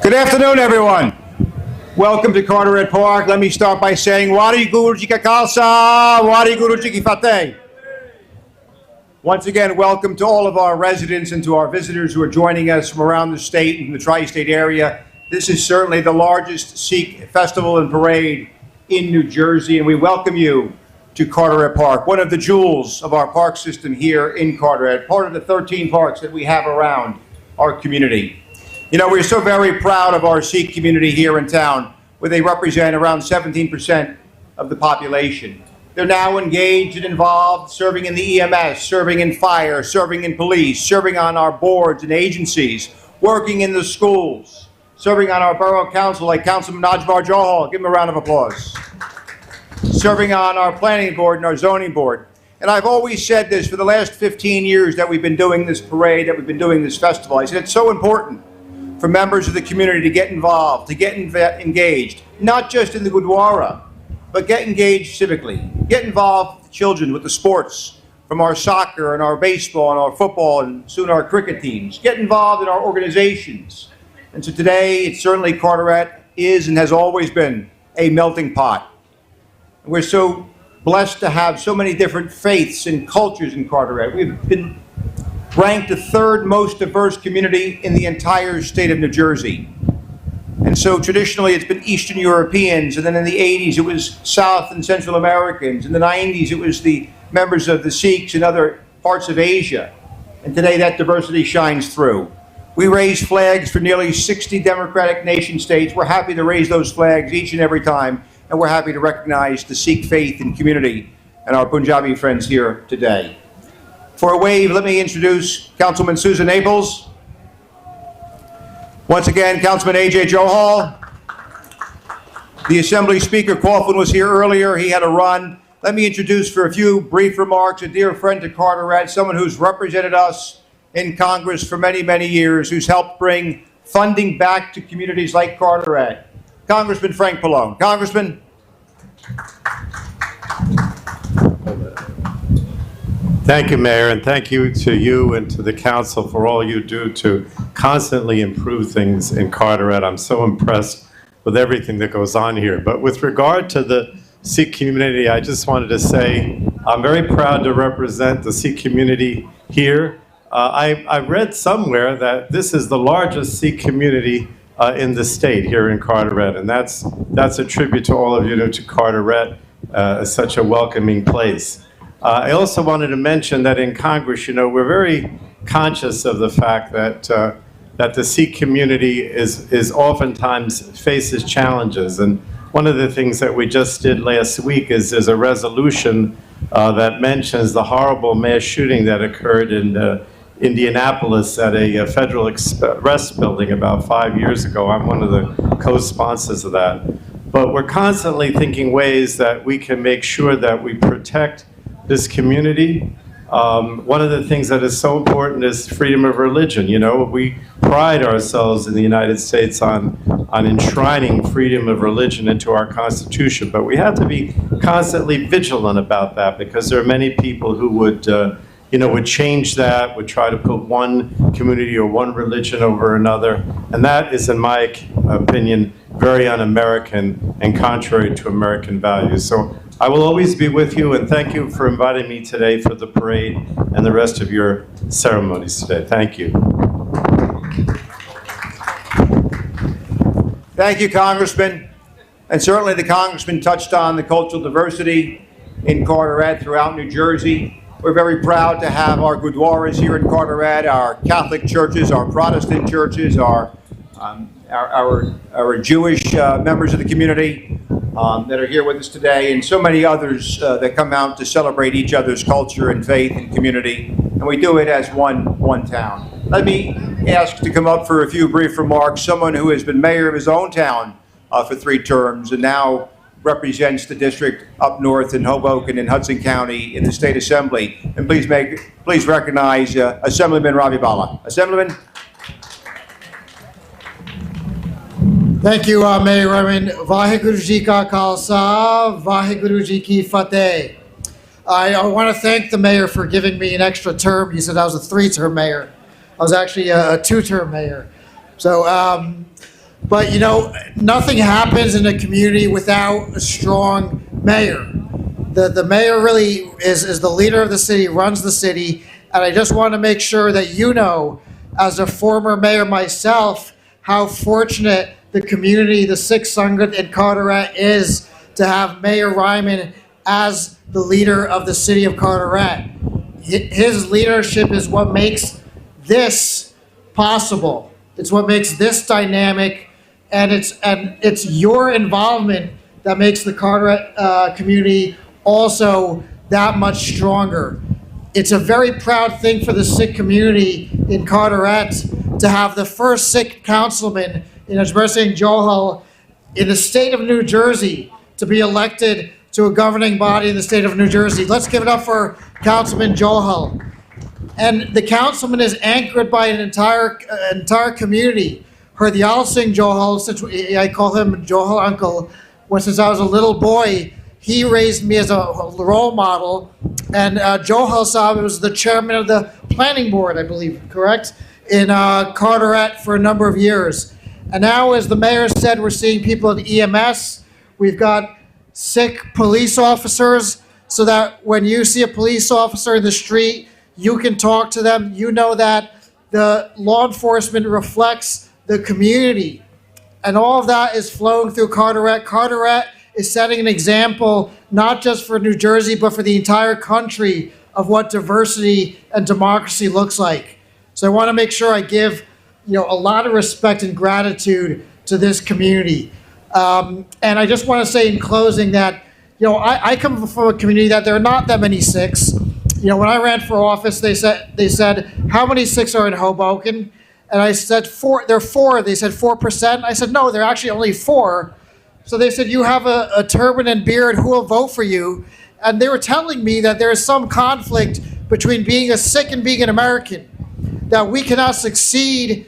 Good afternoon, everyone. Welcome to Carteret Park. Let me start by saying, Waheguru Ji Ka Khalsa, Waheguru Ji Ki Fateh. Once again, welcome to all of our residents and to our visitors who are joining us from around the state and the tri-state area. This is certainly the largest Sikh festival and parade in New Jersey, and we welcome you to Carteret Park, one of the jewels of our park system here in Carteret, part of the 13 parks that we have around our community. You know, we're so very proud of our Sikh community here in town, where they represent around 17% of the population. They're now engaged and involved, serving in the EMS, serving in fire, serving in police, serving on our boards and agencies, working in the schools, serving on our borough council like Councilman Najmar Johal. Give him a round of applause. Serving on our planning board and our zoning board. And I've always said this for the last 15 years that we've been doing this parade, that we've been doing this festival. I said it's so important for members of the community to get involved, to get engaged, not just in the Gurdwara, but get engaged civically. Get involved with the children, with the sports, from our soccer and our baseball and our football and soon our cricket teams. Get involved in our organizations. And so today, it's certainly Carteret is and has always been a melting pot. And we're so blessed to have so many different faiths and cultures in Carteret. We've been ranked the third most diverse community in the entire state of New Jersey. And so traditionally it's been Eastern Europeans, and then in the 80s it was South and Central Americans. In the 90s it was the members of the Sikhs and other parts of Asia. And today that diversity shines through. We raise flags for nearly 60 democratic nation states. We're happy to raise those flags each and every time, and we're happy to recognize the Sikh faith and community and our Punjabi friends here today. For a wave, let me introduce Councilman Susan Naples. Once again, Councilman A.J. Johal. The Assembly Speaker Coughlin was here earlier. He had a run. Let me introduce for a few brief remarks a dear friend to Carteret, someone who's represented us in Congress for many, many years, who's helped bring funding back to communities like Carteret. Congressman Frank Pallone. Congressman. Thank you, Mayor, and thank you to you and to the council for all you do to constantly improve things in Carteret. I'm so impressed with everything that goes on here. But with regard to the Sikh community, I just wanted to say I'm very proud to represent the Sikh community here. I read somewhere that this is the largest Sikh community in the state here in Carteret, and that's a tribute to all of you, to Carteret, such a welcoming place. I also wanted to mention that in Congress, we're very conscious of the fact that that the Sikh community is oftentimes faces challenges, and one of the things that we just did last week is there's a resolution that mentions the horrible mass shooting that occurred in Indianapolis at a Federal Express building about 5 years ago. I'm one of the co-sponsors of that. But we're constantly thinking ways that we can make sure that we protect this community. One of the things that is so important is freedom of religion. We pride ourselves in the United States on enshrining freedom of religion into our Constitution, but we have to be constantly vigilant about that, because there are many people who would change that, would try to put one community or one religion over another. And that is, in my opinion, very un-American and contrary to American values. So I will always be with you, and thank you for inviting me today for the parade and the rest of your ceremonies today. Thank you. Thank you, Congressman. And certainly the Congressman touched on the cultural diversity in Carteret throughout New Jersey. We're very proud to have our Gurdwaras here in Carteret, our Catholic churches, our Protestant churches, our Jewish members of the community that are here with us today, and so many others that come out to celebrate each other's culture and faith and community. And we do it as one town. Let me ask to come up for a few brief remarks someone who has been mayor of his own town for 3 terms and now represents the district up north in Hoboken and Hudson County in the State Assembly. And please recognize Assemblyman Ravi Bala. Assemblyman. Thank you, Mayor Ryman. Vaheguru Ji Ka Khalsa, Vaheguru Ji Ki Fateh. I want to thank the mayor for giving me an extra term. He said I was a 3-term mayor. I was actually a 2-term mayor. So, but nothing happens in a community without a strong mayor. The mayor really is the leader of the city, runs the city, and I just want to make sure that as a former mayor myself, how fortunate the community, the Sikh Sangat in Carteret is to have Mayor Ryman as the leader of the city of Carteret. His leadership is what makes this possible. It's what makes this dynamic, and it's your involvement that makes the Carteret community also that much stronger. It's a very proud thing for the Sikh community in Carteret to have the first Sikh councilman in Ajmer Singh Johal in the state of New Jersey to be elected to a governing body in the state of New Jersey. Let's give it up for Councilman Johal. And the councilman is anchored by an entire community. Hardyal Singh Johal, since I call him Johal uncle, since I was a little boy, he raised me as a role model. And Johal Sahib was the chairman of the planning board, I believe, correct? In Carteret for a number of years. And now, as the mayor said, we're seeing people in EMS. We've got Sikh police officers, so that when you see a police officer in the street, you can talk to them. You know that the law enforcement reflects the community. And all of that is flowing through Carteret. Carteret is setting an example, not just for New Jersey, but for the entire country of what diversity and democracy looks like. So I want to make sure I give a lot of respect and gratitude to this community. And I just want to say in closing that, I come from a community that there are not that many Sikhs. When I ran for office, they said, how many Sikhs are in Hoboken? And I said, 4. There are 4. They said 4%. I said, no, they're actually only 4. So they said, you have a turban and beard, who will vote for you? And they were telling me that there is some conflict between being a Sikh and being an American, that we cannot succeed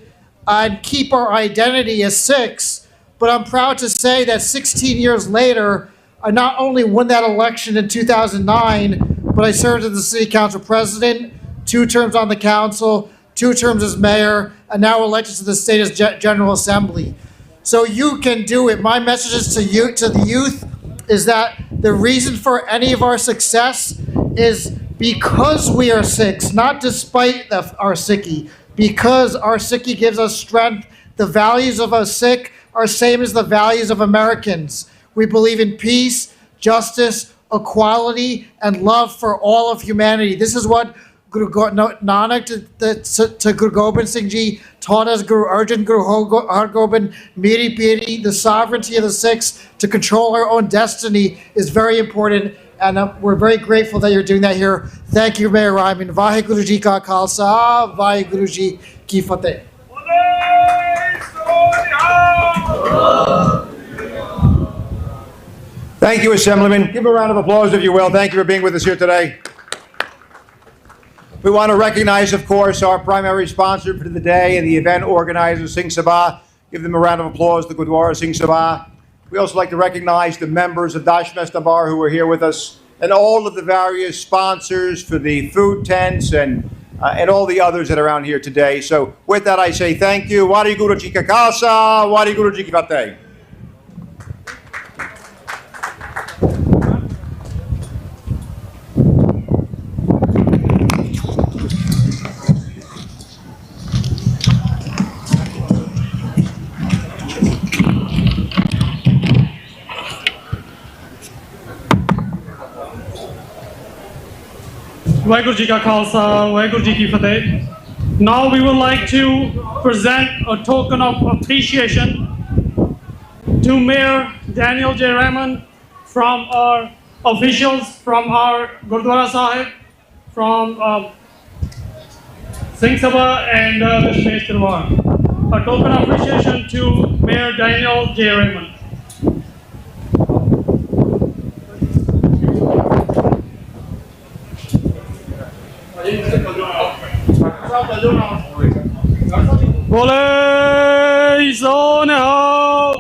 and keep our identity as Sikhs. But I'm proud to say that 16 years later, I not only won that election in 2009, but I served as the city council president, 2 terms on the council, 2 terms as mayor, and now elected to the state as General Assembly. So you can do it. My message is to the youth is that the reason for any of our success is because we are Sikhs, not despite our Sikhi, because our Sikhi gives us strength. The values of a Sikh are same as the values of Americans. We believe in peace, justice, equality, and love for all of humanity. This is what Guru Nanak to Guru Gobind Singh Ji taught us. Guru Arjan, Guru Hargobind, Miri Piri, the sovereignty of the Sikhs to control our own destiny is very important, and we're very grateful that you're doing that here. Thank you, Mayor Ryman. Vaheguru Ji Ka Khalsa, Vaheguru Ji Ki Fateh. Thank you, Assemblyman. Give a round of applause, if you will. Thank you for being with us here today. We want to recognize, of course, our primary sponsor for the day and the event organizer, Singh Sabha. Give them a round of applause, the Gurdwara Singh Sabha. We also like to recognize the members of Dashmas Nabar who are here with us, and all of the various sponsors for the food tents and all the others that are around here today. So with that, I say thank you. Waheguru Ji Ka Khalsa, Waheguru Ji Ki Fateh. Vaheguru Ji Ka Khalsa, Vaheguru Ji Ki Fateh. Now we would like to present a token of appreciation to Mayor Daniel J. Rahman, from our officials, from our Gurdwara Sahib, from Singh Sabha and the State Darbar. A token of appreciation to Mayor Daniel J. Rahman. Bole Sonehal.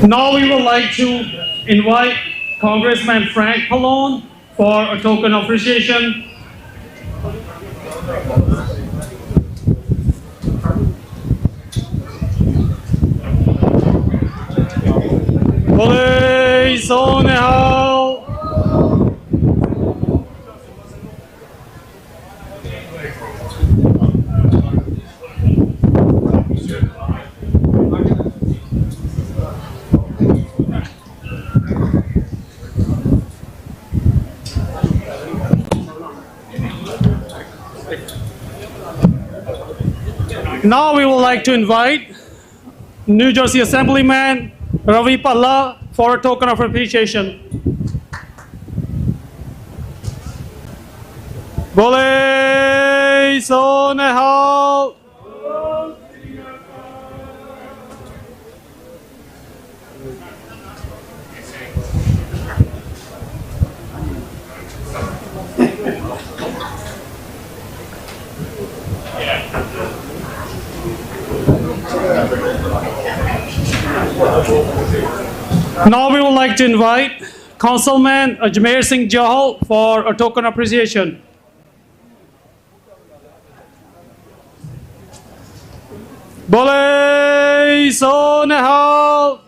Now we would like to invite Congressman Frank Pallone for a token of appreciation. Bole Sonehal. Now we would like to invite New Jersey Assemblyman Ravi Palla for a token of appreciation. Bole so nehal. Now we would like to invite Councilman Ajmer Singh Johal for a token of appreciation. Bole so nehal.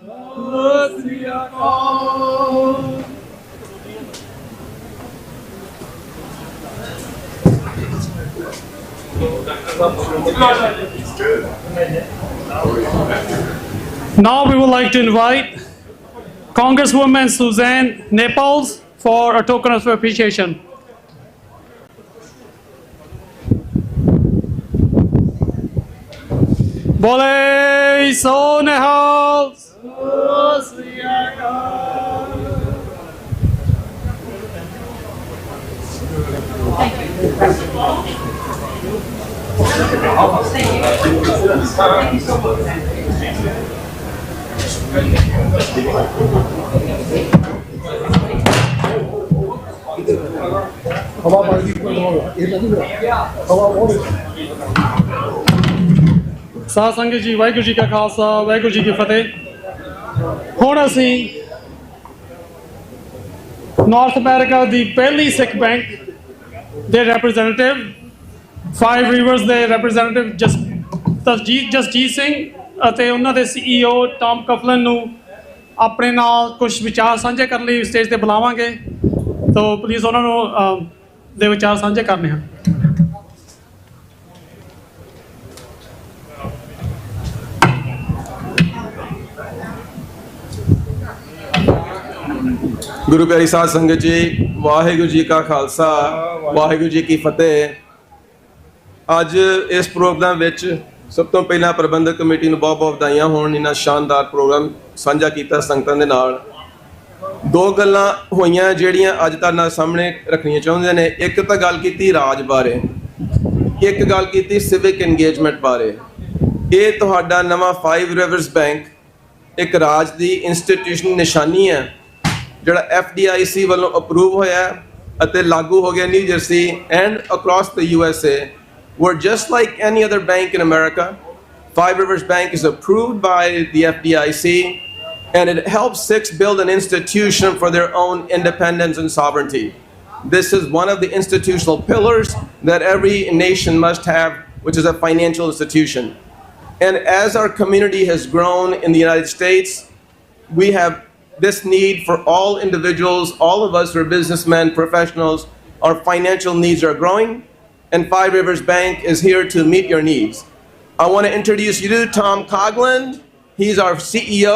Now we would like to invite Congresswoman Suzanne Naples for a token of appreciation. Bole so nehal. ਸਾਧ ਸੰਗਤ ਜੀ ਵਾਹਿਗੁਰੂ ਜੀ ਕਾ ਖਾਲਸਾ ਵਾਹਿਗੁਰੂ ਜੀ ਕੀ ਫਤਿਹ। ਹੁਣ ਅਸੀਂ north America ਦੀ ਪਹਿਲੀ ਸਿੱਖ bank ਦੇ representative five reverse ਦੇ representative Jasjit Singh ਅਤੇ ਉਹਨਾਂ ਦੇ CEO ਟਾਮ ਕਫਲਨ ਨੂੰ ਆਪਣੇ ਨਾਲ ਕੁਝ ਵਿਚਾਰ ਸਾਂਝੇ ਕਰਨ ਲਈ ਸਟੇਜ ਤੇ ਬੁਲਾਵਾਂਗੇ। ਤਾਂ ਪਲੀਜ਼ ਉਹਨਾਂ ਨੂੰ ਦੇ ਵਿਚਾਰ ਸਾਂਝੇ ਕਰਨੇ ਹਨ। ਗੁਰੂ ਪਿਆਰੀ ਸਾਧ ਸੰਗਤ ਜੀ, ਵਾਹਿਗੁਰੂ ਜੀ ਕਾ ਖਾਲਸਾ ਵਾਹਿਗੁਰੂ ਜੀ ਕੀ ਫਤਿਹ। ਅੱਜ ਇਸ ਪ੍ਰੋਗਰਾਮ ਵਿੱਚ ਸਭ ਤੋਂ ਪਹਿਲਾਂ ਪ੍ਰਬੰਧਕ ਕਮੇਟੀ ਨੂੰ ਬਹੁਤ ਬਹੁਤ ਵਧਾਈਆਂ ਹੋਣ। ਇਹਨਾਂ ਸ਼ਾਨਦਾਰ ਪ੍ਰੋਗਰਾਮ ਸਾਂਝਾ ਕੀਤਾ ਸੰਗਤਾਂ ਦੇ ਨਾਲ। ਦੋ ਗੱਲਾਂ ਹੋਈਆਂ ਜਿਹੜੀਆਂ ਅੱਜ ਤੁਹਾਡੇ ਨਾਲ ਸਾਹਮਣੇ ਰੱਖਣੀਆਂ ਚਾਹੁੰਦੇ ਨੇ। ਇੱਕ ਤਾਂ ਗੱਲ ਕੀਤੀ ਰਾਜ ਬਾਰੇ, ਇੱਕ ਗੱਲ ਕੀਤੀ ਸਿਵਿਕ ਇੰਗੇਜਮੈਂਟ ਬਾਰੇ। ਇਹ ਤੁਹਾਡਾ ਨਵਾਂ 5 ਰਿਵਰਸ ਬੈਂਕ ਇੱਕ ਰਾਜ ਦੀ ਇੰਸਟੀਟਿਊਸ਼ਨ ਨਿਸ਼ਾਨੀ ਹੈ ਜਿਹੜਾ FDIC ਵੱਲੋਂ ਅਪਰੂਵ ਹੋਇਆ ਅਤੇ ਲਾਗੂ ਹੋ ਗਿਆ new jersey and across the USA. We're just like any other bank in America. Five Rivers Bank is approved by the FDIC and it helps Sikhs build an institution for their own independence and sovereignty. This is one of the institutional pillars that every nation must have, which is a financial institution. And as our community has grown in the United States, we have this need for all individuals, all of us who are businessmen, professionals, our financial needs are growing, and Five Rivers Bank is here to meet your needs. I want to introduce you to Tom Coughlin. He's our CEO.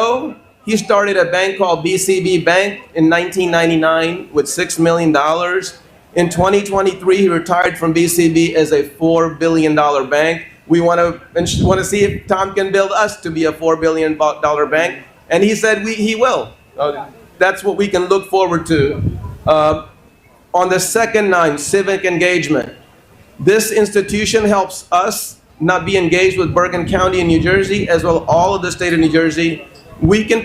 He started a bank called BCB Bank in 1999 with $6 million. In 2023, he retired from BCB as a $4 billion bank. We want to see if Tom can build us to be a $4 billion bank, and he said he will. That's what we can look forward to. On the second line, civic engagement. This institution helps us not be engaged with Bergen County in New Jersey, as well as all of the state of New Jersey. We can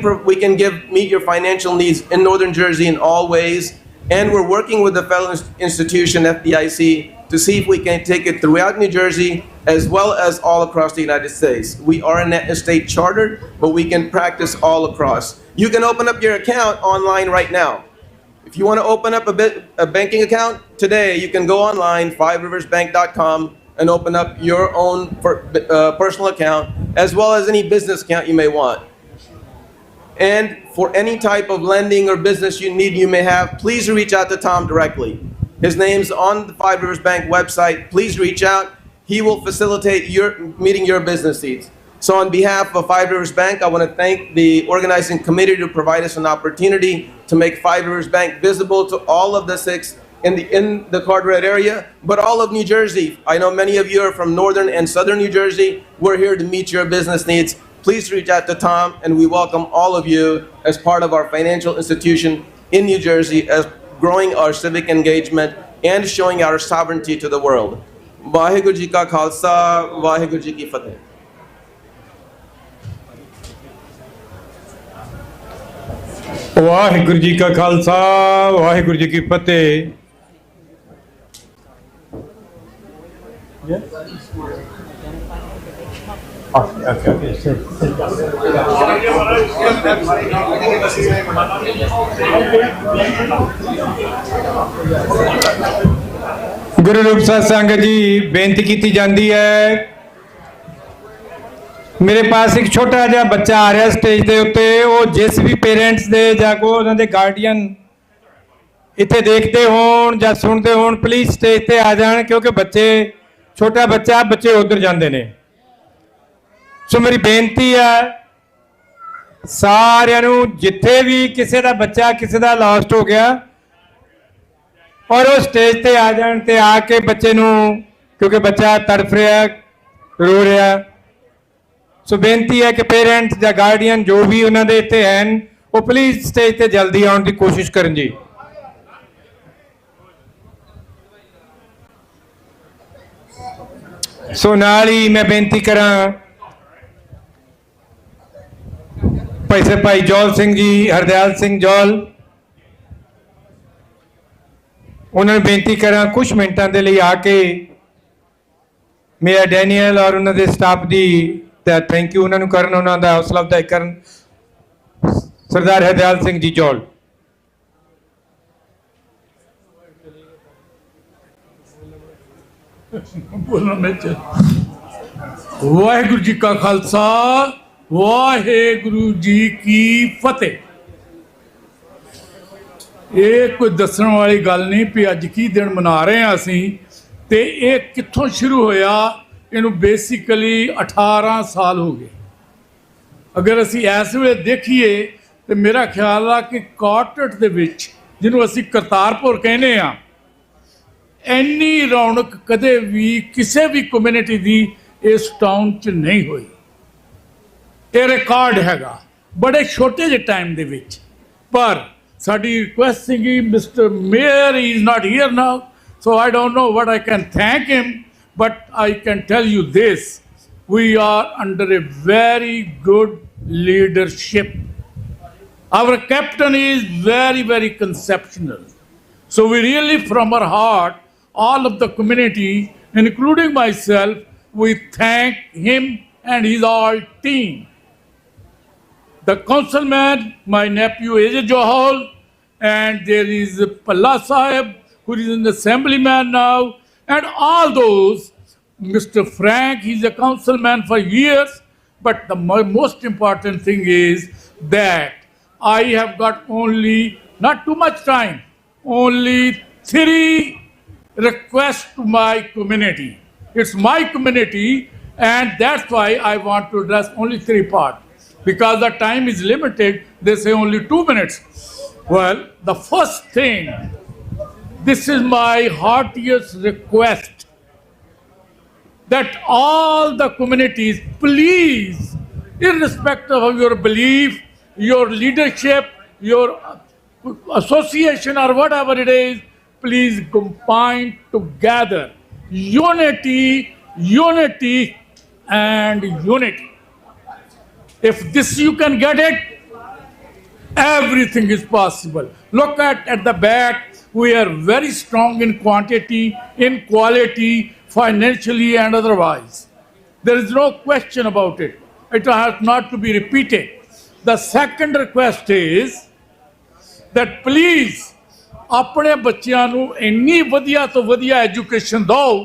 meet your financial needs in Northern Jersey in all ways, and we're working with the federal institution FDIC to see if we can take it throughout New Jersey as well as all across the United States. We are a state chartered, but we can practice all across. You can open up your account online right now. If you want to open up a banking account today, you can go online, fiveriversbank.com, and open up your own personal account, as well as any business account you may want. And for any type of lending or business you may have, please reach out to Tom directly. His name's on the Five Rivers Bank website. Please reach out. He will facilitate meeting your business needs. So on behalf of Five Rivers Bank, I want to thank the organizing committee to provide us an opportunity to make Five Rivers Bank visible to all of the Sikhs in the Carteret area, but all of New Jersey. I know many of you are from northern and southern New Jersey. We're here to meet your business needs. Please reach out to Tom, and we welcome all of you as part of our financial institution in New Jersey, as growing our civic engagement and showing our sovereignty to the world. Vaheguru Ji Ka Khalsa, Vaheguru Ji Ki Fateh. Waheguru ji ਕਾ ਖਾਲਸਾ ਵਾਹਿਗੁਰੂ ਜੀ ਕੀ ਫਤਿਹ। ਗੁਰੂ ਰੂਪ ਸਾਧ ਸੰਗਤ ਜੀ, ਬੇਨਤੀ ਕੀਤੀ ਜਾਂਦੀ ਹੈ, ਮੇਰੇ ਪਾਸ ਇੱਕ ਛੋਟਾ ਜਿਹਾ ਬੱਚਾ ਆ ਰਿਹਾ ਸਟੇਜ ਦੇ ਉੱਤੇ। ਉਹ ਜਿਸ ਵੀ ਪੇਰੈਂਟਸ ਦੇ ਜਾਂ ਕੋਈ ਉਹਨਾਂ ਦੇ ਗਾਰਡੀਅਨ ਇੱਥੇ ਦੇਖਦੇ ਹੋਣ ਜਾਂ ਸੁਣਦੇ ਹੋਣ, ਪਲੀਜ਼ ਸਟੇਜ ਤੇ ਆ ਜਾਣ, ਕਿਉਂਕਿ ਬੱਚੇ, ਛੋਟਾ ਬੱਚਾ, ਬੱਚੇ ਉੱਧਰ ਜਾਂਦੇ ਨੇ। ਸੋ ਮੇਰੀ ਬੇਨਤੀ ਹੈ ਸਾਰਿਆਂ ਨੂੰ, ਜਿੱਥੇ ਵੀ ਕਿਸੇ ਦਾ ਬੱਚਾ ਕਿਸੇ ਦਾ ਲਾਸਟ ਹੋ ਗਿਆ ਔਰ ਉਹ ਸਟੇਜ ਤੇ ਆ ਜਾਣ, ਤੇ ਆ ਕੇ ਬੱਚੇ ਨੂੰ, ਕਿਉਂਕਿ ਬੱਚਾ ਤੜਫ ਰਿਹਾ, ਰੋ ਰਿਹਾ। ਸੋ ਬੇਨਤੀ ਹੈ ਕਿ ਪੇਰੈਂਟਸ ਜਾਂ ਗਾਰਡੀਅਨ ਜੋ ਵੀ ਉਹਨਾਂ ਦੇ ਇੱਥੇ ਹਨ, ਉਹ ਪਲੀਜ਼ ਸਟੇਜ ਤੇ ਜਲਦੀ ਆਉਣ ਦੀ ਕੋਸ਼ਿਸ਼ ਕਰਨ ਜੀ। ਸੋ ਨਾਲ ਹੀ ਮੈਂ ਬੇਨਤੀ ਕਰਾਂ ਭਾਈ ਜੌਲ ਸਿੰਘ ਜੀ, ਹਰਦਿਆਲ ਸਿੰਘ ਜੌਲ, ਉਹਨਾਂ ਨੂੰ ਬੇਨਤੀ ਕਰਾਂ ਕੁਝ ਮਿੰਟਾਂ ਦੇ ਲਈ ਆ ਕੇ ਮੇਰਾ ਡੈਨੀਅਲ ਔਰ ਉਹਨਾਂ ਦੇ ਸਟਾਫ ਦੀ ਥੈਂਕ ਯੂ ਉਹਨਾਂ ਨੂੰ ਕਰਨ, ਉਹਨਾਂ ਦਾ ਹੌਸਲਾ ਅਫਜ਼ਾਈ ਕਰਨ। ਸਰਦਾਰ ਹਰਦਿਆਲ ਸਿੰਘ ਜੀ ਜੌਲ। ਵਾਹਿਗੁਰੂ ਜੀ ਕਾ ਖਾਲਸਾ, ਵਾਹਿਗੁਰੂ ਜੀ ਕੀ ਫਤਿਹ। ਇਹ ਕੋਈ ਦੱਸਣ ਵਾਲੀ ਗੱਲ ਨਹੀਂ ਵੀ ਅੱਜ ਕੀ ਦਿਨ ਮਨਾ ਰਹੇ ਹਾਂ ਅਸੀਂ, ਤੇ ਇਹ ਕਿੱਥੋਂ ਸ਼ੁਰੂ ਹੋਇਆ। ਇਹਨੂੰ ਬੇਸਿਕਲੀ 18 ਸਾਲ ਹੋ ਗਏ। ਅਗਰ ਅਸੀਂ ਇਸ ਵੇਲੇ ਦੇਖੀਏ ਤੇ ਮੇਰਾ ਖਿਆਲ ਆ ਕਿ ਕਾਰਟਰੇਟ ਦੇ ਵਿੱਚ, ਜਿਹਨੂੰ ਅਸੀਂ ਕਰਤਾਰਪੁਰ ਕਹਿੰਦੇ ਆ, ਇੰਨੀ ਰੌਣਕ ਕਦੇ ਵੀ ਕਿਸੇ ਵੀ ਕਮਿਊਨਿਟੀ ਦੀ ਇਸ ਟਾਊਨ 'ਚ ਨਹੀਂ ਹੋਈ। ਇਹ ਰਿਕਾਰਡ ਹੈਗਾ ਬੜੇ ਛੋਟੇ ਜਿਹੇ ਟਾਈਮ ਦੇ ਵਿੱਚ। ਪਰ ਸਾਡੀ ਰਿਕੁਐਸਟ ਸੀਗੀ, mister mayor is not here now, so I don't know what I can thank him, but I can tell you this: we are under a very good leadership. Our captain is very, very conceptual. So we really, from our heart, all of the community, including myself, we thank him and his all team. The councilman, my nephew Ajay Johal, and there is Palla Sahib, who is an assemblyman now, and all those. Mr. Frank, he's a councilman for years, but the most important thing is that I have got only, not too much time, only 3 requests to my community. It's my community, and that's why I want to address only 3 parts. Because the time is limited, they say only 2 minutes. Well, the first thing, this is my heartiest request, that all the communities, please, irrespective of your belief, your leadership, your association or whatever it is, please combine together. Unity, unity, and unity. If this you can get it, everything is possible. Look at the back, we are very strong in quantity, in quality, financially and otherwise. There is no question about it. It has not to be repeated. The second request is that please ਆਪਣੇ ਬੱਚਿਆਂ ਨੂੰ ਇੰਨੀ ਵਧੀਆ ਤੋਂ ਵਧੀਆ education ਦਿਓ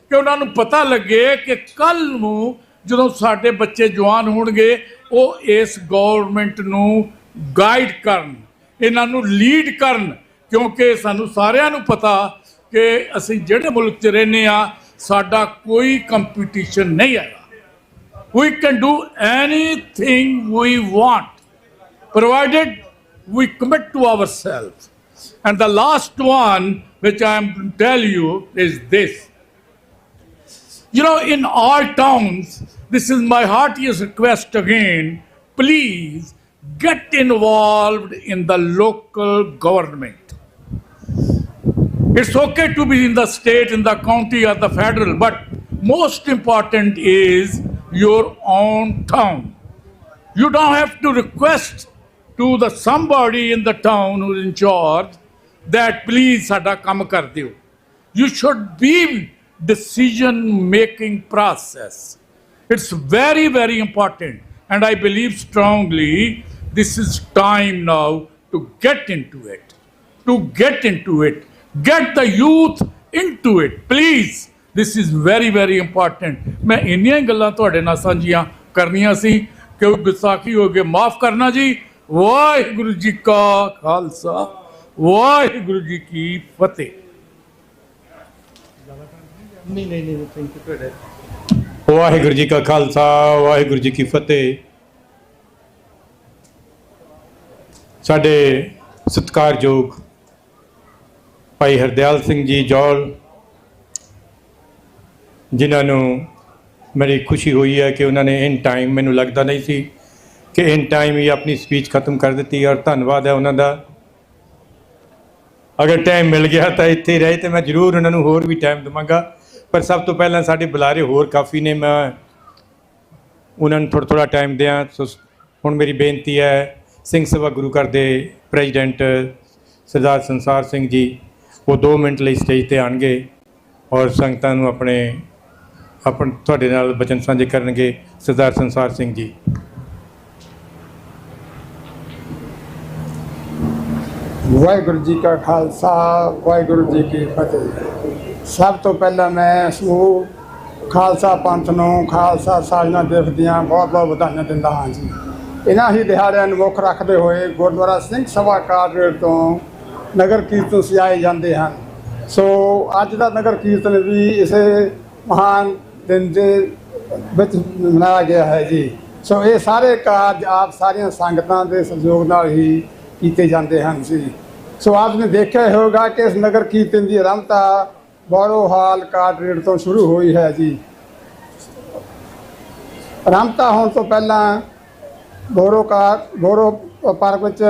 ਕਿ ਉਹਨਾਂ ਨੂੰ ਪਤਾ ਲੱਗੇ ਕਿ ਕੱਲ ਨੂੰ ਜਦੋਂ ਸਾਡੇ ਬੱਚੇ ਜਵਾਨ ਹੋਣਗੇ ਉਹ ਇਸ ਗਵਰਨਮੈਂਟ ਨੂੰ ਗਾਈਡ ਕਰਨ, ਇਹਨਾਂ ਨੂੰ ਲੀਡ ਕਰਨ। ਕਿਉਂਕਿ ਸਾਨੂੰ ਸਾਰਿਆਂ ਨੂੰ ਪਤਾ ਕਿ ਅਸੀਂ ਜਿਹੜੇ ਮੁਲਕ 'ਚ ਰਹਿੰਦੇ ਆ, ਸਾਡਾ ਕੋਈ ਕੰਪੀਟੀਸ਼ਨ ਨਹੀਂ ਹੈਗਾ। We can do anything we want, provided we commit to ourselves. And the last one, which I am to tell you is this. You know, in all towns, this is my heartiest request again, please get involved in the local government. It's okay to be in the state, in the county or the federal, but most important is your own town. You don't have to request to the somebody in the town who's in charge that please sada kam kar diyo. You should be decision making process. It's very, very important, and I believe strongly this is time now to get into it. Get the youth into it, please. This is very, very important. मैं इन्नियां गल्लां तुहाडे नाल सांझियां करनियां सी कि गुस्ताखी हो गए, माफ करना जी। वाहिगुरू जी का खालसा, वाहिगुरू जी की फतेह। ਵਾਹਿਗੁਰੂ ਜੀ ਕਾ ਖਾਲਸਾ, ਵਾਹਿਗੁਰੂ ਜੀ ਕੀ ਫਤਿਹ। ਸਾਡੇ ਸਤਿਕਾਰਯੋਗ ਭਾਈ ਹਰਦਿਆਲ ਸਿੰਘ ਜੀ ਜੌਲ, ਜਿਨ੍ਹਾਂ ਨੂੰ ਮੇਰੀ ਖੁਸ਼ੀ ਹੋਈ ਹੈ ਕਿ ਉਹਨਾਂ ਨੇ ਇਨ ਟਾਈਮ, ਮੈਨੂੰ ਲੱਗਦਾ ਨਹੀਂ ਸੀ ਕਿ ਇਨ ਟਾਈਮ ਹੀ ਆਪਣੀ ਸਪੀਚ ਖਤਮ ਕਰ ਦਿੱਤੀ, ਔਰ ਧੰਨਵਾਦ ਹੈ ਉਹਨਾਂ ਦਾ। ਅਗਰ ਟਾਈਮ ਮਿਲ ਗਿਆ ਤਾਂ ਇੱਥੇ ਰਹੇ ਤੇ ਮੈਂ ਜ਼ਰੂਰ ਉਹਨਾਂ ਨੂੰ ਹੋਰ ਵੀ ਟਾਈਮ ਦੇਵਾਂਗਾ, ਪਰ ਸਭ ਤੋਂ ਪਹਿਲਾਂ ਸਾਡੇ ਬੁਲਾਰੇ ਹੋਰ ਕਾਫੀ ਨੇ, ਮੈਂ ਉਹਨਾਂ ਨੂੰ ਥੋੜ੍ਹਾ ਟਾਈਮ ਦਿਆਂ। ਸੋ ਹੁਣ ਮੇਰੀ ਬੇਨਤੀ ਹੈ, ਸਿੰਘ ਸਭਾ ਗੁਰੂ ਘਰ ਦੇ ਪ੍ਰੈਜ਼ੀਡੈਂਟ ਸਰਦਾਰ ਸੰਸਾਰ ਸਿੰਘ ਜੀ, ਉਹ 2 ਮਿੰਟ ਲਈ ਸਟੇਜ 'ਤੇ ਆਉਣਗੇ ਔਰ ਸੰਗਤਾਂ ਨੂੰ ਆਪਣੇ ਤੁਹਾਡੇ ਨਾਲ ਬਚਨ ਸਾਂਝੇ ਕਰਨਗੇ। ਸਰਦਾਰ ਸੰਸਾਰ ਸਿੰਘ ਜੀ। ਵਾਹਿਗੁਰੂ ਜੀ ਕਾ ਖਾਲਸਾ, ਵਾਹਿਗੁਰੂ ਜੀ ਕੀ ਫਤਿਹ। ਸਭ ਤੋਂ ਪਹਿਲਾਂ ਮੈਂ ਸਮੂਹ ਖਾਲਸਾ ਪੰਥ ਨੂੰ ਖਾਲਸਾ ਸਾਜਨਾ ਦਿਵਸ ਦੀਆਂ ਬਹੁਤ ਬਹੁਤ ਵਧਾਈਆਂ ਦਿੰਦਾ ਹਾਂ ਜੀ। ਇਹਨਾਂ ਹੀ ਦਿਹਾੜਿਆਂ ਨੂੰ ਮੁੱਖ ਰੱਖਦੇ ਹੋਏ ਗੁਰਦੁਆਰਾ ਸਿੰਘ ਸਭਾ ਕਾਟਰੇਟ ਤੋਂ ਨਗਰ ਕੀਰਤਨ ਸਜਾਏ ਜਾਂਦੇ ਹਨ। ਸੋ ਅੱਜ ਦਾ ਨਗਰ ਕੀਰਤਨ ਵੀ ਇਸੇ ਮਹਾਨ ਦਿਨ ਦੇ ਵਿੱਚ ਮਨਾਇਆ ਗਿਆ ਹੈ ਜੀ। ਸੋ ਇਹ ਸਾਰੇ ਕਾਰਜ ਆਪ ਸਾਰੀਆਂ ਸੰਗਤਾਂ ਦੇ ਸਹਿਯੋਗ ਨਾਲ ਹੀ ਕੀਤੇ ਜਾਂਦੇ ਹਨ ਜੀ। ਸੋ ਆਪ ਨੇ ਦੇਖਿਆ ਹੋਵੇਗਾ ਕਿ ਇਸ ਨਗਰ ਕੀਰਤਨ ਦੀ ਆਰੰਭਤਾ ਬੋਰੋ ਹਾਲ ਕਾਟਰੇਟ ਤੋਂ ਸ਼ੁਰੂ ਹੋਈ ਹੈ ਜੀ। ਆਰੰਭਤਾ ਹੋਣ ਤੋਂ ਪਹਿਲਾਂ ਬੋਰੋ ਪਾਰਕ ਵਿੱਚ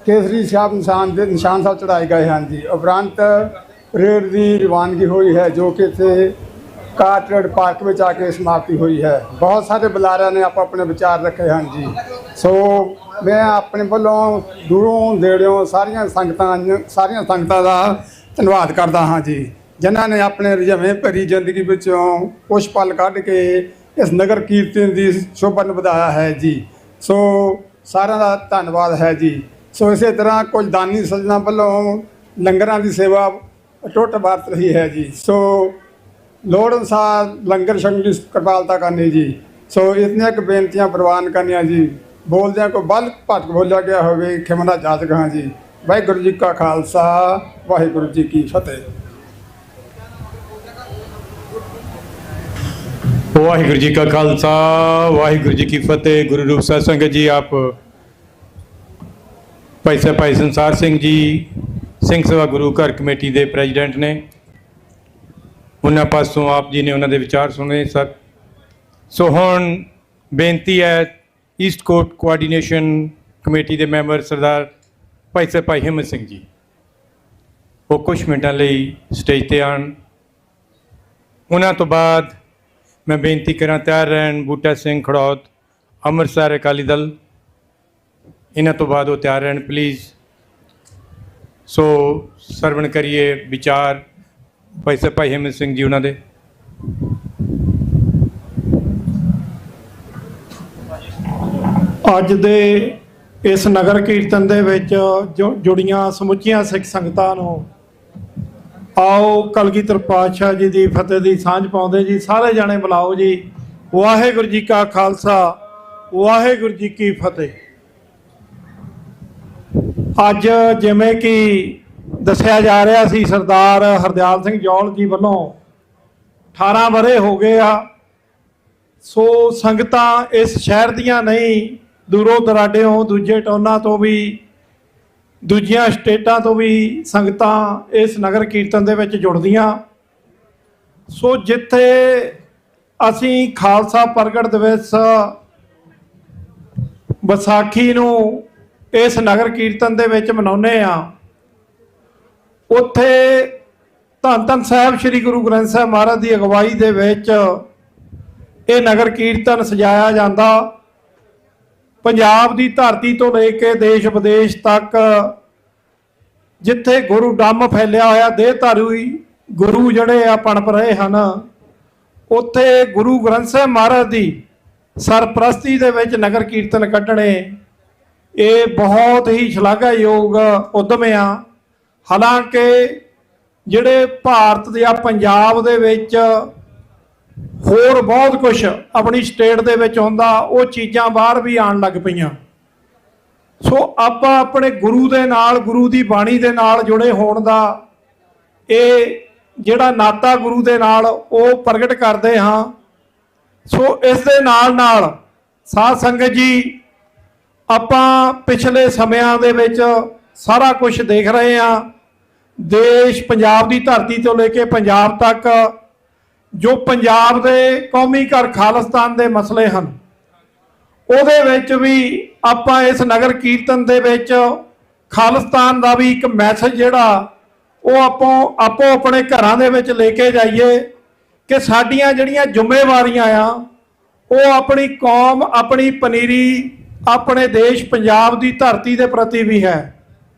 ਕੇਸਰੀ ਸਾਹਿਬ ਨਿਸ਼ਾਨ ਸਾਹਿਬ ਚੜ੍ਹਾਏ ਗਏ ਹਨ ਜੀ। ਉਪਰੰਤ ਪਰੇਡ ਦੀ ਰਵਾਨਗੀ ਹੋਈ ਹੈ ਜੋ ਕਿ ਇੱਥੇ ਕਾਟਰੇਟ ਪਾਰਕ ਵਿੱਚ ਆ ਕੇ ਸਮਾਪਤੀ ਹੋਈ ਹੈ। ਬਹੁਤ ਸਾਰੇ ਬੁਲਾਰਿਆਂ ਨੇ ਆਪਣੇ ਵਿਚਾਰ ਰੱਖੇ ਹਨ ਜੀ। ਸੋ ਮੈਂ ਆਪਣੇ ਵੱਲੋਂ ਦੂਰੋਂ ਨੇੜਿਓਂ ਸਾਰੀਆਂ ਸੰਗਤਾਂ ਦਾ ਧੰਨਵਾਦ ਕਰਦਾ ਹਾਂ ਜੀ, ਜਿਨ੍ਹਾਂ ਨੇ ਆਪਣੇ ਰੁਝੇਵੇਂ ਭਰੀ ਜ਼ਿੰਦਗੀ ਵਿੱਚੋਂ ਕੁਛ ਪਲ ਕੱਢ ਕੇ ਇਸ ਨਗਰ ਕੀਰਤਨ ਦੀ ਸ਼ੋਭਾ ਨੂੰ ਵਧਾਇਆ ਹੈ ਜੀ। ਸੋ ਸਾਰਿਆਂ ਦਾ ਧੰਨਵਾਦ ਹੈ ਜੀ। ਸੋ ਇਸੇ ਤਰ੍ਹਾਂ ਕੁਝ ਦਾਨੀ ਸੱਜਣਾਂ ਵੱਲੋਂ ਲੰਗਰਾਂ ਦੀ ਸੇਵਾ ਟੁੱਟ ਵਰਤ ਰਹੀ ਹੈ ਜੀ। ਸੋ ਲੋੜ ਅਨੁਸਾਰ ਲੰਗਰ ਛਕਣ ਦੀ ਕਿਰਪਾਲਤਾ ਕਰਨੀ ਜੀ। ਸੋ ਇਤਨੀਆਂ ਕੁ ਬੇਨਤੀਆਂ ਪ੍ਰਵਾਨ ਕਰਨੀਆਂ ਜੀ। ਬੋਲਦਿਆਂ ਕੋਈ ਬਲ ਭਟਕ ਬੋਲਿਆ ਗਿਆ ਹੋਵੇ ਖਿਮਾ ਦਾ ਜਾਚਕ ਹਾਂ ਜੀ। ਵਾਹਿਗੁਰੂ ਜੀ ਕਾ ਖਾਲਸਾ, ਵਾਹਿਗੁਰੂ ਜੀ ਕੀ ਫਤਿਹ। ਵਾਹਿਗੁਰੂ ਜੀ ਕਾ ਖਾਲਸਾ, ਵਾਹਿਗੁਰੂ ਜੀ ਕੀ ਫਤਿਹ। ਗੁਰੂ ਰੂਪ ਸਾਧ ਸੰਗਤ ਜੀ, ਆਪ ਭਾਈ ਸੰਸਾਰ ਸਿੰਘ ਜੀ ਸਿੰਘ ਸਭਾ ਗੁਰੂ ਘਰ ਕਮੇਟੀ ਦੇ ਪ੍ਰੈਜ਼ੀਡੈਂਟ ਨੇ। ਉਹਨਾਂ ਪਾਸੋਂ ਆਪ ਜੀ ਨੇ ਉਹਨਾਂ ਦੇ ਵਿਚਾਰ ਸੁਣੇ ਸਰ। ਸੋ ਹੁਣ ਬੇਨਤੀ ਹੈ ਈਸਟ ਕੋਟ ਕੋਆਰਡੀਨੇਸ਼ਨ ਕਮੇਟੀ ਦੇ ਮੈਂਬਰ ਸਰਦਾਰ ਭਾਈ ਹਿੰਮਤ ਸਿੰਘ ਜੀ, ਉਹ ਕੁਛ ਮਿੰਟਾਂ ਲਈ ਸਟੇਜ 'ਤੇ ਆਉਣ। ਉਹਨਾਂ ਤੋਂ ਬਾਅਦ ਮੈਂ ਬੇਨਤੀ ਕਰਾਂ ਤਿਆਰ ਰਹਿਣ ਬੂਟਾ ਸਿੰਘ ਖੜੌਤ, ਅੰਮ੍ਰਿਤਸਰ ਅਕਾਲੀ ਦਲ, ਇਹਨਾਂ ਤੋਂ ਬਾਅਦ ਉਹ ਤਿਆਰ ਰਹਿਣ ਪਲੀਜ਼। ਸੋ ਸਰਵਣ ਕਰੀਏ ਵਿਚਾਰ ਭਾਈ ਹਿੰਮਤ ਸਿੰਘ ਜੀ ਉਹਨਾਂ ਦੇ। ਅੱਜ ਦੇ ਇਸ ਨਗਰ ਕੀਰਤਨ ਦੇ ਵਿੱਚ ਜੁੜੀਆਂ ਸਮੁੱਚੀਆਂ ਸਿੱਖ ਸੰਗਤਾਂ ਨੂੰ ਆਓ ਕਲਗੀਧਰ ਪਾਤਸ਼ਾਹ ਜੀ ਦੀ ਫਤਿਹ ਦੀ ਸਾਂਝ ਪਾਉਂਦੇ ਜੀ। ਸਾਰੇ ਜਾਣੇ ਬੁਲਾਓ ਜੀ। ਵਾਹਿਗੁਰੂ ਜੀ ਕਾ ਖਾਲਸਾ, ਵਾਹਿਗੁਰੂ ਜੀ ਕੀ ਫਤਿਹ। ਅੱਜ ਜਿਵੇਂ ਕਿ ਦੱਸਿਆ ਜਾ ਰਿਹਾ ਸੀ, ਸਰਦਾਰ ਹਰਦਿਆਲ ਸਿੰਘ ਜੌਲ ਜੀ ਵੱਲੋਂ 18 ਵਰ੍ਹੇ ਹੋ ਗਏ ਆ। ਸੋ ਸੰਗਤਾਂ ਇਸ ਸ਼ਹਿਰ ਦੀਆਂ ਨਹੀਂ, ਦੂਰੋਂ ਦਰਾਡਿਓਂ ਦੂਜੇ ਟਾਊਨਾਂ ਤੋਂ ਵੀ ਦੂਜੀਆਂ ਸਟੇਟਾਂ ਤੋਂ ਵੀ ਸੰਗਤਾਂ ਇਸ ਨਗਰ ਕੀਰਤਨ ਦੇ ਵਿੱਚ ਜੁੜਦੀਆਂ। ਸੋ ਜਿੱਥੇ ਅਸੀਂ ਖਾਲਸਾ ਪ੍ਰਗਟ ਦਿਵਸ ਵਿਸਾਖੀ ਨੂੰ ਇਸ ਨਗਰ ਕੀਰਤਨ ਦੇ ਵਿੱਚ ਮਨਾਉਂਦੇ ਆ, ਉੱਥੇ ਧੰਨ ਧੰਨ ਸਾਹਿਬ ਸ੍ਰੀ ਗੁਰੂ ਗ੍ਰੰਥ ਸਾਹਿਬ ਮਹਾਰਾਜ ਦੀ ਅਗਵਾਈ ਦੇ ਵਿੱਚ ਇਹ ਨਗਰ ਕੀਰਤਨ ਸਜਾਇਆ ਜਾਂਦਾ। ਪੰਜਾਬ ਦੀ ਧਰਤੀ ਤੋਂ ਲੈ ਕੇ ਦੇਸ਼ ਵਿਦੇਸ਼ ਤੱਕ ਜਿੱਥੇ ਗੁਰੂ ਡੰਮ ਫੈਲਿਆ ਹੋਇਆ, ਦੇਹਧਾਰੀ ਗੁਰੂ ਜਿਹੜੇ ਆ ਪਣਪ ਰਹੇ ਹਨ, ਉੱਥੇ ਗੁਰੂ ਗ੍ਰੰਥ ਸਾਹਿਬ ਮਹਾਰਾਜ ਦੀ ਸਰਪ੍ਰਸਤੀ ਦੇ ਵਿੱਚ ਨਗਰ ਕੀਰਤਨ ਕੱਢਣੇ ਇਹ ਬਹੁਤ ਹੀ ਸ਼ਲਾਘਾਯੋਗ ਉਦਮ ਆ। ਹਾਲਾਂਕਿ ਜਿਹੜੇ ਭਾਰਤ ਦੇ ਆ ਪੰਜਾਬ ਦੇ ਵਿੱਚ ਹੋਰ ਬਹੁਤ ਕੁਝ ਆਪਣੀ ਸਟੇਟ ਦੇ ਵਿੱਚ ਹੁੰਦਾ, ਉਹ ਚੀਜ਼ਾਂ ਬਾਹਰ ਵੀ ਆਉਣ ਲੱਗ ਪਈਆਂ। ਸੋ ਆਪਾਂ ਆਪਣੇ ਗੁਰੂ ਦੇ ਨਾਲ, ਗੁਰੂ ਦੀ ਬਾਣੀ ਦੇ ਨਾਲ ਜੁੜੇ ਹੋਣ ਦਾ ਇਹ ਜਿਹੜਾ ਨਾਤਾ ਗੁਰੂ ਦੇ ਨਾਲ ਉਹ ਪ੍ਰਗਟ ਕਰਦੇ ਹਾਂ। ਸੋ ਇਸ ਦੇ ਨਾਲ ਨਾਲ ਸਾਧ ਸੰਗਤ ਜੀ, ਆਪਾਂ ਪਿਛਲੇ ਸਮਿਆਂ ਦੇ ਵਿੱਚ ਸਾਰਾ ਕੁਝ ਦੇਖ ਰਹੇ ਹਾਂ। ਦੇਸ਼ ਪੰਜਾਬ ਦੀ ਧਰਤੀ ਤੋਂ ਲੈ ਕੇ ਪੰਜਾਬ ਤੱਕ ਜੋ ਪੰਜਾਬ ਦੇ ਕੌਮੀ ਘਰ ਖਾਲਿਸਤਾਨ ਦੇ ਮਸਲੇ ਹਨ, ਉਹਦੇ ਵਿੱਚ ਵੀ ਆਪਾਂ ਇਸ ਨਗਰ ਕੀਰਤਨ ਦੇ ਵਿੱਚ ਖਾਲਿਸਤਾਨ ਦਾ ਵੀ ਇੱਕ ਮੈਸੇਜ ਜਿਹੜਾ ਉਹ ਆਪੋ ਆਪਣੇ ਘਰਾਂ ਦੇ ਵਿੱਚ ਲੈ ਕੇ ਜਾਈਏ ਕਿ ਸਾਡੀਆਂ ਜਿਹੜੀਆਂ ਜ਼ਿੰਮੇਵਾਰੀਆਂ ਆ ਉਹ ਆਪਣੀ ਕੌਮ, ਆਪਣੀ ਪਨੀਰੀ, ਆਪਣੇ ਦੇਸ਼ ਪੰਜਾਬ ਦੀ ਧਰਤੀ ਦੇ ਪ੍ਰਤੀ ਵੀ ਹੈ।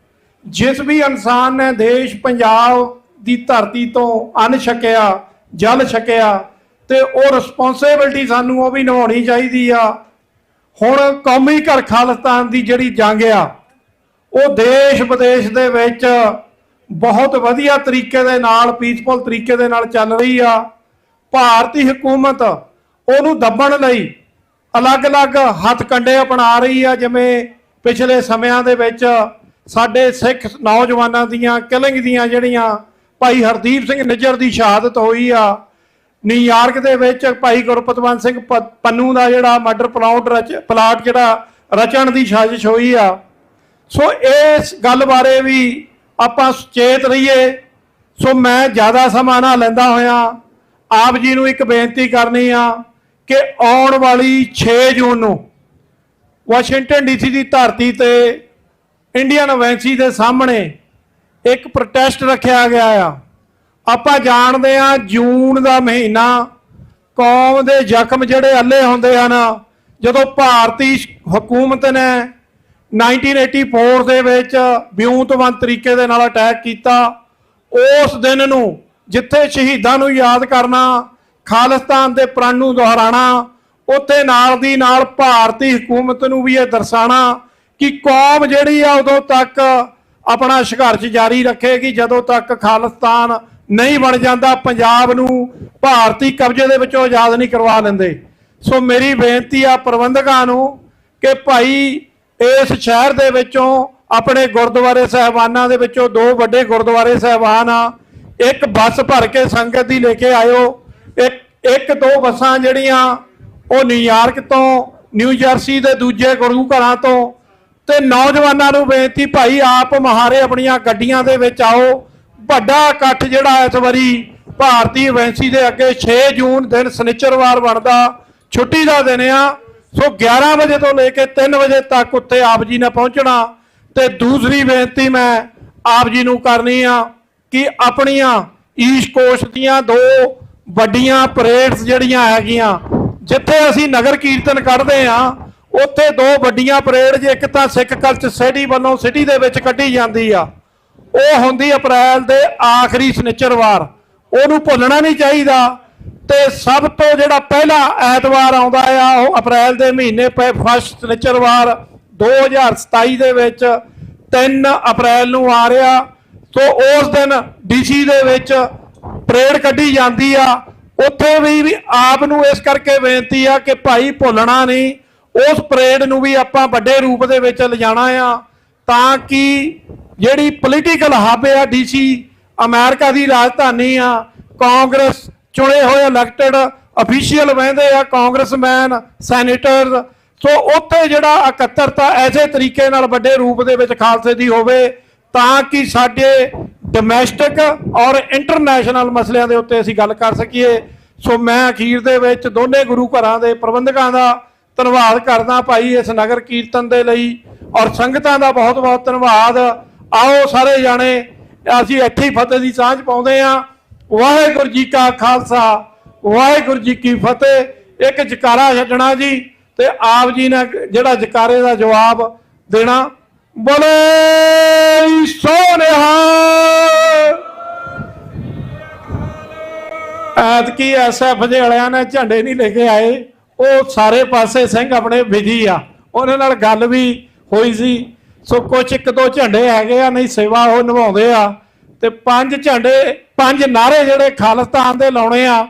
ਜਿਸ ਵੀ ਇਨਸਾਨ ਨੇ ਦੇਸ਼ ਪੰਜਾਬ ਦੀ ਧਰਤੀ ਤੋਂ ਅੰਨ ਛਕਿਆ, ਜਲ ਛਕਿਆ, ਤੇ ਉਹ ਰਿਸਪੌਂਸਿਬਿਲਟੀ ਸਾਨੂੰ ਉਹ ਵੀ ਨਿਭਾਉਣੀ ਚਾਹੀਦੀ ਆ। ਹੁਣ ਕੌਮੀ ਘਰ ਖਾਲਿਸਤਾਨ ਦੀ ਜਿਹੜੀ ਜੰਗ ਆ ਉਹ ਦੇਸ਼ ਵਿਦੇਸ਼ ਦੇ ਵਿੱਚ ਬਹੁਤ ਵਧੀਆ ਤਰੀਕੇ ਦੇ ਨਾਲ, ਪੀਸਫੁਲ ਤਰੀਕੇ ਦੇ ਨਾਲ ਚੱਲ ਰਹੀ ਆ। ਭਾਰਤੀ ਹਕੂਮਤ ਉਹਨੂੰ ਦੱਬਣ ਲਈ ਅਲੱਗ-ਅਲੱਗ ਹੱਥ ਕੰਡੇ ਅਪਣਾ ਰਹੀ ਆ। ਜਿਵੇਂ ਪਿਛਲੇ ਸਮਿਆਂ ਦੇ ਵਿੱਚ ਸਾਡੇ ਸਿੱਖ ਨੌਜਵਾਨਾਂ ਦੀਆਂ ਕਿਲਿੰਗ ਦੀਆਂ ਜਿਹੜੀਆਂ ਭਾਈ ਹਰਦੀਪ ਸਿੰਘ ਨਿੱਜਰ ਦੀ ਸ਼ਹਾਦਤ ਹੋਈ ਆ, ਨਿਊਯਾਰਕ ਦੇ ਵਿੱਚ ਭਾਈ ਗੁਰਪਤਵੰਤ ਸਿੰਘ ਪੰਨੂ ਦਾ ਜਿਹੜਾ ਮਰਡਰ ਪਲਾਟ ਜਿਹੜਾ ਰਚਣ ਦੀ ਸਾਜ਼ਿਸ਼ ਹੋਈ ਆ। ਸੋ ਇਸ ਗੱਲ ਬਾਰੇ ਵੀ ਆਪਾਂ ਸੁਚੇਤ ਰਹੀਏ। ਸੋ ਮੈਂ ਜ਼ਿਆਦਾ ਸਮਾਂ ਨਾ ਲੈਂਦਾ ਹੋਇਆ ਆਪ ਜੀ ਨੂੰ ਇੱਕ ਬੇਨਤੀ ਕਰਨੀ ਆ ਕਿ ਆਉਣ ਵਾਲੀ 6 ਜੂਨ ਨੂੰ ਵਾਸ਼ਿੰਗਟਨ ਡੀਸੀ ਦੀ ਧਰਤੀ ਤੇ ਇੰਡੀਅਨ ਐਮਬੈਸੀ ਦੇ ਸਾਹਮਣੇ ਇੱਕ ਪ੍ਰੋਟੈਸਟ ਰੱਖਿਆ ਗਿਆ ਆ। ਆਪਾਂ ਜਾਣਦੇ ਆ ਜੂਨ ਦਾ ਮਹੀਨਾ ਕੌਮ ਦੇ ਜ਼ਖਮ ਜਿਹੜੇ ਅੱਲੇ ਹੁੰਦੇ ਹਨ। ਜਦੋਂ ਭਾਰਤੀ ਹਕੂਮਤ ਨੇ 1984 ਦੇ ਵਿੱਚ ਵਿਉਂਤਬੰਦ ਤਰੀਕੇ ਦੇ ਨਾਲ ਅਟੈਕ ਕੀਤਾ, ਉਸ ਦਿਨ ਨੂੰ ਜਿੱਥੇ ਸ਼ਹੀਦਾਂ ਨੂੰ ਯਾਦ ਕਰਨਾ, ਖਾਲਿਸਤਾਨ ਦੇ ਪ੍ਰਣ ਨੂੰ ਦੁਹਰਾਉਣਾ, ਉੱਥੇ ਨਾਲ ਦੀ ਨਾਲ ਭਾਰਤੀ ਹਕੂਮਤ ਨੂੰ ਵੀ ਇਹ ਦਰਸਾਉਣਾ ਕਿ ਕੌਮ ਜਿਹੜੀ ਆ ਉਦੋਂ ਤੱਕ ਆਪਣਾ ਸੰਘਰਸ਼ ਜਾਰੀ ਰੱਖੇਗੀ ਜਦੋਂ ਤੱਕ ਖਾਲਿਸਤਾਨ ਨਹੀਂ ਬਣ ਜਾਂਦਾ, ਪੰਜਾਬ ਨੂੰ ਭਾਰਤੀ ਕਬਜ਼ੇ ਦੇ ਵਿੱਚੋਂ ਆਜ਼ਾਦ ਨਹੀਂ ਕਰਵਾ ਲੈਂਦੇ। ਸੋ ਮੇਰੀ ਬੇਨਤੀ ਆ ਪ੍ਰਬੰਧਕਾਂ ਨੂੰ ਕਿ ਭਾਈ ਇਸ ਸ਼ਹਿਰ ਦੇ ਵਿੱਚੋਂ ਆਪਣੇ ਗੁਰਦੁਆਰੇ ਸਾਹਿਬਾਨਾਂ ਦੇ ਵਿੱਚੋਂ 2 ਵੱਡੇ ਗੁਰਦੁਆਰੇ ਸਾਹਿਬਾਨ ਆ, ਇੱਕ ਬੱਸ ਭਰ ਕੇ ਸੰਗਤ ਦੀ ਲੈ ਕੇ ਆਇਓ। ਇੱਕ 2 ਬੱਸਾਂ ਜਿਹੜੀਆਂ ਉਹ ਨਿਊਯਾਰਕ ਤੋਂ, ਨਿਊ ਜਰਸੀ ਦੇ ਦੂਜੇ ਗੁਰੂ ਘਰਾਂ ਤੋਂ, ਤੇ ਨੌਜਵਾਨਾਂ ਨੂੰ ਬੇਨਤੀ ਭਾਈ ਆਪ ਮਹਾਰੇ ਆਪਣੀਆਂ ਗੱਡੀਆਂ ਦੇ ਵਿੱਚ ਆਓ। ਵੱਡਾ ਇਕੱਠ ਜਿਹੜਾ ਇਸ ਵਾਰੀ ਭਾਰਤੀ ਐਮਬੈਸੀ ਦੇ ਅੱਗੇ 6 ਜੂਨ ਦਿਨ ਸ਼ਨੀਚਰਵਾਰ ਬਣਦਾ, ਛੁੱਟੀ ਦਾ ਦਿਨ ਆ। ਸੋ 11 ਵਜੇ ਤੋਂ ਲੈ ਕੇ 3 ਵਜੇ ਤੱਕ ਉੱਥੇ ਆਪ ਜੀ ਨੇ ਪਹੁੰਚਣਾ। ਤੇ ਦੂਸਰੀ ਬੇਨਤੀ ਮੈਂ ਆਪ ਜੀ ਨੂੰ ਕਰਨੀ ਆ ਕਿ ਆਪਣੀਆਂ ਈਸਟ ਕੋਸਟ ਦੀਆਂ 2 ਵੱਡੀਆਂ ਪਰੇਡਸ ਜਿਹੜੀਆਂ ਹੈਗੀਆਂ, ਜਿੱਥੇ ਅਸੀਂ ਨਗਰ ਕੀਰਤਨ ਕੱਢਦੇ ਆ, ਉੱਥੇ 2 ਵੱਡੀਆਂ ਪਰੇਡ, ਇੱਕ ਤਾਂ ਸਿੱਖ ਕਲਚਰ ਸੋਸਾਇਟੀ ਵੱਲੋਂ ਸਿਟੀ ਦੇ ਵਿੱਚ ਕੱਢੀ ਜਾਂਦੀ ਆ, ਉਹ ਹੁੰਦੀ ਅਪ੍ਰੈਲ ਦੇ ਆਖਰੀ ਸ਼ਨੀਚਰਵਾਰ, ਉਹਨੂੰ ਭੁੱਲਣਾ ਨਹੀਂ ਚਾਹੀਦਾ। ਤੇ ਸਭ ਤੋਂ ਜਿਹੜਾ ਪਹਿਲਾ ਐਤਵਾਰ ਆਉਂਦਾ ਆ ਉਹ ਅਪ੍ਰੈਲ ਦੇ ਮਹੀਨੇ ਫਸਟ ਸ਼ਨੀਚਰਵਾਰ 2027 ਦੇ ਵਿੱਚ 3 ਅਪ੍ਰੈਲ ਨੂੰ ਆ ਰਿਹਾ। ਸੋ ਉਸ ਦਿਨ ਡੀਸੀ ਦੇ ਵਿੱਚ ਪਰੇਡ ਕੱਢੀ ਜਾਂਦੀ ਆ। ਉੱਥੇ ਵੀ ਆਪ ਨੂੰ ਇਸ ਕਰਕੇ ਬੇਨਤੀ ਆ ਕਿ ਭਾਈ ਭੁੱਲਣਾ ਨਹੀਂ, ਉਸ ਪਰੇਡ ਨੂੰ ਵੀ ਆਪਾਂ ਵੱਡੇ ਰੂਪ ਦੇ ਵਿੱਚ ਲਿਜਾਣਾ ਆ, ਤਾਂ ਕਿ ਜਿਹੜੀ ਪੋਲੀਟੀਕਲ ਹੱਬ ਆ ਡੀਸੀ ਅਮਰੀਕਾ ਦੀ ਰਾਜਧਾਨੀ ਆ, ਕਾਂਗਰਸ ਚੁਣੇ ਹੋਏ ਇਲੈਕਟਡ ਅਫੀਸ਼ੀਅਲ ਬਹਿੰਦੇ ਆ, ਕਾਂਗਰਸਮੈਨ, ਸੈਨੇਟਰ। ਸੋ ਉੱਥੇ ਜਿਹੜਾ ਇਕੱਤਰਤਾ ਐਸੇ ਤਰੀਕੇ ਨਾਲ ਵੱਡੇ ਰੂਪ ਦੇ ਵਿੱਚ ਖਾਲਸੇ ਦੀ ਹੋਵੇ ਤਾਂ ਕਿ ਸਾਡੇ ਡੋਮੈਸਟਿਕ ਔਰ ਇੰਟਰਨੈਸ਼ਨਲ ਮਸਲਿਆਂ ਦੇ ਉੱਤੇ ਅਸੀਂ ਗੱਲ ਕਰ ਸਕੀਏ। ਸੋ ਮੈਂ ਅਖੀਰ ਦੇ ਵਿੱਚ ਦੋਨੇ ਗੁਰੂ ਘਰਾਂ ਦੇ ਪ੍ਰਬੰਧਕਾਂ ਦਾ ਧੰਨਵਾਦ ਕਰਦਾ ਭਾਈ ਇਸ ਨਗਰ ਕੀਰਤਨ ਦੇ ਲਈ, ਔਰ ਸੰਗਤਾਂ ਦਾ ਬਹੁਤ ਬਹੁਤ ਧੰਨਵਾਦ। ਆਓ ਸਾਰੇ ਜਾਣੇ ਅਸੀਂ ਇੱਥੇ ਹੀ ਫਤਿਹ ਦੀ ਸਾਂਝ ਪਾਉਂਦੇ ਹਾਂ। ਵਾਹਿਗੁਰੂ ਜੀ ਕਾ ਖਾਲਸਾ, ਵਾਹਿਗੁਰੂ ਜੀ ਕੀ ਫਤਿਹ। ਇੱਕ ਜਕਾਰਾ ਛੱਡਣਾ ਜੀ ਤੇ ਆਪ ਜੀ ਨੇ ਜਿਹੜਾ ਜਕਾਰੇ ਦਾ ਜਵਾਬ ਦੇਣਾ। ਬੋਲੇ ਸੋ ਨਿਹਾਲ। ਐਤਕੀ ਐਸਐਫ ਦੇ ਵਾਲਿਆਂ ਨੇ ਝੰਡੇ ਨਹੀਂ ਲੈ ਕੇ ਆਏ, ਉਹ ਸਾਰੇ ਪਾਸੇ ਸਿੰਘ ਆਪਣੇ ਬਿਜੀ ਆ, ਉਹਨਾਂ ਨਾਲ ਗੱਲ ਵੀ ਹੋਈ ਸੀ। ਸੋ ਕੁਛ ਇੱਕ ਦੋ ਝੰਡੇ ਹੈਗੇ ਆ, ਨਹੀਂ ਸੇਵਾ ਉਹ ਨਿਭਾਉਂਦੇ ਆ। ਤੇ 5 ਝੰਡੇ 5 ਨਾਰੇ ਜਿਹੜੇ ਖਾਲਿਸਤਾਨ ਦੇ ਲਾਉਣੇ ਆ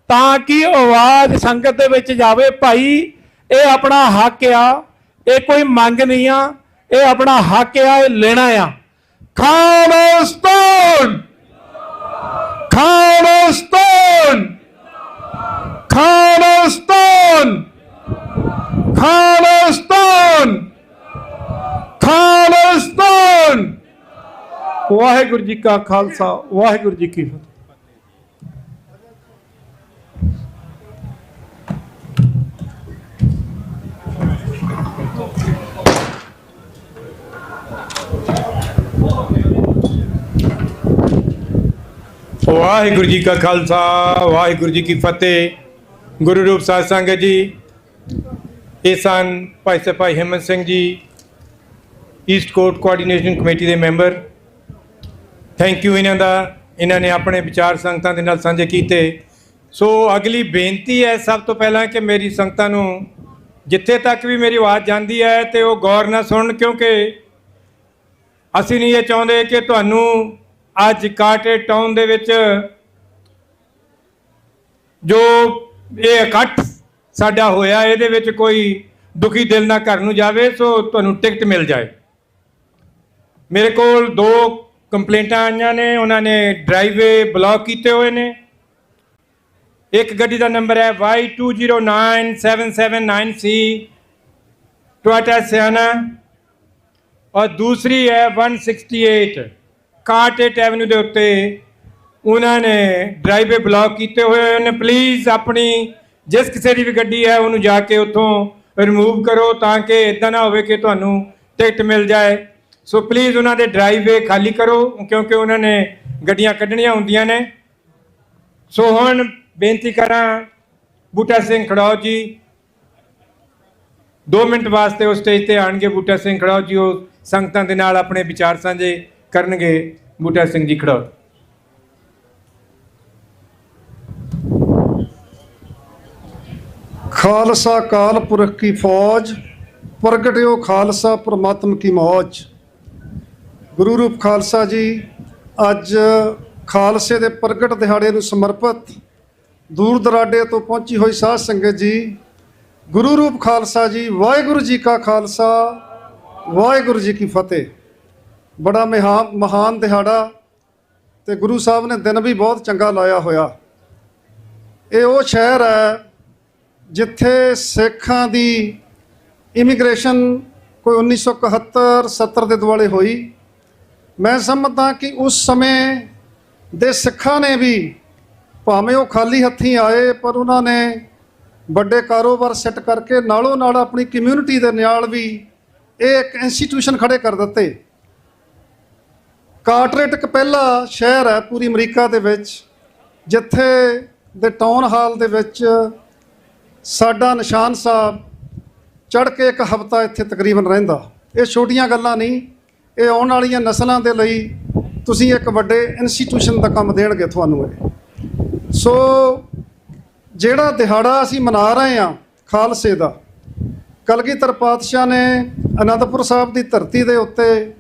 ਤਾਂ ਕਿ ਆਵਾਜ਼ ਸੰਗਤ ਦੇ ਵਿੱਚ ਜਾਵੇ ਭਾਈ ਇਹ ਆਪਣਾ ਹੱਕ ਆ, ਇਹ ਕੋਈ ਮੰਗ ਨਹੀਂ ਆ, ਇਹ ਆਪਣਾ ਹੱਕ ਆ, ਇਹ ਲੈਣਾ ਆ। ਖਾਲਿਸਤਾਨ ਖਾਲਿਸਤਾਨ ਖਾਲਿਸਤਾਨ ਖਾਲਿਸਤਾਨ ਖਾਲਿਸਤਾਨ। ਵਾਹਿਗੁਰੂ ਜੀ ਕਾ ਖਾਲਸਾ, ਵਾਹਿਗੁਰੂ ਜੀ ਕੀ ਫਤਿਹ। ਵਾਹਿਗੁਰੂ ਜੀ ਕਾ ਖਾਲਸਾ, ਵਾਹਿਗੁਰੂ ਜੀ ਕੀ ਫਤਿਹ। ਗੁਰੂ ਰੂਪ ਸਾਧ ਸੰਗਤ ਜੀ, ਇਹ ਸਨ ਭਾਈ ਸਿਪਾਹੀ ਹਿੰਮਤ ਸਿੰਘ ਜੀ, ਈਸਟ ਕੋਟ ਕੋਆਰਡੀਨੇਸ਼ਨ ਕਮੇਟੀ ਦੇ ਮੈਂਬਰ। ਥੈਂਕ ਯੂ ਇਹਨਾਂ ਦਾ, ਇਹਨਾਂ ਨੇ ਆਪਣੇ ਵਿਚਾਰ ਸੰਗਤਾਂ ਦੇ ਨਾਲ ਸਾਂਝੇ ਕੀਤੇ। ਸੋ ਅਗਲੀ ਬੇਨਤੀ ਹੈ ਸਭ ਤੋਂ ਪਹਿਲਾਂ ਕਿ ਮੇਰੀ ਸੰਗਤਾਂ ਨੂੰ ਜਿੱਥੇ ਤੱਕ ਵੀ ਮੇਰੀ ਆਵਾਜ਼ ਜਾਂਦੀ ਹੈ ਤੇ ਉਹ ਗੌਰ ਨਾਲ ਸੁਣਨ, ਕਿਉਂਕਿ ਅਸੀਂ ਨਹੀਂ ਇਹ ਚਾਹੁੰਦੇ ਕਿ ਤੁਹਾਨੂੰ ਅੱਜ ਕਾਰਟਰੇਟ ਟਾਊਨ ਦੇ ਵਿੱਚ ਜੋ ਇਹ ਇਕੱਠ ਸਾਡਾ ਹੋਇਆ ਇਹਦੇ ਵਿੱਚ ਕੋਈ ਦੁਖੀ ਦਿਲ ਨਾਲ ਘਰ ਨੂੰ ਜਾਵੇ। ਸੋ ਤੁਹਾਨੂੰ ਟਿਕਟ ਮਿਲ ਜਾਏ। ਮੇਰੇ ਕੋਲ 2 ਕੰਪਲੇਂਟਾਂ ਆਈਆਂ ਨੇ, ਉਹਨਾਂ ਨੇ ਡਰਾਈਵੇ ਬਲੌਕ ਕੀਤੇ ਹੋਏ ਨੇ। ਇੱਕ ਗੱਡੀ ਦਾ ਨੰਬਰ ਹੈ Y209779C ਟੋਇਟਾ ਸਿਆਨਾ, ਔਰ ਦੂਸਰੀ ਹੈ 168 ਕਾਰਟਰੇਟ ਐਵਨਿਊ ਦੇ ਉੱਤੇ ਉਹਨਾਂ ਨੇ ਡਰਾਈਵੇ ਬਲੌਕ ਕੀਤੇ ਹੋਏ ਨੇ। ਪਲੀਜ਼ ਆਪਣੀ ਜਿਸ ਕਿਸੇ ਦੀ ਵੀ ਗੱਡੀ ਹੈ ਉਹਨੂੰ ਜਾ ਕੇ ਉੱਥੋਂ ਰਿਮੂਵ ਕਰੋ ਤਾਂ ਕਿ ਇੱਦਾਂ ਨਾ ਹੋਵੇ ਕਿ ਤੁਹਾਨੂੰ ਟਿਕਟ ਮਿਲ ਜਾਏ। ਸੋ ਪਲੀਜ਼ ਉਹਨਾਂ ਦੇ ਡਰਾਈਵੇ ਖਾਲੀ ਕਰੋ ਕਿਉਂਕਿ ਉਹਨਾਂ ਨੇ ਗੱਡੀਆਂ ਕੱਢਣੀਆਂ ਹੁੰਦੀਆਂ ਨੇ। ਸੋ ਹੁਣ ਬੇਨਤੀ ਕਰਾਂ ਬੂਟਾ ਸਿੰਘ ਖੜਾਓ ਜੀ 2 ਮਿੰਟ ਵਾਸਤੇ ਉਹ ਸਟੇਜ ਤੇ ਆਣਗੇ। ਬੂਟਾ ਸਿੰਘ ਖੜਾਓ ਜੀ ਉਹ ਸੰਗਤਾਂ ਦੇ ਨਾਲ ਆਪਣੇ ਵਿਚਾਰ ਸਾਂਝੇ ਕਰਨਗੇ। ਬੂਟਾ ਸਿੰਘ ਜੀ ਖੜਾਓ। खालसा काल पुरख की फौज, प्रगट्यो खालसा परमात्म की मौज। गुरु रूप खालसा जी, ਅੱਜ ਖਾਲਸੇ ਦੇ ਪ੍ਰਗਟ ਦਿਹਾੜੇ ਨੂੰ ਸਮਰਪਿਤ ਦੂਰ ਦਰਾਡੇ ਤੋਂ ਪਹੁੰਚੀ ਹੋਈ ਸਾਧ ਸੰਗਤ ਜੀ, ਗੁਰੂ ਰੂਪ ਖਾਲਸਾ ਜੀ, ਵਾਹਿਗੁਰੂ ਜੀ ਕਾ ਖਾਲਸਾ, ਵਾਹਿਗੁਰੂ ਜੀ ਕੀ ਫਤਿਹ। ਬੜਾ ਮਹਾਨ ਦਿਹਾੜਾ ਤੇ ਗੁਰੂ ਸਾਹਿਬ ਨੇ ਦਿਨ ਵੀ ਬਹੁਤ ਚੰਗਾ ਲਾਇਆ ਹੋਇਆ। ਇਹ ਉਹ ਸ਼ਹਿਰ ਹੈ ਜਿੱਥੇ ਸਿੱਖਾਂ ਦੀ ਇਮੀਗ੍ਰੇਸ਼ਨ ਕੋਈ 1971-70 ਦੇ ਦੁਆਲੇ ਹੋਈ। ਮੈਂ ਸਮਝਦਾ ਕਿ ਉਸ ਸਮੇਂ ਦੇ ਸਿੱਖਾਂ ਨੇ ਵੀ ਭਾਵੇਂ ਉਹ ਖਾਲੀ ਹੱਥੀਂ ਆਏ ਪਰ ਉਹਨਾਂ ਨੇ ਵੱਡੇ ਕਾਰੋਬਾਰ ਸੈੱਟ ਕਰਕੇ ਨਾਲੋਂ ਨਾਲ ਆਪਣੀ ਕਮਿਊਨਿਟੀ ਦੇ ਨਾਲ ਵੀ ਇਹ ਇੱਕ ਇੰਸਟੀਟਿਊਸ਼ਨ ਖੜੇ ਕਰ ਦਿੱਤੇ। ਕਾਰਟਰੇਟ ਇੱਕ ਪਹਿਲਾ ਸ਼ਹਿਰ ਹੈ ਪੂਰੀ ਅਮਰੀਕਾ ਦੇ ਵਿੱਚ ਜਿੱਥੇ ਦੇ ਟਾਊਨ ਹਾਲ ਦੇ ਵਿੱਚ ਸਾਡਾ ਨਿਸ਼ਾਨ ਸਾਹਿਬ ਚੜ੍ਹ ਕੇ ਇੱਕ ਹਫ਼ਤਾ ਇੱਥੇ ਤਕਰੀਬਨ ਰਹਿੰਦਾ। ਇਹ ਛੋਟੀਆਂ ਗੱਲਾਂ ਨਹੀਂ, ਇਹ ਆਉਣ ਵਾਲੀਆਂ ਨਸਲਾਂ ਦੇ ਲਈ ਤੁਸੀਂ ਇੱਕ ਵੱਡੇ ਇੰਸਟੀਟਿਊਸ਼ਨ ਦਾ ਕੰਮ ਦੇਣਗੇ ਤੁਹਾਨੂੰ ਇਹ। ਸੋ ਜਿਹੜਾ ਦਿਹਾੜਾ ਅਸੀਂ ਮਨਾ ਰਹੇ ਹਾਂ ਖਾਲਸੇ ਦਾ, ਕਲਗੀਧਰ ਪਾਤਸ਼ਾਹ ਨੇ ਅਨੰਦਪੁਰ ਸਾਹਿਬ ਦੀ ਧਰਤੀ ਦੇ ਉੱਤੇ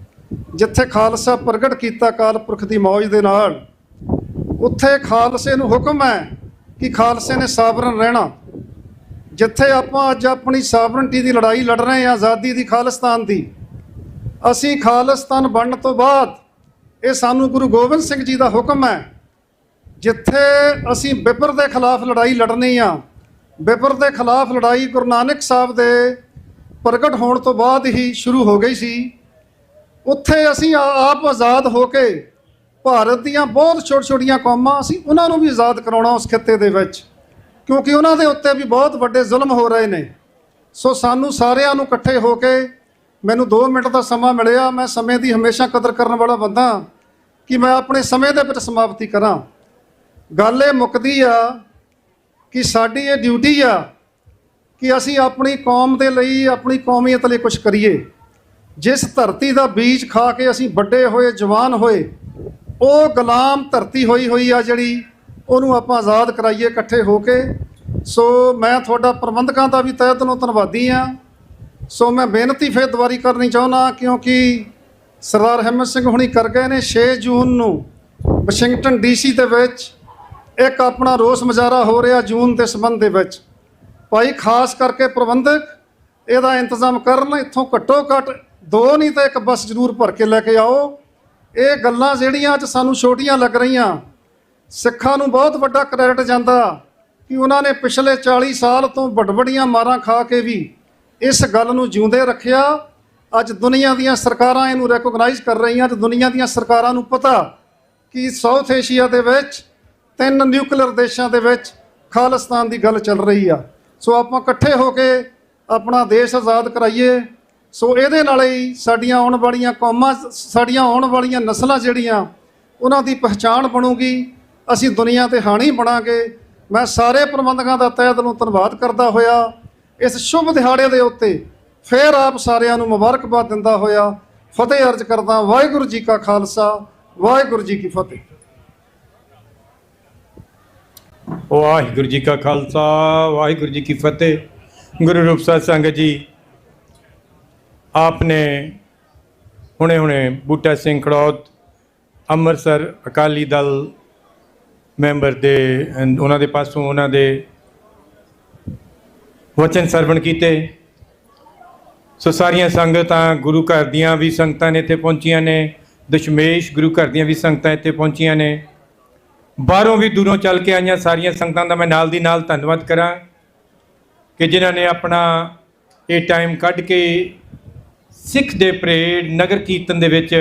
ਜਿੱਥੇ ਖਾਲਸਾ ਪ੍ਰਗਟ ਕੀਤਾ ਅਕਾਲ ਪੁਰਖ ਦੀ ਮੌਜ ਦੇ ਨਾਲ, ਉੱਥੇ ਖਾਲਸੇ ਨੂੰ ਹੁਕਮ ਹੈ ਕਿ ਖਾਲਸੇ ਨੇ ਸਾਵਰਨ ਰਹਿਣਾ। ਜਿੱਥੇ ਆਪਾਂ ਅੱਜ ਆਪਣੀ ਸਾਵਰਨਟੀ ਦੀ ਲੜਾਈ ਲੜ ਰਹੇ ਹਾਂ, ਆਜ਼ਾਦੀ ਦੀ, ਖਾਲਿਸਤਾਨ ਦੀ, ਅਸੀਂ ਖਾਲਿਸਤਾਨ ਬਣਨ ਤੋਂ ਬਾਅਦ ਇਹ ਸਾਨੂੰ ਗੁਰੂ ਗੋਬਿੰਦ ਸਿੰਘ ਜੀ ਦਾ ਹੁਕਮ ਹੈ। ਜਿੱਥੇ ਅਸੀਂ ਬਿਪਰ ਦੇ ਖਿਲਾਫ ਲੜਾਈ ਲੜਨੀ ਆ, ਬਿਪਰ ਦੇ ਖਿਲਾਫ ਲੜਾਈ ਗੁਰੂ ਨਾਨਕ ਸਾਹਿਬ ਦੇ ਪ੍ਰਗਟ ਹੋਣ ਤੋਂ ਬਾਅਦ ਹੀ ਸ਼ੁਰੂ ਹੋ ਗਈ ਸੀ। ਉੱਥੇ ਅਸੀਂ ਆਪ ਆਜ਼ਾਦ ਹੋ ਕੇ ਭਾਰਤ ਦੀਆਂ ਬਹੁਤ ਛੋਟੀਆਂ ਕੌਮਾਂ ਅਸੀਂ ਉਹਨਾਂ ਨੂੰ ਵੀ ਆਜ਼ਾਦ ਕਰਾਉਣਾ ਉਸ ਖਿੱਤੇ ਦੇ ਵਿੱਚ, ਕਿਉਂਕਿ ਉਹਨਾਂ ਦੇ ਉੱਤੇ ਵੀ ਬਹੁਤ ਵੱਡੇ ਜ਼ੁਲਮ ਹੋ ਰਹੇ ਨੇ। ਸੋ ਸਾਨੂੰ ਸਾਰਿਆਂ ਨੂੰ ਇਕੱਠੇ ਹੋ ਕੇ, ਮੈਨੂੰ 2 ਮਿੰਟ ਦਾ ਸਮਾਂ ਮਿਲਿਆ, ਮੈਂ ਸਮੇਂ ਦੀ ਹਮੇਸ਼ਾ ਕਦਰ ਕਰਨ ਵਾਲਾ ਬੰਦਾ ਕਿ ਮੈਂ ਆਪਣੇ ਸਮੇਂ ਦੇ ਵਿੱਚ ਸਮਾਪਤੀ ਕਰਾਂ। ਗੱਲ ਇਹ ਮੁੱਕਦੀ ਆ ਕਿ ਸਾਡੀ ਇਹ ਡਿਊਟੀ ਆ ਕਿ ਅਸੀਂ ਆਪਣੀ ਕੌਮ ਦੇ ਲਈ, ਆਪਣੀ ਕੌਮੀਅਤ ਲਈ ਕੁਝ ਕਰੀਏ। ਜਿਸ ਧਰਤੀ ਦਾ ਬੀਜ ਖਾ ਕੇ ਅਸੀਂ ਵੱਡੇ ਹੋਏ, ਜਵਾਨ ਹੋਏ, ਉਹ ਗੁਲਾਮ ਧਰਤੀ ਹੋਈ ਆ ਜਿਹੜੀ, ਉਹਨੂੰ ਆਪਾਂ ਆਜ਼ਾਦ ਕਰਾਈਏ ਇਕੱਠੇ ਹੋ ਕੇ। ਸੋ ਮੈਂ ਤੁਹਾਡਾ ਪ੍ਰਬੰਧਕਾਂ ਦਾ ਵੀ ਤਹਿ ਦਿਲੋਂ ਧੰਨਵਾਦੀ ਹਾਂ। ਸੋ ਮੈਂ ਬੇਨਤੀ ਫਿਰ ਦੁਬਾਰੀ ਕਰਨੀ ਚਾਹੁੰਦਾ, ਕਿਉਂਕਿ ਸਰਦਾਰ ਹਿੰਮਤ ਸਿੰਘ ਹੁਣੀ ਕਰ ਗਏ ਨੇ 6 ਜੂਨ ਨੂੰ ਵਾਸ਼ਿੰਗਟਨ DC ਦੇ ਵਿੱਚ ਇੱਕ ਆਪਣਾ ਰੋਸ ਮੁਜ਼ਾਹਰਾ ਹੋ ਰਿਹਾ ਜੂਨ ਦੇ ਸੰਬੰਧ ਦੇ ਵਿੱਚ। ਭਾਈ ਖਾਸ ਕਰਕੇ ਪ੍ਰਬੰਧਕ ਇਹਦਾ ਇੰਤਜ਼ਾਮ ਕਰਨ, ਇੱਥੋਂ ਘੱਟੋ ਘੱਟ 2 ਨਹੀਂ ਤਾਂ 1 ਬੱਸ ਜ਼ਰੂਰ ਭਰ ਕੇ ਲੈ ਕੇ ਆਓ। ਇਹ ਗੱਲਾਂ ਜਿਹੜੀਆਂ ਅੱਜ ਸਾਨੂੰ ਛੋਟੀਆਂ ਲੱਗ ਰਹੀਆਂ, ਸਿੱਖਾਂ ਨੂੰ ਬਹੁਤ ਵੱਡਾ ਕ੍ਰੈਡਿਟ ਜਾਂਦਾ ਕਿ ਉਹਨਾਂ ਨੇ ਪਿਛਲੇ 40 ਸਾਲ ਤੋਂ ਵੱਡੀਆਂ ਮਾਰਾਂ ਖਾ ਕੇ ਵੀ ਇਸ ਗੱਲ ਨੂੰ ਜਿਉਂਦੇ ਰੱਖਿਆ। ਅੱਜ ਦੁਨੀਆ ਦੀਆਂ ਸਰਕਾਰਾਂ ਇਹਨੂੰ ਰੈਕੋਗਨਾਈਜ਼ ਕਰ ਰਹੀਆਂ ਤੇ ਦੁਨੀਆ ਦੀਆਂ ਸਰਕਾਰਾਂ ਨੂੰ ਪਤਾ ਕਿ ਸਾਊਥ ਏਸ਼ੀਆ ਦੇ ਵਿੱਚ 3 ਨਿਊਕਲੀਅਰ ਦੇਸ਼ਾਂ ਦੇ ਵਿੱਚ ਖਾਲਿਸਤਾਨ ਦੀ ਗੱਲ ਚੱਲ ਰਹੀ ਆ। ਸੋ ਆਪਾਂ ਇਕੱਠੇ ਹੋ ਕੇ ਆਪਣਾ ਦੇਸ਼ ਆਜ਼ਾਦ ਕਰਾਈਏ। ਸੋ ਇਹਦੇ ਨਾਲ ਹੀ ਸਾਡੀਆਂ ਆਉਣ ਵਾਲੀਆਂ ਕੌਮਾਂ, ਸਾਡੀਆਂ ਆਉਣ ਵਾਲੀਆਂ ਨਸਲਾਂ ਜਿਹੜੀਆਂ, ਉਹਨਾਂ ਦੀ ਪਹਿਚਾਣ ਬਣੂਗੀ, ਅਸੀਂ ਦੁਨੀਆ 'ਤੇ ਹਾਣੀ ਬਣਾਂਗੇ। ਮੈਂ ਸਾਰੇ ਪ੍ਰਬੰਧਕਾਂ ਦਾ ਤਹਿ ਦਿਲੋਂ ਧੰਨਵਾਦ ਕਰਦਾ ਹੋਇਆ ਇਸ ਸ਼ੁਭ ਦਿਹਾੜੇ ਦੇ ਉੱਤੇ ਫਿਰ ਆਪ ਸਾਰਿਆਂ ਨੂੰ ਮੁਬਾਰਕਬਾਦ ਦਿੰਦਾ ਹੋਇਆ ਫਤਿਹ ਅਰਜ਼ ਕਰਦਾ। ਵਾਹਿਗੁਰੂ ਜੀ ਕਾ ਖਾਲਸਾ, ਵਾਹਿਗੁਰੂ ਜੀ ਕੀ ਫਤਿਹ। ਵਾਹਿਗੁਰੂ ਜੀ ਕਾ ਖਾਲਸਾ, ਵਾਹਿਗੁਰੂ ਜੀ ਕੀ ਫਤਿਹ। ਗੁਰੂ ਰੂਪ ਸਾਧ ਸੰਗਤ ਜੀ, आपने ਹੁਣੇ ਬੂਟਾ ਸਿੰਘ ਖੜੌਤ ਅੰਮ੍ਰਿਤਸਰ ਅਕਾਲੀ ਦਲ ਮੈਂਬਰ ਦੇ ਉਹਨਾਂ ਦੇ ਪਾਸੋਂ ਉਹਨਾਂ ਦੇ ਵਚਨ ਸਰਵਣ ਕੀਤੇ। ਸੋ ਸਾਰੀਆਂ ਸੰਗਤਾਂ, ਗੁਰੂ ਘਰ ਦੀਆਂ ਵੀ ਸੰਗਤਾਂ ਨੇ ਇੱਥੇ ਪਹੁੰਚੀਆਂ ਨੇ, ਦਸ਼ਮੇਸ਼ ਗੁਰੂ ਘਰ ਦੀਆਂ ਵੀ ਸੰਗਤਾਂ ਇੱਥੇ ਪਹੁੰਚੀਆਂ ਨੇ, ਬਾਹਰੋਂ ਵੀ ਦੂਰੋਂ ਚੱਲ ਕੇ ਆਈਆਂ ਸਾਰੀਆਂ ਸੰਗਤਾਂ ਦਾ ਮੈਂ ਨਾਲ ਦੀ ਨਾਲ ਧੰਨਵਾਦ ਕਰਾਂ ਕਿ ਜਿਨ੍ਹਾਂ ਨੇ ਆਪਣਾ ਇਹ ਟਾਈਮ ਕੱਢ ਕੇ ਸਿੱਖ ਦੇ ਪਰੇਡ ਨਗਰ ਕੀਰਤਨ ਦੇ ਵਿੱਚ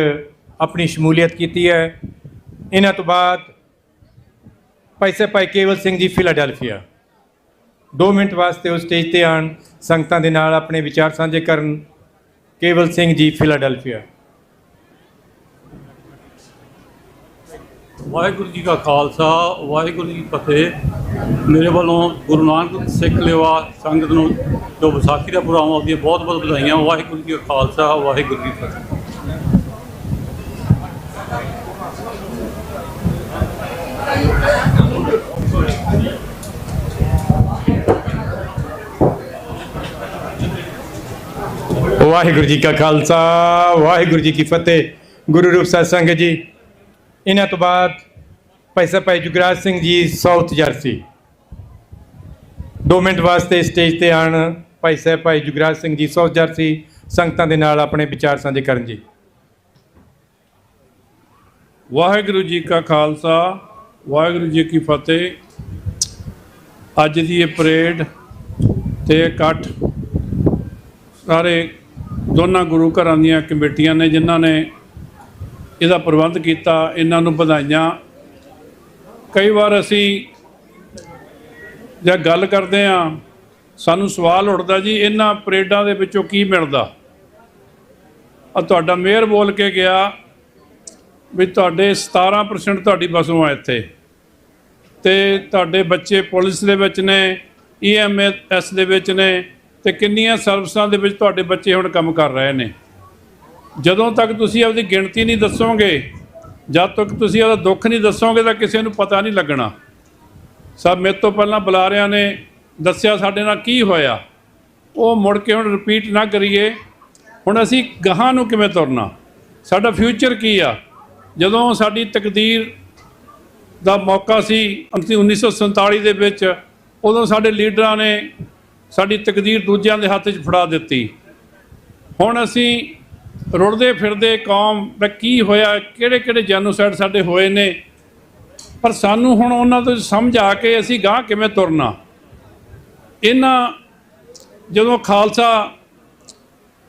ਆਪਣੀ ਸ਼ਮੂਲੀਅਤ ਕੀਤੀ ਹੈ। ਇਹਨਾਂ ਤੋਂ ਬਾਅਦ ਭਾਈ ਕੇਵਲ ਸਿੰਘ ਜੀ ਫਿਲਾਡੈਲਫੀਆ 2 ਮਿੰਟ ਵਾਸਤੇ ਉਸ ਸਟੇਜ ਤੇ ਆਉਣ, ਸੰਗਤਾਂ ਦੇ ਨਾਲ ਆਪਣੇ ਵਿਚਾਰ ਸਾਂਝੇ ਕਰਨ। ਕੇਵਲ ਸਿੰਘ ਜੀ ਫਿਲਾਡੈਲਫੀਆ। ਵਾਹਿਗੁਰੂ ਜੀ ਕਾ ਖਾਲਸਾ, ਵਾਹਿਗੁਰੂ ਜੀ ਕੀ ਫਤਿਹ। ਮੇਰੇ ਵੱਲੋਂ ਗੁਰੂ ਨਾਨਕ ਸਿੱਖ ਲੇਵਾ ਸੰਗਤ ਨੂੰ ਜੋ ਵਿਸਾਖੀ ਦਾ ਪ੍ਰੋਗਰਾਮ ਆਉਂਦੀ ਹੈ, ਬਹੁਤ ਬਹੁਤ ਵਧਾਈਆਂ। ਵਾਹਿਗੁਰੂ ਜੀ ਕਾ ਖਾਲਸਾ, ਵਾਹਿਗੁਰੂ ਜੀ ਕੀ ਫਤਿਹ। ਵਾਹਿਗੁਰੂ ਜੀ ਕਾ ਖਾਲਸਾ, ਵਾਹਿਗੁਰੂ ਜੀ ਕੀ ਫਤਿਹ। ਗੁਰੂ ਰੂਪ ਸਾਧ ਸੰਗਤ ਜੀ, ਇਹਨਾਂ ਤੋਂ ਬਾਅਦ ਭਾਈ Jugraj Singh ji south jersey 2 minute ਵਾਸਤੇ ਸਟੇਜ ਤੇ ਆਉਣ। ਭਾਈ ਜੁਗਰਾਜ ਸਿੰਘ ਜੀ ਸਾਊਥ ਜਰਸੀ ਸੰਗਤਾਂ ਦੇ ਨਾਲ ਆਪਣੇ ਵਿਚਾਰ ਸਾਂਝੇ ਕਰਨ ਜੀ। ਵਾਹਿਗੁਰੂ ਜੀ ਕਾ ਖਾਲਸਾ, ਵਾਹਿਗੁਰੂ ਜੀ ਕੀ ਫਤਿਹ। ਅੱਜ ਦੀ ਇਹ ਪਰੇਡ ਤੇ ਇਕੱਠ ਸਾਰੇ ਦੋਨਾਂ ਗੁਰੂ ਘਰਾਂ ਦੀਆਂ ਕਮੇਟੀਆਂ ਨੇ ਜਿਨ੍ਹਾਂ ਨੇ ਇਹਦਾ ਪ੍ਰਬੰਧ ਕੀਤਾ, ਇਹਨਾਂ ਨੂੰ ਵਧਾਈਆਂ। ਕਈ ਵਾਰ ਅਸੀਂ ਜਦ ਗੱਲ ਕਰਦੇ ਹਾਂ ਸਾਨੂੰ ਸਵਾਲ ਉੱਠਦਾ ਜੀ ਇਹਨਾਂ ਪਰੇਡਾਂ ਦੇ ਵਿੱਚੋਂ ਕੀ ਮਿਲਦਾ। ਤੁਹਾਡਾ ਮੇਅਰ ਬੋਲ ਕੇ ਗਿਆ ਵੀ ਤੁਹਾਡੇ 17% ਤੁਹਾਡੀ ਵਸੋਂ ਆ ਇੱਥੇ, ਅਤੇ ਤੁਹਾਡੇ ਬੱਚੇ ਪੁਲਿਸ ਦੇ ਵਿੱਚ ਨੇ, EMS ਦੇ ਵਿੱਚ ਨੇ, ਅਤੇ ਕਿੰਨੀਆਂ ਸਰਵਿਸਾਂ ਦੇ ਵਿੱਚ ਤੁਹਾਡੇ ਬੱਚੇ ਹੁਣ ਕੰਮ ਕਰ ਰਹੇ ਨੇ। ਜਦੋਂ ਤੱਕ ਤੁਸੀਂ ਆਪਦੀ ਗਿਣਤੀ ਨਹੀਂ ਦੱਸੋਗੇ, ਜਦ ਤੱਕ ਤੁਸੀਂ ਉਹਦਾ ਦੁੱਖ ਨਹੀਂ ਦੱਸੋਗੇ ਤਾਂ ਕਿਸੇ ਨੂੰ ਪਤਾ ਨਹੀਂ ਲੱਗਣਾ। ਸਭ ਮੇਰੇ ਤੋਂ ਪਹਿਲਾਂ ਬੁਲਾਰਿਆਂ ਨੇ ਦੱਸਿਆ ਸਾਡੇ ਨਾਲ ਕੀ ਹੋਇਆ, ਉਹ ਮੁੜ ਕੇ ਹੁਣ ਰਿਪੀਟ ਨਾ ਕਰੀਏ। ਹੁਣ ਅਸੀਂ ਗਾਹਾਂ ਨੂੰ ਕਿਵੇਂ ਤੁਰਨਾ, ਸਾਡਾ ਫਿਊਚਰ ਕੀ ਆ। ਜਦੋਂ ਸਾਡੀ ਤਕਦੀਰ ਦਾ ਮੌਕਾ ਸੀ 1947 ਦੇ ਵਿੱਚ, ਉਦੋਂ ਸਾਡੇ ਲੀਡਰਾਂ ਨੇ ਸਾਡੀ ਤਕਦੀਰ ਦੂਜਿਆਂ ਦੇ ਹੱਥ 'ਚ ਫੜਾ ਦਿੱਤੀ। ਹੁਣ ਅਸੀਂ ਰੁੜਦੇ ਫਿਰਦੇ ਕੌਮ ਦਾ ਕੀ ਹੋਇਆ, ਕਿਹੜੇ ਜੈਨੋਸਾਈਡ ਸਾਡੇ ਹੋਏ ਨੇ, ਪਰ ਸਾਨੂੰ ਹੁਣ ਉਹਨਾਂ ਤੋਂ ਸਮਝ ਆ ਕੇ ਅਸੀਂ ਗਾਂਹ ਕਿਵੇਂ ਤੁਰਨਾ। ਇਹਨਾਂ ਜਦੋਂ ਖਾਲਸਾ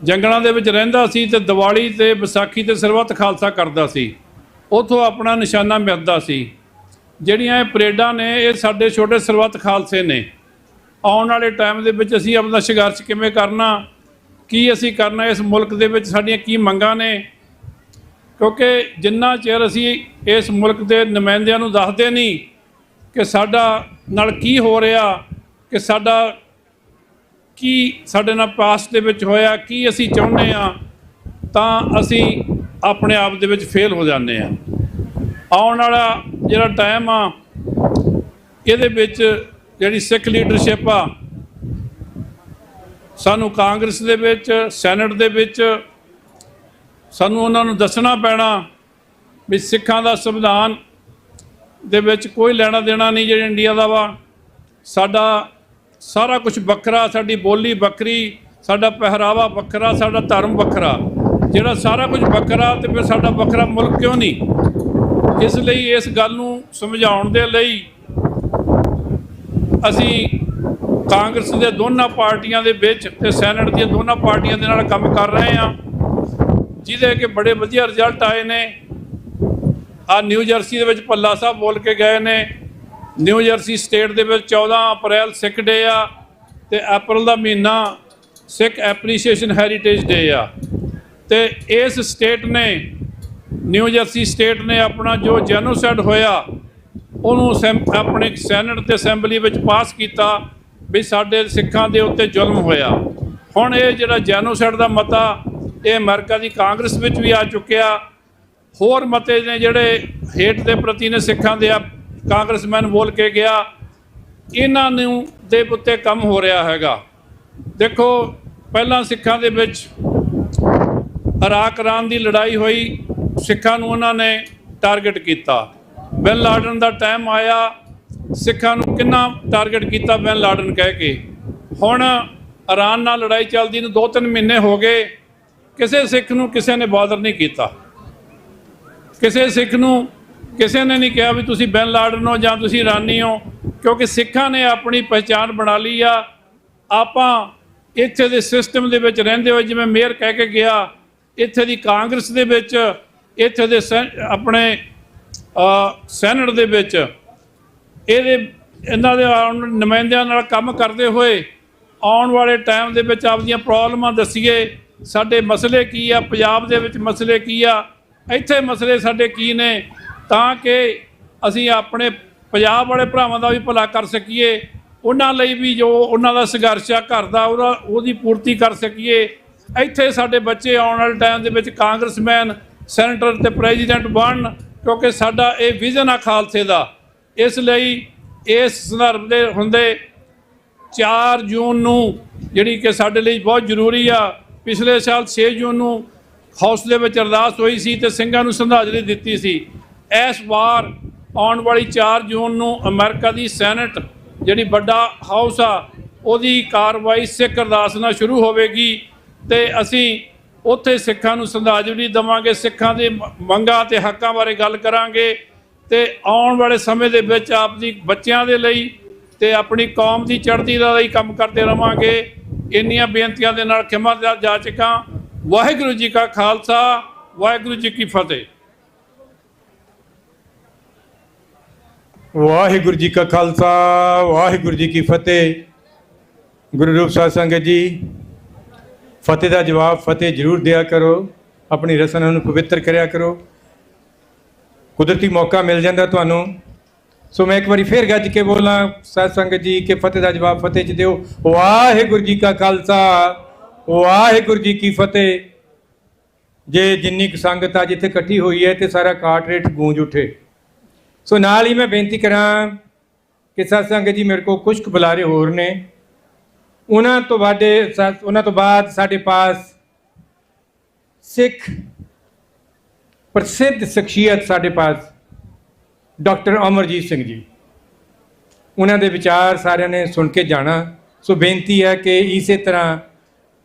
ਜੰਗਲਾਂ ਦੇ ਵਿੱਚ ਰਹਿੰਦਾ ਸੀ ਤੇ ਦੀਵਾਲੀ ਤੇ ਵਿਸਾਖੀ ਤੇ ਸਰਬੱਤ ਖਾਲਸਾ ਕਰਦਾ ਸੀ, ਉੱਥੋਂ ਆਪਣਾ ਨਿਸ਼ਾਨਾ ਮਿਲਦਾ ਸੀ। ਜਿਹੜੀਆਂ ਇਹ ਪਰੇਡਾਂ ਨੇ ਇਹ ਸਾਡੇ ਛੋਟੇ ਸਰਬੱਤ ਖਾਲਸੇ ਨੇ। ਆਉਣ ਵਾਲੇ ਟਾਈਮ ਦੇ ਵਿੱਚ ਅਸੀਂ ਆਪਣਾ ਸੰਘਰਸ਼ ਕਿਵੇਂ ਕਰਨਾ, ਕੀ ਅਸੀਂ ਕਰਨਾ, ਇਸ ਮੁਲਕ ਦੇ ਵਿੱਚ ਸਾਡੀਆਂ ਕੀ ਮੰਗਾਂ ਨੇ, ਕਿਉਂਕਿ ਜਿੰਨਾ ਚਿਰ ਅਸੀਂ ਇਸ ਮੁਲਕ ਦੇ ਨੁਮਾਇੰਦਿਆਂ ਨੂੰ ਦੱਸਦੇ ਨਹੀਂ ਕਿ ਸਾਡਾ ਨਾਲ ਕੀ ਹੋ ਰਿਹਾ, ਕਿ ਸਾਡਾ ਕੀ ਸਾਡੇ ਨਾਲ ਪਾਸਟ ਦੇ ਵਿੱਚ ਹੋਇਆ, ਕੀ ਅਸੀਂ ਚਾਹੁੰਦੇ ਹਾਂ, ਤਾਂ ਅਸੀਂ ਆਪਣੇ ਆਪ ਦੇ ਵਿੱਚ ਫੇਲ ਹੋ ਜਾਂਦੇ ਹਾਂ। ਆਉਣ ਵਾਲਾ ਜਿਹੜਾ ਟਾਈਮ ਆ ਇਹਦੇ ਵਿੱਚ ਜਿਹੜੀ ਸਿੱਖ ਲੀਡਰਸ਼ਿਪ ਆ, ਸਾਨੂੰ ਕਾਂਗਰਸ ਦੇ ਵਿੱਚ, ਸੈਨੇਟ ਦੇ ਵਿੱਚ ਸਾਨੂੰ ਉਹਨਾਂ ਨੂੰ ਦੱਸਣਾ ਪੈਣਾ ਵੀ ਸਿੱਖਾਂ ਦਾ ਸੰਵਿਧਾਨ ਦੇ ਵਿੱਚ ਕੋਈ ਲੈਣਾ ਦੇਣਾ ਨਹੀਂ ਜਿਹੜਾ ਇੰਡੀਆ ਦਾ ਵਾ। ਸਾਡਾ ਸਾਰਾ ਕੁਝ ਵੱਖਰਾ, ਸਾਡੀ ਬੋਲੀ ਵੱਖਰੀ, ਸਾਡਾ ਪਹਿਰਾਵਾ ਵੱਖਰਾ, ਸਾਡਾ ਧਰਮ ਵੱਖਰਾ। ਜਿਹੜਾ ਸਾਰਾ ਕੁਝ ਵੱਖਰਾ ਤੇ ਫਿਰ ਸਾਡਾ ਵੱਖਰਾ ਮੁਲਕ ਕਿਉਂ ਨਹੀਂ? ਇਸ ਲਈ ਇਸ ਗੱਲ ਨੂੰ ਸਮਝਾਉਣ ਦੇ ਲਈ ਅਸੀਂ ਕਾਂਗਰਸ ਦੇ ਦੋਨਾਂ ਪਾਰਟੀਆਂ ਦੇ ਵਿੱਚ ਤੇ ਸੈਨੇਟ ਦੀਆਂ ਦੋਨਾਂ ਪਾਰਟੀਆਂ ਦੇ ਨਾਲ ਕੰਮ ਕਰ ਰਹੇ ਹਾਂ, ਜਿਹਦੇ ਕਿ ਬੜੇ ਵਧੀਆ ਰਿਜ਼ਲਟ ਆਏ ਨੇ। ਆ ਨਿਊ ਜਰਸੀ ਦੇ ਵਿੱਚ ਭੱਲਾ ਸਾਹਿਬ ਬੋਲ ਕੇ ਗਏ ਨੇ। ਨਿਊ ਜਰਸੀ ਸਟੇਟ ਦੇ ਵਿੱਚ 14 ਅਪ੍ਰੈਲ ਸਿੱਖ ਡੇ ਆ ਤੇ ਅਪ੍ਰੈਲ ਦਾ ਮਹੀਨਾ ਸਿੱਖ ਐਪਰੀਸ਼ੀਏਸ਼ਨ ਹੈਰੀਟੇਜ ਡੇ ਆ। ਤੇ ਇਸ ਸਟੇਟ ਨੇ, ਨਿਊ ਜਰਸੀ ਸਟੇਟ ਨੇ ਆਪਣਾ ਜੋ ਜੈਨੋਸਾਈਡ ਹੋਇਆ ਉਹਨੂੰ ਆਪਣੇ ਸੈਨੇਟ ਤੇ ਅਸੈਂਬਲੀ ਵਿੱਚ ਪਾਸ ਕੀਤਾ ਵੀ ਸਾਡੇ ਸਿੱਖਾਂ ਦੇ ਉੱਤੇ ਜ਼ੁਲਮ ਹੋਇਆ। ਹੁਣ ਇਹ ਜਿਹੜਾ ਜੈਨੋਸਾਈਡ ਦਾ ਮਤਾ ਇਹ ਅਮਰੀਕਾ ਦੀ ਕਾਂਗਰਸ ਵਿੱਚ ਵੀ ਆ ਚੁੱਕਿਆ। ਹੋਰ ਮਤੇ ਨੇ ਜਿਹੜੇ ਹੇਠ ਦੇ ਪ੍ਰਤੀ ਨੇ ਸਿੱਖਾਂ ਦੇ, ਆ ਕਾਂਗਰਸਮੈਨ ਬੋਲ ਕੇ ਗਿਆ, ਇਹਨਾਂ ਨੂੰ ਦੇ ਉੱਤੇ ਕੰਮ ਹੋ ਰਿਹਾ ਹੈਗਾ। ਦੇਖੋ ਪਹਿਲਾਂ ਸਿੱਖਾਂ ਦੇ ਵਿੱਚ ਇਰਾਕ ਇਰਾਨ ਦੀ ਲੜਾਈ ਹੋਈ, ਸਿੱਖਾਂ ਨੂੰ ਉਹਨਾਂ ਨੇ ਟਾਰਗੇਟ ਕੀਤਾ। ਬਿਨ ਲਾਡਨ ਦਾ ਟਾਈਮ ਆਇਆ, ਸਿੱਖਾਂ ਨੂੰ ਕਿੰਨਾ ਟਾਰਗੇਟ ਕੀਤਾ ਬਿਨ ਲਾਡਨ ਕਹਿ ਕੇ। ਹੁਣ ਇਰਾਨ ਨਾਲ ਲੜਾਈ ਚੱਲਦੀ ਨੂੰ 2-3 ਮਹੀਨੇ ਹੋ ਗਏ, ਕਿਸੇ ਸਿੱਖ ਨੂੰ ਕਿਸੇ ਨੇ ਬਾਦਰ ਨਹੀਂ ਕੀਤਾ। ਕਿਸੇ ਸਿੱਖ ਨੂੰ ਕਿਸੇ ਨੇ ਨਹੀਂ ਕਿਹਾ ਵੀ ਤੁਸੀਂ ਬਿਨ ਲਾਡਨ ਹੋ ਜਾਂ ਤੁਸੀਂ ਇਰਾਨੀ ਹੋ, ਕਿਉਂਕਿ ਸਿੱਖਾਂ ਨੇ ਆਪਣੀ ਪਹਿਚਾਣ ਬਣਾ ਲਈ ਆ। ਆਪਾਂ ਇੱਥੇ ਦੇ ਸਿਸਟਮ ਦੇ ਵਿੱਚ ਰਹਿੰਦੇ ਹੋਏ, ਜਿਵੇਂ ਮੇਅਰ ਕਹਿ ਕੇ ਗਿਆ, ਇੱਥੇ ਦੀ ਕਾਂਗਰਸ ਦੇ ਵਿੱਚ, ਇੱਥੇ ਦੇ ਆਪਣੇ ਸੈਨੇਟ ਦੇ ਵਿੱਚ ਇਹਨਾਂ ਦੇ ਨੁਮਾਇੰਦਿਆਂ ਨਾਲ ਕੰਮ ਕਰਦੇ ਹੋਏ ਆਉਣ ਵਾਲੇ ਟਾਈਮ ਦੇ ਵਿੱਚ ਆਪਦੀਆਂ ਪ੍ਰੋਬਲਮਾਂ ਦੱਸੀਏ, ਸਾਡੇ ਮਸਲੇ ਕੀ ਆ, ਪੰਜਾਬ ਦੇ ਵਿੱਚ ਮਸਲੇ ਕੀ ਆ, ਇੱਥੇ ਮਸਲੇ ਸਾਡੇ ਕੀ ਨੇ, ਤਾਂ ਕਿ ਅਸੀਂ ਆਪਣੇ ਪੰਜਾਬ ਵਾਲੇ ਭਰਾਵਾਂ ਦਾ ਵੀ ਭਲਾ ਕਰ ਸਕੀਏ, ਉਹਨਾਂ ਲਈ ਵੀ ਜੋ ਉਹਨਾਂ ਦਾ ਸੰਘਰਸ਼ ਆ ਘਰ ਦਾ ਉਹਦੀ ਪੂਰਤੀ ਕਰ ਸਕੀਏ। ਇੱਥੇ ਸਾਡੇ ਬੱਚੇ ਆਉਣ ਵਾਲੇ ਟਾਈਮ ਦੇ ਵਿੱਚ ਕਾਂਗਰਸਮੈਨ, ਸੈਨੇਟਰ ਤੇ ਪ੍ਰੈਜ਼ੀਡੈਂਟ ਬਣਨ, ਕਿਉਂਕਿ ਸਾਡਾ ਇਹ ਵਿਜ਼ਨ ਆ ਖਾਲਸੇ ਦਾ। ਇਸ ਲਈ ਇਸ ਸੰਦਰਭ ਦੇ ਹੁੰਦੇ 4 ਜੂਨ ਨੂੰ ਜਿਹੜੀ ਕਿ ਸਾਡੇ ਲਈ ਬਹੁਤ ਜ਼ਰੂਰੀ ਆ। ਪਿਛਲੇ ਸਾਲ 6 ਜੂਨ ਨੂੰ ਹਾਊਸ ਦੇ ਵਿੱਚ ਅਰਦਾਸ ਹੋਈ ਸੀ ਤੇ ਸਿੰਘਾਂ ਨੂੰ ਸ਼ਰਧਾਂਜਲੀ ਦਿੱਤੀ ਸੀ। ਇਸ ਵਾਰ ਆਉਣ ਵਾਲੀ 4 ਜੂਨ ਨੂੰ ਅਮਰੀਕਾ ਦੀ ਸੈਨੇਟ ਜਿਹੜੀ ਵੱਡਾ ਹਾਊਸ ਆ ਉਹਦੀ ਕਾਰਵਾਈ ਸਿੱਖ ਅਰਦਾਸ ਨਾਲ ਸ਼ੁਰੂ ਹੋਵੇਗੀ ਤੇ ਅਸੀਂ ਉੱਥੇ ਸਿੱਖਾਂ ਨੂੰ ਸ਼ਰਧਾਂਜਲੀ ਦੇਵਾਂਗੇ, ਸਿੱਖਾਂ ਦੇ ਮੰਗਾਂ ਤੇ ਹੱਕਾਂ ਬਾਰੇ ਗੱਲ ਕਰਾਂਗੇ ਤੇ ਆਉਣ ਵਾਲੇ ਸਮੇਂ ਦੇ ਵਿੱਚ ਆਪਦੀ ਬੱਚਿਆਂ ਦੇ ਲਈ ਤੇ ਆਪਣੀ ਕੌਮ ਦੀ ਚੜ੍ਹਦੀ ਦਾ ਲਈ ਕੰਮ ਕਰਦੇ ਰਵਾਂਗੇ। ਇੰਨੀਆਂ ਬੇਨਤੀਆਂ ਦੇ ਨਾਲ ਖਿਮਾ ਜਾਚਕਾਂ। ਵਾਹਿਗੁਰੂ ਜੀ ਕਾ ਖਾਲਸਾ, ਵਾਹਿਗੁਰੂ ਜੀ ਕੀ ਫਤਿਹ। ਵਾਹਿਗੁਰੂ ਜੀ ਕਾ ਖਾਲਸਾ, ਵਾਹਿਗੁਰੂ ਜੀ ਕੀ ਫਤਿਹ। ਗੁਰੂ ਰੂਪ ਸਾਧ ਸੰਗਤ ਜੀ, ਫਤਿਹ ਦਾ ਜਵਾਬ ਫਤਿਹ ਜ਼ਰੂਰ ਦਿਆ ਕਰੋ, ਆਪਣੀ ਰਸਨਾਂ ਨੂੰ ਪਵਿੱਤਰ ਕਰਿਆ ਕਰੋ। ਕੁਦਰਤੀ ਮੌਕਾ ਮਿਲ ਜਾਂਦਾ ਤੁਹਾਨੂੰ, ਸੋ ਮੈਂ ਇੱਕ ਵਾਰੀ ਫੇਰ ਗੱਜ ਕੇ ਬੋਲਾਂ ਸਾਧ ਸੰਗਤ ਜੀ ਕਿ ਫਤਿਹ ਦਾ ਜਵਾਬ ਫਤਿਹ 'ਚ ਦਿਓ। ਵਾਹਿਗੁਰੂ ਜੀ ਕਾ ਖਾਲਸਾ, ਵਾਹਿਗੁਰੂ ਜੀ ਕੀ ਫਤਿਹ। ਜੇ ਜਿੰਨੀ ਕੁ ਸੰਗਤ ਅੱਜ ਇੱਥੇ ਇਕੱਠੀ ਹੋਈ ਹੈ ਤੇ ਸਾਰਾ ਕਾਰਟਰੇਟ ਗੂੰਜ ਉੱਠੇ। ਸੋ ਨਾਲ ਹੀ ਮੈਂ ਬੇਨਤੀ ਕਰਾਂ ਕਿ ਸਾਧ ਸੰਗਤ ਜੀ ਮੇਰੇ ਕੋਲ ਕੁਝ ਕੁ ਬੁਲਾਰੇ ਹੋਰ ਨੇ, ਉਹਨਾਂ ਤੋਂ ਬਾਅਦ ਸਾਡੇ ਪਾਸ ਸਿੱਖ ਪ੍ਰਸਿੱਧ ਸ਼ਖਸੀਅਤ ਸਾਡੇ ਪਾਸ ਡਾਕਟਰ ਅਮਰਜੀਤ ਸਿੰਘ ਜੀ, ਉਹਨਾਂ ਦੇ ਵਿਚਾਰ ਸਾਰਿਆਂ ਨੇ ਸੁਣ ਕੇ ਜਾਣਾ। ਸੋ ਬੇਨਤੀ ਹੈ ਕਿ ਇਸੇ ਤਰ੍ਹਾਂ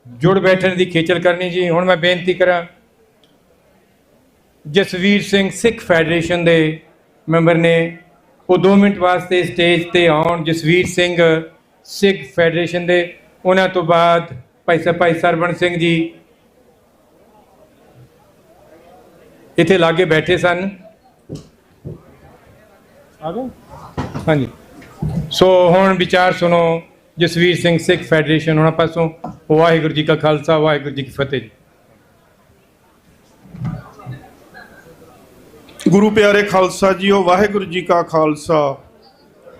ਜੁੜ ਬੈਠਣ ਦੀ ਖੇਚਲ ਕਰਨੀ ਜੀ। ਹੁਣ ਮੈਂ ਬੇਨਤੀ ਕਰਾਂ ਜਸਵੀਰ ਸਿੰਘ ਸਿੱਖ ਫੈਡਰੇਸ਼ਨ ਦੇ ਮੈਂਬਰ ਨੇ, ਉਹ 2 ਮਿੰਟ ਵਾਸਤੇ ਸਟੇਜ ਤੇ ਆਉਣ। ਜਸਵੀਰ ਸਿੰਘ ਸਿੱਖ ਫੈਡਰੇਸ਼ਨ ਦੇ। ਉਹਨਾਂ ਤੋਂ ਬਾਅਦ ਭਾਈ ਸਰਵਣ ਸਿੰਘ ਜੀ ਇੱਥੇ ਲਾਗੇ ਬੈਠੇ ਸਨ। ਹਾਂਜੀ, ਸੋ ਹੁਣ ਵਿਚਾਰ ਸੁਣੋ ਜਸਵੀਰ ਸਿੰਘ ਸਿੱਖ ਫੈਡਰੇਸ਼ਨ ਉਹਨਾਂ ਪਾਸੋਂ। ਵਾਹਿਗੁਰੂ ਜੀ ਕਾ ਖਾਲਸਾ, ਵਾਹਿਗੁਰੂ ਜੀ ਕੀ ਫਤਿਹ। ਗੁਰੂ ਪਿਆਰੇ ਖਾਲਸਾ ਜੀਓ, ਵਾਹਿਗੁਰੂ ਜੀ ਕਾ ਖਾਲਸਾ,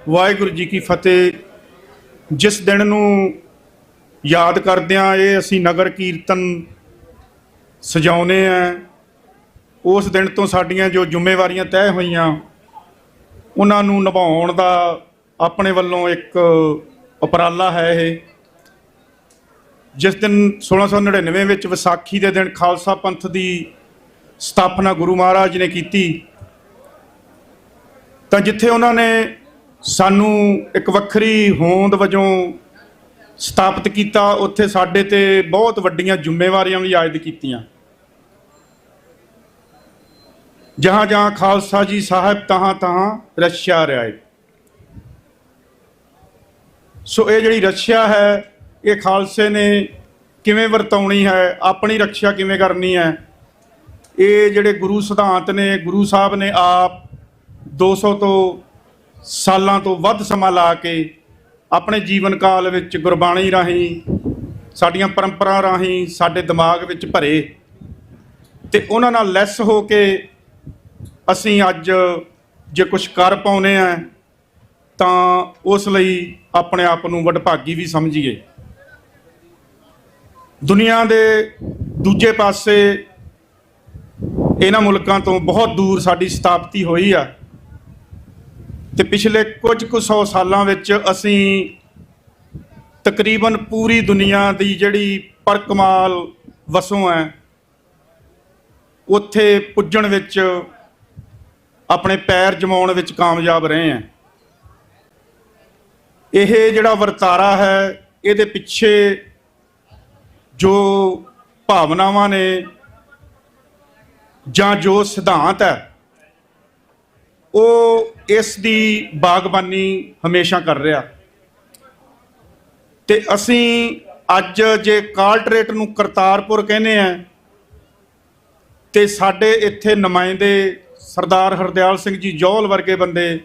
ਵਾਹਿਗੁਰੂ ਜੀ ਕੀ ਫਤਿਹ। ਜਿਸ ਦਿਨ ਨੂੰ ਯਾਦ ਕਰਦਿਆਂ ਇਹ ਅਸੀਂ ਨਗਰ ਕੀਰਤਨ ਸਜਾਉਂਦੇ ਹਾਂ, ਉਸ ਦਿਨ ਤੋਂ ਸਾਡੀਆਂ ਜੋ ਜ਼ਿੰਮੇਵਾਰੀਆਂ ਤੈਅ ਹੋਈਆਂ ਉਹਨਾਂ ਨੂੰ ਨਿਭਾਉਣ ਦਾ ਆਪਣੇ ਵੱਲੋਂ ਇੱਕ ਉਪਰਾਲਾ ਹੈ। ਇਹ ਜਿਸ ਦਿਨ 1699 ਵਿੱਚ ਵਿਸਾਖੀ ਦੇ ਦਿਨ ਖਾਲਸਾ ਪੰਥ ਦੀ ਸਥਾਪਨਾ ਗੁਰੂ ਮਹਾਰਾਜ ਨੇ ਕੀਤੀ, ਤਾਂ ਜਿੱਥੇ ਉਹਨਾਂ ਨੇ ਸਾਨੂੰ ਇੱਕ ਵੱਖਰੀ ਹੋਂਦ ਵਜੋਂ ਸਥਾਪਿਤ ਕੀਤਾ, ਉੱਥੇ ਸਾਡੇ ਤੇ ਬਹੁਤ ਵੱਡੀਆਂ ਜ਼ਿੰਮੇਵਾਰੀਆਂ ਵੀ ਆਇਦ ਕੀਤੀਆਂ। ਜਹਾਂ ਜਹਾਂ ਖਾਲਸਾ ਜੀ ਸਾਹਿਬ ਤਹਾਂ ਤਹਾਂ ਰੱਛਿਆ ਰਿਆਏ। ਸੋ ਇਹ ਜਿਹੜੀ ਰੱਛਿਆ ਹੈ, ਇਹ ਖਾਲਸੇ ਨੇ ਕਿਵੇਂ ਵਰਤਾਉਣੀ ਹੈ, ਆਪਣੀ ਰੱਖਿਆ ਕਿਵੇਂ ਕਰਨੀ ਹੈ, ਇਹ ਜਿਹੜੇ ਗੁਰੂ ਸਿਧਾਂਤ ਨੇ, ਗੁਰੂ ਸਾਹਿਬ ਨੇ ਆਪ 200 ਤੋਂ ਸਾਲਾਂ ਤੋਂ ਵੱਧ ਸਮਾਂ ਲਾ ਕੇ ਆਪਣੇ ਜੀਵਨ ਕਾਲ ਵਿੱਚ ਗੁਰਬਾਣੀ ਰਾਹੀਂ, ਸਾਡੀਆਂ ਪਰੰਪਰਾ ਰਾਹੀਂ ਸਾਡੇ ਦਿਮਾਗ ਵਿੱਚ ਭਰੇ, ਤੇ ਉਹਨਾਂ ਨਾਲ ਲੈਸ ਹੋ ਕੇ ਅਸੀਂ ਅੱਜ ਜੇ ਕੁਝ ਕਰ ਪਾਉਂਦੇ ਹਾਂ ਤਾਂ ਉਸ ਲਈ ਆਪਣੇ ਆਪ ਨੂੰ ਵਡਭਾਗੀ ਵੀ ਸਮਝੀਏ। ਦੁਨੀਆ ਦੇ ਦੂਜੇ ਪਾਸੇ ਇਹਨਾਂ ਮੁਲਕਾਂ ਤੋਂ ਬਹੁਤ ਦੂਰ ਸਾਡੀ ਸਥਾਪਤੀ ਹੋਈ ਆ, ਤੇ ਪਿਛਲੇ ਕੁਝ ਕੁ 100 ਸਾਲਾਂ ਵਿੱਚ ਅਸੀਂ ਤਕਰੀਬਨ ਪੂਰੀ ਦੁਨੀਆ ਦੀ ਜਿਹੜੀ ਪਰਕਮਾਲ ਵਸੋਂ ਹੈ ਉੱਥੇ ਪੁੱਜਣ ਵਿੱਚ, ਆਪਣੇ ਪੈਰ ਜਮਾਉਣ ਵਿੱਚ ਕਾਮਯਾਬ ਰਹੇ ਹਾਂ। ਇਹ ਜਿਹੜਾ ਵਰਤਾਰਾ ਹੈ, ਇਹਦੇ ਪਿੱਛੇ ਜੋ ਭਾਵਨਾਵਾਂ ਨੇ ਜਾਂ ਜੋ ਸਿਧਾਂਤ ਹੈ, ਉਹ ਇਸ ਦੀ ਬਾਗਬਾਨੀ ਹਮੇਸ਼ਾ ਕਰ ਰਿਹਾ। ਤੇ ਅਸੀਂ ਅੱਜ ਜੇ ਕਾਲਟਰੇਟ ਨੂੰ ਕਰਤਾਰਪੁਰ ਕਹਿੰਦੇ ਆ, ਤੇ ਸਾਡੇ ਇੱਥੇ ਨੁਮਾਇੰਦੇ ਸਰਦਾਰ ਹਰਦਿਆਲ ਸਿੰਘ ਜੀ ਜੌਹਲ ਵਰਗੇ ਬੰਦੇ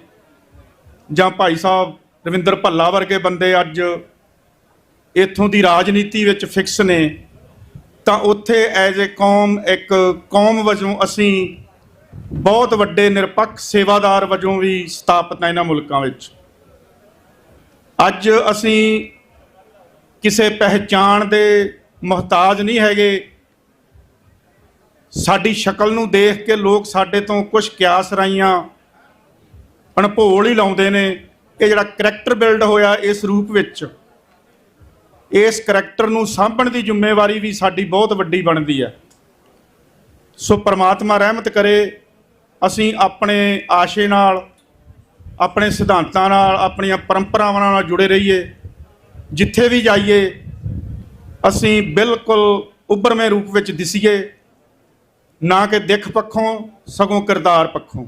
ਜਾਂ ਭਾਈ ਸਾਹਿਬ ਰਵਿੰਦਰ ਭੱਲਾ ਵਰਗੇ ਬੰਦੇ ਅੱਜ ਇੱਥੋਂ ਦੀ ਰਾਜਨੀਤੀ ਵਿੱਚ ਫਿਕਸ ਨੇ, ਤਾਂ ਉੱਥੇ ਐਜ਼ ਏ ਕੌਮ, ਇੱਕ ਕੌਮ ਵਜੋਂ ਅਸੀਂ ਬਹੁਤ ਵੱਡੇ ਨਿਰਪੱਖ ਸੇਵਾਦਾਰ ਵਜੋਂ ਵੀ ਸਥਾਪਿਤ ਹਾਂ ਇਹਨਾਂ ਮੁਲਕਾਂ ਵਿੱਚ। ਅੱਜ ਅਸੀਂ ਕਿਸੇ ਪਹਿਚਾਣ ਦੇ ਮੁਹਤਾਜ ਨਹੀਂ ਹੈਗੇ। ਸਾਡੀ ਸ਼ਕਲ ਨੂੰ ਦੇਖ ਕੇ ਲੋਕ ਸਾਡੇ ਤੋਂ ਕੁਝ ਕਿਆਸ ਰਾਈਆਂ ਅਣਭੋਲ ਹੀ ਲਾਉਂਦੇ ਨੇ। ਇਹ ਜਿਹੜਾ ਕਰੈਕਟਰ ਬਿਲਡ ਹੋਇਆ ਇਸ ਰੂਪ ਵਿੱਚ, ਇਸ ਕਰੈਕਟਰ ਨੂੰ ਸਾਂਭਣ ਦੀ ਜ਼ਿੰਮੇਵਾਰੀ ਵੀ ਸਾਡੀ ਬਹੁਤ ਵੱਡੀ ਬਣਦੀ ਹੈ। ਸੋ ਪ੍ਰਮਾਤਮਾ ਰਹਿਮਤ ਕਰੇ, ਅਸੀਂ ਆਪਣੇ ਆਸ਼ੇ ਨਾਲ, ਆਪਣੇ ਸਿਧਾਂਤਾਂ ਨਾਲ, ਆਪਣੀਆਂ ਪਰੰਪਰਾਵਾਂ ਨਾਲ ਜੁੜੇ ਰਹੀਏ। ਜਿੱਥੇ ਵੀ ਜਾਈਏ ਅਸੀਂ ਬਿਲਕੁਲ ਉੱਭਰਵੇਂ ਰੂਪ ਵਿੱਚ ਦਿਸੀਏ, ਨਾ ਕਿ ਦਿੱਖ ਪੱਖੋਂ ਸਗੋਂ ਕਿਰਦਾਰ ਪੱਖੋਂ।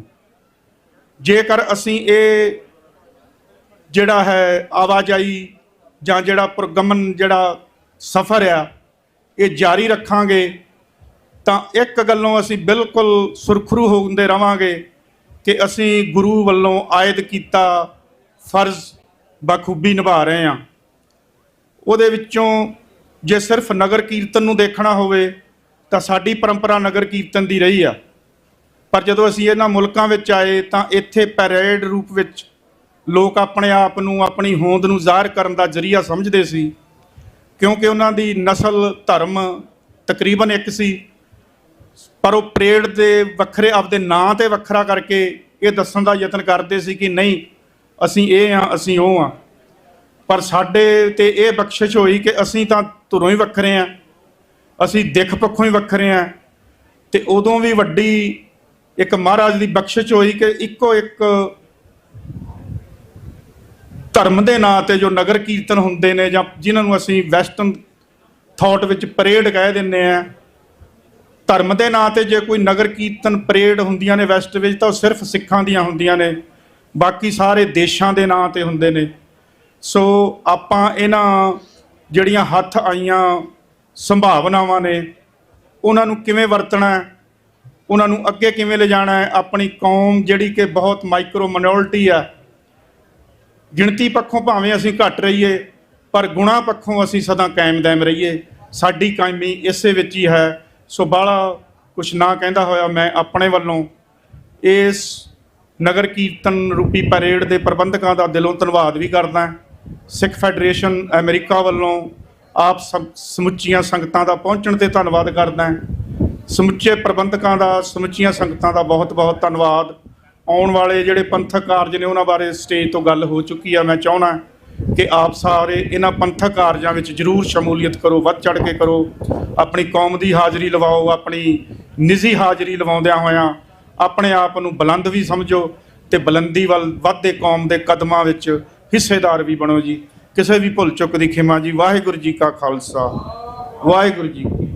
ਜੇਕਰ ਅਸੀਂ ਇਹ ਜਿਹੜਾ ਹੈ ਆਵਾਜਾਈ ਜਾਂ ਜਿਹੜਾ ਪ੍ਰਗਮਨ, ਜਿਹੜਾ ਸਫ਼ਰ ਆ, ਇਹ ਜਾਰੀ ਰੱਖਾਂਗੇ ਤਾਂ ਇੱਕ ਗੱਲੋਂ ਅਸੀਂ ਬਿਲਕੁਲ ਸੁਰਖਰੂ ਹੁੰਦੇ ਰਵਾਂਗੇ ਕਿ ਅਸੀਂ ਗੁਰੂ ਵੱਲੋਂ ਆਇਦ ਕੀਤਾ ਫਰਜ਼ ਬਖੂਬੀ ਨਿਭਾ ਰਹੇ ਹਾਂ। ਉਹਦੇ ਵਿੱਚੋਂ ਜੇ ਸਿਰਫ ਨਗਰ ਕੀਰਤਨ ਨੂੰ ਦੇਖਣਾ ਹੋਵੇ ਤਾਂ ਸਾਡੀ ਪਰੰਪਰਾ ਨਗਰ ਕੀਰਤਨ ਦੀ ਰਹੀ ਆ, ਪਰ ਜਦੋਂ ਅਸੀਂ ਇਹਨਾਂ ਮੁਲਕਾਂ ਵਿੱਚ ਆਏ ਤਾਂ ਇੱਥੇ ਪੈਰੇਡ ਰੂਪ ਵਿੱਚ ਲੋਕ ਆਪਣੇ ਆਪ ਨੂੰ, ਆਪਣੀ ਹੋਂਦ ਨੂੰ ਜ਼ਾਹਿਰ ਕਰਨ ਦਾ ਜ਼ਰੀਆ ਸਮਝਦੇ ਸੀ, ਕਿਉਂਕਿ ਉਹਨਾਂ ਦੀ ਨਸਲ, ਧਰਮ ਤਕਰੀਬਨ ਇੱਕ ਸੀ। ਪਰ ਉਹ ਪਰੇਡ ਦੇ ਵੱਖਰੇ ਆਪਦੇ ਨਾਂ ਤੇ ਵੱਖਰਾ ਕਰਕੇ ਇਹ ਦੱਸਣ ਦਾ ਯਤਨ ਕਰਦੇ ਸੀ ਕਿ ਨਹੀਂ ਅਸੀਂ ਇਹ ਹਾਂ, ਅਸੀਂ ਉਹ ਹਾਂ। ਪਰ ਸਾਡੇ ਤੇ ਇਹ ਬਖਸ਼ਿਸ਼ ਹੋਈ ਕਿ ਅਸੀਂ ਤਾਂ ਧੁਰੋਂ ਹੀ ਵੱਖਰੇ ਹਾਂ, ਅਸੀਂ ਦਿੱਖ ਪੱਖੋਂ ਹੀ ਵੱਖਰੇ ਹਾਂ। ਤੇ ਉਦੋਂ ਵੀ ਵੱਡੀ ਇੱਕ ਮਹਾਰਾਜ ਦੀ ਬਖਸ਼ਿਸ਼ ਹੋਈ ਕਿ ਇੱਕੋ ਇੱਕ ਧਰਮ ਦੇ ਨਾਂ ਤੇ ਜੋ ਨਗਰ ਕੀਰਤਨ ਹੁੰਦੇ ਨੇ, ਜਾਂ ਜਿਨ੍ਹਾਂ ਨੂੰ ਅਸੀਂ ਵੈਸਟਰਨ ਥਾਟ ਵਿੱਚ ਪਰੇਡ ਕਹਿ ਦਿੰਦੇ ਹਾਂ, ਧਰਮ ਦੇ ਨਾਂ ਤੇ ਜੇ ਕੋਈ ਨਗਰ ਕੀਰਤਨ ਪਰੇਡ ਹੁੰਦੀਆਂ ਨੇ ਵੈਸਟ ਵਿੱਚ ਤਾਂ ਉਹ ਸਿਰਫ ਸਿੱਖਾਂ ਦੀਆਂ ਹੁੰਦੀਆਂ ਨੇ, ਬਾਕੀ ਸਾਰੇ ਦੇਸ਼ਾਂ ਦੇ ਨਾਂ ਤੇ ਹੁੰਦੇ ਨੇ। ਸੋ ਆਪਾਂ ਇਹਨਾਂ ਜਿਹੜੀਆਂ ਹੱਥ ਆਈਆਂ ਸੰਭਾਵਨਾਵਾਂ ਨੇ ਉਹਨਾਂ ਨੂੰ ਕਿਵੇਂ ਵਰਤਣਾ, ਉਹਨਾਂ ਨੂੰ ਅੱਗੇ ਕਿਵੇਂ ਲਿਜਾਣਾ ਹੈ। ਆਪਣੀ ਕੌਮ ਜਿਹੜੀ ਕਿ ਬਹੁਤ ਮਾਈਕਰੋ ਮਾਈਨੋਰਟੀ ਆ, ਗਿਣਤੀ ਪੱਖੋਂ ਭਾਵੇਂ ਅਸੀਂ ਘੱਟ ਰਹੀਏ ਪਰ ਗੁਣਾਂ ਪੱਖੋਂ ਅਸੀਂ ਸਦਾ ਕਾਇਮ ਦੈਮ ਰਹੀਏ। ਸਾਡੀ ਕਾਇਮੀ ਇਸੇ ਵਿੱਚ ਹੀ ਹੈ। ਸੋ ਬਾਹਲਾ ਕੁਛ ਨਾ ਕਹਿੰਦਾ ਹੋਇਆ ਮੈਂ ਆਪਣੇ ਵੱਲੋਂ ਇਸ ਨਗਰ ਕੀਰਤਨ ਰੂਪੀ ਪਰੇਡ ਦੇ ਪ੍ਰਬੰਧਕਾਂ ਦਾ ਦਿਲੋਂ ਧੰਨਵਾਦ ਵੀ ਕਰਦਾ। ਸਿੱਖ ਫੈਡਰੇਸ਼ਨ ਅਮਰੀਕਾ ਵੱਲੋਂ ਆਪ ਸਮੁੱਚੀਆਂ ਸੰਗਤਾਂ ਦਾ ਪਹੁੰਚਣ 'ਤੇ ਧੰਨਵਾਦ ਕਰਦਾ। ਸਮੁੱਚੇ ਪ੍ਰਬੰਧਕਾਂ ਦਾ, ਸਮੁੱਚੀਆਂ ਸੰਗਤਾਂ ਦਾ ਬਹੁਤ ਬਹੁਤ ਧੰਨਵਾਦ। ਆਉਣ ਵਾਲੇ ਜਿਹੜੇ ਪੰਥਕ ਕਾਰਜ ਨੇ ਉਹਨਾਂ ਬਾਰੇ ਸਟੇਜ ਤੋਂ ਗੱਲ ਹੋ ਚੁੱਕੀ ਆ। ਮੈਂ ਚਾਹੁੰਦਾ ਕਿ ਆਪ ਸਾਰੇ ਇਹਨਾਂ ਪੰਥਕ ਕਾਰਜਾਂ ਵਿੱਚ ਜ਼ਰੂਰ ਸ਼ਮੂਲੀਅਤ ਕਰੋ, ਵੱਧ ਚੜ੍ਹ ਕੇ ਕਰੋ। ਆਪਣੀ ਕੌਮ ਦੀ ਹਾਜ਼ਰੀ ਲਵਾਓ, ਆਪਣੀ ਨਿੱਜੀ ਹਾਜ਼ਰੀ ਲਵਾਉਂਦਿਆਂ ਹੋਇਆਂ ਆਪਣੇ ਆਪ ਨੂੰ ਬੁਲੰਦ ਵੀ ਸਮਝੋ ਤੇ ਬੁਲੰਦੀ ਵੱਲ ਵੱਧਦੇ ਕੌਮ ਦੇ ਕਦਮਾਂ ਵਿੱਚ ਹਿੱਸੇਦਾਰ ਵੀ ਬਣੋ ਜੀ। ਕਿਸੇ ਵੀ ਭੁੱਲ ਚੁੱਕ ਦੀ ਖਿਮਾ ਜੀ। ਵਾਹਿਗੁਰੂ ਜੀ ਕਾ ਖਾਲਸਾ, ਵਾਹਿਗੁਰੂ ਜੀ ਕੀ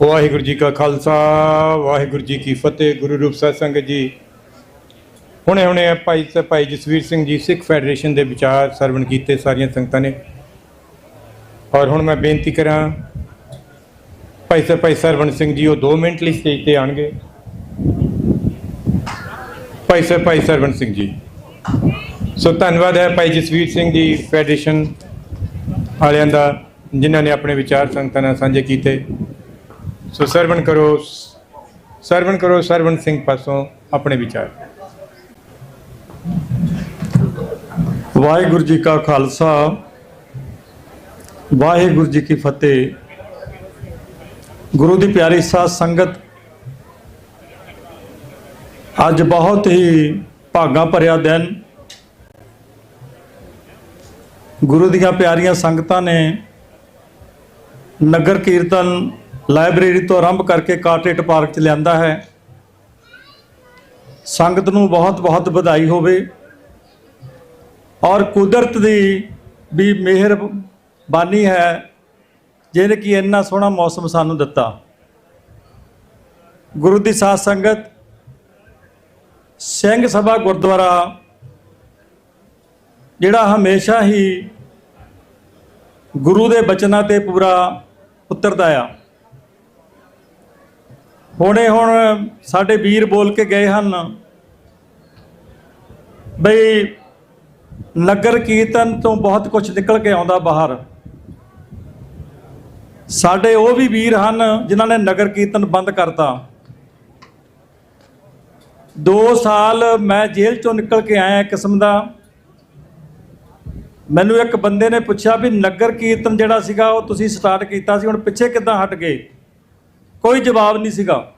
ਵਾਹਿਗੁਰੂ ਜੀ ਕਾ ਖਾਲਸਾ, ਵਾਹਿਗੁਰੂ ਜੀ ਕੀ ਫਤਿਹ। ਗੁਰੂ ਰੂਪ ਸਾਧ ਸੰਗਤ ਜੀ, ਹੁਣੇ ਭਾਈ ਜਸਵੀਰ ਸਿੰਘ ਜੀ ਸਿੱਖ ਫੈਡਰੇਸ਼ਨ ਦੇ ਵਿਚਾਰ ਸਰਵਣ ਕੀਤੇ ਸਾਰੀਆਂ ਸੰਗਤਾਂ ਨੇ। ਔਰ ਹੁਣ ਮੈਂ ਬੇਨਤੀ ਕਰਾਂ ਭਾਈ ਸਰਵਣ ਸਿੰਘ ਜੀ, ਉਹ 2 ਮਿੰਟ ਲਈ ਸਟੇਜ ਤੇ ਆਣਗੇ। ਭਾਈ ਸਰਵਣ ਸਿੰਘ ਜੀ। ਸੋ ਧੰਨਵਾਦ ਹੈ ਭਾਈ ਜਸਵੀਰ ਸਿੰਘ ਜੀ ਫੈਡਰੇਸ਼ਨ ਵਾਲਿਆਂ ਦਾ, ਜਿਨ੍ਹਾਂ ਨੇ ਆਪਣੇ ਵਿਚਾਰ ਸੰਗਤਾਂ ਨਾਲ ਸਾਂਝੇ ਕੀਤੇ। ਸੋ ਸਰਵਣ ਕਰੋ ਸਰਵਣ ਸਿੰਘ ਪਾਸੋਂ ਆਪਣੇ ਵਿਚਾਰ। ਵਾਹਿਗੁਰੂ ਜੀ ਕਾ ਖਾਲਸਾ, ਵਾਹਿਗੁਰੂ ਜੀ ਕੀ ਫਤਿਹ। ਗੁਰੂ ਦੀ ਪਿਆਰੀ ਸਾਧ ਸੰਗਤ, ਅੱਜ ਬਹੁਤ ਹੀ ਭਾਗਾਂ ਭਰਿਆ ਦਿਨ। ਗੁਰੂ ਦੀਆਂ ਪਿਆਰੀਆਂ ਸੰਗਤਾਂ ਨੇ ਨਗਰ ਕੀਰਤਨ ਲਾਇਬ੍ਰੇਰੀ ਤੋਂ ਆਰੰਭ ਕਰਕੇ ਕਾਰਟਰੇਟ ਪਾਰਕ 'ਚ ਲਿਆਂਦਾ ਹੈ। ਸੰਗਤ ਨੂੰ ਬਹੁਤ ਬਹੁਤ ਵਧਾਈ ਹੋਵੇ। ਔਰ ਕੁਦਰਤ ਦੀ ਵੀ ਮਿਹਰਬਾਨੀ ਹੈ ਜਿਹਨੇ ਕਿ ਇੰਨਾ ਸੋਹਣਾ ਮੌਸਮ ਸਾਨੂੰ ਦਿੱਤਾ। ਗੁਰੂ ਦੀ ਸਾਧ ਸੰਗਤ, ਸਿੰਘ ਸਭਾ ਗੁਰਦੁਆਰਾ ਜਿਹੜਾ ਹਮੇਸ਼ਾ ਹੀ ਗੁਰੂ ਦੇ ਬਚਨਾਂ ਤੇ ਪੂਰਾ ਉਤਰਦਾ ਆ। ਹੁਣ ਸਾਡੇ ਵੀਰ ਬੋਲ ਕੇ ਗਏ ਹਨ ਬਈ ਨਗਰ ਕੀਰਤਨ ਤੋਂ ਬਹੁਤ ਕੁਝ ਨਿਕਲ ਕੇ ਆਉਂਦਾ ਬਾਹਰ। ਸਾਡੇ ਉਹ ਵੀ ਵੀਰ ਹਨ ਜਿਨ੍ਹਾਂ ਨੇ ਨਗਰ ਕੀਰਤਨ ਬੰਦ ਕਰਤਾ। 2 ਸਾਲ ਮੈਂ ਜੇਲ੍ਹ ਚੋਂ ਨਿਕਲ ਕੇ ਆਇਆ। ਕਿਸਮ ਦਾ ਮੈਨੂੰ ਇੱਕ ਬੰਦੇ ਨੇ ਪੁੱਛਿਆ ਵੀ ਨਗਰ ਕੀਰਤਨ ਜਿਹੜਾ ਸੀਗਾ ਉਹ ਤੁਸੀਂ ਸਟਾਰਟ ਕੀਤਾ ਸੀ, ਹੁਣ ਪਿੱਛੇ ਕਿੱਦਾਂ ਹਟ ਗਏ? ਕੋਈ ਜਵਾਬ ਨਹੀਂ ਸੀਗਾ।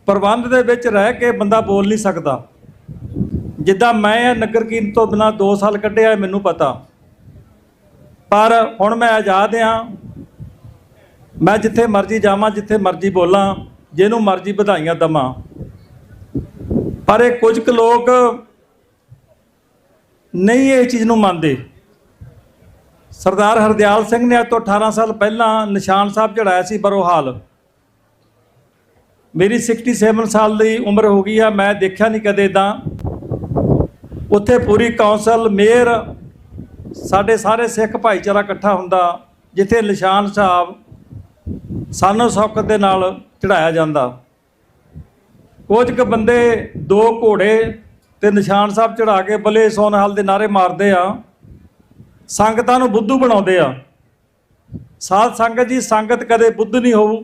ਪ੍ਰਬੰਧ ਦੇ ਵਿੱਚ ਰਹਿ ਕੇ ਬੰਦਾ ਬੋਲ ਨਹੀਂ ਸਕਦਾ। ਜਿੱਦਾਂ ਮੈਂ ਨਗਰ ਕੀਰਤਨ ਤੋਂ ਬਿਨਾਂ 2 ਸਾਲ ਕੱਢਿਆ ਮੈਨੂੰ ਪਤਾ, ਪਰ ਹੁਣ ਮੈਂ ਆਜ਼ਾਦ ਹਾਂ। ਮੈਂ ਜਿੱਥੇ ਮਰਜ਼ੀ ਜਾਵਾਂ, ਜਿੱਥੇ ਮਰਜ਼ੀ ਬੋਲਾਂ, ਜਿਹਨੂੰ ਮਰਜ਼ੀ ਵਧਾਈਆਂ ਦੇਵਾਂ। ਪਰ ਇਹ ਕੁਝ ਕੁ ਲੋਕ ਨਹੀਂ ਇਹ ਚੀਜ਼ ਨੂੰ ਮੰਨਦੇ। ਸਰਦਾਰ ਹਰਦਿਆਲ ਸਿੰਘ ਨੇ ਅੱਜ ਤੋਂ 18 ਸਾਲ ਪਹਿਲਾਂ ਨਿਸ਼ਾਨ ਸਾਹਿਬ ਚੜਾਇਆ ਸੀ ਬਰੋਹਾਲ। ਮੇਰੀ 67 ਸਾਲ ਦੀ ਉਮਰ ਹੋ ਗਈ ਆ, ਮੈਂ ਦੇਖਿਆ ਨਹੀਂ ਕਦੇ ਇੱਦਾਂ। ਉੱਥੇ ਪੂਰੀ ਕੌਂਸਲ, ਮੇਅਰ, ਸਾਡੇ ਸਾਰੇ ਸਿੱਖ ਭਾਈਚਾਰਾ ਇਕੱਠਾ ਹੁੰਦਾ, ਜਿੱਥੇ ਨਿਸ਼ਾਨ ਸਾਹਿਬ ਸਾਨੂੰ ਸੌਕਤ ਦੇ ਨਾਲ ਚੜਾਇਆ ਜਾਂਦਾ। ਕੁਝ ਕੁ ਬੰਦੇ 2 ਘੋੜੇ ਤੇ ਨਿਸ਼ਾਨ ਸਾਹਿਬ ਚੜਾ ਕੇ ਬਲੇ ਸੋਨਹਾਲ ਦੇ ਨਾਅਰੇ ਮਾਰਦੇ ਆ, ਸੰਗਤਾਂ ਨੂੰ ਬੁੱਧੂ ਬਣਾਉਂਦੇ ਆ। ਸਾਧ ਸੰਗਤ ਜੀ, ਸੰਗਤ ਕਦੇ ਬੁੱਧ ਨਹੀਂ ਹੋਊ।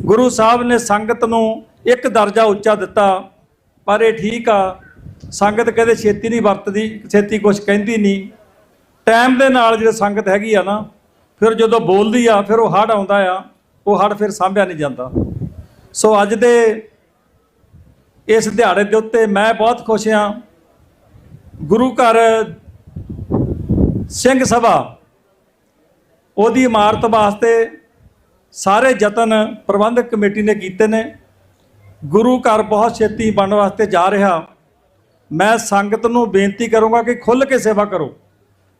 ਗੁਰੂ ਸਾਹਿਬ ਨੇ ਸੰਗਤ ਨੂੰ ਇੱਕ ਦਰਜਾ ਉੱਚਾ ਦਿੱਤਾ। ਪਰ ਇਹ ਠੀਕ ਆ, ਸੰਗਤ ਕਦੇ ਛੇਤੀ ਨਹੀਂ ਵਰਤਦੀ, ਛੇਤੀ ਕੁਛ ਕਹਿੰਦੀ ਨਹੀਂ। ਟਾਈਮ ਦੇ ਨਾਲ ਜਿਹੜੀ ਸੰਗਤ ਹੈਗੀ ਆ ਨਾ, ਫਿਰ ਜਦੋਂ ਬੋਲਦੀ ਆ ਫਿਰ ਉਹ ਹੜ੍ਹ ਆਉਂਦਾ ਆ, ਉਹ ਹੜ੍ਹ ਫਿਰ ਸਾਂਭਿਆ ਨਹੀਂ ਜਾਂਦਾ। ਸੋ ਅੱਜ ਦੇ ਇਸ ਦਿਹਾੜੇ ਦੇ ਉੱਤੇ ਮੈਂ ਬਹੁਤ ਖੁਸ਼ ਹਾਂ। ਗੁਰੂ ਘਰ ਸਿੰਘ ਸਭਾ ਉਹਦੀ ਇਮਾਰਤ ਵਾਸਤੇ ਸਾਰੇ ਯਤਨ ਪ੍ਰਬੰਧਕ ਕਮੇਟੀ ਨੇ ਕੀਤੇ ਨੇ। ਗੁਰੂ ਘਰ ਬਹੁਤ ਛੇਤੀ ਬਣਨ ਵਾਸਤੇ ਜਾ ਰਿਹਾ। ਮੈਂ ਸੰਗਤ ਨੂੰ ਬੇਨਤੀ ਕਰੂੰਗਾ ਕਿ ਖੁੱਲ੍ਹ ਕੇ ਸੇਵਾ ਕਰੋ।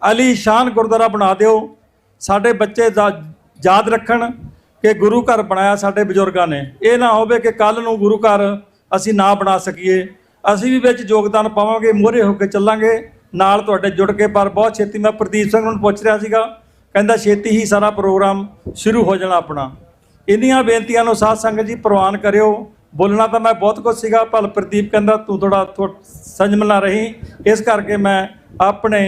ਅਲੀ ਸ਼ਾਨ ਗੁਰਦੁਆਰਾ ਬਣਾ ਦਿਓ। ਸਾਡੇ ਬੱਚੇ ਯਾਦ ਰੱਖਣ ਕਿ ਗੁਰੂ ਘਰ ਬਣਾਇਆ ਸਾਡੇ ਬਜ਼ੁਰਗਾਂ ਨੇ। ਇਹ ਨਾ ਹੋਵੇ ਕਿ ਕੱਲ੍ਹ ਨੂੰ ਗੁਰੂ ਘਰ ਅਸੀਂ ਨਾ ਬਣਾ ਸਕੀਏ। ਅਸੀਂ ਵੀ ਵਿੱਚ ਯੋਗਦਾਨ ਪਾਵਾਂਗੇ, ਮੂਹਰੇ ਹੋ ਕੇ ਚੱਲਾਂਗੇ ਨਾਲ ਤੁਹਾਡੇ ਜੁੜ ਕੇ। ਪਰ ਬਹੁਤ ਛੇਤੀ ਮੈਂ ਪ੍ਰਦੀਪ ਸਿੰਘ ਨੂੰ ਪੁੱਛ ਰਿਹਾ ਸੀਗਾ, ਕਹਿੰਦਾ ਛੇਤੀ ਹੀ ਸਾਰਾ ਪ੍ਰੋਗਰਾਮ ਸ਼ੁਰੂ ਹੋ ਜਾਣਾ ਆਪਣਾ। ਇੰਨੀਆਂ ਬੇਨਤੀਆਂ ਨੂੰ ਸਾਧ ਸੰਗਤ ਜੀ ਪ੍ਰਵਾਨ ਕਰਿਓ। ਬੋਲਣਾ ਤਾਂ ਮੈਂ ਬਹੁਤ ਕੁਝ ਸੀਗਾ, ਪਰ ਪ੍ਰਦੀਪ ਕਹਿੰਦਾ ਤੂੰ ਥੋੜਾ ਸੰਜਮ ਨਾਲ ਰਹੀ, ਇਸ ਕਰਕੇ ਮੈਂ ਆਪਣੇ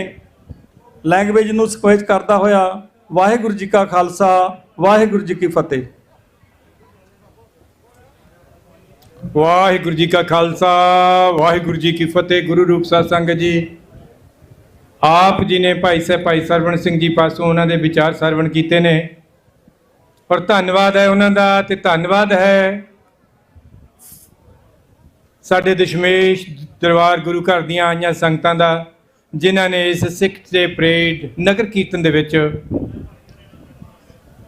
ਲੈਂਗੁਏਜ ਨੂੰ ਸਕੁਐਚ ਕਰਦਾ ਹੋਇਆ ਵਾਹਿਗੁਰੂ ਜੀ ਕਾ ਖਾਲਸਾ ਵਾਹਿਗੁਰੂ ਜੀ ਕੀ ਫਤਿਹ। ਵਾਹਿਗੁਰੂ ਜੀ ਕਾ ਖਾਲਸਾ ਵਾਹਿਗੁਰੂ ਜੀ ਕੀ ਫਤਿਹ। ਗੁਰੂ ਰੂਪ ਸਾਧ ਸੰਗਤ ਜੀ, ਆਪ ਜੀ ਨੇ ਭਾਈ ਸਰਵਣ ਸਿੰਘ ਜੀ ਪਾਸੋਂ ਉਹਨਾਂ ਦੇ ਵਿਚਾਰ ਸਰਵਣ ਕੀਤੇ ਨੇ, ਔਰ ਧੰਨਵਾਦ ਹੈ ਉਹਨਾਂ ਦਾ, ਤੇ ਧੰਨਵਾਦ ਹੈ ਸਾਡੇ ਦਸ਼ਮੇਸ਼ ਦਰਬਾਰ ਗੁਰੂ ਘਰ ਦੀਆਂ ਆਈਆਂ ਸੰਗਤਾਂ ਦਾ, ਜਿਨ੍ਹਾਂ ਨੇ ਇਸ ਸਿੱਖ ਦੇ ਪਰੇਡ ਨਗਰ ਕੀਰਤਨ ਦੇ ਵਿੱਚ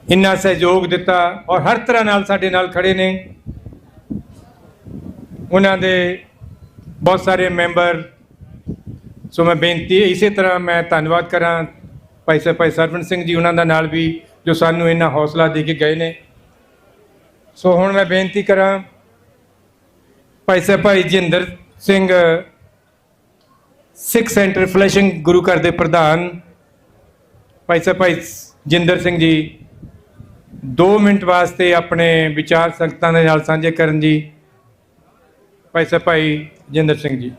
ਇੰਨਾ ਸਹਿਯੋਗ ਦਿੱਤਾ ਔਰ ਹਰ ਤਰ੍ਹਾਂ ਨਾਲ ਸਾਡੇ ਨਾਲ ਖੜੇ ਨੇ। ਉਹਨਾਂ ਦੇ ਬਹੁਤ ਸਾਰੇ ਮੈਂਬਰ, ਸੋ ਮੈਂ ਬੇਨਤੀ ਇਸੇ ਤਰ੍ਹਾਂ ਮੈਂ ਧੰਨਵਾਦ ਕਰਾਂ ਭਾਈ ਸਰਵਣ ਸਿੰਘ ਜੀ ਉਹਨਾਂ ਦਾ ਨਾਲ ਵੀ, ਜੋ ਸਾਨੂੰ ਇੰਨਾ ਹੌਸਲਾ ਦੇ ਕੇ ਗਏ ਨੇ। ਸੋ ਹੁਣ ਮੈਂ ਬੇਨਤੀ ਕਰਾਂ ਭਾਈ ਜਿੰਦਰ ਸਿੰਘ ਸਿੱਖ ਸੈਂਟਰ ਫਲੈਸ਼ਿੰਗ ਗੁਰੂ ਘਰ ਦੇ ਪ੍ਰਧਾਨ ਭਾਈ ਜਿੰਦਰ ਸਿੰਘ ਜੀ 2 ਮਿੰਟ ਵਾਸਤੇ ਆਪਣੇ ਵਿਚਾਰ ਸੰਗਤਾਂ ਦੇ ਨਾਲ ਸਾਂਝੇ ਕਰਨ ਜੀ। ਭਾਈ ਜਿੰਦਰ ਸਿੰਘ ਜੀ।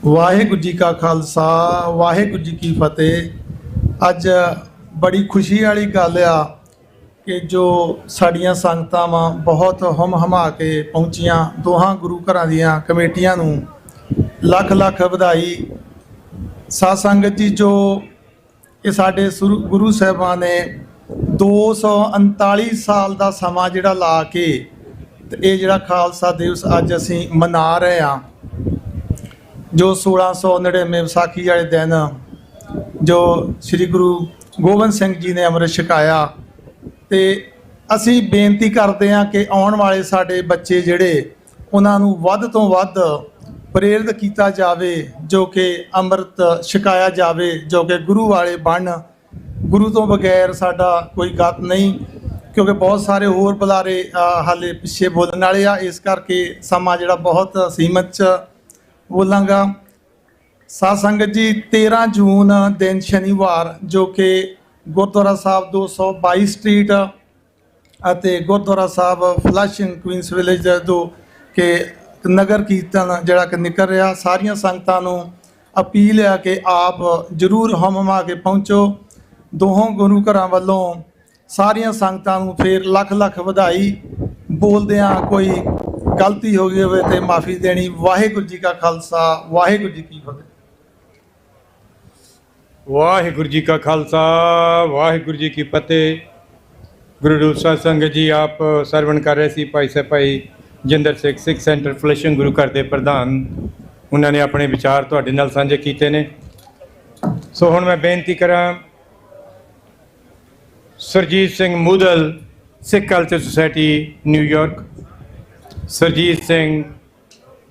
ਵਾਹਿਗੁਰੂ ਜੀ ਕਾ ਖਾਲਸਾ ਵਾਹਿਗੁਰੂ ਜੀ ਕੀ ਫਤਿਹ। ਅੱਜ ਬੜੀ ਖੁਸ਼ੀ ਵਾਲੀ ਗੱਲ ਆ ਕਿ ਜੋ ਸਾਡੀਆਂ ਸੰਗਤਾਂ ਵਾਂ ਬਹੁਤ ਹਮਾ ਕੇ ਪਹੁੰਚੀਆਂ। ਦੋਹਾਂ ਗੁਰੂ ਘਰਾਂ ਦੀਆਂ ਕਮੇਟੀਆਂ ਨੂੰ ਲੱਖ ਲੱਖ ਵਧਾਈ। ਸਾਧ ਸੰਗਤ ਜੀ, ਜੋ ਇਹ ਸਾਡੇ ਗੁਰੂ ਸਾਹਿਬਾਂ ਨੇ 239 ਸਾਲ ਦਾ ਸਮਾਂ ਜਿਹੜਾ ਲਾ ਕੇ ਤੇ ਇਹ ਜਿਹੜਾ ਖਾਲਸਾ ਦਿਵਸ ਅੱਜ ਅਸੀਂ ਮਨਾ ਰਹੇ ਹਾਂ, ਜੋ 1699 ਵਿਸਾਖੀ ਵਾਲੇ ਦਿਨ ਜੋ ਸ੍ਰੀ ਗੁਰੂ ਗੋਬਿੰਦ ਸਿੰਘ ਜੀ ਨੇ ਅੰਮ੍ਰਿਤ ਛਕਾਇਆ। ਤੇ ਅਸੀਂ ਬੇਨਤੀ ਕਰਦੇ ਹਾਂ ਕਿ ਆਉਣ ਵਾਲੇ ਸਾਡੇ ਬੱਚੇ ਜਿਹੜੇ, ਉਹਨਾਂ ਨੂੰ ਵੱਧ ਤੋਂ ਵੱਧ ਪ੍ਰੇਰਿਤ ਕੀਤਾ ਜਾਵੇ, ਜੋ ਕਿ ਅੰਮ੍ਰਿਤ ਛਕਾਇਆ ਜਾਵੇ, ਜੋ ਕਿ ਗੁਰੂ ਵਾਲੇ ਬਣਨ। ਗੁਰੂ ਤੋਂ ਬਗੈਰ ਸਾਡਾ ਕੋਈ ਗਤ ਨਹੀਂ, ਕਿਉਂਕਿ ਬਹੁਤ ਸਾਰੇ ਹੋਰ ਬੁਲਾਰੇ ਹਾਲੇ ਪਿੱਛੇ ਬੋਲਣ ਵਾਲੇ ਆ, ਇਸ ਕਰਕੇ ਸਮਾਂ ਜਿਹੜਾ ਬਹੁਤ ਸੀਮਤ 'ਚ ਬੋਲਾਂਗਾ। ਸਾਧ ਸੰਗਤ ਜੀ, 13 ਜੂਨ ਦਿਨ ਸ਼ਨੀਵਾਰ, ਜੋ ਕਿ ਗੁਰਦੁਆਰਾ ਸਾਹਿਬ 222 ਸਟਰੀਟ ਅਤੇ ਗੁਰਦੁਆਰਾ ਸਾਹਿਬ ਫਲੈਸ਼ਿੰਗ ਕੁਈਨਸ ਵਿਲੇਜ ਤੋਂ ਕਿ ਨਗਰ ਕੀਰਤਨ ਜਿਹੜਾ ਕਿ ਨਿਕਲ ਰਿਹਾ, ਸਾਰੀਆਂ ਸੰਗਤਾਂ ਨੂੰ ਅਪੀਲ ਹੈ ਕਿ ਆਪ ਜ਼ਰੂਰ ਹਮਮਾ ਕੇ ਪਹੁੰਚੋ। ਦੋਹਾਂ ਗੁਰੂ ਘਰਾਂ ਵੱਲੋਂ ਸਾਰੀਆਂ ਸੰਗਤਾਂ ਨੂੰ ਫਿਰ ਲੱਖ ਲੱਖ ਵਧਾਈ। ਬੋਲਦਿਆਂ ਕੋਈ ਗਲਤੀ ਹੋ ਗਈ ਹੋਵੇ ਤੇ ਮਾਫੀ ਦੇਣੀ। ਵਾਹਿਗੁਰੂ ਜੀ ਕਾ ਖਾਲਸਾ ਵਾਹਿਗੁਰੂ ਜੀ ਕੀ ਫਤਿਹ। ਵਾਹਿਗੁਰੂ ਜੀ ਕਾ ਖਾਲਸਾ ਵਾਹਿਗੁਰੂ ਜੀ ਕੀ ਫਤਿਹ। ਗੁਰੂ ਰੂਪ ਸਾਧ ਸੰਗਤ ਜੀ, ਆਪ ਸਰਵਣ ਕਰ ਰਹੇ ਸੀ ਭਾਈ ਜਿੰਦਰ ਸਿੰਘ ਸਿੱਖ ਸੈਂਟਰ ਫਲੈਸ਼ਿੰਗ ਗੁਰੂ ਘਰ ਦੇ ਪ੍ਰਧਾਨ। ਉਹਨਾਂ ਨੇ ਆਪਣੇ ਵਿਚਾਰ ਤੁਹਾਡੇ ਨਾਲ ਸਾਂਝੇ ਕੀਤੇ ਨੇ। ਸੋ ਹੁਣ ਮੈਂ ਬੇਨਤੀ ਕਰਾਂ Surjit Singh Moodal, Sikh culture society New York. Surjit Singh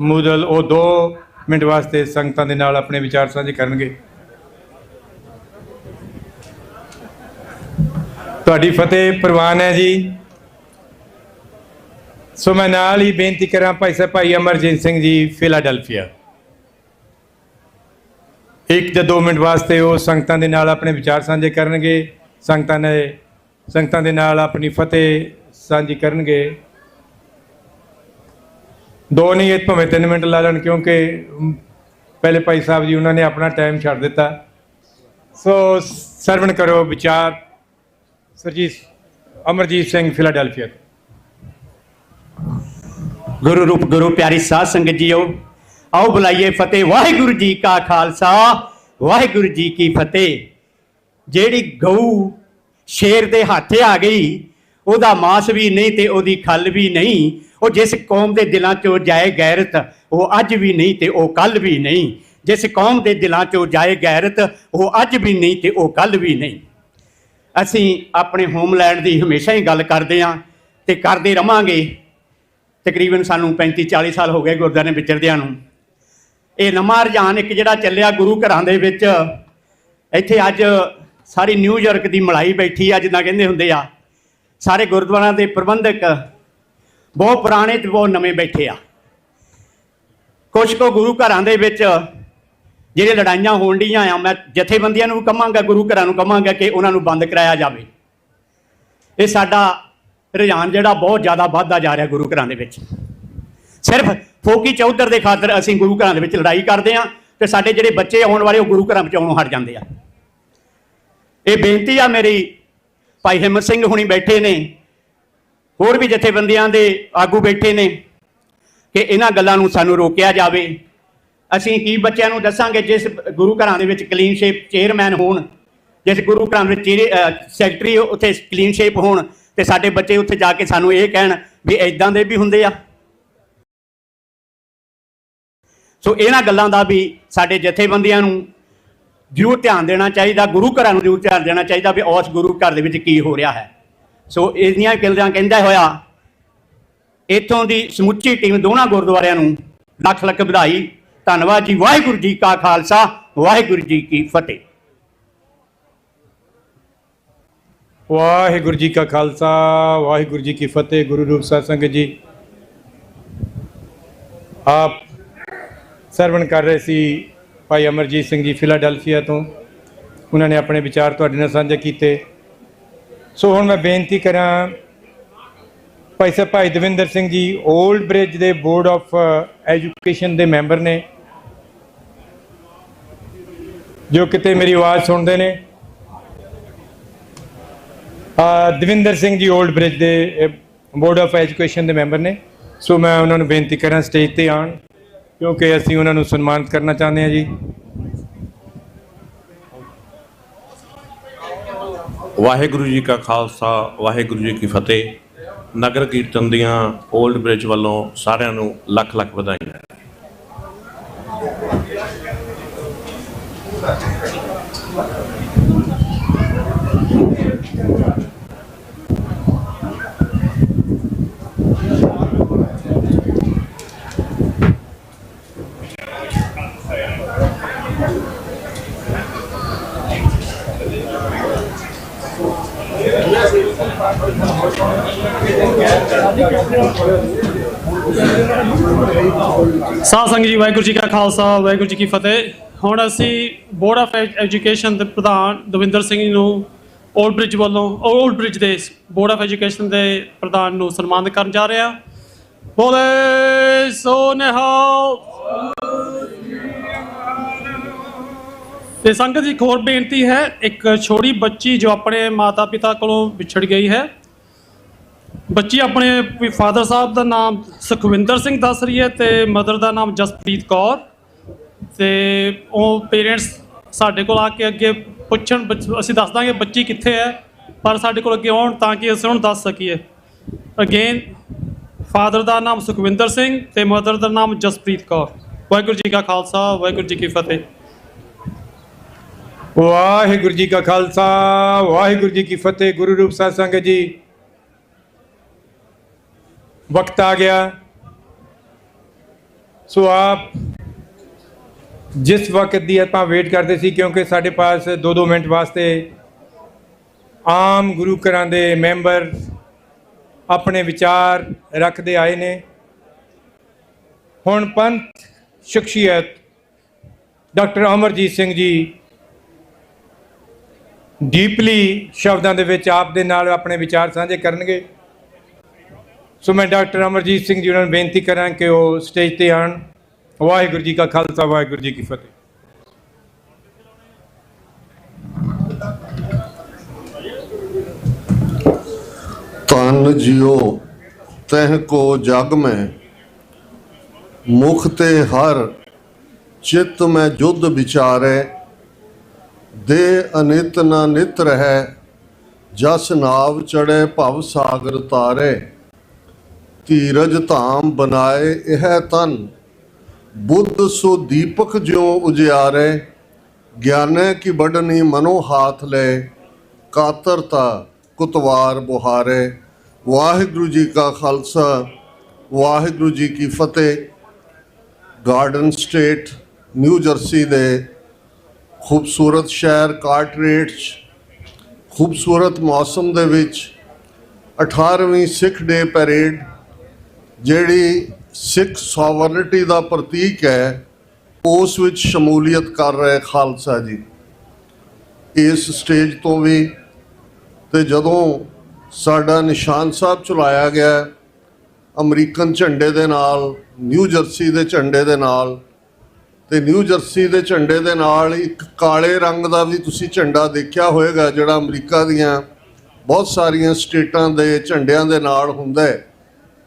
Moodal ਉਹ 2 ਮਿੰਟ ਵਾਸਤੇ ਸੰਗਤਾਂ ਦੇ ਨਾਲ ਆਪਣੇ ਵਿਚਾਰ ਸਾਂਝੇ ਕਰਨਗੇ। ਤੁਹਾਡੀ ਫਤਿਹ ਪ੍ਰਵਾਨ ਹੈ ਜੀ। ਸੋ ਮੈਂ ਨਾਲ ਹੀ ਬੇਨਤੀ ਕਰਾਂ ਭਾਈ ਅਮਰਜੀਤ ਸਿੰਘ ਜੀ ਫਿਲਾਡੈਲਫੀਆ, 1 ਜਾਂ 2 ਮਿੰਟ ਵਾਸਤੇ ਉਹ ਸੰਗਤਾਂ ਦੇ ਨਾਲ ਆਪਣੇ ਵਿਚਾਰ ਸਾਂਝੇ ਕਰਨਗੇ। ਸੰਗਤਾਂ ਦੇ ਨਾਲ ਆਪਣੀ ਫਤਿਹ ਸਾਂਝੀ ਕਰਨਗੇ। 2 ਨਹੀਂ, ਇਹ ਭਾਵੇਂ 3 ਮਿੰਟ ਲਾ ਲੈਣ, ਕਿਉਂਕਿ ਪਹਿਲੇ ਭਾਈ ਸਾਹਿਬ ਜੀ ਉਹਨਾਂ ਨੇ ਆਪਣਾ ਟਾਈਮ ਛੱਡ ਦਿੱਤਾ। ਸੋ ਸਰਵਣ ਕਰੋ ਵਿਚਾਰ ਅਮਰਜੀਤ ਸਿੰਘ ਫਿਲਾਡੈਲਫੀਆ। ਗੁਰੂ ਰੂਪ ਗੁਰੂ ਪਿਆਰੀ ਸਾਧ ਸੰਗਤ ਜੀਓ, ਆਓ ਬੁਲਾਈਏ ਫਤਿਹ। ਵਾਹਿਗੁਰੂ ਜੀ ਕਾ ਖਾਲਸਾ ਵਾਹਿਗੁਰੂ ਜੀ ਕੀ ਫਤਿਹ। ਜਿਹੜੀ ਗਊ ਸ਼ੇਰ ਦੇ ਹੱਥ ਆ ਗਈ, ਉਹਦਾ ਮਾਸ ਵੀ ਨਹੀਂ ਤੇ ਉਹਦੀ ਖੱਲ ਵੀ ਨਹੀਂ। ਉਹ ਜਿਸ ਕੌਮ ਦੇ ਦਿਲਾਂ 'ਚੋਂ ਜਾਏ ਗੈਰਤ, ਉਹ ਅੱਜ ਵੀ ਨਹੀਂ ਤੇ ਉਹ ਕੱਲ ਵੀ ਨਹੀਂ। ਜਿਸ ਕੌਮ ਦੇ ਦਿਲਾਂ 'ਚੋਂ ਜਾਏ ਗੈਰਤ, ਉਹ ਅੱਜ ਵੀ ਨਹੀਂ ਤੇ ਉਹ ਕੱਲ ਵੀ ਨਹੀਂ। ਅਸੀਂ ਆਪਣੇ ਹੋਮਲੈਂਡ ਦੀ ਹਮੇਸ਼ਾ ਹੀ ਗੱਲ ਕਰਦੇ ਹਾਂ ਤੇ ਕਰਦੇ ਰਵਾਂਗੇ। ਤਕਰੀਬਨ ਸਾਨੂੰ 35-40 ਸਾਲ ਹੋ ਗਏ ਗੁਰਦੁਆਰੇ ਵਿਚਰਦਿਆਂ ਨੂੰ। ਇਹ ਨਵਾਂ ਰੁਝਾਨ ਇੱਕ ਜਿਹੜਾ ਚੱਲਿਆ ਗੁਰੂ ਘਰਾਂ ਦੇ ਵਿੱਚ, ਇੱਥੇ ਅੱਜ ਸਾਰੀ ਨਿਊਯਾਰਕ ਦੀ ਮਲਾਈ ਬੈਠੀ ਆ, ਜਿੱਦਾਂ ਕਹਿੰਦੇ ਹੁੰਦੇ ਆ। ਸਾਰੇ ਗੁਰਦੁਆਰਿਆਂ ਦੇ ਪ੍ਰਬੰਧਕ ਬਹੁਤ ਪੁਰਾਣੇ ਤੇ ਬਹੁਤ ਨਵੇਂ ਬੈਠੇ ਆ। ਕੁਛ ਕੁ ਗੁਰੂ ਘਰਾਂ ਦੇ ਵਿੱਚ ਜਿਹੜੇ ਲੜਾਈਆਂ ਹੋਣ ਡੀਆਂ ਆ, ਮੈਂ ਜਥੇਬੰਦੀਆਂ ਨੂੰ ਕਹਾਂਗਾ, ਗੁਰੂ ਘਰਾਂ ਨੂੰ ਕਹਾਂਗਾ ਕਿ ਉਹਨਾਂ ਨੂੰ ਬੰਦ ਕਰਾਇਆ ਜਾਵੇ। ਇਹ ਸਾਡਾ ਰੁਝਾਨ ਜਿਹੜਾ ਬਹੁਤ ਜ਼ਿਆਦਾ ਵੱਧਦਾ ਜਾ ਰਿਹਾ ਗੁਰੂ ਘਰਾਂ ਦੇ ਵਿੱਚ। ਸਿਰਫ ਫੋਕੀ ਚੌਧਰ ਦੇ ਖਾਤਰ ਅਸੀਂ ਗੁਰੂ ਘਰਾਂ ਦੇ ਵਿੱਚ ਲੜਾਈ ਕਰਦੇ ਹਾਂ ਤੇ ਸਾਡੇ ਜਿਹੜੇ ਬੱਚੇ ਆਉਣ ਵਾਲੇ ਉਹ ਗੁਰੂ ਘਰਾਂ ਵਿੱਚ ਆਉਣੋਂ ਹਟ ਜਾਂਦੇ ਆ। ਇਹ ਬੇਨਤੀ ਆ ਮੇਰੀ, ਭਾਈ ਹਿੰਮਤ ਸਿੰਘ ਹੁਣੀ ਬੈਠੇ ਨੇ, ਹੋਰ ਵੀ ਜਥੇਬੰਦੀਆਂ ਦੇ ਆਗੂ ਬੈਠੇ ਨੇ, ਕਿ ਇਹਨਾਂ ਗੱਲਾਂ ਨੂੰ ਸਾਨੂੰ ਰੋਕਿਆ ਜਾਵੇ। ਅਸੀਂ ਕੀ ਬੱਚਿਆਂ ਨੂੰ ਦੱਸਾਂਗੇ ਜਿਸ ਗੁਰੂ ਘਰਾਂ ਦੇ ਵਿੱਚ ਕਲੀਨ ਸ਼ੇਪ ਚੇਅਰਮੈਨ ਹੋਣ, ਜਿਸ ਗੁਰੂ ਘਰਾਂ ਵਿੱਚ ਸੈਕਟਰੀ ਉੱਥੇ ਕਲੀਨ ਸ਼ੇਪ ਹੋਣ ਤੇ ਸਾਡੇ ਬੱਚੇ ਉੱਥੇ ਜਾ ਕੇ ਸਾਨੂੰ ਇਹ ਕਹਿਣ ਵੀ ਇਦਾਂ ਦੇ ਵੀ ਹੁੰਦੇ ਆ। ਸੋ ਇਹਨਾਂ ਗੱਲਾਂ ਦਾ ਵੀ ਸਾਡੇ ਜਥੇਬੰਦੀਆਂ ਨੂੰ ਜ਼ਰੂਰ ਧਿਆਨ ਦੇਣਾ ਚਾਹੀਦਾ, ਗੁਰੂ ਘਰਾਂ ਨੂੰ ਜ਼ਰੂਰ ਧਿਆਨ ਦੇਣਾ ਚਾਹੀਦਾ ਵੀ ਉਸ ਗੁਰੂ ਘਰ ਦੇ ਵਿੱਚ ਕੀ ਹੋ ਰਿਹਾ ਹੈ। ਸੋ ਇਹਦੀਆਂ ਗੱਲਾਂ ਕਹਿੰਦਾ ਹੋਇਆ ਇੱਥੋਂ ਦੀ ਸਮੁੱਚੀ ਟੀਮ ਦੋਨਾਂ ਗੁਰਦੁਆਰਿਆਂ ਨੂੰ ਲੱਖ ਲੱਖ ਵਧਾਈ। ਧੰਨਵਾਦ ਜੀ। ਵਾਹਿਗੁਰੂ ਜੀ ਕਾ ਖਾਲਸਾ, ਵਾਹਿਗੁਰੂ ਜੀ ਕੀ ਫਤਿਹ। ਵਾਹਿਗੁਰੂ ਜੀ ਕਾ ਖਾਲਸਾ, ਵਾਹਿਗੁਰੂ ਜੀ ਕੀ ਫਤਿਹ। ਗੁਰੂ ਰੂਪ ਸਾਧ ਸੰਗਤ ਜੀ, ਆਪ ਸਰਵਣ ਕਰ ਰਹੇ ਸੀ ਭਾਈ ਅਮਰਜੀਤ ਸਿੰਘ ਜੀ ਫਿਲਾਡੈਲਫੀਆ ਤੋਂ। ਉਹਨਾਂ ਨੇ ਆਪਣੇ ਵਿਚਾਰ ਤੁਹਾਡੇ ਨਾਲ ਸਾਂਝੇ ਕੀਤੇ। ਸੋ ਹੁਣ ਮੈਂ ਬੇਨਤੀ ਕਰਾਂ, ਭਾਈ ਸਾਹਿਬ ਭਾਈ ਦਵਿੰਦਰ ਸਿੰਘ ਜੀ ਓਲਡ ਬ੍ਰਿਜ ਦੇ ਬੋਰਡ ਆਫ ਐਜੂਕੇਸ਼ਨ ਦੇ ਮੈਂਬਰ ਨੇ, ਜੋ ਕਿਤੇ ਮੇਰੀ ਆਵਾਜ਼ ਸੁਣਦੇ ਨੇ। ਦਵਿੰਦਰ ਸਿੰਘ ਜੀ ਓਲਡ ਬ੍ਰਿਜ ਦੇ ਬੋਰਡ ਆਫ ਐਜੂਕੇਸ਼ਨ ਦੇ ਮੈਂਬਰ ਨੇ। ਸੋ ਮੈਂ ਉਹਨਾਂ ਨੂੰ ਬੇਨਤੀ ਕਰਾਂ ਸਟੇਜ ਤੇ ਆਉਣ, ਕਿਉਂਕਿ ਅਸੀਂ ਉਹਨਾਂ ਨੂੰ ਸਨਮਾਨਿਤ ਕਰਨਾ ਚਾਹੁੰਦੇ ਹਾਂ ਜੀ। ਵਾਹਿਗੁਰੂ ਜੀ ਕਾ ਖਾਲਸਾ, ਵਾਹਿਗੁਰੂ ਜੀ ਕੀ ਫਤਿਹ। ਨਗਰ ਕੀਰਤਨ ਦੀਆਂ ਓਲਡ ਬ੍ਰਿਜ ਵੱਲੋਂ ਸਾਰਿਆਂ ਨੂੰ ਲੱਖ ਲੱਖ ਵਧਾਈਆਂ। ਸਾਧ ਸੰਗਤ ਜੀ, ਵਾਹਿਗੁਰੂ ਜੀ ਕਾ ਖਾਲਸਾ, ਵਾਹਿਗੁਰੂ ਜੀ ਕੀ ਫਤਿਹ। ਹੁਣ ਅਸੀਂ ਬੋਰਡ ਆਫ ਐਜੂਕੇਸ਼ਨ ਦੇ ਪ੍ਰਧਾਨ ਦਵਿੰਦਰ ਸਿੰਘ ਨੂੰ ਓਲਡ ਬ੍ਰਿਜ ਵੱਲੋਂ, ਓਲਡ ਬ੍ਰਿਜ ਦੇ ਬੋਰਡ ਆਫ ਐਜੂਕੇਸ਼ਨ ਦੇ ਪ੍ਰਧਾਨ ਨੂੰ ਸਨਮਾਨਿਤ ਕਰਨ ਜਾ ਰਹੇ ਹਾਂ। ਬੋਲੇ ਸੋ ਨਿਹਾਲ। ਤੇ ਸੰਗਤ ਜੀ ਇੱਕ ਹੋਰ ਬੇਨਤੀ ਹੈ, ਇੱਕ ਛੋਟੀ ਬੱਚੀ ਜੋ ਆਪਣੇ ਮਾਤਾ ਪਿਤਾ ਕੋਲੋਂ ਵਿਛੜ ਗਈ ਹੈ। ਬੱਚੀ ਆਪਣੇ ਫਾਦਰ ਸਾਹਿਬ ਦਾ ਨਾਮ ਸੁਖਵਿੰਦਰ ਸਿੰਘ ਦੱਸ ਰਹੀ ਹੈ ਤੇ ਮਦਰ ਦਾ ਨਾਮ ਜਸਪ੍ਰੀਤ ਕੌਰ। ਤੇ ਉਹ ਪੇਰੈਂਟਸ ਸਾਡੇ ਕੋਲ ਆ ਕੇ ਅੱਗੇ ਪੁੱਛਣ, ਅਸੀਂ ਦੱਸ ਦਾਂਗੇ ਬੱਚੀ ਕਿੱਥੇ ਹੈ, ਪਰ ਸਾਡੇ ਕੋਲ ਅੱਗੇ ਆਉਣ ਤਾਂ ਕਿ ਅਸੀਂ ਉਹਨੂੰ ਦੱਸ ਸਕੀਏ। ਅਗੇਨ, ਫਾਦਰ ਦਾ ਨਾਮ ਸੁਖਵਿੰਦਰ ਸਿੰਘ ਤੇ ਮਦਰ ਦਾ ਨਾਮ ਜਸਪ੍ਰੀਤ ਕੌਰ। ਵਾਹਿਗੁਰੂ ਜੀ ਕਾ ਖਾਲਸਾ, ਵਾਹਿਗੁਰੂ ਜੀ ਕੀ ਫਤਿਹ। ਵਾਹਿਗੁਰੂ ਜੀ ਕਾ ਖਾਲਸਾ, ਵਾਹਿਗੁਰੂ ਜੀ ਕੀ ਫਤਿਹ। ਗੁਰੂ ਰੂਪ ਸਾਧ ਸੰਗਤ ਜੀ, वक्त आ गया। सो आप जिस वक्त की आप वेट करते सी, क्योंकि साढ़े पास 2-2 मिनट वास्ते आम गुरु घरां दे मैंबर अपने विचार रखते आए ने। हुण पंथ शख्सियत डॉक्टर अमरजीत सिंह जी डीपली शब्दों दे विच आप दे नाल अपने विचार साझे करनगे। सो मैं डॉक्टर अमरजीत सिंह जी उन्होंने बेनती करा कि वो स्टेज ते आन। वाहिगुरू जी का खालसा, वाहिगुरू जी की फतेह। तन जियो तह को जग में, मुख ते हर चित्त में जुद विचारे। दे अनित न नित रहे, जस नाव चढ़े भव सागर तारे। धीरज धाम बनाए यह तन, बुद्ध सो दीपक ज्यों उजियारे। ज्ञाने की बढ़नी मनो हाथ ले, कातरता कुतवार बुहारे। वाहिगुरू जी का खालसा, वाहिगुरू जी की फतेह। गार्डन स्टेट न्यू जर्सी दे खूबसूरत शहर कार्टरेट खूबसूरत मौसम दे विच 18वीं सिख डे पैरेड, ਜਿਹੜੀ ਸਿੱਖ ਸੋਵਰਨਿਟੀ ਦਾ ਪ੍ਰਤੀਕ ਹੈ, ਉਸ ਵਿੱਚ ਸ਼ਮੂਲੀਅਤ ਕਰ ਰਹੇ ਖਾਲਸਾ ਜੀ ਇਸ ਸਟੇਜ ਤੋਂ ਵੀ। ਤੇ ਜਦੋਂ ਸਾਡਾ ਨਿਸ਼ਾਨ ਸਾਹਿਬ ਚਲਾਇਆ ਗਿਆ ਅਮਰੀਕਨ ਝੰਡੇ ਦੇ ਨਾਲ, ਨਿਊ ਜਰਸੀ ਦੇ ਝੰਡੇ ਦੇ ਨਾਲ, ਤੇ ਨਿਊ ਜਰਸੀ ਦੇ ਝੰਡੇ ਦੇ ਨਾਲ ਇੱਕ ਕਾਲੇ ਰੰਗ ਦਾ ਵੀ ਤੁਸੀਂ ਝੰਡਾ ਦੇਖਿਆ ਹੋਵੇਗਾ ਜਿਹੜਾ ਅਮਰੀਕਾ ਦੀਆਂ ਬਹੁਤ ਸਾਰੀਆਂ ਸਟੇਟਾਂ ਦੇ ਝੰਡਿਆਂ ਦੇ ਨਾਲ ਹੁੰਦਾ ਹੈ।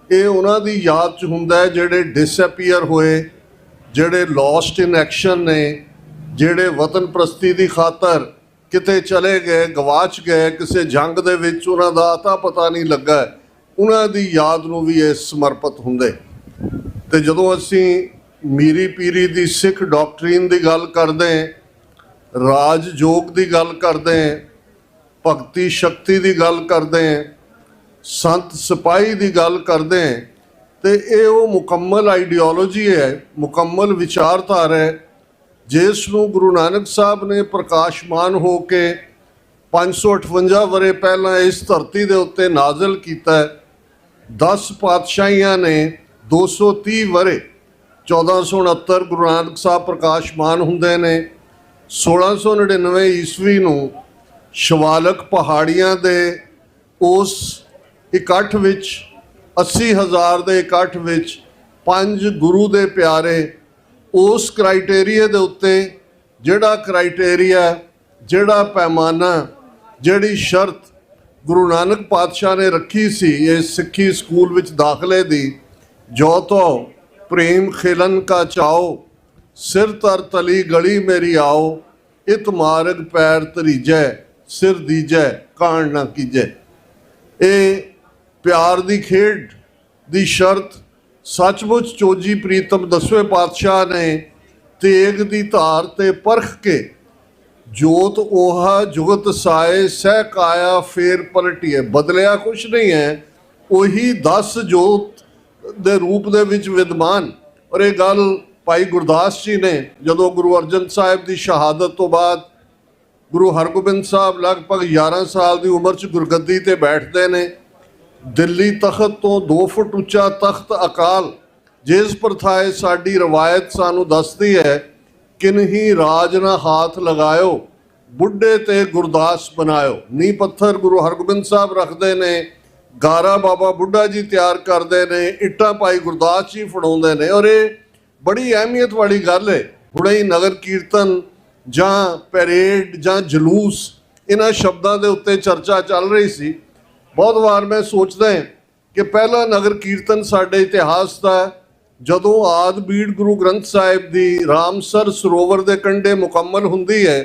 ਇਹ ਉਹਨਾਂ ਦੀ ਯਾਦ 'ਚ ਹੁੰਦਾ ਹੈ ਜਿਹੜੇ ਡਿਸਅਪੀਅਰ ਹੋਏ, ਜਿਹੜੇ ਲੌਸਟ ਇਨ ਐਕਸ਼ਨ ਨੇ, ਜਿਹੜੇ ਵਤਨ ਪ੍ਰਸਤੀ ਦੀ ਖਾਤਰ ਕਿਤੇ ਚਲੇ ਗਏ, ਗਵਾਚ ਗਏ ਕਿਸੇ ਜੰਗ ਦੇ ਵਿੱਚ, ਉਹਨਾਂ ਦਾ ਅਤਾ ਪਤਾ ਨਹੀਂ ਲੱਗਾ, ਉਹਨਾਂ ਦੀ ਯਾਦ ਨੂੰ ਵੀ ਇਹ ਸਮਰਪਿਤ ਹੁੰਦੇ। ਤੇ ਜਦੋਂ ਅਸੀਂ ਮੀਰੀ ਪੀਰੀ ਦੀ ਸਿੱਖ ਡਾਕਟਰੀਨ ਦੀ ਗੱਲ ਕਰਦੇ, ਰਾਜ ਯੋਗ ਦੀ ਗੱਲ ਕਰਦੇ, ਭਗਤੀ ਸ਼ਕਤੀ ਦੀ ਗੱਲ ਕਰਦੇ, ਸੰਤ ਸਿਪਾਹੀ ਦੀ ਗੱਲ ਕਰਦੇ, ਤੇ ਇਹ ਉਹ ਮੁਕੰਮਲ ਆਈਡੀਓਲੋਜੀ ਹੈ, ਮੁਕੰਮਲ ਵਿਚਾਰਧਾਰਾ ਹੈ ਜਿਸ ਨੂੰ ਗੁਰੂ ਨਾਨਕ ਸਾਹਿਬ ਨੇ ਪ੍ਰਕਾਸ਼ਮਾਨ ਹੋ ਕੇ 558 ਵਰੇ ਪਹਿਲਾਂ ਇਸ ਧਰਤੀ ਦੇ ਉੱਤੇ ਨਾਜ਼ਲ ਕੀਤਾ। 10 ਪਾਤਸ਼ਾਹੀਆਂ ਨੇ 230 ਵਰੇ 1469 ਗੁਰੂ ਨਾਨਕ ਸਾਹਿਬ ਪ੍ਰਕਾਸ਼ਮਾਨ ਹੁੰਦੇ ਨੇ। 1699 ਈਸਵੀ ਨੂੰ ਸ਼ਿਵਾਲਕ ਪਹਾੜੀਆਂ ਦੇ ਉਸ ਇਕੱਠ ਵਿੱਚ 80,000 ਦੇ ਇਕੱਠ ਵਿੱਚ 5 ਗੁਰੂ ਦੇ ਪਿਆਰੇ ਉਸ ਕ੍ਰਾਈਟੇਰੀਆ ਦੇ ਉੱਤੇ, ਜਿਹੜਾ ਕ੍ਰਾਈਟੇਰੀਆ, ਜਿਹੜਾ ਪੈਮਾਨਾ, ਜਿਹੜੀ ਸ਼ਰਤ ਗੁਰੂ ਨਾਨਕ ਪਾਤਸ਼ਾਹ ਨੇ ਰੱਖੀ ਸੀ ਇਸ ਸਿੱਖੀ ਸਕੂਲ ਵਿੱਚ ਦਾਖਲੇ ਦੀ, ਜੋ ਤੋ ਪ੍ਰੇਮ ਖੇਲਨ ਕਾ ਚਾਓ, ਸਿਰ ਤਰ ਤਲੀ ਗਲੀ ਮੇਰੀ ਆਓ, ਇਤ ਮਾਰਗ ਪੈਰ ਧਰੀਜੈ, ਸਿਰ ਦੀਜੈ ਕਾਣ ਨਾ ਕੀਜੈ। ਇਹ ਪਿਆਰ ਦੀ ਖੇਡ ਦੀ ਸ਼ਰਤ ਸੱਚਮੁੱਚ ਚੋਜੀ ਪ੍ਰੀਤਮ 10ਵੇਂ ਪਾਤਸ਼ਾਹ ਨੇ ਤੇਗ ਦੀ ਧਾਰ ਤੇ ਪਰਖ ਕੇ, ਜੋਤ 오ਹਾ ਜੁਗਤ ਸਾਏ ਸਹਿ ਕਾਇਆ ਫੇਰ ਪਲਟੀਏ, ਬਦਲਿਆ ਕੁਛ ਨਹੀਂ ਹੈ, ਉਹੀ 10 ਜੋਤ ਦੇ ਰੂਪ ਦੇ ਵਿੱਚ ਵਿਦਮਾਨ। ਔਰ ਇਹ ਗੱਲ ਭਾਈ ਗੁਰਦਾਸ ਜੀ ਨੇ ਜਦੋਂ ਗੁਰੂ ਅਰਜਨ ਸਾਹਿਬ ਦੀ ਸ਼ਹਾਦਤ ਤੋਂ ਬਾਅਦ ਗੁਰੂ ਹਰਗੋਬਿੰਦ ਸਾਹਿਬ ਲਗਭਗ 11 ਸਾਲ ਦੀ ਉਮਰ 'ਚ ਗੁਰਗੱਦੀ ਤੇ ਬੈਠਦੇ ਨੇ। ਦਿੱਲੀ ਤਖਤ ਤੋਂ 2 ਫੁੱਟ ਉੱਚਾ ਤਖਤ ਅਕਾਲ, ਜਿਸ ਪ੍ਰਥਾਏ ਸਾਡੀ ਰਵਾਇਤ ਸਾਨੂੰ ਦੱਸਦੀ ਹੈ, ਕਿਨਹੀ ਰਾਜ ਨਾ ਹਾਥ ਲਗਾਇਓ, ਬੁੱਢੇ ਤੇ ਗੁਰਦਾਸ ਬਣਾਇਓ। ਨੀਂਹ ਪੱਥਰ ਗੁਰੂ ਹਰਗੋਬਿੰਦ ਸਾਹਿਬ ਰੱਖਦੇ ਨੇ, ਗਾਰਾ ਬਾਬਾ ਬੁੱਢਾ ਜੀ ਤਿਆਰ ਕਰਦੇ ਨੇ, ਇੱਟਾਂ ਭਾਈ ਗੁਰਦਾਸ ਜੀ ਫੜਾਉਂਦੇ ਨੇ। ਔਰ ਇਹ ਬੜੀ ਅਹਿਮੀਅਤ ਵਾਲੀ ਗੱਲ ਹੈ। ਹੁਣੇ ਹੀ ਨਗਰ ਕੀਰਤਨ ਜਾਂ ਪੈਰੇਡ ਜਾਂ ਜਲੂਸ, ਇਹਨਾਂ ਸ਼ਬਦਾਂ ਦੇ ਉੱਤੇ ਚਰਚਾ ਚੱਲ ਰਹੀ ਸੀ। ਬਹੁਤ ਵਾਰ ਮੈਂ ਸੋਚਦਾ ਕਿ ਪਹਿਲਾ ਨਗਰ ਕੀਰਤਨ ਸਾਡੇ ਇਤਿਹਾਸ ਦਾ ਜਦੋਂ ਆਦਿ ਬੀੜ ਗੁਰੂ ਗ੍ਰੰਥ ਸਾਹਿਬ ਦੀ ਰਾਮਸਰ ਸਰੋਵਰ ਦੇ ਕੰਢੇ ਮੁਕੰਮਲ ਹੁੰਦੀ ਹੈ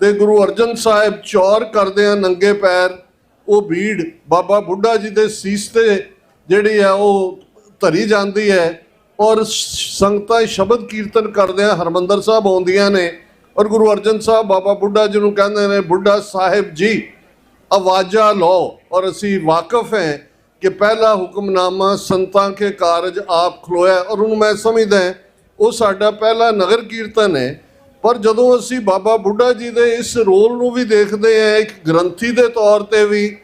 ਤੇ ਗੁਰੂ ਅਰਜਨ ਸਾਹਿਬ ਚੌਰ ਕਰਦੇ ਆ ਨੰਗੇ ਪੈਰ, ਉਹ ਬੀੜ ਬਾਬਾ ਬੁੱਢਾ ਜੀ ਦੇ ਸੀਸ ਤੇ ਜਿਹੜੀ ਹੈ ਉਹ ਧਰੀ ਜਾਂਦੀ ਹੈ, ਔਰ ਸੰਗਤਾਂ ਸ਼ਬਦ ਕੀਰਤਨ ਕਰਦੇ ਆ, ਹਰਮੰਦਰ ਸਾਹਿਬ ਆਉਂਦੀਆਂ ਨੇ, ਔਰ ਗੁਰੂ ਅਰਜਨ ਸਾਹਿਬ ਬਾਬਾ ਬੁੱਢਾ ਜੀ ਨੂੰ ਕਹਿੰਦੇ ਨੇ, ਬੁੱਢਾ ਸਾਹਿਬ ਜੀ ਆਵਾਜ਼ਾਂ ਲਓ। ਔਰ ਅਸੀਂ ਵਾਕਿਫ ਹੈ ਕਿ ਪਹਿਲਾ ਹੁਕਮਨਾਮਾ ਸੰਤਾਂ ਕੇ ਕਾਰਜ ਆਪ ਖਲੋਇਆ, ਔਰ ਉਹਨੂੰ ਮੈਂ ਸਮਝਦਾ ਉਹ ਸਾਡਾ ਪਹਿਲਾ ਨਗਰ ਕੀਰਤਨ ਹੈ। ਪਰ ਜਦੋਂ ਅਸੀਂ ਬਾਬਾ ਬੁੱਢਾ ਜੀ ਦੇ ਇਸ ਰੋਲ ਨੂੰ ਵੀ ਦੇਖਦੇ ਹਾਂ, ਇੱਕ ਗ੍ਰੰਥੀ ਦੇ ਤੌਰ ਤੇ ਵੀ,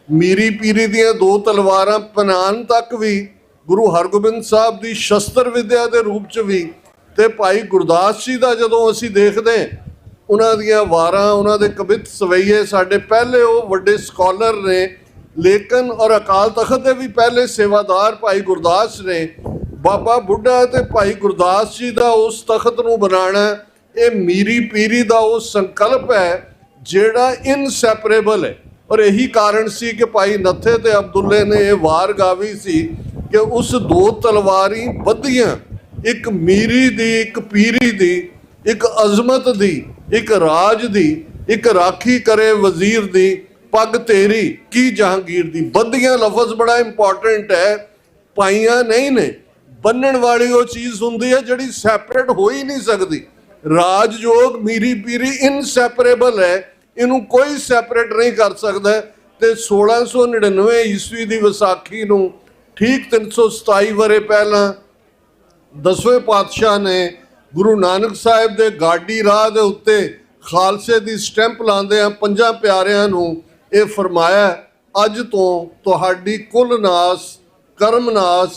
ਮੀਰੀ ਪੀਰੀ ਦੀਆਂ 2 ਤਲਵਾਰਾਂ ਪਨਾਨ ਤੱਕ ਵੀ, ਗੁਰੂ ਹਰਗੋਬਿੰਦ ਸਾਹਿਬ ਦੀ ਸ਼ਸਤਰ ਵਿਦਿਆ ਦੇ ਰੂਪ 'ਚ ਵੀ, ਤੇ ਭਾਈ ਗੁਰਦਾਸ ਜੀ ਦਾ ਜਦੋਂ ਅਸੀਂ ਦੇਖਦੇ, ਉਹਨਾਂ ਦੀਆਂ ਵਾਰਾਂ, ਉਹਨਾਂ ਦੇ ਕਵਿਤ ਸਵਈਏ, ਸਾਡੇ ਪਹਿਲੇ ਉਹ ਵੱਡੇ ਸਕਾਲਰ ਨੇ, ਲੇਕਿਨ ਔਰ ਅਕਾਲ ਤਖਤ ਦੇ ਵੀ ਪਹਿਲੇ ਸੇਵਾਦਾਰ ਭਾਈ ਗੁਰਦਾਸ ਨੇ। ਬਾਬਾ ਬੁੱਢਾ ਤੇ ਭਾਈ ਗੁਰਦਾਸ ਜੀ ਦਾ ਉਸ ਤਖਤ ਨੂੰ ਬਣਾਉਣਾ, ਇਹ ਮੀਰੀ ਪੀਰੀ ਦਾ ਉਹ ਸੰਕਲਪ ਹੈ ਜਿਹੜਾ ਇਨਸੈਪਰੇਬਲ ਹੈ। ਔਰ ਇਹੀ ਕਾਰਨ ਸੀ ਕਿ ਭਾਈ ਨੱਥੇ ਤੇ ਅਬਦੁੱਲੇ ਨੇ ਇਹ ਵਾਰ ਗਾਵੀ ਸੀ ਕਿ ਉਸ 2 ਤਲਵਾਰੀ ਬੱਧੀਆਂ, ਇੱਕ ਮੀਰੀ ਦੀ, ਇੱਕ ਪੀਰੀ ਦੀ, ਇੱਕ ਅਜ਼ਮਤ ਦੀ, ਇੱਕ ਰਾਜ ਦੀ, ਇੱਕ ਰਾਖੀ ਕਰੇ ਵਜ਼ੀਰ ਦੀ, ਪੱਗ ਤੇਰੀ ਕੀ ਜਹਾਂਗੀਰ ਦੀ। ਬੱਧੀਆਂ ਲਫ਼ਜ਼ ਬੜਾ ਇੰਪੋਰਟੈਂਟ ਹੈ, ਪਾਈਆਂ ਨਹੀਂ ਨੇ। ਬੰਨਣ ਵਾਲੀ ਉਹ ਚੀਜ਼ ਹੁੰਦੀ ਹੈ ਜਿਹੜੀ ਸੈਪਰੇਟ ਹੋ ਹੀ ਨਹੀਂ ਸਕਦੀ। ਰਾਜਯੋਗ ਮੀਰੀ ਪੀਰੀ ਇਨਸੈਪਰੇਬਲ ਹੈ, ਇਹਨੂੰ ਕੋਈ ਸੈਪਰੇਟ ਨਹੀਂ ਕਰ ਸਕਦਾ। ਤੇ 1699 ਈਸਵੀ ਦੀ ਵਿਸਾਖੀ ਨੂੰ ਠੀਕ 327 ਵਰੇ ਪਹਿਲਾਂ 10ਵੇਂ ਪਾਤਸ਼ਾਹ ਨੇ ਗੁਰੂ ਨਾਨਕ ਸਾਹਿਬ ਦੇ ਗਾਡੀ ਰਾਹ ਦੇ ਉੱਤੇ ਖਾਲਸੇ ਦੀ ਸਟੈਂਪ ਲਾਉਂਦੇ ਆ 5 ਪਿਆਰਿਆਂ ਨੂੰ ਇਹ ਫਰਮਾਇਆ, ਅੱਜ ਤੋਂ ਤੁਹਾਡੀ ਕੁਲ ਨਾਸ, ਕਰਮ ਨਾਸ,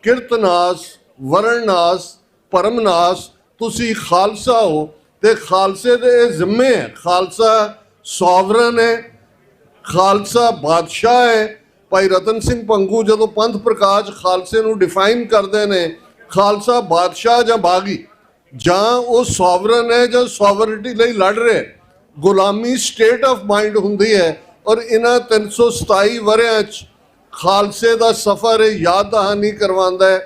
ਕਿਰਤ ਨਾਸ, ਵਰਣ ਨਾਸ, ਭਰਮ ਨਾਸ, ਤੁਸੀਂ ਖਾਲਸਾ ਹੋ ਤੇ ਖਾਲਸੇ ਦੇ ਇਹ ਜ਼ਿੰਮੇ ਹੈ। ਖਾਲਸਾ ਸੋਵਰਨ ਹੈ, ਖਾਲਸਾ ਬਾਦਸ਼ਾਹ ਹੈ। ਭਾਈ ਰਤਨ ਸਿੰਘ ਭੰਗੂ ਜਦੋਂ ਪੰਥ ਪ੍ਰਕਾਸ਼ ਖਾਲਸੇ ਨੂੰ ਡਿਫਾਈਨ ਕਰਦੇ ਨੇ, ਖਾਲਸਾ ਬਾਦਸ਼ਾਹ ਜਾਂ ਬਾਗੀ, ਜਾਂ ਉਹ ਸੋਵਰਨ ਹੈ ਜਾਂ ਸੋਵਰਨਿਟੀ ਲਈ ਲੜ ਰਿਹਾ। ਗੁਲਾਮੀ ਸਟੇਟ ਆਫ ਮਾਈਂਡ ਹੁੰਦੀ ਹੈ। ਔਰ ਇਹਨਾਂ 327 ਵਰਿਆਂ 'ਚ ਖਾਲਸੇ ਦਾ ਸਫ਼ਰ ਯਾਦ ਦਹਾਨੀ ਕਰਵਾਉਂਦਾ ਹੈ।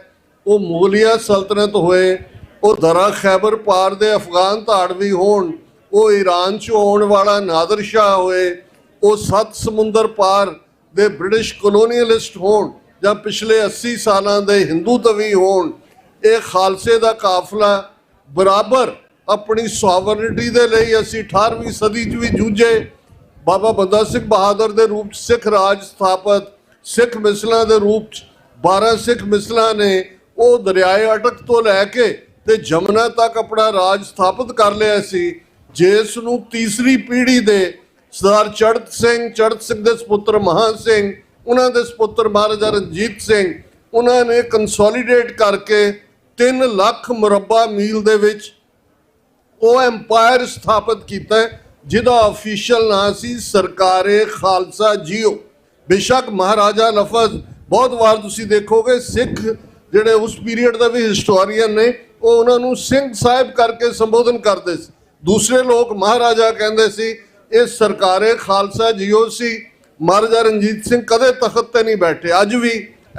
ਉਹ ਮੁਗਲਿਆ ਸਲਤਨਤ ਹੋਏ, ਉਹ ਦਰਾ ਖੈਬਰ ਪਾਰ ਦੇ ਅਫਗਾਨ ਧਾੜਵੀ ਹੋਣ, ਉਹ ਈਰਾਨ 'ਚੋਂ ਆਉਣ ਵਾਲਾ ਨਾਦਰ ਸ਼ਾਹ ਹੋਏ, ਉਹ 7 ਸਮੁੰਦਰ ਪਾਰ ਦੇ ਬ੍ਰਿਟਿਸ਼ ਕਲੋਨੀਅਲਿਸਟ ਹੋਣ, ਜਾਂ ਪਿਛਲੇ 80 ਸਾਲਾਂ ਦੇ ਹਿੰਦੂ ਤਵੀ ਹੋਣ, ਇਹ ਖਾਲਸੇ ਦਾ ਕਾਫਲਾ ਬਰਾਬਰ ਆਪਣੀ ਸੋਵਰਨਿਟੀ ਦੇ ਲਈ ਅਸੀਂ 18ਵੀਂ ਸਦੀ 'ਚ ਵੀ ਜੂਝੇ। ਬਾਬਾ ਬੰਦਾ ਸਿੰਘ ਬਹਾਦਰ ਦੇ ਰੂਪ 'ਚ ਸਿੱਖ ਰਾਜ ਸਥਾਪਤ, ਸਿੱਖ ਮਿਸਲਾਂ ਦੇ ਰੂਪ 'ਚ 12 ਸਿੱਖ ਮਿਸਲਾਂ ਨੇ ਉਹ ਦਰਿਆਏ ਅਟਕ ਤੋਂ ਲੈ ਕੇ ਤੇ ਜਮਨਾ ਤੱਕ ਆਪਣਾ ਰਾਜ ਸਥਾਪਿਤ ਕਰ ਲਿਆ ਸੀ, ਜਿਸ ਨੂੰ ਤੀਸਰੀ ਪੀੜ੍ਹੀ ਦੇ ਸਰਦਾਰ ਚੜ੍ਹਤ ਸਿੰਘ ਦੇ ਸਪੁੱਤਰ ਮਹਾਂ ਸਿੰਘ, ਉਹਨਾਂ ਦੇ ਸਪੁੱਤਰ ਮਹਾਰਾਜਾ ਰਣਜੀਤ ਸਿੰਘ, ਉਹਨਾਂ ਨੇ ਕੰਸੋਲੀਡੇਟ ਕਰਕੇ 3 ਲੱਖ ਮੁਰੱਬਾ ਮੀਲ ਦੇ ਵਿੱਚ ਉਹ ਐਮਪਾਇਰ ਸਥਾਪਿਤ ਕੀਤਾ, ਜਿਹਦਾ ਅਫੀਸ਼ੀਅਲ ਨਾਂ ਸੀ ਸਰਕਾਰੇ ਖਾਲਸਾ ਜੀਓ। ਬੇਸ਼ੱਕ ਮਹਾਰਾਜਾ ਲਫ਼ਜ਼ ਬਹੁਤ ਵਾਰ ਤੁਸੀਂ ਦੇਖੋਗੇ ਸਿੱਖ ਜਿਹੜੇ ਉਸ ਪੀਰੀਅਡ ਦਾ ਵੀ ਹਿਸਟੋਰੀਅਨ ਨੇ, ਉਹ ਉਹਨਾਂ ਨੂੰ ਸਿੰਘ ਸਾਹਿਬ ਕਰਕੇ ਸੰਬੋਧਨ ਕਰਦੇ ਸੀ। ਦੂਸਰੇ ਲੋਕ ਮਹਾਰਾਜਾ ਕਹਿੰਦੇ ਸੀ। ਇਹ ਸਰਕਾਰੇ ਖਾਲਸਾ ਜੀਓ ਸੀ। ਮਹਾਰਾਜਾ ਰਣਜੀਤ ਸਿੰਘ ਕਦੇ ਤਖਤ ਤੇ ਨਹੀਂ ਬੈਠੇ। ਅੱਜ ਵੀ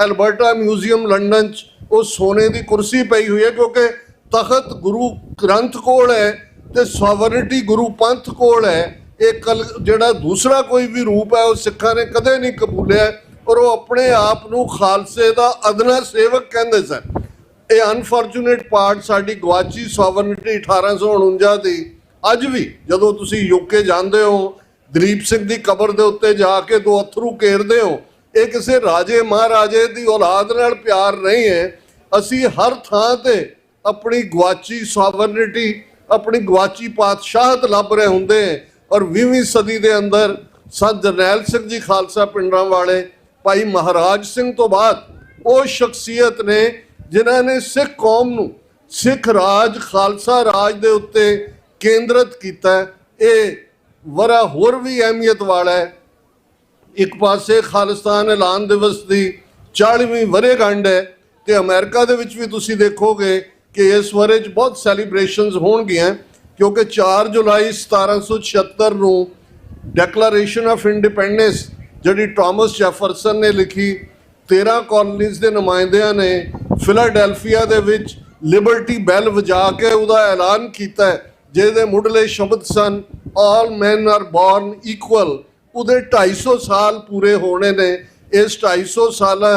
ਐਲਬਰਟਾ ਮਿਊਜ਼ੀਅਮ ਲੰਡਨ 'ਚ ਉਹ ਸੋਨੇ ਦੀ ਕੁਰਸੀ ਪਈ ਹੋਈ ਹੈ, ਕਿਉਂਕਿ ਤਖਤ ਗੁਰੂ ਗ੍ਰੰਥ ਕੋਲ ਹੈ ਤੇ ਸੋਵਰਨਿਟੀ ਗੁਰੂ ਪੰਥ ਕੋਲ ਹੈ। ਇਹ ਜਿਹੜਾ ਦੂਸਰਾ ਕੋਈ ਵੀ ਰੂਪ ਹੈ ਉਹ ਸਿੱਖਾਂ ਨੇ ਕਦੇ ਨਹੀਂ ਕਬੂਲਿਆ, ਔਰ ਉਹ ਆਪਣੇ ਆਪ ਨੂੰ ਖਾਲਸੇ ਦਾ ਅਦਨਾ ਸੇਵਕ ਕਹਿੰਦੇ ਸਨ। ਇਹ ਅਨਫੋਰਚੂਨੇਟ ਪਾਰਟ ਸਾਡੀ ਗਵਾਚੀ ਸੋਵਰਨਿਟੀ 1849 ਦੀ ਅੱਜ ਵੀ ਜਦੋਂ ਤੁਸੀਂ ਯੂਕੇ ਜਾਂਦੇ ਹੋ, ਦਲੀਪ ਸਿੰਘ ਦੀ ਕਬਰ ਦੇ ਉੱਤੇ ਜਾ ਕੇ 2 ਅੱਥਰੂ ਕੇਰਦੇ ਹੋ, ਇਹ ਕਿਸੇ ਰਾਜੇ ਮਹਾਰਾਜੇ ਦੀ ਔਲਾਦ ਨਾਲ ਪਿਆਰ ਨਹੀਂ ਹੈ। ਅਸੀਂ ਹਰ ਥਾਂ ਤੇ ਆਪਣੀ ਗਵਾਚੀ ਸੋਵਰਨਿਟੀ, ਆਪਣੀ ਗਵਾਚੀ ਪਾਤਸ਼ਾਹਤ ਲੱਭ ਰਹੇ ਹੁੰਦੇ। ਔਰ 20ਵੀਂ ਸਦੀ ਦੇ ਅੰਦਰ ਸੰਤ ਜਰਨੈਲ ਸਿੰਘ ਜੀ ਖਾਲਸਾ ਪਿੰਡਾਂ ਵਾਲੇ, ਭਾਈ ਮਹਾਰਾਜ ਸਿੰਘ ਤੋਂ ਬਾਅਦ ਉਹ ਸ਼ਖਸੀਅਤ ਨੇ ਜਿਨ੍ਹਾਂ ਨੇ ਸਿੱਖ ਕੌਮ ਨੂੰ ਸਿੱਖ ਰਾਜ ਖਾਲਸਾ ਰਾਜ ਦੇ ਉੱਤੇ ਕੇਂਦਰਿਤ ਕੀਤਾ। ਇਹ ਵਰਾ ਹੋਰ ਵੀ ਅਹਿਮੀਅਤ ਵਾਲਾ ਹੈ। ਇੱਕ ਪਾਸੇ ਖਾਲਿਸਤਾਨ ਐਲਾਨ ਦਿਵਸ ਦੀ 40ਵੀਂ ਵਰ੍ਹੇਗੰਢ ਹੈ, ਤੇ ਅਮਰੀਕਾ ਦੇ ਵਿੱਚ ਵੀ ਤੁਸੀਂ ਦੇਖੋਗੇ ਕਿ ਇਸ ਵਰ੍ਹੇ 'ਚ ਬਹੁਤ ਸੈਲੀਬ੍ਰੇਸ਼ਨਸ ਹੋਣਗੀਆਂ, ਕਿਉਂਕਿ 4 ਜੁਲਾਈ 1776 ਨੂੰ ਡੈਕਲੇਰੇਸ਼ਨ ਆਫ ਇੰਡੀਪੈਂਡੈਂਸ ਜਿਹੜੀ ਥਾਮਸ ਜੈਫਰਸਨ ਨੇ ਲਿਖੀ, 13 ਕਾਲੋਨੀਜ਼ ਦੇ ਨੁਮਾਇੰਦਿਆਂ ਨੇ ਫਿਲਾਡੈਲਫੀਆ ਦੇ ਵਿੱਚ ਲਿਬਰਟੀ ਬੈਲ ਵਜਾ ਕੇ ਉਹਦਾ ਐਲਾਨ ਕੀਤਾ, ਜਿਹਦੇ ਮੁੱਢਲੇ ਸ਼ਬਦ ਸਨ ਆਲ ਮੈਨ ਆਰ ਬੋਰਨ ਇਕੁਅਲ। ਉਹਦੇ 250 ਸਾਲ ਪੂਰੇ ਹੋਣੇ ਨੇ। ਇਸ 250 ਸਾਲਾ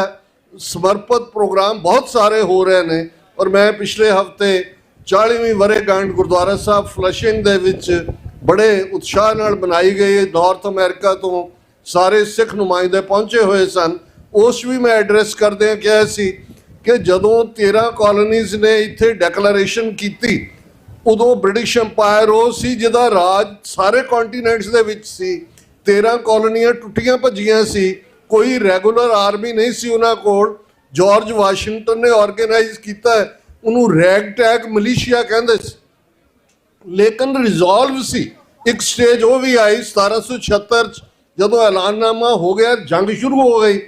ਸਮਰਪਿਤ ਪ੍ਰੋਗਰਾਮ ਬਹੁਤ ਸਾਰੇ ਹੋ ਰਹੇ ਨੇ। ਔਰ ਮੈਂ ਪਿਛਲੇ ਹਫਤੇ 40ਵੀਂ ਵਰ੍ਹੇਗੰਢ ਗੁਰਦੁਆਰਾ ਸਾਹਿਬ ਫਲਸ਼ਿੰਗ ਦੇ ਵਿੱਚ ਬੜੇ ਉਤਸ਼ਾਹ ਨਾਲ ਬਣਾਈ ਗਈ। ਨਾਰਥ ਅਮਰੀਕਾ ਤੋਂ ਸਾਰੇ ਸਿੱਖ ਨੁਮਾਇੰਦੇ ਪਹੁੰਚੇ ਹੋਏ ਸਨ। ਉਸ ਵੀ ਮੈਂ ਐਡਰੈਸ ਕਰਦਿਆਂ ਕਿਹਾ ਸੀ ਕਿ ਜਦੋਂ 13 ਕਾਲੋਨੀਜ਼ ਨੇ ਇੱਥੇ ਡੈਕਲੇਰੇਸ਼ਨ ਕੀਤੀ, ਉਦੋਂ ਬ੍ਰਿਟਿਸ਼ ਅੰਪਾਇਰ ਉਹ ਸੀ ਜਿਹਦਾ ਰਾਜ ਸਾਰੇ ਕੰਟੀਨੈਂਟਸ ਦੇ ਵਿੱਚ ਸੀ। 13 ਕਾਲੋਨੀਆਂ ਟੁੱਟੀਆਂ ਭੱਜੀਆਂ ਸੀ, ਕੋਈ ਰੈਗੂਲਰ ਆਰਮੀ ਨਹੀਂ ਸੀ ਉਹਨਾਂ ਕੋਲ। ਜਾਰਜ ਵਾਸ਼ਿੰਗਟਨ ਨੇ ਆਰਗੇਨਾਈਜ਼ ਕੀਤਾ, ਉਹਨੂੰ ਰੈਗ ਟੈਗ ਮਲੀਸ਼ੀਆ ਕਹਿੰਦੇ ਸੀ, ਲੇਕਿਨ ਰਿਜ਼ੋਲਵ ਸੀ। ਇੱਕ ਸਟੇਜ ਉਹ ਵੀ ਆਈ 1776 'ਚ, ਜਦੋਂ ਐਲਾਨਨਾਮਾ ਹੋ ਗਿਆ, ਜੰਗ ਸ਼ੁਰੂ ਹੋ ਗਈ।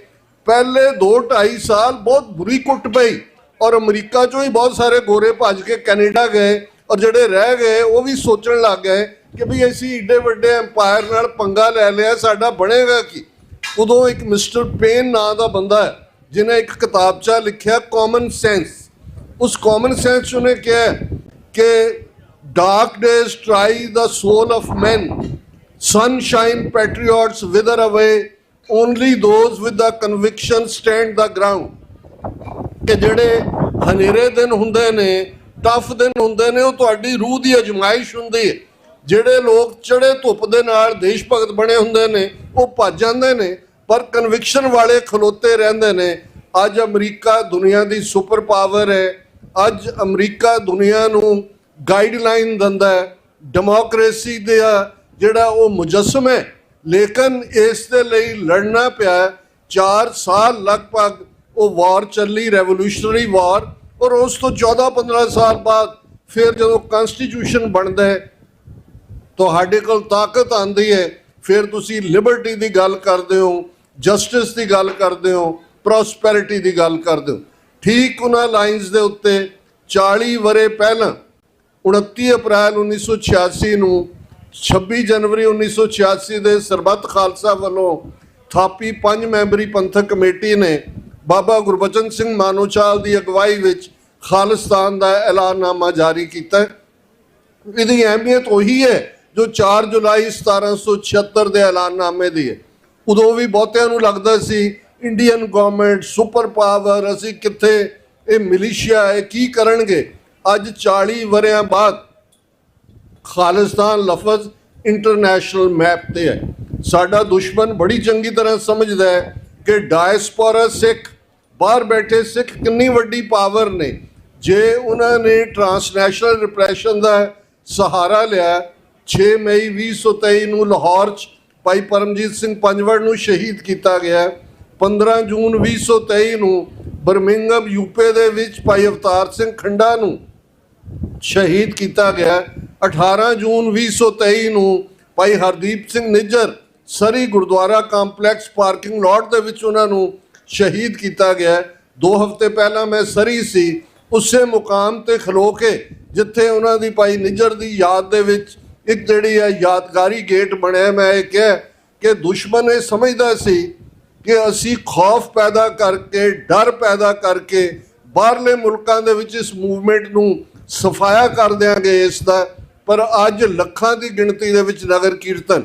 ਪਹਿਲੇ 2-2.5 ਸਾਲ ਬਹੁਤ ਬੁਰੀ ਕੁੱਟ ਪਈ, ਔਰ ਅਮਰੀਕਾ 'ਚੋਂ ਹੀ ਬਹੁਤ ਸਾਰੇ ਗੋਰੇ ਭੱਜ ਕੇ ਕੈਨੇਡਾ ਗਏ, ਔਰ ਜਿਹੜੇ ਰਹਿ ਗਏ ਉਹ ਵੀ ਸੋਚਣ ਲੱਗ ਗਏ ਕਿ ਵੀ ਅਸੀਂ ਏਡੇ ਵੱਡੇ ਐਮਪਾਇਰ ਨਾਲ ਪੰਗਾ ਲੈ ਲਿਆ, ਸਾਡਾ ਬਣੇਗਾ ਕੀ। ਉਦੋਂ ਇੱਕ ਮਿਸਟਰ ਪੇਨ ਨਾਂ ਦਾ ਬੰਦਾ ਹੈ, ਜਿਹਨੇ ਇੱਕ ਕਿਤਾਬਚਾ ਲਿਖਿਆ ਕਾਮਨ ਸੈਂਸ। ਉਸ ਕਾਮਨ ਸੈਂਸ 'ਚ ਉਹਨੇ ਕਿਹਾ ਕਿ dark days try the soul of man, sunshine patriots wither away, only those with the conviction stand the ground. ਕਿ ਜਿਹੜੇ ਹਨੇਰੇ ਦਿਨ ਹੁੰਦੇ ਨੇ, ਟਫ ਦਿਨ ਹੁੰਦੇ ਨੇ, ਉਹ ਤੁਹਾਡੀ ਰੂਹ ਦੀ ਅਜਮਾਇਸ਼ ਹੁੰਦੀ ਹੈ। ਜਿਹੜੇ ਲੋਕ ਚੜੇ ਧੁੱਪ ਦੇ ਨਾਲ ਦੇਸ਼ ਭਗਤ ਬਣੇ ਹੁੰਦੇ ਨੇ ਉਹ ਭੱਜ ਜਾਂਦੇ ਨੇ, ਪਰ ਕਨਵਿਕਸ਼ਨ ਵਾਲੇ ਖਲੋਤੇ ਰਹਿੰਦੇ ਨੇ। ਅੱਜ ਅਮਰੀਕਾ ਦੁਨੀਆ ਦੀ ਸੁਪਰ ਪਾਵਰ ਹੈ। ਅੱਜ ਅਮਰੀਕਾ ਦੁਨੀਆ ਨੂੰ ਗਾਈਡਲਾਈਨ ਦਿੰਦਾ ਹੈ, ਡੈਮੋਕ੍ਰੇਸੀ ਦਾ ਜਿਹੜਾ ਉਹ ਮੁਜੱਸਮ ਹੈ। ਲੇਕਿਨ ਇਸ ਦੇ ਲਈ ਲੜਨਾ ਪਿਆ। 4 ਸਾਲ ਲਗਭਗ ਉਹ ਵਾਰ ਚੱਲੀ, ਰੈਵੋਲੂਸ਼ਨਰੀ ਵਾਰ, ਔਰ ਉਸ ਤੋਂ 14-15 ਸਾਲ ਬਾਅਦ ਫਿਰ ਜਦੋਂ ਕਨਸਟੀਟਿਊਸ਼ਨ ਬਣਦਾ ਹੈ, ਤੁਹਾਡੇ ਕੋਲ ਤਾਕਤ ਆਉਂਦੀ ਹੈ, ਫਿਰ ਤੁਸੀਂ ਲਿਬਰਟੀ ਦੀ ਗੱਲ ਕਰਦੇ ਹੋ, ਜਸਟਿਸ ਦੀ ਗੱਲ ਕਰਦੇ ਹੋ, ਪ੍ਰੋਸਪੈਰਿਟੀ ਦੀ ਗੱਲ ਕਰਦੇ ਹੋ। ਠੀਕ ਉਹਨਾਂ ਲਾਈਨਸ ਦੇ ਉੱਤੇ 40 ਵਰ੍ਹੇ ਪਹਿਲਾਂ 29 ਅਪ੍ਰੈਲ 1986 ਨੂੰ 26 ਜਨਵਰੀ 1986 ਦੇ ਸਰਬੱਤ ਖਾਲਸਾ ਵੱਲੋਂ ਥਾਪੀ 5 ਮੈਂਬਰੀ ਪੰਥਕ ਕਮੇਟੀ ਨੇ ਬਾਬਾ ਗੁਰਬਚਨ ਸਿੰਘ ਮਾਨੋਚਾਲ ਦੀ ਅਗਵਾਈ ਵਿੱਚ ਖਾਲਿਸਤਾਨ ਦਾ ਐਲਾਨਨਾਮਾ ਜਾਰੀ ਕੀਤਾ। ਇਹਦੀ ਅਹਿਮੀਅਤ ਉਹੀ ਹੈ ਜੋ 4 ਜੁਲਾਈ 1776 ਦੇ ਐਲਾਨਨਾਮੇ ਦੀ ਹੈ। ਉਦੋਂ ਵੀ ਬਹੁਤਿਆਂ ਨੂੰ ਲੱਗਦਾ ਸੀ ਇੰਡੀਅਨ ਗਵਰਨਮੈਂਟ ਸੁਪਰ ਪਾਵਰ, ਅਸੀਂ ਕਿੱਥੇ, ਇਹ ਮਿਲੀਸ਼ੀਆ ਹੈ, ਕੀ ਕਰਨਗੇ। ਅੱਜ 40 ਵਰ੍ਹਿਆਂ ਬਾਅਦ ਖਾਲਿਸਤਾਨ ਲਫ਼ਜ਼ ਇੰਟਰਨੈਸ਼ਨਲ ਮੈਪ ਤੇ ਹੈ। ਸਾਡਾ ਦੁਸ਼ਮਣ ਬੜੀ ਚੰਗੀ ਤਰ੍ਹਾਂ ਸਮਝਦਾ ਹੈ ਕਿ ਡਾਇਸਪੋਰਾ ਸਿੱਖ, ਬਾਹਰ ਬੈਠੇ ਸਿੱਖ ਕਿੰਨੀ ਵੱਡੀ ਪਾਵਰ ਨੇ। ਜੇ ਉਹਨਾਂ ਨੇ ਟਰਾਂਸਨੈਸ਼ਨਲ ਰਿਪਰੈਸ਼ਨ ਦਾ ਸਹਾਰਾ ਲਿਆ, 6 ਮਈ 2023 ਨੂੰ ਲਾਹੌਰ 'ਚ ਭਾਈ ਪਰਮਜੀਤ ਸਿੰਘ ਪੰਜਵੜ ਨੂੰ ਸ਼ਹੀਦ ਕੀਤਾ ਗਿਆ। 15 ਜੂਨ 2023 ਨੂੰ ਬਰਮਿੰਘਮ ਯੂਕੇ ਦੇ ਵਿੱਚ ਭਾਈ ਅਵਤਾਰ ਸਿੰਘ ਖੰਡਾ ਨੂੰ ਸ਼ਹੀਦ ਕੀਤਾ ਗਿਆ। 18 ਜੂਨ 2023 ਨੂੰ ਭਾਈ ਹਰਦੀਪ ਸਿੰਘ ਨਿੱਜਰ ਸਰੀ ਗੁਰਦੁਆਰਾ ਕੰਪਲੈਕਸ ਪਾਰਕਿੰਗ ਲਾਟ ਦੇ ਵਿੱਚ ਉਹਨਾਂ ਨੂੰ ਸ਼ਹੀਦ ਕੀਤਾ ਗਿਆ। 2 ਹਫ਼ਤੇ ਪਹਿਲਾਂ ਮੈਂ ਸਰੀ ਸੀ, ਉਸੇ ਮੁਕਾਮ ਤੇ ਖਲੋ ਕੇ ਜਿੱਥੇ ਉਹਨਾਂ ਦੀ ਭਾਈ ਨਿੱਜਰ ਦੀ ਯਾਦ ਦੇ ਵਿੱਚ ਇੱਕ ਜਿਹੜੀ ਹੈ ਯਾਦਗਾਰੀ ਗੇਟ ਬਣਿਆ। ਮੈਂ ਇਹ ਕਿਹਾ ਕਿ ਦੁਸ਼ਮਣ ਇਹ ਸਮਝਦਾ ਸੀ ਕਿ ਅਸੀਂ ਖੌਫ ਪੈਦਾ ਕਰਕੇ, ਡਰ ਪੈਦਾ ਕਰਕੇ ਬਾਹਰਲੇ ਮੁਲਕਾਂ ਦੇ ਵਿੱਚ ਇਸ ਮੂਵਮੈਂਟ ਨੂੰ ਸਫਾਇਆ ਕਰ ਦਿਆਂਗੇ ਇਸ ਦਾ। ਪਰ ਅੱਜ ਲੱਖਾਂ ਦੀ ਗਿਣਤੀ ਦੇ ਵਿੱਚ ਨਗਰ ਕੀਰਤਨ,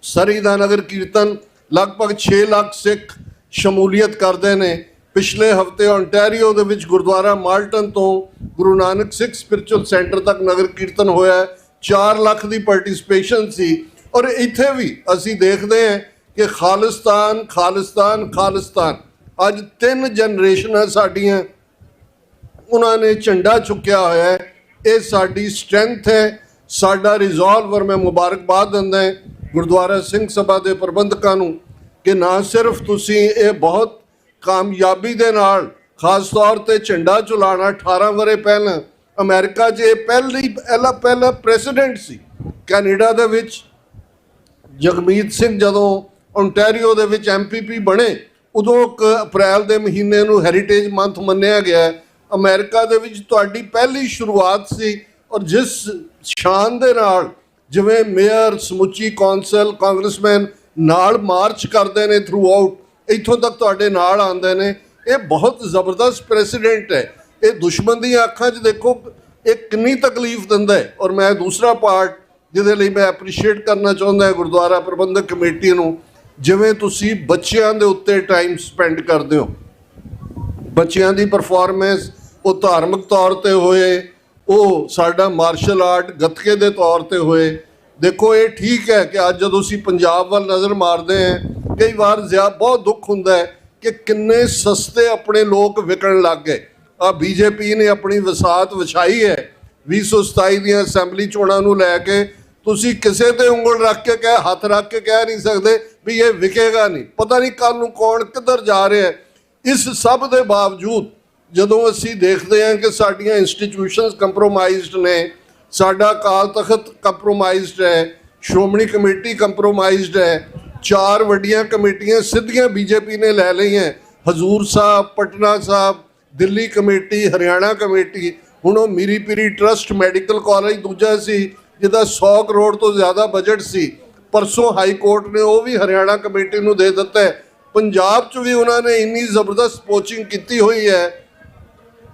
ਸਰੀ ਦਾ ਨਗਰ ਕੀਰਤਨ, ਲਗਭਗ 6 ਲੱਖ ਸਿੱਖ ਸ਼ਮੂਲੀਅਤ ਕਰਦੇ ਨੇ। ਪਿਛਲੇ ਹਫ਼ਤੇ ਓਨਟਾਰੀਓ ਦੇ ਵਿੱਚ ਗੁਰਦੁਆਰਾ ਮਾਲਟਨ ਤੋਂ ਗੁਰੂ ਨਾਨਕ ਸਿੱਖ ਸਪਿਰਚੁਅਲ ਸੈਂਟਰ ਤੱਕ ਨਗਰ ਕੀਰਤਨ ਹੋਇਆ। 4 ਲੱਖ ਦੀ ਪਾਰਟਿਸਿਪੇਸ਼ਨ ਸੀ। ਔਰ ਇੱਥੇ ਵੀ ਅਸੀਂ ਦੇਖਦੇ ਹਾਂ ਕਿ ਖਾਲਿਸਤਾਨ ਖਾਲਿਸਤਾਨ ਖਾਲਿਸਤਾਨ, ਅੱਜ 3 ਜਨਰੇਸ਼ਨਾਂ ਸਾਡੀਆਂ ਉਹਨਾਂ ਨੇ ਝੰਡਾ ਚੁੱਕਿਆ ਹੋਇਆ ਹੈ। ਇਹ ਸਾਡੀ ਸਟਰੈਂਥ ਹੈ, ਸਾਡਾ ਰਿਜ਼ੋਲਵ। ਔਰ ਮੈਂ ਮੁਬਾਰਕਬਾਦ ਦਿੰਦਾ ਗੁਰਦੁਆਰਾ ਸਿੰਘ ਸਭਾ ਦੇ ਪ੍ਰਬੰਧਕਾਂ ਨੂੰ ਕਿ ਨਾ ਸਿਰਫ ਤੁਸੀਂ ਇਹ ਬਹੁਤ ਕਾਮਯਾਬੀ ਦੇ ਨਾਲ ਖਾਸ ਤੌਰ ਤੇ ਝੰਡਾ ਝੁਲਾਉਣਾ 18 ਵਰ੍ਹੇ ਪਹਿਲਾਂ ਅਮਰੀਕਾ 'ਚ ਇਹ ਪਹਿਲਾ ਪ੍ਰੈਸੀਡੈਂਟ ਸੀ। ਕੈਨੇਡਾ ਦੇ ਵਿੱਚ ਜਗਮੀਤ ਸਿੰਘ ਜਦੋਂ ਓਨਟਾਰੀਓ ਦੇ ਵਿੱਚ MPP ਬਣੇ, ਉਦੋਂ 1 ਅਪ੍ਰੈਲ ਦੇ ਮਹੀਨੇ ਨੂੰ ਹੈਰੀਟੇਜ ਮੰਥ ਮੰਨਿਆ ਗਿਆ। ਅਮਰੀਕਾ ਦੇ ਵਿੱਚ ਤੁਹਾਡੀ ਪਹਿਲੀ ਸ਼ੁਰੂਆਤ ਸੀ। ਔਰ ਜਿਸ ਸ਼ਾਨ ਦੇ ਨਾਲ ਜਿਵੇਂ ਮੇਅਰ, ਸਮੁੱਚੀ ਕੌਂਸਲ, ਕਾਂਗਰਸਮੈਨ ਨਾਲ ਮਾਰਚ ਕਰਦੇ ਨੇ ਥਰੂ ਆਊਟ, ਇੱਥੋਂ ਤੱਕ ਤੁਹਾਡੇ ਨਾਲ ਆਉਂਦੇ ਨੇ, ਇਹ ਬਹੁਤ ਜ਼ਬਰਦਸਤ ਪ੍ਰੈਸੀਡੈਂਟ ਹੈ। ਇਹ ਦੁਸ਼ਮਣ ਦੀਆਂ ਅੱਖਾਂ 'ਚ ਦੇਖੋ ਇਹ ਕਿੰਨੀ ਤਕਲੀਫ ਦਿੰਦਾ ਹੈ। ਔਰ ਮੈਂ ਦੂਸਰਾ ਪਾਰਟ ਜਿਹਦੇ ਲਈ ਮੈਂ ਐਪਰੀਸ਼ੀਏਟ ਕਰਨਾ ਚਾਹੁੰਦਾ ਗੁਰਦੁਆਰਾ ਪ੍ਰਬੰਧਕ ਕਮੇਟੀ ਨੂੰ, ਜਿਵੇਂ ਤੁਸੀਂ ਬੱਚਿਆਂ ਦੇ ਉੱਤੇ ਟਾਈਮ ਸਪੈਂਡ ਕਰਦੇ ਹੋ। ਬੱਚਿਆਂ ਦੀ ਪਰਫਾਰਮੈਂਸ ਉਹ ਧਾਰਮਿਕ ਤੌਰ ਤੇ ਹੋਏ, ਉਹ ਸਾਡਾ ਮਾਰਸ਼ਲ ਆਰਟ ਗੱਤਕੇ ਦੇ ਤੌਰ ਤੇ ਹੋਏ। ਦੇਖੋ ਇਹ ਠੀਕ ਹੈ ਕਿ ਅੱਜ ਜਦੋਂ ਅਸੀਂ ਪੰਜਾਬ ਵੱਲ ਨਜ਼ਰ ਮਾਰਦੇ ਹਾਂ, ਕਈ ਵਾਰ ਬਹੁਤ ਦੁੱਖ ਹੁੰਦਾ ਹੈ ਕਿ ਕਿੰਨੇ ਸਸਤੇ ਆਪਣੇ ਲੋਕ ਵਿਕਣ ਲੱਗ ਗਏ। ਆ BJP ਨੇ ਆਪਣੀ ਵਸਾਤ ਵਿਛਾਈ ਹੈ 2027 ਦੀਆਂ ਅਸੈਂਬਲੀ ਚੋਣਾਂ ਨੂੰ ਲੈ ਕੇ। ਤੁਸੀਂ ਕਿਸੇ ਤੇ ਉਂਗਲ ਰੱਖ ਕੇ ਹੱਥ ਰੱਖ ਕੇ ਕਹਿ ਨਹੀਂ ਸਕਦੇ ਵੀ ਇਹ ਵਿਕੇਗਾ ਨਹੀਂ। ਪਤਾ ਨਹੀਂ ਕੱਲ ਨੂੰ ਕੌਣ ਕਿੱਧਰ ਜਾ ਰਿਹਾ ਹੈ। ਇਸ ਸਭ ਦੇ ਬਾਵਜੂਦ ਜਦੋਂ ਅਸੀਂ ਦੇਖਦੇ ਹਾਂ ਕਿ ਸਾਡੀਆਂ ਇੰਸਟੀਟਿਊਸ਼ਨਸ ਕੰਪਰੋਮਾਈਜ਼ਡ ਨੇ, ਸਾਡਾ ਅਕਾਲ ਤਖਤ ਕੰਪਰੋਮਾਈਜ਼ਡ ਹੈ, ਸ਼੍ਰੋਮਣੀ ਕਮੇਟੀ ਕੰਪਰੋਮਾਈਜ਼ਡ ਹੈ, 4 ਵੱਡੀਆਂ ਕਮੇਟੀਆਂ ਸਿੱਧੀਆਂ BJP ਨੇ ਲੈ ਲਈਆਂ, ਹਜ਼ੂਰ ਸਾਹਿਬ, ਪਟਨਾ ਸਾਹਿਬ, ਦਿੱਲੀ ਕਮੇਟੀ, ਹਰਿਆਣਾ ਕਮੇਟੀ। ਹੁਣ ਉਹ Miri Piri trust medical college ਦੂਜਾ ਸੀ ਜਿਹਦਾ 100 ਕਰੋੜ ਤੋਂ ਜ਼ਿਆਦਾ ਬਜਟ ਸੀ, ਪਰਸੋਂ ਹਾਈ ਕੋਰਟ ਨੇ ਉਹ ਵੀ ਹਰਿਆਣਾ ਕਮੇਟੀ ਨੂੰ ਦੇ ਦਿੱਤਾ ਹੈ। ਪੰਜਾਬ 'ਚ ਵੀ ਉਹਨਾਂ ਨੇ ਇੰਨੀ ਜ਼ਬਰਦਸਤ ਪੋਚਿੰਗ ਕੀਤੀ ਹੋਈ ਹੈ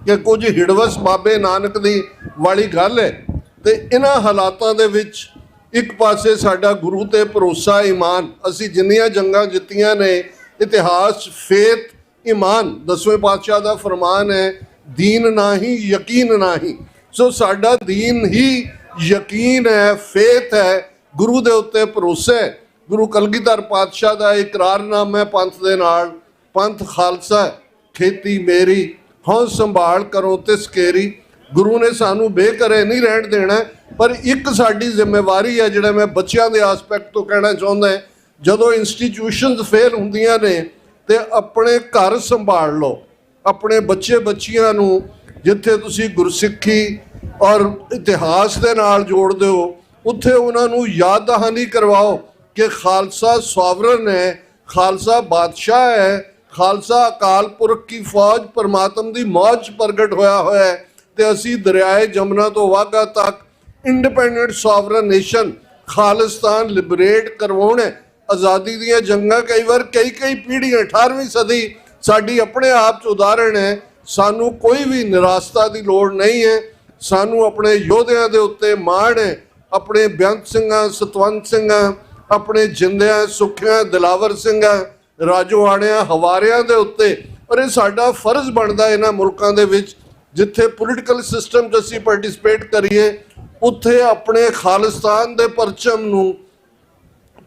ਕਿ ਕੁਝ ਹਿੜਵਸ ਬਾਬੇ ਨਾਨਕ ਦੀ ਵਾਲੀ ਗੱਲ ਹੈ। ਤੇ ਇਹਨਾਂ ਹਾਲਾਤਾਂ ਦੇ ਵਿੱਚ ਇੱਕ ਪਾਸੇ ਸਾਡਾ ਗੁਰੂ ਤੇ ਭਰੋਸਾ, ਈਮਾਨ, ਅਸੀਂ ਜਿੰਨੀਆਂ ਜੰਗਾਂ ਜਿੱਤੀਆਂ ਨੇ ਇਤਿਹਾਸ 'ਚ, ਫੇਥ, ਈਮਾਨ, 10ਵੇਂ ਪਾਤਸ਼ਾਹ ਦਾ ਫਰਮਾਨ ਹੈ, ਦੀਨ ਨਾਹੀਂ ਯਕੀਨ ਨਾਹੀਂ। ਸੋ ਸਾਡਾ ਦੀਨ ਹੀ ਯਕੀਨ ਹੈ, ਫੇਥ ਹੈ, ਗੁਰੂ ਦੇ ਉੱਤੇ ਭਰੋਸਾ ਹੈ। ਗੁਰੂ ਕਲਗੀਧਰ ਪਾਤਸ਼ਾਹ ਦਾ ਇਕਰਾਰਨਾਮਾ ਹੈ ਪੰਥ ਦੇ ਨਾਲ, ਪੰਥ ਖਾਲਸਾ ਖੇਤੀ ਮੇਰੀ, ਹਉ ਸੰਭਾਲ ਕਰੋ ਤਿਸ ਕੇਰੀ। ਗੁਰੂ ਨੇ ਸਾਨੂੰ ਬੇਘਰੇ ਨਹੀਂ ਰਹਿਣ ਦੇਣਾ। ਪਰ ਇੱਕ ਸਾਡੀ ਜ਼ਿੰਮੇਵਾਰੀ ਹੈ, ਜਿਹੜਾ ਮੈਂ ਬੱਚਿਆਂ ਦੇ ਆਸਪੈਕਟ ਤੋਂ ਕਹਿਣਾ ਚਾਹੁੰਦਾ, ਜਦੋਂ ਇੰਸਟੀਟਿਊਸ਼ਨਸ ਫੇਲ ਹੁੰਦੀਆਂ ਨੇ ਤੇ ਆਪਣੇ ਘਰ ਸੰਭਾਲ ਲਓ, ਆਪਣੇ ਬੱਚੇ ਬੱਚੀਆਂ ਨੂੰ, ਜਿੱਥੇ ਤੁਸੀਂ ਗੁਰਸਿੱਖੀ ਔਰ ਇਤਿਹਾਸ ਦੇ ਨਾਲ ਜੋੜਦੇ ਹੋ, ਉੱਥੇ ਉਹਨਾਂ ਨੂੰ ਯਾਦ ਦਹਾਨੀ ਕਰਵਾਓ ਕਿ ਖਾਲਸਾ ਸੋਵਰਨ ਹੈ, ਖਾਲਸਾ ਬਾਦਸ਼ਾਹ ਹੈ, ਖਾਲਸਾ ਅਕਾਲ ਪੁਰਖ ਕੀ ਫੌਜ ਪਰਮਾਤਮ ਦੀ ਮੌਜ ਪ੍ਰਗਟ ਹੋਇਆ ਹੈ ਤੇ ਅਸੀਂ ਦਰਿਆਏ ਜਮਨਾ ਤੋਂ ਵਾਘਾ ਤੱਕ independent sovereign nation Khalistan liberate ਕਰਵਾਉਣਾ। ਆਜ਼ਾਦੀ ਦੀਆਂ ਜੰਗਾਂ ਕਈ ਵਾਰ ਕਈ ਪੀੜ੍ਹੀਆਂ 18ਵੀਂ ਸਦੀ ਸਾਡੀ ਆਪਣੇ ਆਪ 'ਚ ਉਦਾਹਰਣ ਹੈ। ਸਾਨੂੰ ਕੋਈ ਵੀ ਨਿਰਾਸ਼ਤਾ ਦੀ ਲੋੜ ਨਹੀਂ ਹੈ। ਸਾਨੂੰ ਆਪਣੇ ਯੋਧਿਆਂ ਦੇ ਉੱਤੇ ਮਾਣ ਹੈ, ਆਪਣੇ ਬੇਅੰਤ ਸਿੰਘਾਂ, ਸਤਵੰਤ ਸਿੰਘਾਂ, ਆਪਣੇ ਜਿੰਦਿਆਂ ਸੁੱਖਿਆਂ ਦਿਲਾਵਰ ਸਿੰਘਾਂ, ਰਾਜੋਆਣਿਆਂ, ਹਵਾਰਿਆਂ ਦੇ ਉੱਤੇ। ਔਰ ਇਹ ਸਾਡਾ ਫਰਜ਼ ਬਣਦਾ ਇਹਨਾਂ ਮੁਲਕਾਂ ਦੇ ਵਿੱਚ ਜਿੱਥੇ ਪੋਲੀਟੀਕਲ ਸਿਸਟਮ 'ਚ ਅਸੀਂ ਪਾਰਟਿਸਿਪੇਟ ਕਰੀਏ, ਉੱਥੇ ਆਪਣੇ ਖਾਲਿਸਤਾਨ ਦੇ ਪਰਚਮ ਨੂੰ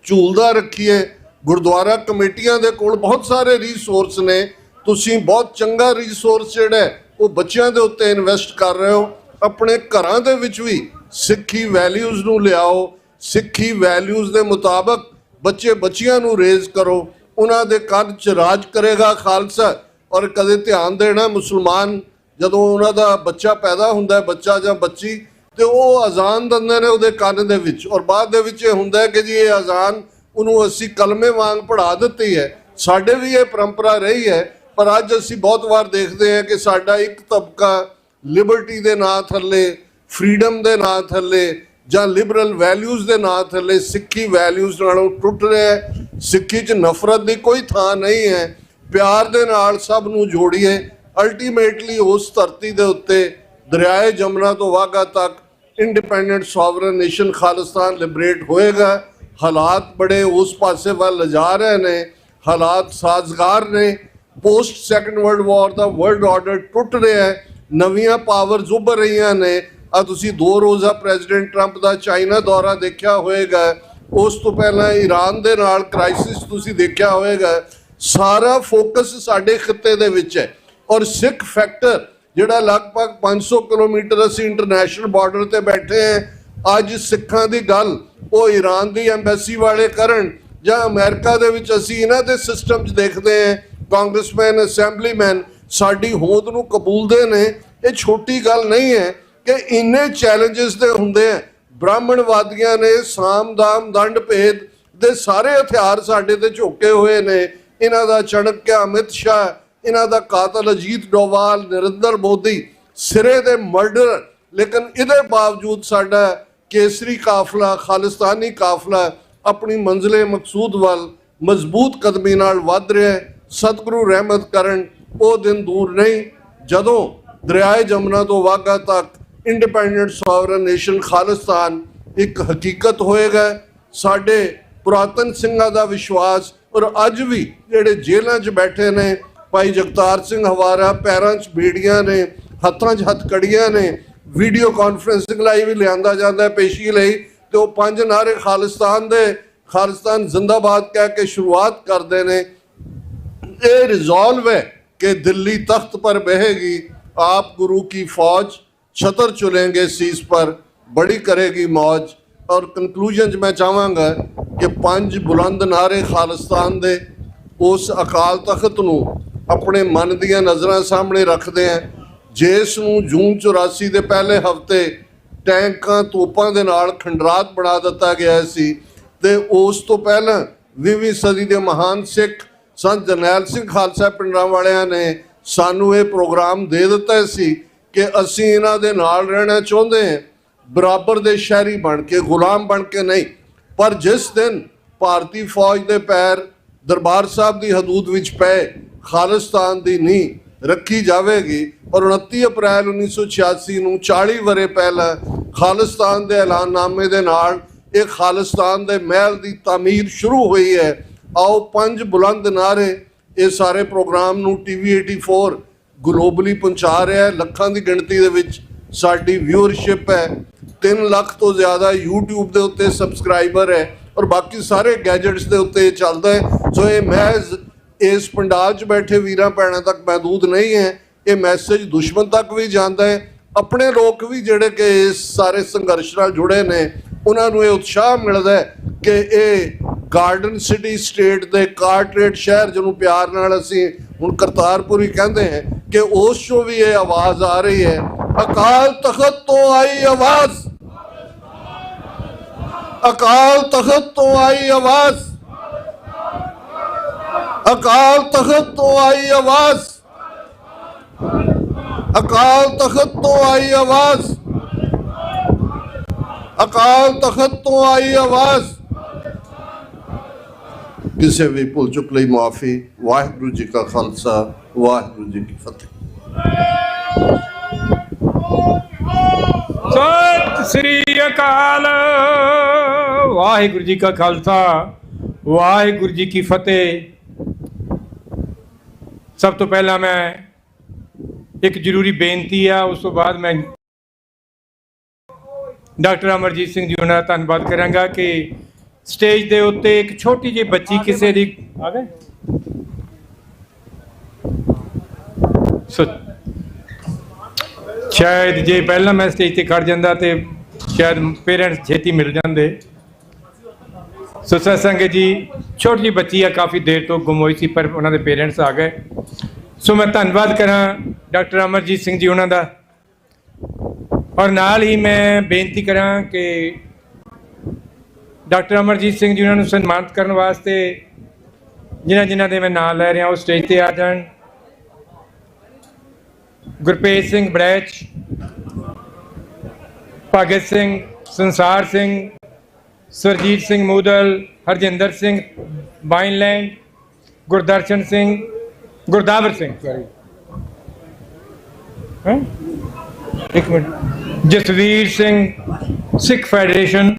ਝੂਲਦਾ ਰੱਖੀਏ। ਗੁਰਦੁਆਰਾ ਕਮੇਟੀਆਂ ਦੇ ਕੋਲ ਬਹੁਤ ਸਾਰੇ ਰਿਸੋਰਸ ਨੇ, ਤੁਸੀਂ ਬਹੁਤ ਚੰਗਾ ਰਿਸੋਰਸ ਜਿਹੜਾ ਉਹ ਬੱਚਿਆਂ ਦੇ ਉੱਤੇ ਇਨਵੈਸਟ ਕਰ ਰਹੇ ਹੋ। ਆਪਣੇ ਘਰਾਂ ਦੇ ਵਿੱਚ ਵੀ ਸਿੱਖੀ ਵੈਲਿਊਜ਼ ਨੂੰ ਲਿਆਓ, ਸਿੱਖੀ ਵੈਲਿਊਜ਼ ਦੇ ਮੁਤਾਬਕ ਬੱਚੇ ਬੱਚੀਆਂ ਨੂੰ ਰੇਜ਼ ਕਰੋ, ਉਹਨਾਂ ਦੇ ਕੰਨ 'ਚ ਰਾਜ ਕਰੇਗਾ ਖਾਲਸਾ। ਔਰ ਕਦੇ ਧਿਆਨ ਦੇਣਾ, ਮੁਸਲਮਾਨ ਜਦੋਂ ਉਹਨਾਂ ਦਾ ਬੱਚਾ ਪੈਦਾ ਹੁੰਦਾ ਹੈ, ਬੱਚਾ ਜਾਂ ਬੱਚੀ, ਤੇ ਉਹ ਅਜ਼ਾਨ ਦਿੰਦੇ ਨੇ ਉਹਦੇ ਕੰਨ ਦੇ ਵਿੱਚ, ਔਰ ਬਾਅਦ ਦੇ ਵਿੱਚ ਇਹ ਹੁੰਦਾ ਕਿ ਜੀ ਇਹ ਅਜ਼ਾਨ ਉਹਨੂੰ ਅਸੀਂ ਕਲਮੇ ਵਾਂਗ ਪੜ੍ਹਾ ਦਿੱਤੀ ਹੈ। ਸਾਡੇ ਵੀ ਇਹ ਪਰੰਪਰਾ ਰਹੀ ਹੈ, ਪਰ ਅੱਜ ਅਸੀਂ ਬਹੁਤ ਵਾਰ ਦੇਖਦੇ ਹਾਂ ਕਿ ਸਾਡਾ ਇੱਕ ਤਬਕਾ ਲਿਬਰਟੀ ਦੇ ਨਾਂ ਥੱਲੇ, ਫਰੀडम ਦੇ ਨਾਂ ਥੱਲੇ ਜਾਂ ਲਿਬਰਲ ਵੈਲਿਊਜ਼ ਦੇ ਨਾਂ ਥੱਲੇ ਸਿੱਖੀ ਵੈਲਿਊਜ਼ ਨਾਲੋਂ ਟੁੱਟ ਰਿਹਾ ਹੈ। ਸਿੱਖੀ 'ਚ ਨਫ਼ਰਤ ਦੀ ਕੋਈ ਥਾਂ ਨਹੀਂ ਹੈ। ਪਿਆਰ ਦੇ ਨਾਲ ਸਭ ਨੂੰ ਜੋੜੀਏ। ਅਲਟੀਮੇਟਲੀ ਉਸ ਧਰਤੀ ਦੇ ਉੱਤੇ ਦਰਿਆਏ ਜਮਨਾ ਤੋਂ ਵਾਘਾ ਤੱਕ independent sovereign nation Khalistan liberate ਹੋਏਗਾ। ਹਾਲਾਤ ਬੜੇ ਉਸ ਪਾਸੇ ਵੱਲ ਲਿਜਾ ਰਹੇ ਨੇ, ਹਾਲਾਤ ਸਾਜ਼ਗਾਰ ਨੇ। ਪੋਸਟ ਸੈਕੰਡ ਵਰਲਡ ਵਾਰ ਦਾ ਵਰਲਡ ਆਰਡਰ ਟੁੱਟ ਰਿਹਾ ਹੈ, ਨਵੀਆਂ ਪਾਵਰਸ ਉੱਭਰ ਰਹੀਆਂ ਨੇ। ਆ ਤੁਸੀਂ 2 ਰੋਜ਼ਾ ਪ੍ਰੈਜ਼ੀਡੈਂਟ ਟਰੰਪ ਦਾ ਚਾਈਨਾ ਦੌਰਾ ਦੇਖਿਆ ਹੋਏਗਾ, ਉਸ ਤੋਂ ਪਹਿਲਾਂ ਈਰਾਨ ਦੇ ਨਾਲ ਕ੍ਰਾਈਸਿਸ ਤੁਸੀਂ ਦੇਖਿਆ ਹੋਏਗਾ। ਸਾਰਾ ਫੋਕਸ ਸਾਡੇ ਖਿੱਤੇ ਦੇ ਵਿੱਚ ਹੈ। ਔਰ ਸਿੱਖ ਫੈਕਟਰ ਜਿਹੜਾ ਲਗਭਗ 500 ਕਿਲੋਮੀਟਰ ਅਸੀਂ ਇੰਟਰਨੈਸ਼ਨਲ ਬਾਰਡਰ ਤੇ ਬੈਠੇ ਹਾਂ, ਅੱਜ ਸਿੱਖਾਂ ਦੀ ਗੱਲ ਉਹ ਈਰਾਨ ਦੀ ਐਮਬੈਸੀ ਵਾਲੇ ਕਰਨ ਜਾਂ ਅਮਰੀਕਾ ਦੇ ਵਿੱਚ ਅਸੀਂ ਇਹਨਾਂ ਦੇ ਸਿਸਟਮ 'ਚ ਦੇਖਦੇ ਹਾਂ, ਕਾਂਗਰਸਮੈਨ, ਅਸੈਂਬਲੀਮੈਨ ਸਾਡੀ ਹੋਂਦ ਨੂੰ ਕਬੂਲਦੇ ਨੇ। ਇਹ ਛੋਟੀ ਗੱਲ ਨਹੀਂ ਹੈ ਕਿ ਇੰਨੇ ਚੈਲੰਜਸ ਦੇ ਹੁੰਦੇ ਆ। ਬ੍ਰਾਹਮਣਵਾਦੀਆਂ ਨੇ ਸਾਮ ਦਾਮ ਦੰਡ ਭੇਦ ਦੇ ਸਾਰੇ ਹਥਿਆਰ ਸਾਡੇ ਤੇ ਝੋਕੇ ਹੋਏ ਨੇ। ਇਹਨਾਂ ਦਾ ਚਣਕਿਆ ਅਮਿਤ ਸ਼ਾਹ, ਇਹਨਾਂ ਦਾ ਕਾਤਲ ਅਜੀਤ ਡੋਵਾਲ, ਨਰਿੰਦਰ ਮੋਦੀ, ਸਿਰੇ ਦੇ ਮਰਡਰ। ਲੇਕਿਨ ਇਹਦੇ ਬਾਵਜੂਦ ਸਾਡਾ ਕੇਸਰੀ ਕਾਫਲਾ, ਖਾਲਿਸਤਾਨੀ ਕਾਫਲਾ ਆਪਣੀ ਮੰਜ਼ਿਲੇ ਮਕਸੂਦ ਵੱਲ ਮਜ਼ਬੂਤ ਕਦਮੀ ਨਾਲ ਵੱਧ ਰਿਹਾ ਹੈ। ਸਤਿਗੁਰੂ ਰਹਿਮਤ ਕਰਨ, ਉਹ ਦਿਨ ਦੂਰ ਨਹੀਂ ਜਦੋਂ ਦਰਿਆਏ ਜਮਨਾ ਤੋਂ ਵਾਘਾ ਤੱਕ ਇੰਡੀਪੈਂਡੈਂਟ ਸੋਵਰਨ ਨੇਸ਼ਨ ਖਾਲਿਸਤਾਨ ਇੱਕ ਹਕੀਕਤ ਹੋਏਗਾ। ਸਾਡੇ ਪੁਰਾਤਨ ਸਿੰਘਾਂ ਦਾ ਵਿਸ਼ਵਾਸ, ਔਰ ਅੱਜ ਵੀ ਜਿਹੜੇ ਜੇਲ੍ਹਾਂ 'ਚ ਬੈਠੇ ਨੇ, ਭਾਈ ਜਗਤਾਰ ਸਿੰਘ ਹਵਾਰਾ, ਪੈਰਾਂ 'ਚ ਬੀੜੀਆਂ ਨੇ, ਹੱਥਾਂ 'ਚ ਹੱਥਕੜੀਆਂ ਨੇ, ਵੀਡੀਓ ਕਾਨਫਰੰਸਿੰਗ ਲਈ ਵੀ ਲਿਆਂਦਾ ਜਾਂਦਾ ਪੇਸ਼ੀ ਲਈ, ਤੇ ਉਹ 5 ਨਾਰੇ ਖਾਲਿਸਤਾਨ ਦੇ, ਖਾਲਿਸਤਾਨ ਜ਼ਿੰਦਾਬਾਦ ਕਹਿ ਕੇ ਸ਼ੁਰੂਆਤ ਕਰਦੇ ਨੇ। ਇਹ ਰਿਜ਼ੋਲਵ ਹੈ कि दिल्ली तख्त पर बहेगी, आप गुरु की फौज, छतर चुलेंगे सीस पर, बड़ी करेगी मौज। और कंक्लूजन मैं चाहांगा कि 5 बुलंद नारे खालिस्तान दे उस अकाल तख्त नूं अपने मन दियां नज़रां सामने रखते हैं, जिस नूं जून 84 के पहले हफ्ते टैंकां तोपां दे नाल खंडरात बना दिता गया सी। ते उस तो पहला 20वीं सदी के महान सिख संत जरनैल सिंह खालसा पिंडां वालियां ने सानू ये प्रोग्राम दे दिता सी कि असीं इन्हां दे नाल रहना चाहुंदे हैं, बराबर दे शहरी बन के, गुलाम बन के नहीं। पर जिस दिन भारतीय फौज दे पैर दरबार साहब की हदूद विच पे खालिस्तान की नींह रखी जाएगी। और 29 अप्रैल 1986 नूं 40 वरे पहला खालिस्तान के ऐलाननामे दे नाल ये खालिस्तान के महल की तामीर शुरू हुई है। आओ 5 बुलंद नारे ये सारे प्रोग्राम नूं TV 84 ग्लोबली पहुँचा रहा है। ਲੱਖਾਂ ਦੀ ਗਿਣਤੀ ਦੇ ਵਿੱਚ ਸਾਡੀ व्यूअरशिप है, 3 ਲੱਖ ਤੋਂ ਜ਼ਿਆਦਾ YouTube ਦੇ ਉੱਤੇ ਸਬਸਕ੍ਰਾਈਬਰ ਹੈ, और बाकी सारे गैजेट्स ਦੇ ਉੱਤੇ ਚੱਲਦਾ ਹੈ। सो ये महज इस पंडाल 'ਚ बैठे ਵੀਰਾਂ ਭੈਣਾਂ तक महदूद नहीं है, ये मैसेज दुश्मन तक भी जाता है। अपने लोग भी ਜਿਹੜੇ ਕਿ ਇਸ ਸਾਰੇ ਸੰਘਰਸ਼ ਨਾਲ ਜੁੜੇ ਨੇ, ਉਹਨਾਂ ਨੂੰ ਇਹ ਉਤਸ਼ਾਹ ਮਿਲਦਾ ਹੈ ਕਿ ਇਹ गार्डन सिटी स्टेट के कारटरेट शहर जिन्होंने प्यार नाल असीं हुण करतारपुर ही कहते हैं कि उस चों भी ये आवाज़ आ रही है ਅਕਾਲ ਤਖਤ ਤੋਂ ਆਈ ਆਵਾਜ਼, ਅਕਾਲ ਤਖਤ ਤੋਂ ਆਈ ਆਵਾਜ਼, ਅਕਾਲ ਤਖਤ ਤੋਂ ਆਈ ਆਵਾਜ਼, ਅਕਾਲ ਤਖਤ ਤੋਂ ਆਈ ਆਵਾਜ਼, ਅਕਾਲ ਤਖਤ ਤੋਂ ਆਈ ਆਵਾਜ਼। ਕਿਸੇ ਵੀ ਭੁੱਲ ਚੁੱਕ ਲਈ ਮੁਆਫੀ। ਵਾਹਿਗੁਰੂ ਜੀ ਕਾ ਖਾਲਸਾ, ਵਾਹਿਗੁਰੂ ਜੀ ਕੀ ਫਤਿਹ। ਸਤਿ ਸ੍ਰੀ ਅਕਾਲ। ਵਾਹਿਗੁਰੂ ਜੀ ਕਾ ਖਾਲਸਾ, ਵਾਹਿਗੁਰੂ ਜੀ ਕੀ ਫਤਿਹ। ਸਭ ਤੋਂ ਪਹਿਲਾਂ ਮੈਂ ਇੱਕ ਜ਼ਰੂਰੀ ਬੇਨਤੀ ਆ, ਉਸ ਤੋਂ ਬਾਅਦ ਮੈਂ ਡਾਕਟਰ ਅਮਰਜੀਤ ਸਿੰਘ ਜੀ ਉਹਨਾਂ ਦਾ ਧੰਨਵਾਦ ਕਰਾਂਗਾ ਕਿ ਸਟੇਜ ਦੇ ਉੱਤੇ ਇੱਕ ਛੋਟੀ ਜਿਹੀ ਬੱਚੀ ਕਿਸੇ ਦੀ ਆ ਗਏ ਸ਼ਾਇਦ ਜੇ ਪਹਿਲਾਂ ਮੈਂ ਸਟੇਜ ਤੇ ਖੜ ਜਾਂਦਾ ਤੇ ਸ਼ਾਇਦ ਪੇਰੈਂਟਸ ਛੇਤੀ ਮਿਲ ਜਾਂਦੇ। ਸੋ ਸੰਗਤ ਜੀ, ਛੋਟੀ ਜਿਹੀ ਬੱਚੀ ਆ, ਕਾਫੀ ਦੇਰ ਤੋਂ ਗੁੰਮ ਹੋਈ ਸੀ, ਪਰ ਉਹਨਾਂ ਦੇ ਪੇਰੈਂਟਸ ਆ ਗਏ। ਸੋ ਮੈਂ ਧੰਨਵਾਦ ਕਰਾਂ ਡਾਕਟਰ ਅਮਰਜੀਤ ਸਿੰਘ ਜੀ ਉਹਨਾਂ ਦਾ, ਔਰ ਨਾਲ ਹੀ ਮੈਂ ਬੇਨਤੀ ਕਰਾਂ ਕਿ ਡਾਕਟਰ ਅਮਰਜੀਤ ਸਿੰਘ ਜੀ ਉਹਨਾਂ ਨੂੰ ਸਨਮਾਨਿਤ ਕਰਨ ਵਾਸਤੇ ਜਿਨ੍ਹਾਂ ਦੇ ਮੈਂ ਨਾਂ ਲੈ ਰਿਹਾ ਉਹ ਸਟੇਜ ਤੇ ਆ ਜਾਣ। ਗੁਰਪ੍ਰੀਤ ਸਿੰਘ ਬੜੈਚ, ਭਗਤ ਸਿੰਘ, ਸੰਸਾਰ ਸਿੰਘ, ਸਰਜੀਤ ਸਿੰਘ ਮੂਦਲ, ਹਰਜਿੰਦਰ ਸਿੰਘ ਬਾਈਨਲੈਂਡ, ਗੁਰਦਰਸ਼ਨ ਸਿੰਘ, ਗੁਰਦਾਵਰ ਸਿੰਘ, ਇੱਕ ਮਿੰਟ, ਜਸਵੀਰ ਸਿੰਘ, ਸਿੱਖ ਫੈਡਰੇਸ਼ਨ,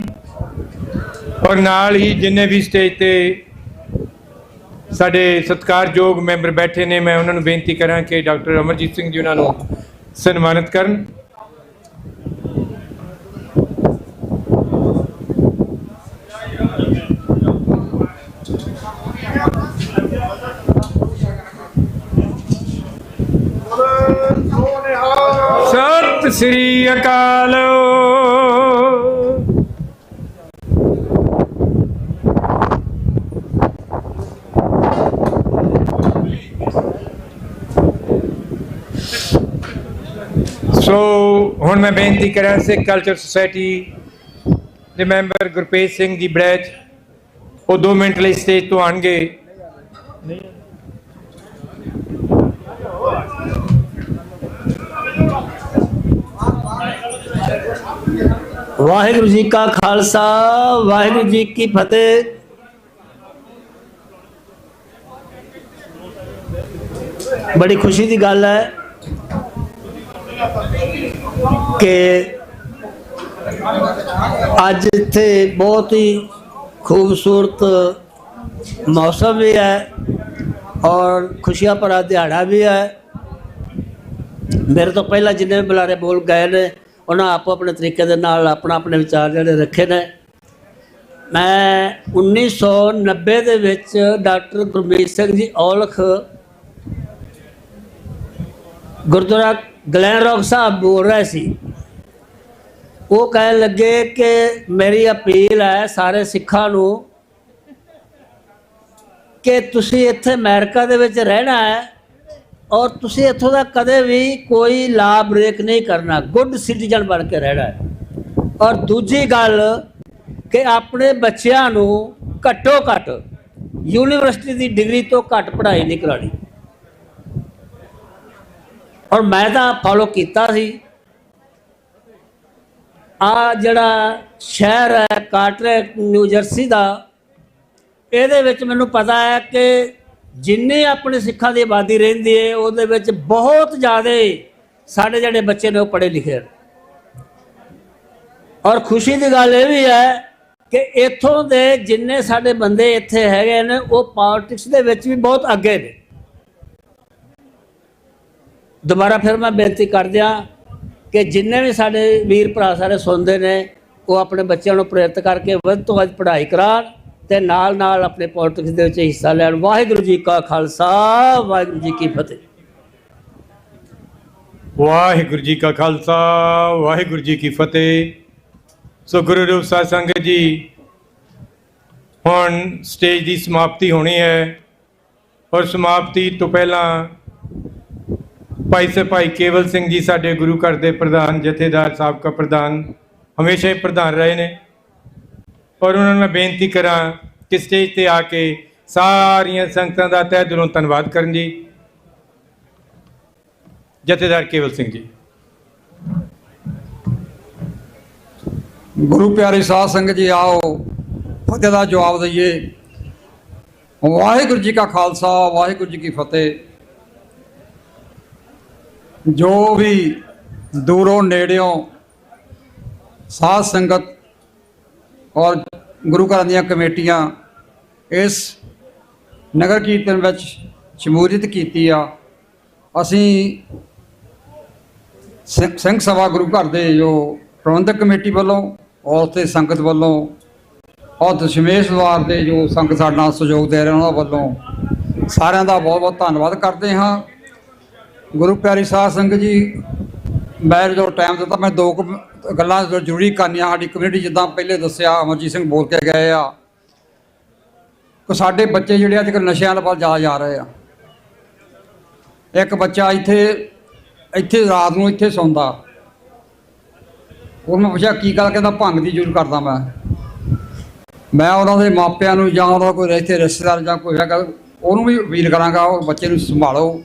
ਔਰ ਨਾਲ ਹੀ ਜਿੰਨੇ ਵੀ ਸਟੇਜ ਤੇ ਸਾਡੇ ਸਤਿਕਾਰਯੋਗ ਮੈਂਬਰ ਬੈਠੇ ਨੇ, ਮੈਂ ਉਹਨਾਂ ਨੂੰ ਬੇਨਤੀ ਕਰਾਂ ਕਿ ਡਾਕਟਰ ਅਮਰਜੀਤ ਸਿੰਘ ਜੀ ਉਹਨਾਂ ਨੂੰ ਸਨਮਾਨਿਤ ਕਰਨ। ਸਤਿ ਸ੍ਰੀ ਅਕਾਲ। ਸੋ ਹੁਣ ਮੈਂ ਬੇਨਤੀ ਕਰਾਂ ਸਿੱਖ ਕਲਚਰ ਸੁਸਾਇਟੀ ਦੇ ਮੈਂਬਰ ਗੁਰਪ੍ਰੀਤ ਸਿੰਘ ਜੀ ਬੜੈਚ, ਉਹ 2 ਮਿੰਟ ਲਈ ਸਟੇਜ ਤੋਂ ਆਉਣਗੇ। ਵਾਹਿਗੁਰੂ ਜੀ ਕਾ ਖਾਲਸਾ, ਵਾਹਿਗੁਰੂ ਜੀ ਕੀ ਫਤਿਹ। ਬੜੀ ਖੁਸ਼ੀ ਦੀ ਗੱਲ ਹੈ ਕਿ ਅੱਜ ਇੱਥੇ ਬਹੁਤ ਹੀ ਖੂਬਸੂਰਤ ਮੌਸਮ ਵੀ ਹੈ ਔਰ ਖੁਸ਼ੀਆਂ ਭਰਾ ਦਿਹਾੜਾ ਵੀ ਹੈ। ਮੇਰੇ ਤੋਂ ਪਹਿਲਾਂ ਜਿੰਨੇ ਵੀ ਬੁਲਾਰੇ ਬੋਲ ਗਏ ਨੇ ਉਹਨਾਂ ਆਪੋ ਆਪਣੇ ਤਰੀਕੇ ਦੇ ਨਾਲ ਆਪਣੇ ਵਿਚਾਰ ਜਿਹੜੇ ਰੱਖੇ ਨੇ। ਮੈਂ 1990 ਦੇ ਵਿੱਚ doctor Gurmeet Singh ji Aulakh Gurdwara Glen rock ਸਾਹਿਬ ਬੋਲ ਰਹੇ ਸੀ। ਉਹ ਕਹਿਣ ਲੱਗੇ ਕਿ ਮੇਰੀ ਅਪੀਲ ਹੈ ਸਾਰੇ ਸਿੱਖਾਂ ਨੂੰ ਕਿ ਤੁਸੀਂ ਇੱਥੇ ਅਮਰੀਕਾ ਦੇ ਵਿੱਚ ਰਹਿਣਾ ਹੈ ਔਰ ਤੁਸੀਂ ਇੱਥੋਂ ਦਾ ਕਦੇ ਵੀ ਕੋਈ ਲਾਅ ਬ੍ਰੇਕ ਨਹੀਂ ਕਰਨਾ, ਗੁੱਡ ਸਿਟੀਜ਼ਨ ਬਣ ਕੇ ਰਹਿਣਾ ਹੈ। ਔਰ ਦੂਜੀ ਗੱਲ ਕਿ ਆਪਣੇ ਬੱਚਿਆਂ ਨੂੰ ਘੱਟੋ ਘੱਟ ਯੂਨੀਵਰਸਿਟੀ ਦੀ ਡਿਗਰੀ ਤੋਂ ਘੱਟ ਪੜ੍ਹਾਈ ਨਹੀਂ ਕਰਾਉਣੀ। ਔਰ ਮੈਂ ਤਾਂ ਫੋਲੋ ਕੀਤਾ ਸੀ। ਆ ਜਿਹੜਾ ਸ਼ਹਿਰ ਹੈ ਕਾਰਟਰੈਟ ਨਿਊ ਜਰਸੀ ਦਾ, ਇਹਦੇ ਵਿੱਚ ਮੈਨੂੰ ਪਤਾ ਹੈ ਕਿ ਜਿੰਨੀ ਆਪਣੇ ਸਿੱਖਾਂ ਦੀ ਆਬਾਦੀ ਰਹਿੰਦੀ ਹੈ ਉਹਦੇ ਵਿੱਚ ਬਹੁਤ ਜ਼ਿਆਦਾ ਸਾਡੇ ਜਿਹੜੇ ਬੱਚੇ ਨੇ ਉਹ ਪੜ੍ਹੇ ਲਿਖੇ। ਔਰ ਖੁਸ਼ੀ ਦੀ ਗੱਲ ਇਹ ਵੀ ਹੈ ਕਿ ਇੱਥੋਂ ਦੇ ਜਿੰਨੇ ਸਾਡੇ ਬੰਦੇ ਇੱਥੇ ਹੈਗੇ ਨੇ ਉਹ ਪੋਲਿਟਿਕਸ ਦੇ ਵਿੱਚ ਵੀ ਬਹੁਤ ਅੱਗੇ ਨੇ। ਦੁਬਾਰਾ ਫਿਰ ਮੈਂ ਬੇਨਤੀ ਕਰਦਿਆਂ ਕਿ ਜਿੰਨੇ ਵੀ ਸਾਡੇ ਵੀਰ ਭਰਾ ਸਾਰੇ ਸੁਣਦੇ ਨੇ ਉਹ ਆਪਣੇ ਬੱਚਿਆਂ ਨੂੰ ਪ੍ਰੇਰਿਤ ਕਰਕੇ ਵੱਧ ਤੋਂ ਵੱਧ ਪੜ੍ਹਾਈ ਕਰਾਉਣ ਤੇ ਨਾਲ ਨਾਲ ਆਪਣੇ ਪੋਲਿਟਿਕਸ ਦੇ ਵਿੱਚ ਹਿੱਸਾ ਲੈਣ। ਵਾਹਿਗੁਰੂ ਜੀ ਕਾ ਖਾਲਸਾ, ਵਾਹਿਗੁਰੂ ਜੀ ਕੀ ਫਤਿਹ। ਵਾਹਿਗੁਰੂ ਜੀ ਕਾ ਖਾਲਸਾ, ਵਾਹਿਗੁਰੂ ਜੀ ਕੀ ਫਤਿਹ। ਸੋ ਗੁਰੂ ਰੂਪ ਸਾਧ ਸੰਗਤ ਜੀ, ਹੁਣ ਸਟੇਜ ਦੀ ਸਮਾਪਤੀ ਹੋਣੀ ਹੈ ਔਰ ਸਮਾਪਤੀ ਤੋਂ ਪਹਿਲਾਂ ਭਾਈ ਭਾਈ ਕੇਵਲ ਸਿੰਘ ਜੀ ਸਾਡੇ ਗੁਰੂ ਘਰ ਦੇ ਪ੍ਰਧਾਨ ਜਥੇਦਾਰ ਸਾਬਕਾ ਪ੍ਰਧਾਨ ਹਮੇਸ਼ਾ ਹੀ ਪ੍ਰਧਾਨ ਰਹੇ ਨੇ, ਔਰ ਉਹਨਾਂ ਨੂੰ ਮੈਂ ਬੇਨਤੀ ਕਰਾਂ ਕਿ ਸਟੇਜ ਤੇ ਆ ਕੇ ਸਾਰੀਆਂ ਸੰਗਤਾਂ ਦਾ ਤਹਿ ਦਿਲੋਂ ਧੰਨਵਾਦ ਕਰਨ ਜੀ। ਜਥੇਦਾਰ ਕੇਵਲ ਸਿੰਘ ਜੀ। ਗੁਰੂ ਪਿਆਰੀ ਸਾਧ ਸੰਗਤ ਜੀ, ਆਓ ਫਤਿਹ ਦਾ ਜਵਾਬ ਦਈਏ। ਵਾਹਿਗੁਰੂ ਜੀ ਕਾ ਖਾਲਸਾ, ਵਾਹਿਗੁਰੂ ਜੀ ਕੀ ਫਤਿਹ। ਜੋ ਵੀ ਦੂਰੋਂ ਨੇੜਿਓਂ ਸਾਧ ਸੰਗਤ ਔਰ ਗੁਰੂ ਘਰਾਂ ਦੀਆਂ ਕਮੇਟੀਆਂ ਇਸ ਨਗਰ ਕੀਰਤਨ ਵਿੱਚ ਸ਼ਮੂਲੀਅਤ ਕੀਤੀ ਆ, ਅਸੀਂ ਸਿੰਘ ਸਭਾ ਗੁਰੂ ਘਰ ਦੇ ਜੋ ਪ੍ਰਬੰਧਕ ਕਮੇਟੀ ਵੱਲੋਂ ਔਰ ਤੇ ਸੰਗਤ ਵੱਲੋਂ ਔਰ ਦਸ਼ਮੇਸ਼ ਦਰਬਾਰ ਦੇ ਜੋ ਸੰਗਤ ਸਾਡੇ ਨਾਲ ਸਹਿਯੋਗ ਦੇ ਰਹੇ ਉਹਨਾਂ ਵੱਲੋਂ ਸਾਰਿਆਂ ਦਾ ਬਹੁਤ ਬਹੁਤ ਧੰਨਵਾਦ ਕਰਦੇ ਹਾਂ। ਗੁਰੂ ਪਿਆਰੀ ਸਾਧ ਸੰਗਤ ਜੀ, ਮੈਂ ਜੋ ਟਾਈਮ ਦਿੱਤਾ ਮੈਂ ਦੋ ਗੱਲਾਂ ਜ਼ਰੂਰੀ ਕਰਨੀਆਂ। ਸਾਡੀ ਕਮਿਊਨਿਟੀ ਜਿੱਦਾਂ ਪਹਿਲੇ ਦੱਸਿਆ ਅਮਰਜੀਤ ਸਿੰਘ ਬੋਲ ਕੇ ਗਏ ਆ ਕਿ ਸਾਡੇ ਬੱਚੇ ਜਿਹੜੇ ਅੱਜ ਕੱਲ੍ਹ ਨਸ਼ਿਆਂ ਵੱਲ ਜ਼ਿਆਦਾ ਜਾ ਰਹੇ ਆ। ਇੱਕ ਬੱਚਾ ਇੱਥੇ ਰਾਤ ਨੂੰ ਇੱਥੇ ਸੌਂਦਾ, ਉਹਨੂੰ ਪੁੱਛਿਆ ਕੀ ਗੱਲ, ਕਹਿੰਦਾ ਭੰਗ ਦੀ ਜ਼ਰੂਰ ਕਰਦਾ ਮੈਂ ਉਹਨਾਂ ਦੇ ਮਾਪਿਆਂ ਨੂੰ ਜਾਂ ਉਹਦਾ ਕੋਈ ਇੱਥੇ ਰਿਸ਼ਤੇਦਾਰ ਜਾਂ ਕੋਈ ਹੈਗਾ ਉਹਨੂੰ ਵੀ ਅਪੀਲ ਕਰਾਂਗਾ ਉਹ ਬੱਚੇ ਨੂੰ ਸੰਭਾਲੋ,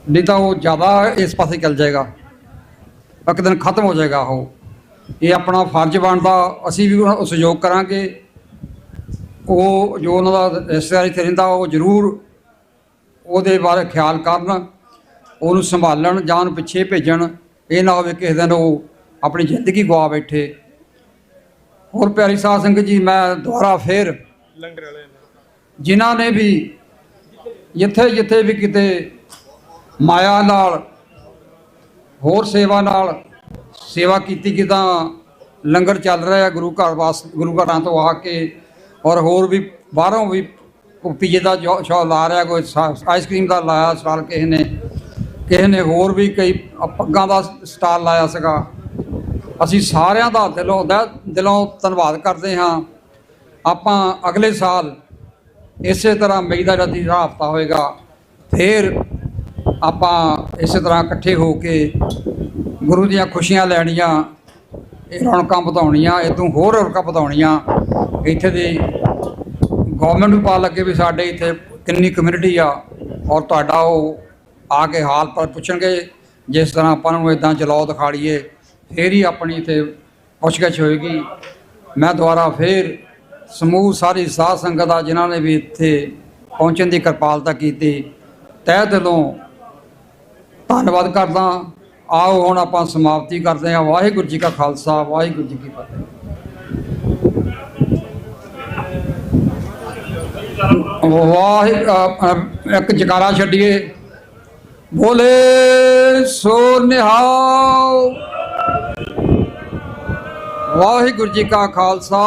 ਨਹੀਂ ਤਾਂ ਉਹ ਜ਼ਿਆਦਾ ਇਸ ਪਾਸੇ ਚੱਲ ਜਾਏਗਾ, ਇੱਕ ਦਿਨ ਖਤਮ ਹੋ ਜਾਏਗਾ। ਇਹ ਆਪਣਾ ਫਰਜ਼ ਬਣਦਾ, ਅਸੀਂ ਵੀ ਉਹ ਸਹਿਯੋਗ ਕਰਾਂਗੇ। ਉਹ ਜੋ ਉਹਨਾਂ ਦਾ ਰਿਸ਼ਤੇਦਾਰ ਇੱਥੇ ਰਹਿੰਦਾ ਉਹ ਜ਼ਰੂਰ ਉਹਦੇ ਬਾਰੇ ਖਿਆਲ ਕਰਨ, ਉਹਨੂੰ ਸੰਭਾਲਣ ਜਾਂ ਉਹਨੂੰ ਪਿੱਛੇ ਭੇਜਣ। ਇਹ ਨਾ ਹੋਵੇ ਕਿਸੇ ਦਿਨ ਉਹ ਆਪਣੀ ਜ਼ਿੰਦਗੀ ਗਵਾ ਬੈਠੇ। ਹੋਰ ਪਿਆਰੀ ਸਾਧ ਸੰਗਤ ਜੀ, ਮੈਂ ਦੁਬਾਰਾ ਫੇਰ ਜਿਨ੍ਹਾਂ ਨੇ ਵੀ ਜਿੱਥੇ ਵੀ ਕਿਤੇ ਮਾਇਆ ਨਾਲ ਹੋਰ ਸੇਵਾ ਨਾਲ ਸੇਵਾ ਕੀਤੀ, ਕਿੱਦਾਂ ਲੰਗਰ ਚੱਲ ਰਿਹਾ ਗੁਰੂ ਘਰਾਂ ਤੋਂ ਆ ਕੇ, ਔਰ ਹੋਰ ਵੀ ਬਾਹਰੋਂ ਵੀ ਪੀਜੇ ਦਾ ਸ਼ੌ ਲਾ ਰਿਹਾ, ਕੋਈ ਆਈਸਕ੍ਰੀਮ ਦਾ ਲਾਇਆ ਸਟਾਲ, ਕਿਸੇ ਨੇ ਹੋਰ ਵੀ ਕਈ ਪੱਗਾਂ ਦਾ ਸਟਾਲ ਲਾਇਆ ਸੀਗਾ। ਅਸੀਂ ਸਾਰਿਆਂ ਦਾ ਦਿਲੋਂ ਧੰਨਵਾਦ ਕਰਦੇ ਹਾਂ। ਆਪਾਂ ਅਗਲੇ ਸਾਲ ਇਸੇ ਤਰ੍ਹਾਂ ਮਈ ਦਾ ਜਦ ਦਾ ਹਫ਼ਤਾ ਹੋਏਗਾ, ਫਿਰ ਆਪਾਂ ਇਸੇ ਤਰ੍ਹਾਂ ਇਕੱਠੇ ਹੋ ਕੇ ਗੁਰੂ ਦੀਆਂ ਖੁਸ਼ੀਆਂ ਲੈਣੀਆਂ, ਇਹ ਰੌਣਕਾਂ ਵਧਾਉਣੀਆਂ, ਇਹ ਤੋਂ ਹੋਰ ਰੌਣਕਾਂ ਵਧਾਉਣੀਆਂ। ਇੱਥੇ ਦੀ ਗੌਰਮੈਂਟ ਨੂੰ ਪਤਾ ਲੱਗੇ ਵੀ ਸਾਡੇ ਇੱਥੇ ਕਿੰਨੀ ਕਮਿਊਨਿਟੀ ਆ, ਔਰ ਤੁਹਾਡਾ ਉਹ ਆ ਕੇ ਹਾਲ ਪਰ ਪੁੱਛਣਗੇ। ਜਿਸ ਤਰ੍ਹਾਂ ਆਪਾਂ ਨੂੰ ਇੱਦਾਂ ਜਲਾਓ ਦਿਖਾੜੀਏ, ਫਿਰ ਹੀ ਆਪਣੀ ਇੱਥੇ ਪੁੱਛਗਿੱਛ ਹੋਏਗੀ। ਮੈਂ ਦੁਬਾਰਾ ਫਿਰ ਸਮੂਹ ਸਾਰੀ ਸਾਧ ਸੰਗਤ ਦਾ ਜਿਨ੍ਹਾਂ ਨੇ ਵੀ ਇੱਥੇ ਪਹੁੰਚਣ ਦੀ ਕਿਰਪਾਲਤਾ ਕੀਤੀ, ਤਹਿ ਦਿਲੋਂ ਧੰਨਵਾਦ ਕਰਦਾ। ਆਓ ਹੁਣ ਆਪਾਂ ਸਮਾਪਤੀ ਕਰਦੇ ਹਾਂ। ਵਾਹਿਗੁਰੂ ਜੀ ਕਾ ਖਾਲਸਾ, ਵਾਹਿਗੁਰੂ ਜੀ ਕੀ ਫਤਿਹ। ਇੱਕ ਜਕਾਰਾ ਛੱਡੀਏ, ਬੋਲੇ ਸੋ ਨਿਹਾਲ। ਵਾਹਿਗੁਰੂ ਜੀ ਕਾ ਖਾਲਸਾ।